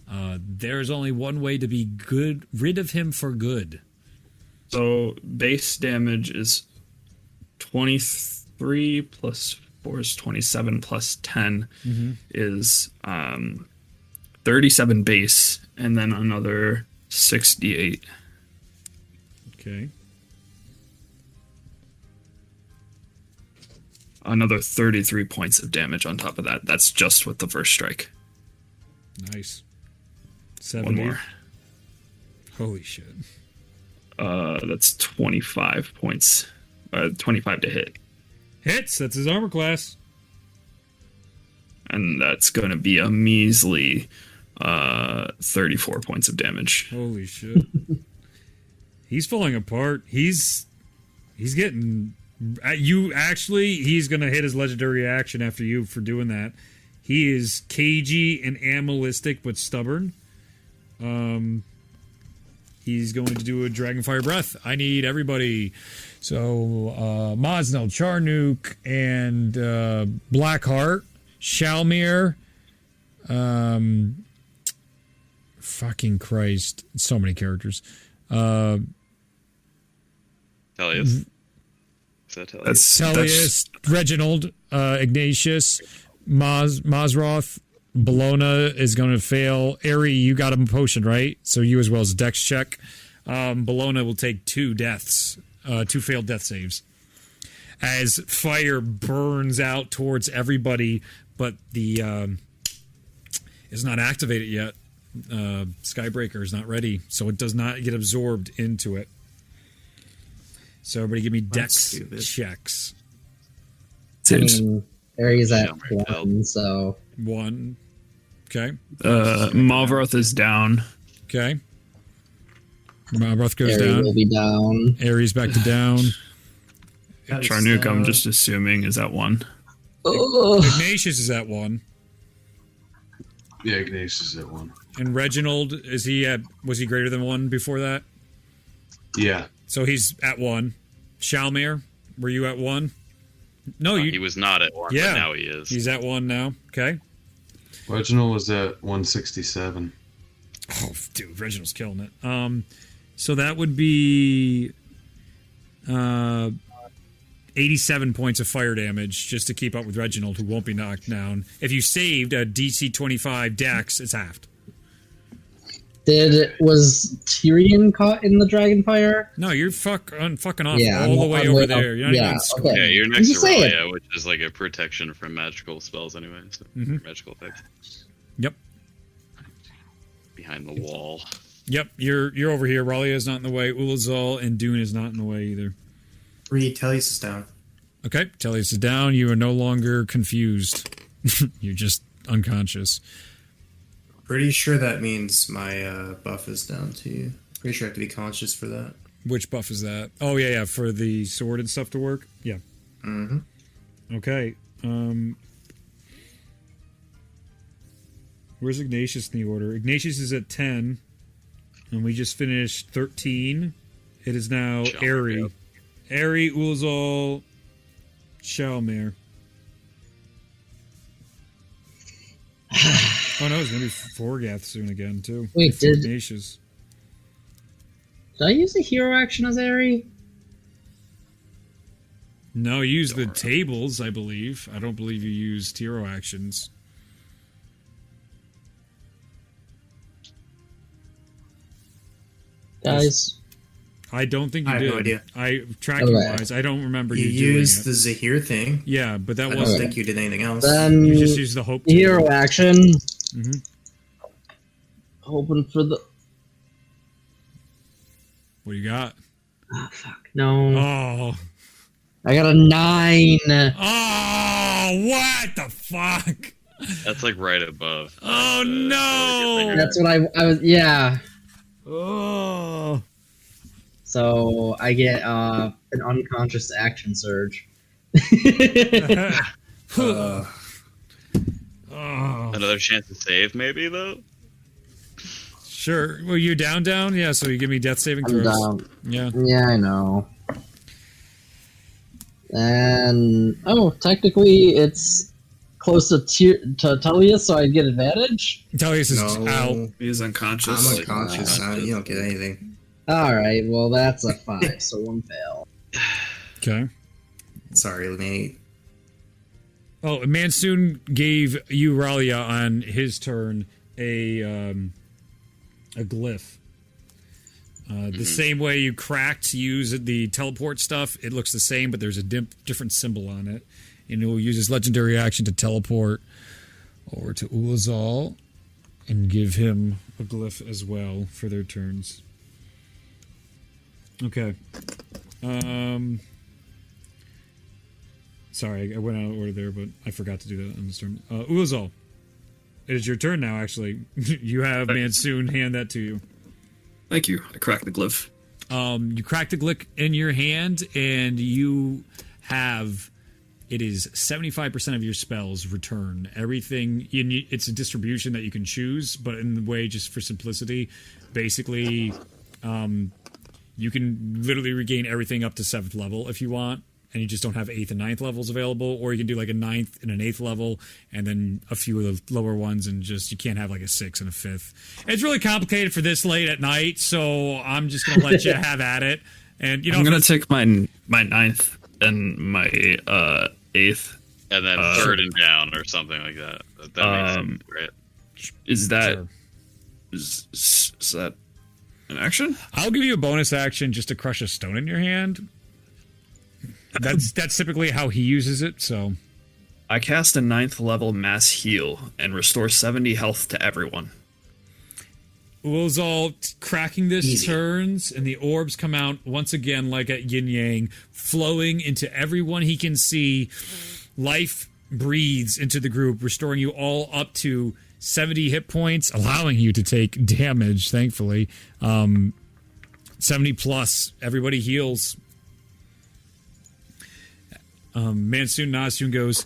there is only one way to be rid of him for good. So base damage is 23 plus 4 is 27 plus 10 is 37 base, and then another 68. Okay. Another 33 points of damage on top of that. That's just with the first strike. Nice. 70. One more. Holy shit. That's 25 points. 25 to hit. Hits. That's his armor class. And that's going to be a measly 34 points of damage. Holy shit. He's falling apart. He's getting... he's going to hit his legendary action after you for doing that. He is cagey and animalistic, but stubborn. He's going to do a Dragonfire Breath. I need everybody. So, Mosnell, Charnuk, and Blackheart, Shalmir, fucking Christ. So many characters. Tellius. Is that Tellius? Tellius, Reginald, Ignatius, Mazroth, Bologna is going to fail. Ari, you got a potion, right? So you as well as a dex check. Bologna will take 2 deaths, 2 failed death saves. As fire burns out towards everybody, but the is not activated yet. Skybreaker is not ready, so it does not get absorbed into it. So everybody give me dex checks. Aries at Shalmir 1, so 1. Okay. Malvroth is down. Okay. Malvroth goes Aries down. will be down. Aries back to down. Charnuk, I'm just assuming, is at 1. Ignatius is at 1. Yeah, Ignatius is at 1. And Reginald, was he greater than 1 before that? Yeah. So he's at 1. Shalmir, were you at 1? No, He was not at 1, Yeah. but now he is. He's at 1 now. Okay. Reginald was at 167. Oh, dude, Reginald's killing it. So that would be 87 points of fire damage just to keep up with Reginald, who won't be knocked down. If you saved a DC 25 Dex, it's halved. Was Tyrion caught in the dragon fire? No, you're fucking off Yeah, all the I'm way way over up. there. You're not Yeah, even okay. Yeah, you're I'm next to just saying. Ralia, which is like a protection from magical spells anyway. So magical effects. Yep. Behind the wall. Yep, you're over here. Ralia is not in the way. Ulazal and Dune is not in the way either. Reed, Tellius is down. Okay, Tellius is down. You are no longer confused. You're just unconscious. Pretty sure that means my buff is down too. Pretty sure I have to be conscious for that. Which buff is that? Oh, yeah, for the sword and stuff to work? Yeah. Mm-hmm. Okay. Where's Ignatius in the order? Ignatius is at 10, and we just finished 13. It is now Aerie. Yep. Aerie, Ulazal, Shalmir. Oh no, it's gonna be Forgath soon again too. Wait, Before did Ignatius. I use a hero action as Aerie? No, you use the tables, I believe. I don't believe you used hero actions. Guys, I don't think you I have did. no idea. Tracking wise, I don't remember You you doing used it. the Zahir thing. Yeah, but that I don't wasn't. think you did anything else. then You just used the hope. hero action. hmm Hoping for the. What do you got? Oh, fuck. No. Oh. I got a 9. Oh, what the fuck? That's like right above. Oh no! That's what I was. Yeah. Oh. So I get an unconscious action surge. Oh. Another chance to save, maybe though. Sure. Well, you down? Yeah. So you give me death saving I'm throws. down. Yeah. Yeah, I know. And technically it's close to Tullius, so I get advantage. Tellius is No. out. He's unconscious. I'm unconscious. You don't get anything. All right, well that's a 5, so 1 fail. Okay. Sorry, mate. Oh, Mansoon gave you Ralia on his turn a glyph. The same way you cracked to use the teleport stuff, it looks the same, but there's a different symbol on it. And it will use his legendary action to teleport over to Ulazal and give him a glyph as well for their turns. Okay. Sorry, I went out of order there, but I forgot to do that on this turn. Ulazal, it is your turn now, actually. You have Mansoon hand that to you. Thank you. I cracked the glyph. You crack the glyph in your hand, and you have... It is 75% of your spells return. Everything... It's a distribution that you can choose, but in the way, just for simplicity, basically, you can literally regain everything up to 7th level if you want, and you just don't have 8th and 9th levels available, or you can do like a 9th and an 8th level, and then a few of the lower ones, and just, you can't have like a 6th and a 5th. It's really complicated for this late at night, so I'm just going to let you have at it. And, you know, I'm going to take my 9th and my 8th. And then third and down or something like that. That makes sense, right? Is that... Sure. Is that an action? I'll give you a bonus action just to crush a stone in your hand. That's typically how he uses it, so... I cast a 9th level mass heal and restore 70 health to everyone. Ulazal cracking this Easy. turns, and the orbs come out once again like at Yin Yang, flowing into everyone he can see. Life breathes into the group, restoring you all up to 70 hit points, allowing you to take damage, thankfully. 70 plus. Everybody heals. Mansoon Nasun goes,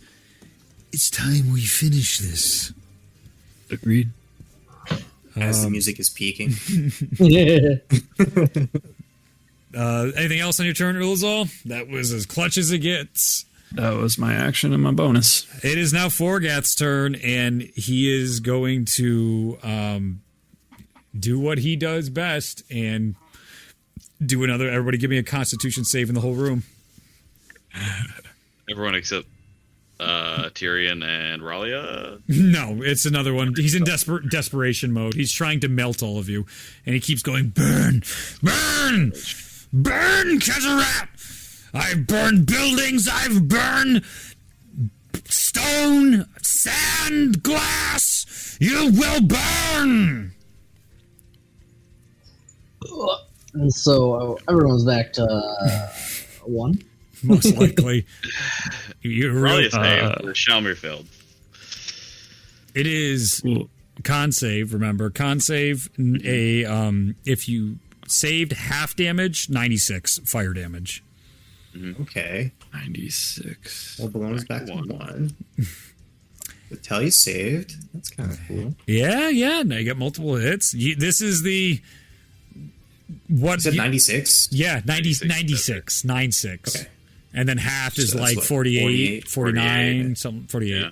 It's time we finish this. Agreed. As the music is peaking. anything else on your turn, Ulazal? That was as clutch as it gets. That was my action and my bonus. It is now Forgath's turn, and he is going to do what he does best and do another. Everybody give me a Constitution save in the whole room. Everyone except Tyrion and Ralia? No, it's another one. He's in desperation mode. He's trying to melt all of you, and he keeps going, burn, burn, burn, Kezerat! I've burned buildings, I've burned stone, sand, glass. You will burn. And so everyone's back to 1. Most likely. You're Ralia's saying Shalmir failed. It is con save. Remember, con save. If you saved half damage, 96 fire damage. Okay. 96. Well, Bologna's back to 1. But Tell you saved. That's kind of cool. Yeah. Now you got multiple hits. This is the what? You said 96? Yeah, 96. 96. Okay. And then half is So that's like what, 48, 49, 48. some 48. Yeah.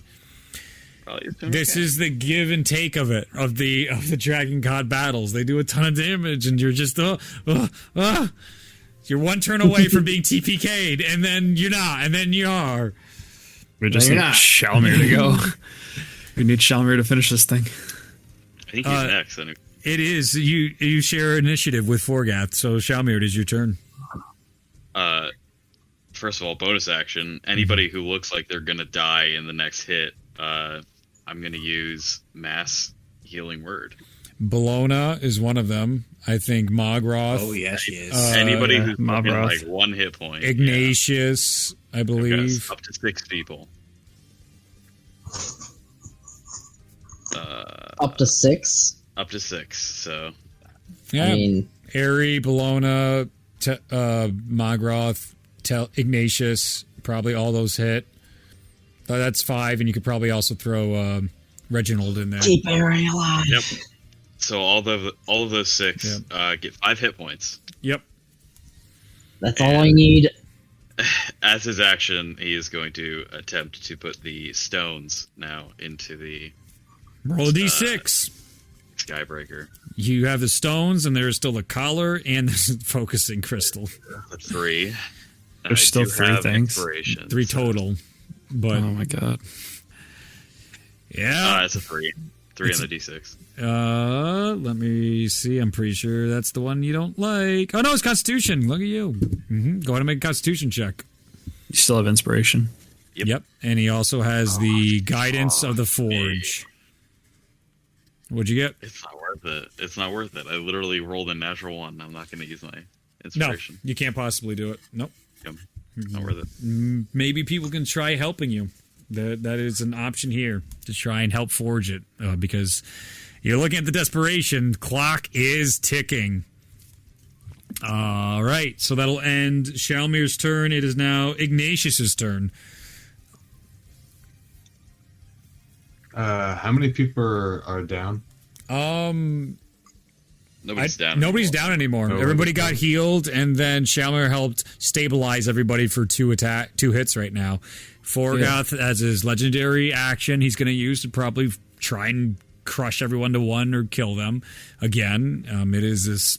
This is the give and take of it, of the Dragon God battles. They do a ton of damage, and you're just you're one turn away from being TPK'd, and then you're not, and then you are. We just need Shalmir to go. We need Shalmir to finish this thing. I think he's next. Anyway. It is. You share initiative with Forgath, so Shalmir, it is your turn. First of all, bonus action. Anybody who looks like they're gonna die in the next hit, I'm gonna use mass healing word. Bologna is one of them. I think Mogroth. Oh, yeah, she is. Anybody who's fucking Mogroth. like 1 hit point. Ignatius, I believe. Okay, up to 6 people. Up to 6. Up to 6. So Yeah. I mean, Airy, Bologna, Mogroth, Ignatius, probably all those hit. That's 5, and you could probably also throw Reginald in there. keep Barry alive. yep. So all of those 6 get 5 hit points. Yep. That's all I need. As his action, he is going to attempt to put the stones now into the Roll a d6. Skybreaker. You have the stones, and there's still the collar and the focusing crystal. A 3. There's I still do 3 have things. inspiration, 3 so- total. But Oh my god. yeah. It's a 3. 3 on the d6. Let me see. I'm pretty sure that's the one you don't like. Oh no, it's Constitution. Look at you. Go ahead and make a Constitution check. You still have inspiration. Yep. And he also has the guidance of the forge. What'd you get? It's not worth it. It's not worth it. I literally rolled a natural 1. I'm not going to use my No, inspiration. you can't possibly do it. Nope. Yep. Not worth it. Maybe people can try helping you. That is an option here to try and help forge it because you're looking at the desperation. Clock is ticking. All right, so that'll end Shalmir's turn. It is now Ignatius's turn. How many people are down? Nobody's down. Nobody's down anymore. Nobody's Everybody got down. healed, and then Shalmir helped stabilize everybody for 2 hits right now. Forgoth, as his legendary action, he's going to use to probably try and crush everyone to 1 or kill them again. It is this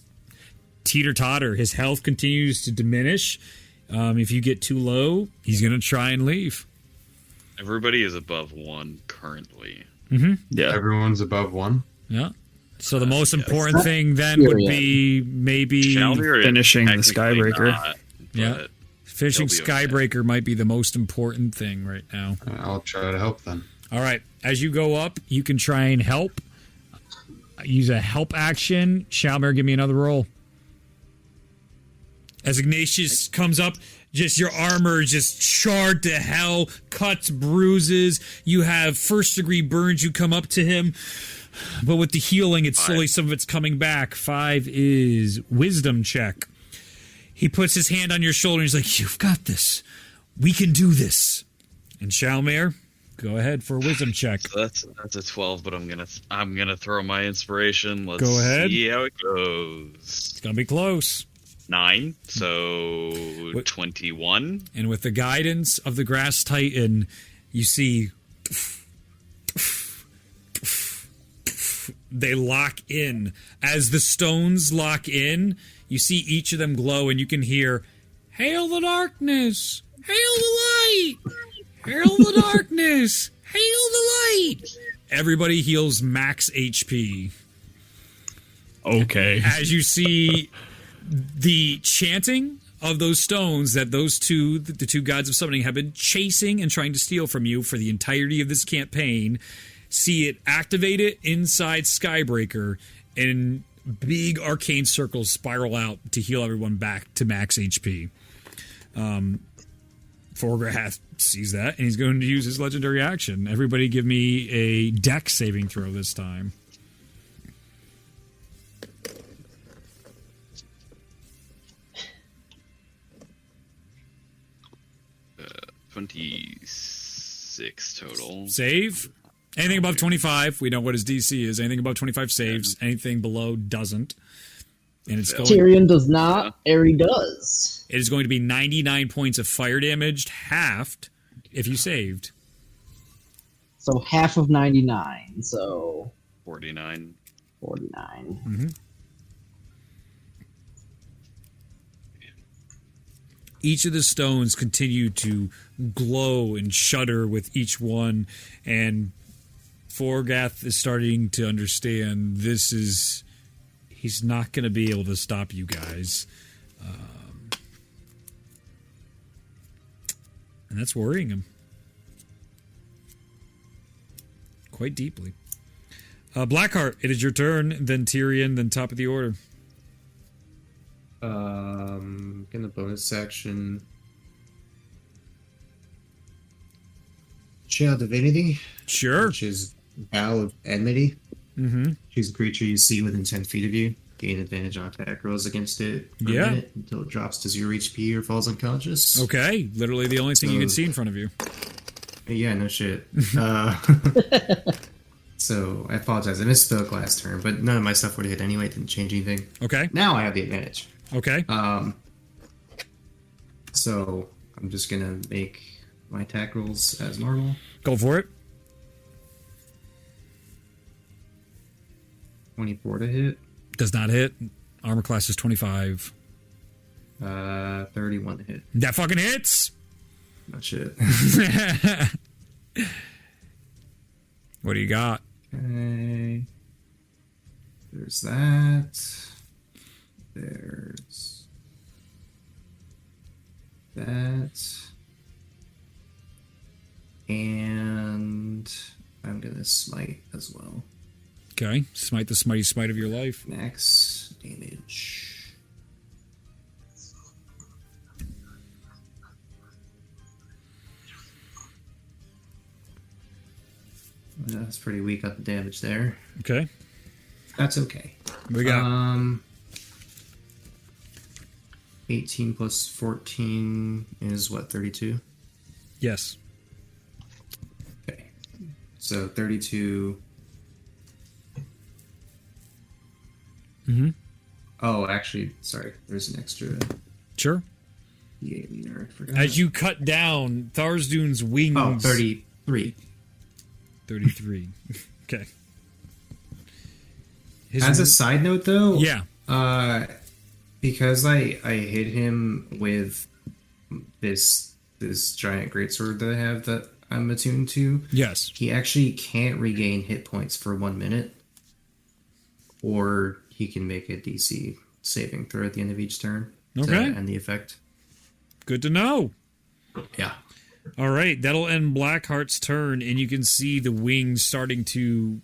teeter-totter. His health continues to diminish. If you get too low, he's going to try and leave. Everybody is above 1 currently. Yeah. Everyone's above 1. Yeah. So the most important thing then would be maybe Shalmir Finishing the technically Skybreaker. not, Yeah. but finishing he'll be okay. Skybreaker might be the most important thing right now. I'll try to help then. All right. As you go up, you can try and help. Use a help action. Shalmir, give me another roll. As Ignatius comes up, just your armor is just charred to hell, cuts, bruises. You have first-degree burns. You come up to him, but with the healing, it's slowly some of it's coming back. 5 is wisdom check. He puts his hand on your shoulder and he's like, "You've got this. We can do this." And Shalmir, go ahead for a wisdom check. So that's a 12, but I'm gonna throw my inspiration. Let's Go ahead. see how it goes. It's gonna be close. 9, so 21. And with the guidance of the Grass Titan, you see they lock in. As the stones lock in, you see each of them glow, and you can hear, "Hail the darkness! Hail the light! Hail the darkness! Hail the light! Everybody heals max HP. Okay. As you see the chanting of those stones that the two gods of summoning have been chasing and trying to steal from you for the entirety of this campaign, see it activated inside Skybreaker, and big arcane circles spiral out to heal everyone back to max HP. Forgrath sees that, and he's going to use his legendary action. Everybody give me a dex saving throw this time. 26 total. Save. Anything above 25, we know what his DC is. Anything above 25 saves. Anything below doesn't. And it's going. Tyrion does not. Eri does. It is going to be 99 points of fire damage, halved if you saved. So half of 99. So 49. 49. Mm-hmm. Each of the stones continue to glow and shudder with each one, and Forgath is starting to understand he's not going to be able to stop you guys. And that's worrying him quite deeply. Blackheart, it is your turn, then Tyrion, then top of the order. In the bonus action, Child Divinity. Sure. Which is Bow of Enmity. Mm-hmm. Choose a creature you see within 10 feet of you. Gain advantage on attack rolls against it for a minute until it drops to 0 HP or falls unconscious. Okay, literally the only thing you can see in front of you. Yeah, no shit. So I apologize. I misspoke last turn, but none of my stuff would have hit anyway. It didn't change anything. Okay. Now I have the advantage. Okay. So I'm just gonna make my attack rolls as normal. Go for it. 24 to hit. Does not hit. Armor class is 25. 31 to hit. That fucking hits. Not shit. What do you got? Okay. There's that. There's that. And I'm gonna smite as well. Okay. Smite the smitey smite of your life. Max damage. That's pretty weak on the damage there. Okay. That's okay. We got 18 plus 14 is what, 32? Yes. Okay. So 32. Mm-hmm. Oh, actually, sorry. There's an extra Sure. D8 meter. I forgot. As you cut down Tharzdun's wings. Oh, 33. 33. Okay. As a side note, though, yeah, because I hit him with this giant greatsword that I have that I'm attuned to. Yes, he actually can't regain hit points for 1 minute, or he can make a DC saving throw at the end of each turn to end the effect. Good to know. Yeah. All right, that'll end Blackheart's turn, and you can see the wings starting to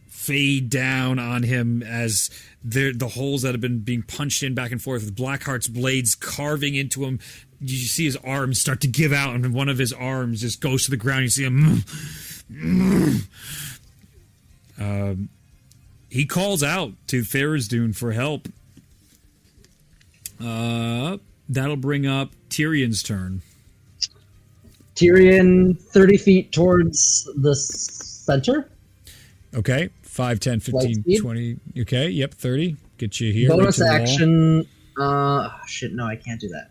fade down on him as the holes that have been being punched in back and forth with Blackheart's blades carving into him. You see his arms start to give out, and one of his arms just goes to the ground. You see him. He calls out to Tharizdun for help. That'll bring up Tyrion's turn. Tyrion 30 feet towards the center. Okay. 5, 10, 15, 20. Okay. Yep. 30. Get you here. Bonus right to action. Shit. No, I can't do that.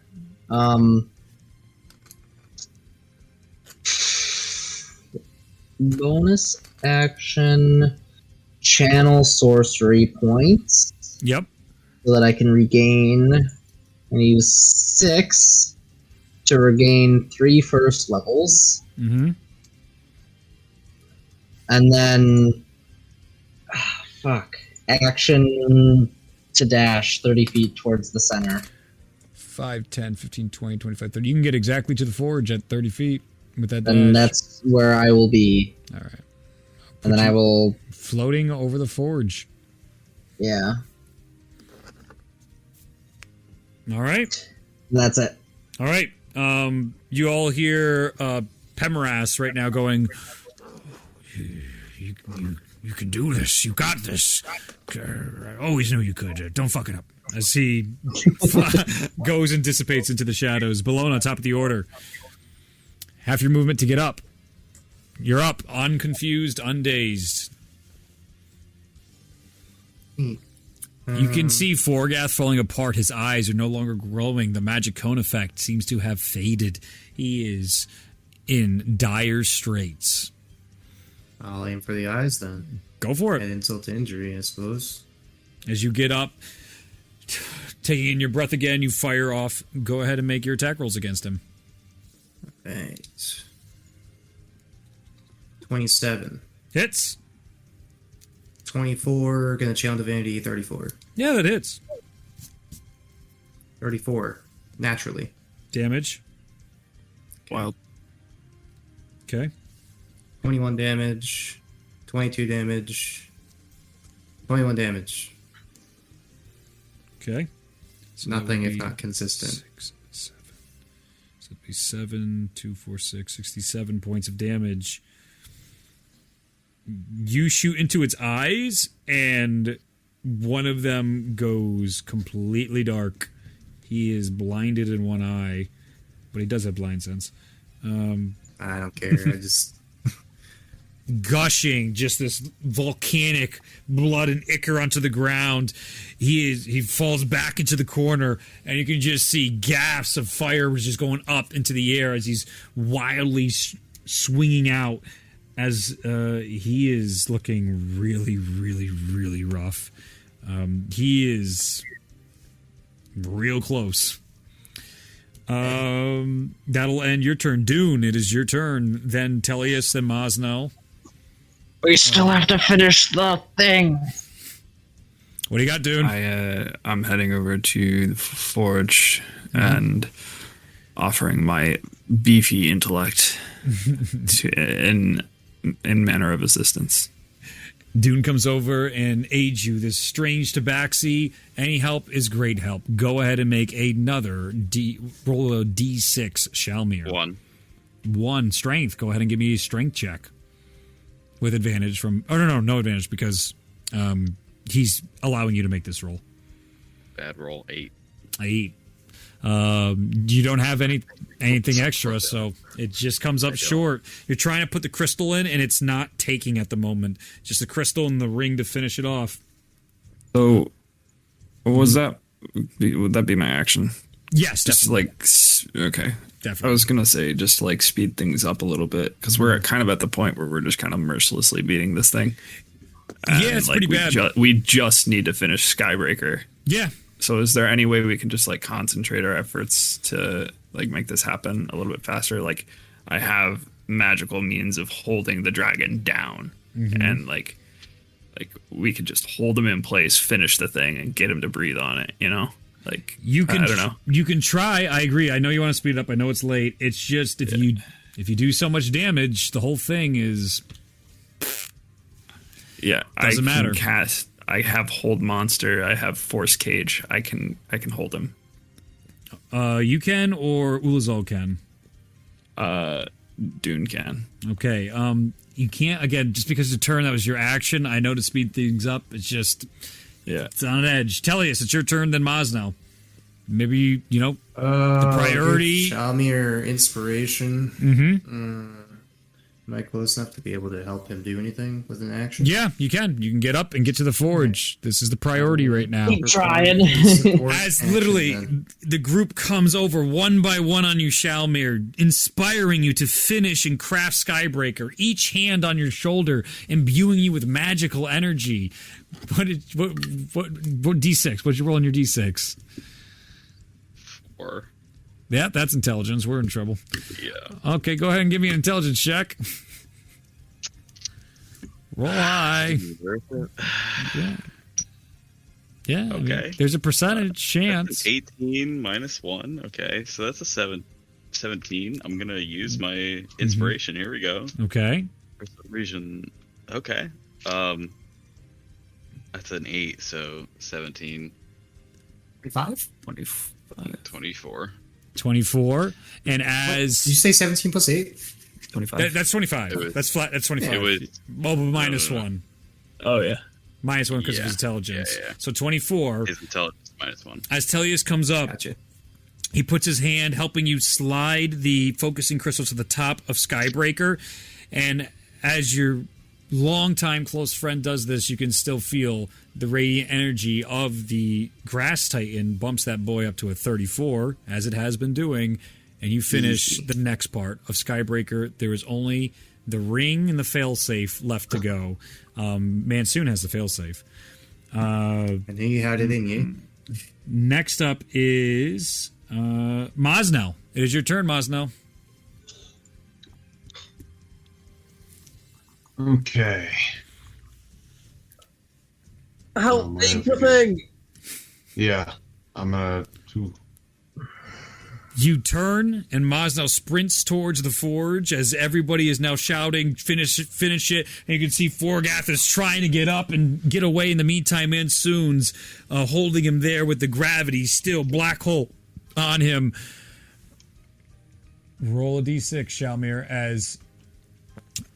Bonus action. Channel sorcery points. Yep. So that I can regain and use 6 to regain 3 first levels. Mm-hmm. And then, action to dash 30 feet towards the center. 5, 10, 15, 20, 25, 30. You can get exactly to the forge at 30 feet with that dash. And that's where I will be. All right. And then I will... Floating over the forge. Yeah. All right. That's it. All right. You all hear Pemoras right now going, you can do this. You got this. I always knew you could. Don't fuck it up. As he goes and dissipates into the shadows. Below on top of the order. Half your movement to get up. You're up. Unconfused, undazed. You can see Forgath falling apart. His eyes are no longer growing. The magic cone effect seems to have faded. He is in dire straits. I'll aim for the eyes then. Go for it. And insult to injury, I suppose. As you get up, taking in your breath again, you fire off. Go ahead and make your attack rolls against him. Right. 27. Hits. 24, gonna channel divinity, 34. Yeah, that hits. 34, naturally. Damage. Wild. Okay. 21 damage, 22 damage, 21 damage. Okay. So nothing if not consistent. 6, 7. So it'd be 7, 2, 4, 6, 67 points of damage. You shoot into its eyes, and one of them goes completely dark. He is blinded in one eye, but he does have blind sense. I don't care. I just gushing, just this volcanic blood and ichor onto the ground. He falls back into the corner, and you can just see gaps of fire just going up into the air as he's wildly swinging out. As he is looking really, really, really rough. He is real close. That'll end your turn. Dune, it is your turn. Then Tellius and Mosnell. We still have to finish the thing. What do you got, Dune? I'm heading over to the forge and offering my beefy intellect in manner of assistance. Dune comes over and aids you. This strange tabaxi. Any help is great help. Go ahead and make another roll a D6, Shalmir. 1 strength. Go ahead and give me a strength check with advantage from. Oh no advantage because he's allowing you to make this roll. Bad roll. 8. 8. You don't have anything extra, so it just comes up short. You're trying to put the crystal in, and it's not taking at the moment. Just the crystal and the ring to finish it off. So, was that? Would that be my action? Yes, just definitely. Okay. Definitely. I was gonna say just speed things up a little bit because we're kind of at the point where we're just kind of mercilessly beating this thing. And it's pretty bad. We just need to finish Skybreaker. Yeah. So is there any way we can just concentrate our efforts to make this happen a little bit faster? I have magical means of holding the dragon down, and we could just hold him in place, finish the thing, and get him to breathe on it. You can. I don't know. You can try. I agree. I know you want to speed it up. I know it's late. It's just if you do so much damage, the whole thing is. Yeah, doesn't matter. I have hold monster. I have force cage. I can hold him. You can, or Ulazal can. Dune can. Okay. You can't again just because the turn that was your action. I know to speed things up. It's just it's on an edge. Tellius, it's your turn. Then Maz now. Maybe the priority. Shalmir inspiration. Am I close enough to be able to help him do anything with an action? Yeah, you can. You can get up and get to the forge. Okay. This is the priority right now. Keep trying. As literally the group comes over one by one on you, Shalmir, inspiring you to finish and craft Skybreaker, each hand on your shoulder, imbuing you with magical energy. What D6? What'd you roll on your D6? 4. Yeah, that's intelligence. We're in trouble. Yeah. Okay, go ahead and give me an intelligence check. Roll high. Yeah. Yeah. I mean, Okay. there's a percentage chance. 18 minus 1. Okay, so that's a 17. I'm going to use my inspiration. Here we go. Okay. For some reason. Okay. That's an 8, so 17. 5? 24. 24. And as... Did you say 17 plus 8? 25. That's 25. That's flat. That's 25. It was... Well, minus 1. Oh, yeah. Minus 1 because of his intelligence. So 24. His intelligence minus 1. As Tellius comes up, Gotcha. he puts his hand helping you slide the focusing crystals to the top of Skybreaker. And as your longtime close friend does this, you can still feel the radiant energy of the Grass Titan bumps that boy up to a 34, as it has been doing. And you finish the next part of Skybreaker. There is only the ring and the failsafe left to go. Mansoon has the failsafe. I knew you had it in you. Next up is Mosnell. It is your turn, Mosnell. Okay. Help me, thing. Yeah, I'm gonna. You turn, and Mosnell sprints towards the forge as everybody is now shouting, finish it. And you can see Forgath is trying to get up and get away. In the meantime, Mansoon's holding him there with the gravity still black hole on him. Roll a d6, Shalmir, as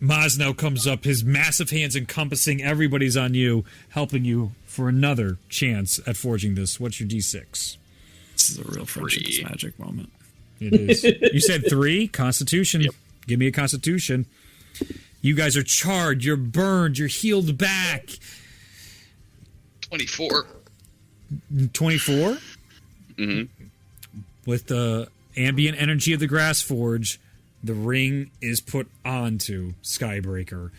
Mosnell comes up, his massive hands encompassing everybody's on you, helping you for another chance at forging this. What's your d6? This is a real friendship is magic moment. It is. You said 3? Constitution. Yep. Give me a Constitution. You guys are charred. You're burned. You're healed back. 24. 24? Mm-hmm. With the ambient energy of the Grass Forge, the ring is put onto Skybreaker.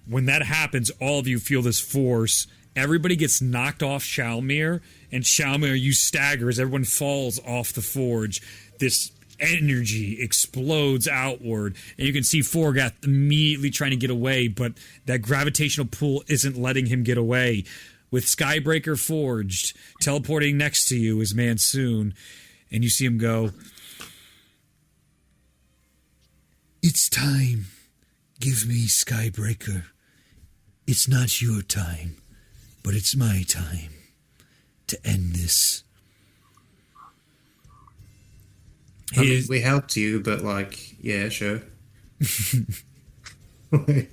When that happens, all of you feel this force. Everybody gets knocked off Shalmir, and Shalmir, you stagger as everyone falls off the forge. This energy explodes outward, and you can see Forgath immediately trying to get away, but that gravitational pull isn't letting him get away. With Skybreaker forged, teleporting next to you is Mansoon, and you see him go, It's time. Give me Skybreaker. It's not your time, but it's my time to end this. I mean, we helped you, but yeah, sure. I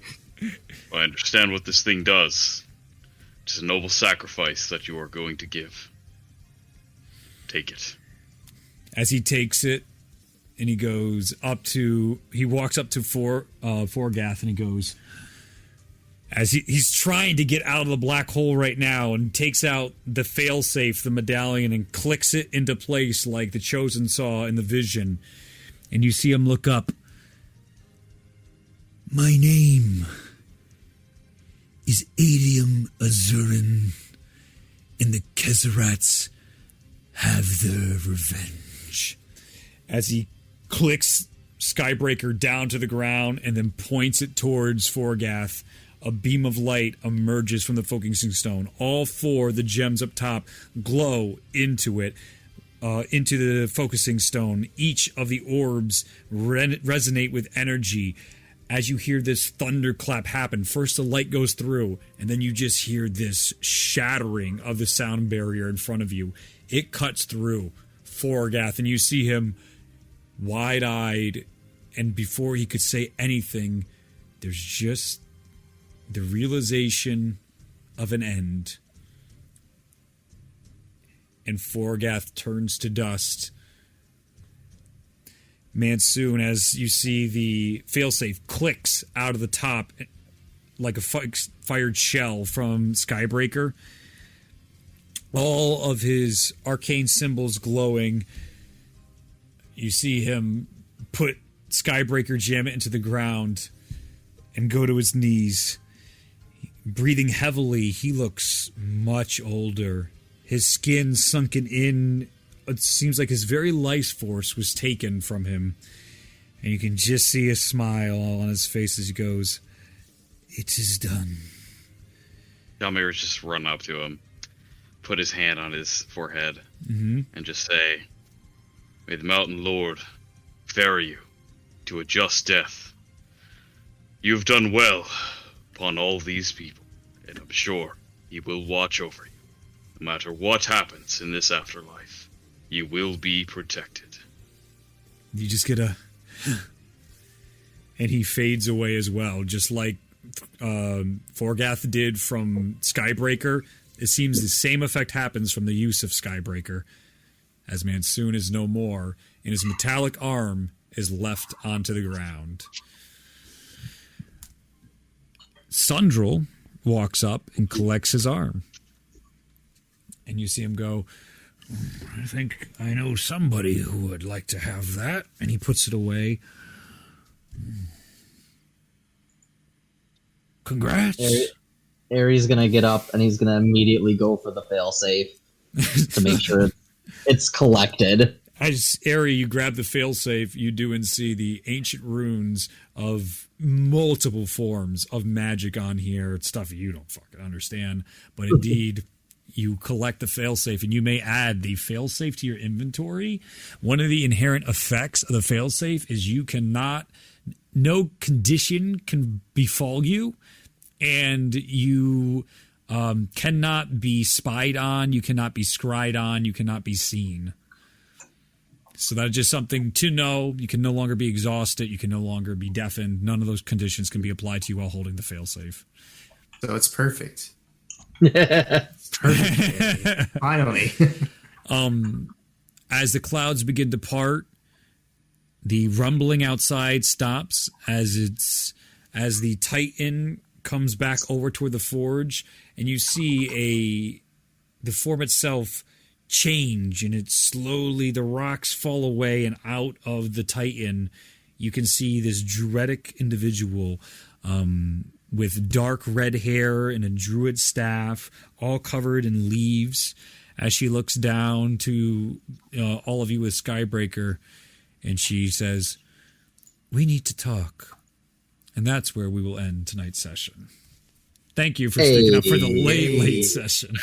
understand what this thing does. It's a noble sacrifice that you are going to give. Take it. As he takes it, and he walks up to Forgath, and he goes, as he's trying to get out of the black hole right now, and takes out the failsafe, the medallion, and clicks it into place like the Chosen saw in the vision. And you see him look up. My name is Adium Azurin, and the Kezerats have their revenge. As he clicks Skybreaker down to the ground and then points it towards Forgath, a beam of light emerges from the focusing stone. All 4 the gems up top glow into it, into the focusing stone. Each of the orbs resonate with energy. As you hear this thunderclap happen, first the light goes through, and then you just hear this shattering of the sound barrier in front of you. It cuts through Forgath, and you see him wide-eyed, and before he could say anything, there's just the realization of an end. And Forgath turns to dust. Mansoon, as you see the failsafe clicks out of the top like a fired shell from Skybreaker. All of his arcane symbols glowing. You see him put Skybreaker, jam it into the ground, and go to his knees. Breathing heavily, he looks much older. His skin sunken in it seems like his very life force was taken from him. And you can just see a smile on his face as he goes, "It is done." Yalmir's just run up to him, put his hand on his forehead, and just say, "May the Mountain Lord ferry you to a just death. You have done well upon all these people, and I'm sure he will watch over you. No matter what happens in this afterlife, you will be protected." You just get a... and he fades away as well, just like Forgath did from Skybreaker. It seems the same effect happens from the use of Skybreaker, as Mansoon is no more, and his metallic arm is left onto the ground. Sundrel walks up and collects his arm. And you see him go, "I think I know somebody who would like to have that." And he puts it away. Congrats. Aries gonna get up and he's gonna immediately go for the failsafe to make sure it's collected. As Ari, you grab the failsafe, you do and see the ancient runes of multiple forms of magic on here. It's stuff you don't fucking understand. But indeed, you collect the failsafe, and you may add the failsafe to your inventory. One of the inherent effects of the failsafe is you cannot, no condition can befall you, and you cannot be spied on, you cannot be scryed on, you cannot be seen. So that's just something to know. You can no longer be exhausted. You can no longer be deafened. None of those conditions can be applied to you while holding the failsafe. So it's perfect. Perfect. Finally. As the clouds begin to part, the rumbling outside stops as the Titan comes back over toward the forge, and you see the form itself change, and it slowly, the rocks fall away, and out of the Titan you can see this druidic individual with dark red hair and a druid staff, all covered in leaves, as she looks down to all of you with Skybreaker, and she says, "We need to talk." And that's where we will end tonight's session. Thank you for sticking up for the late session.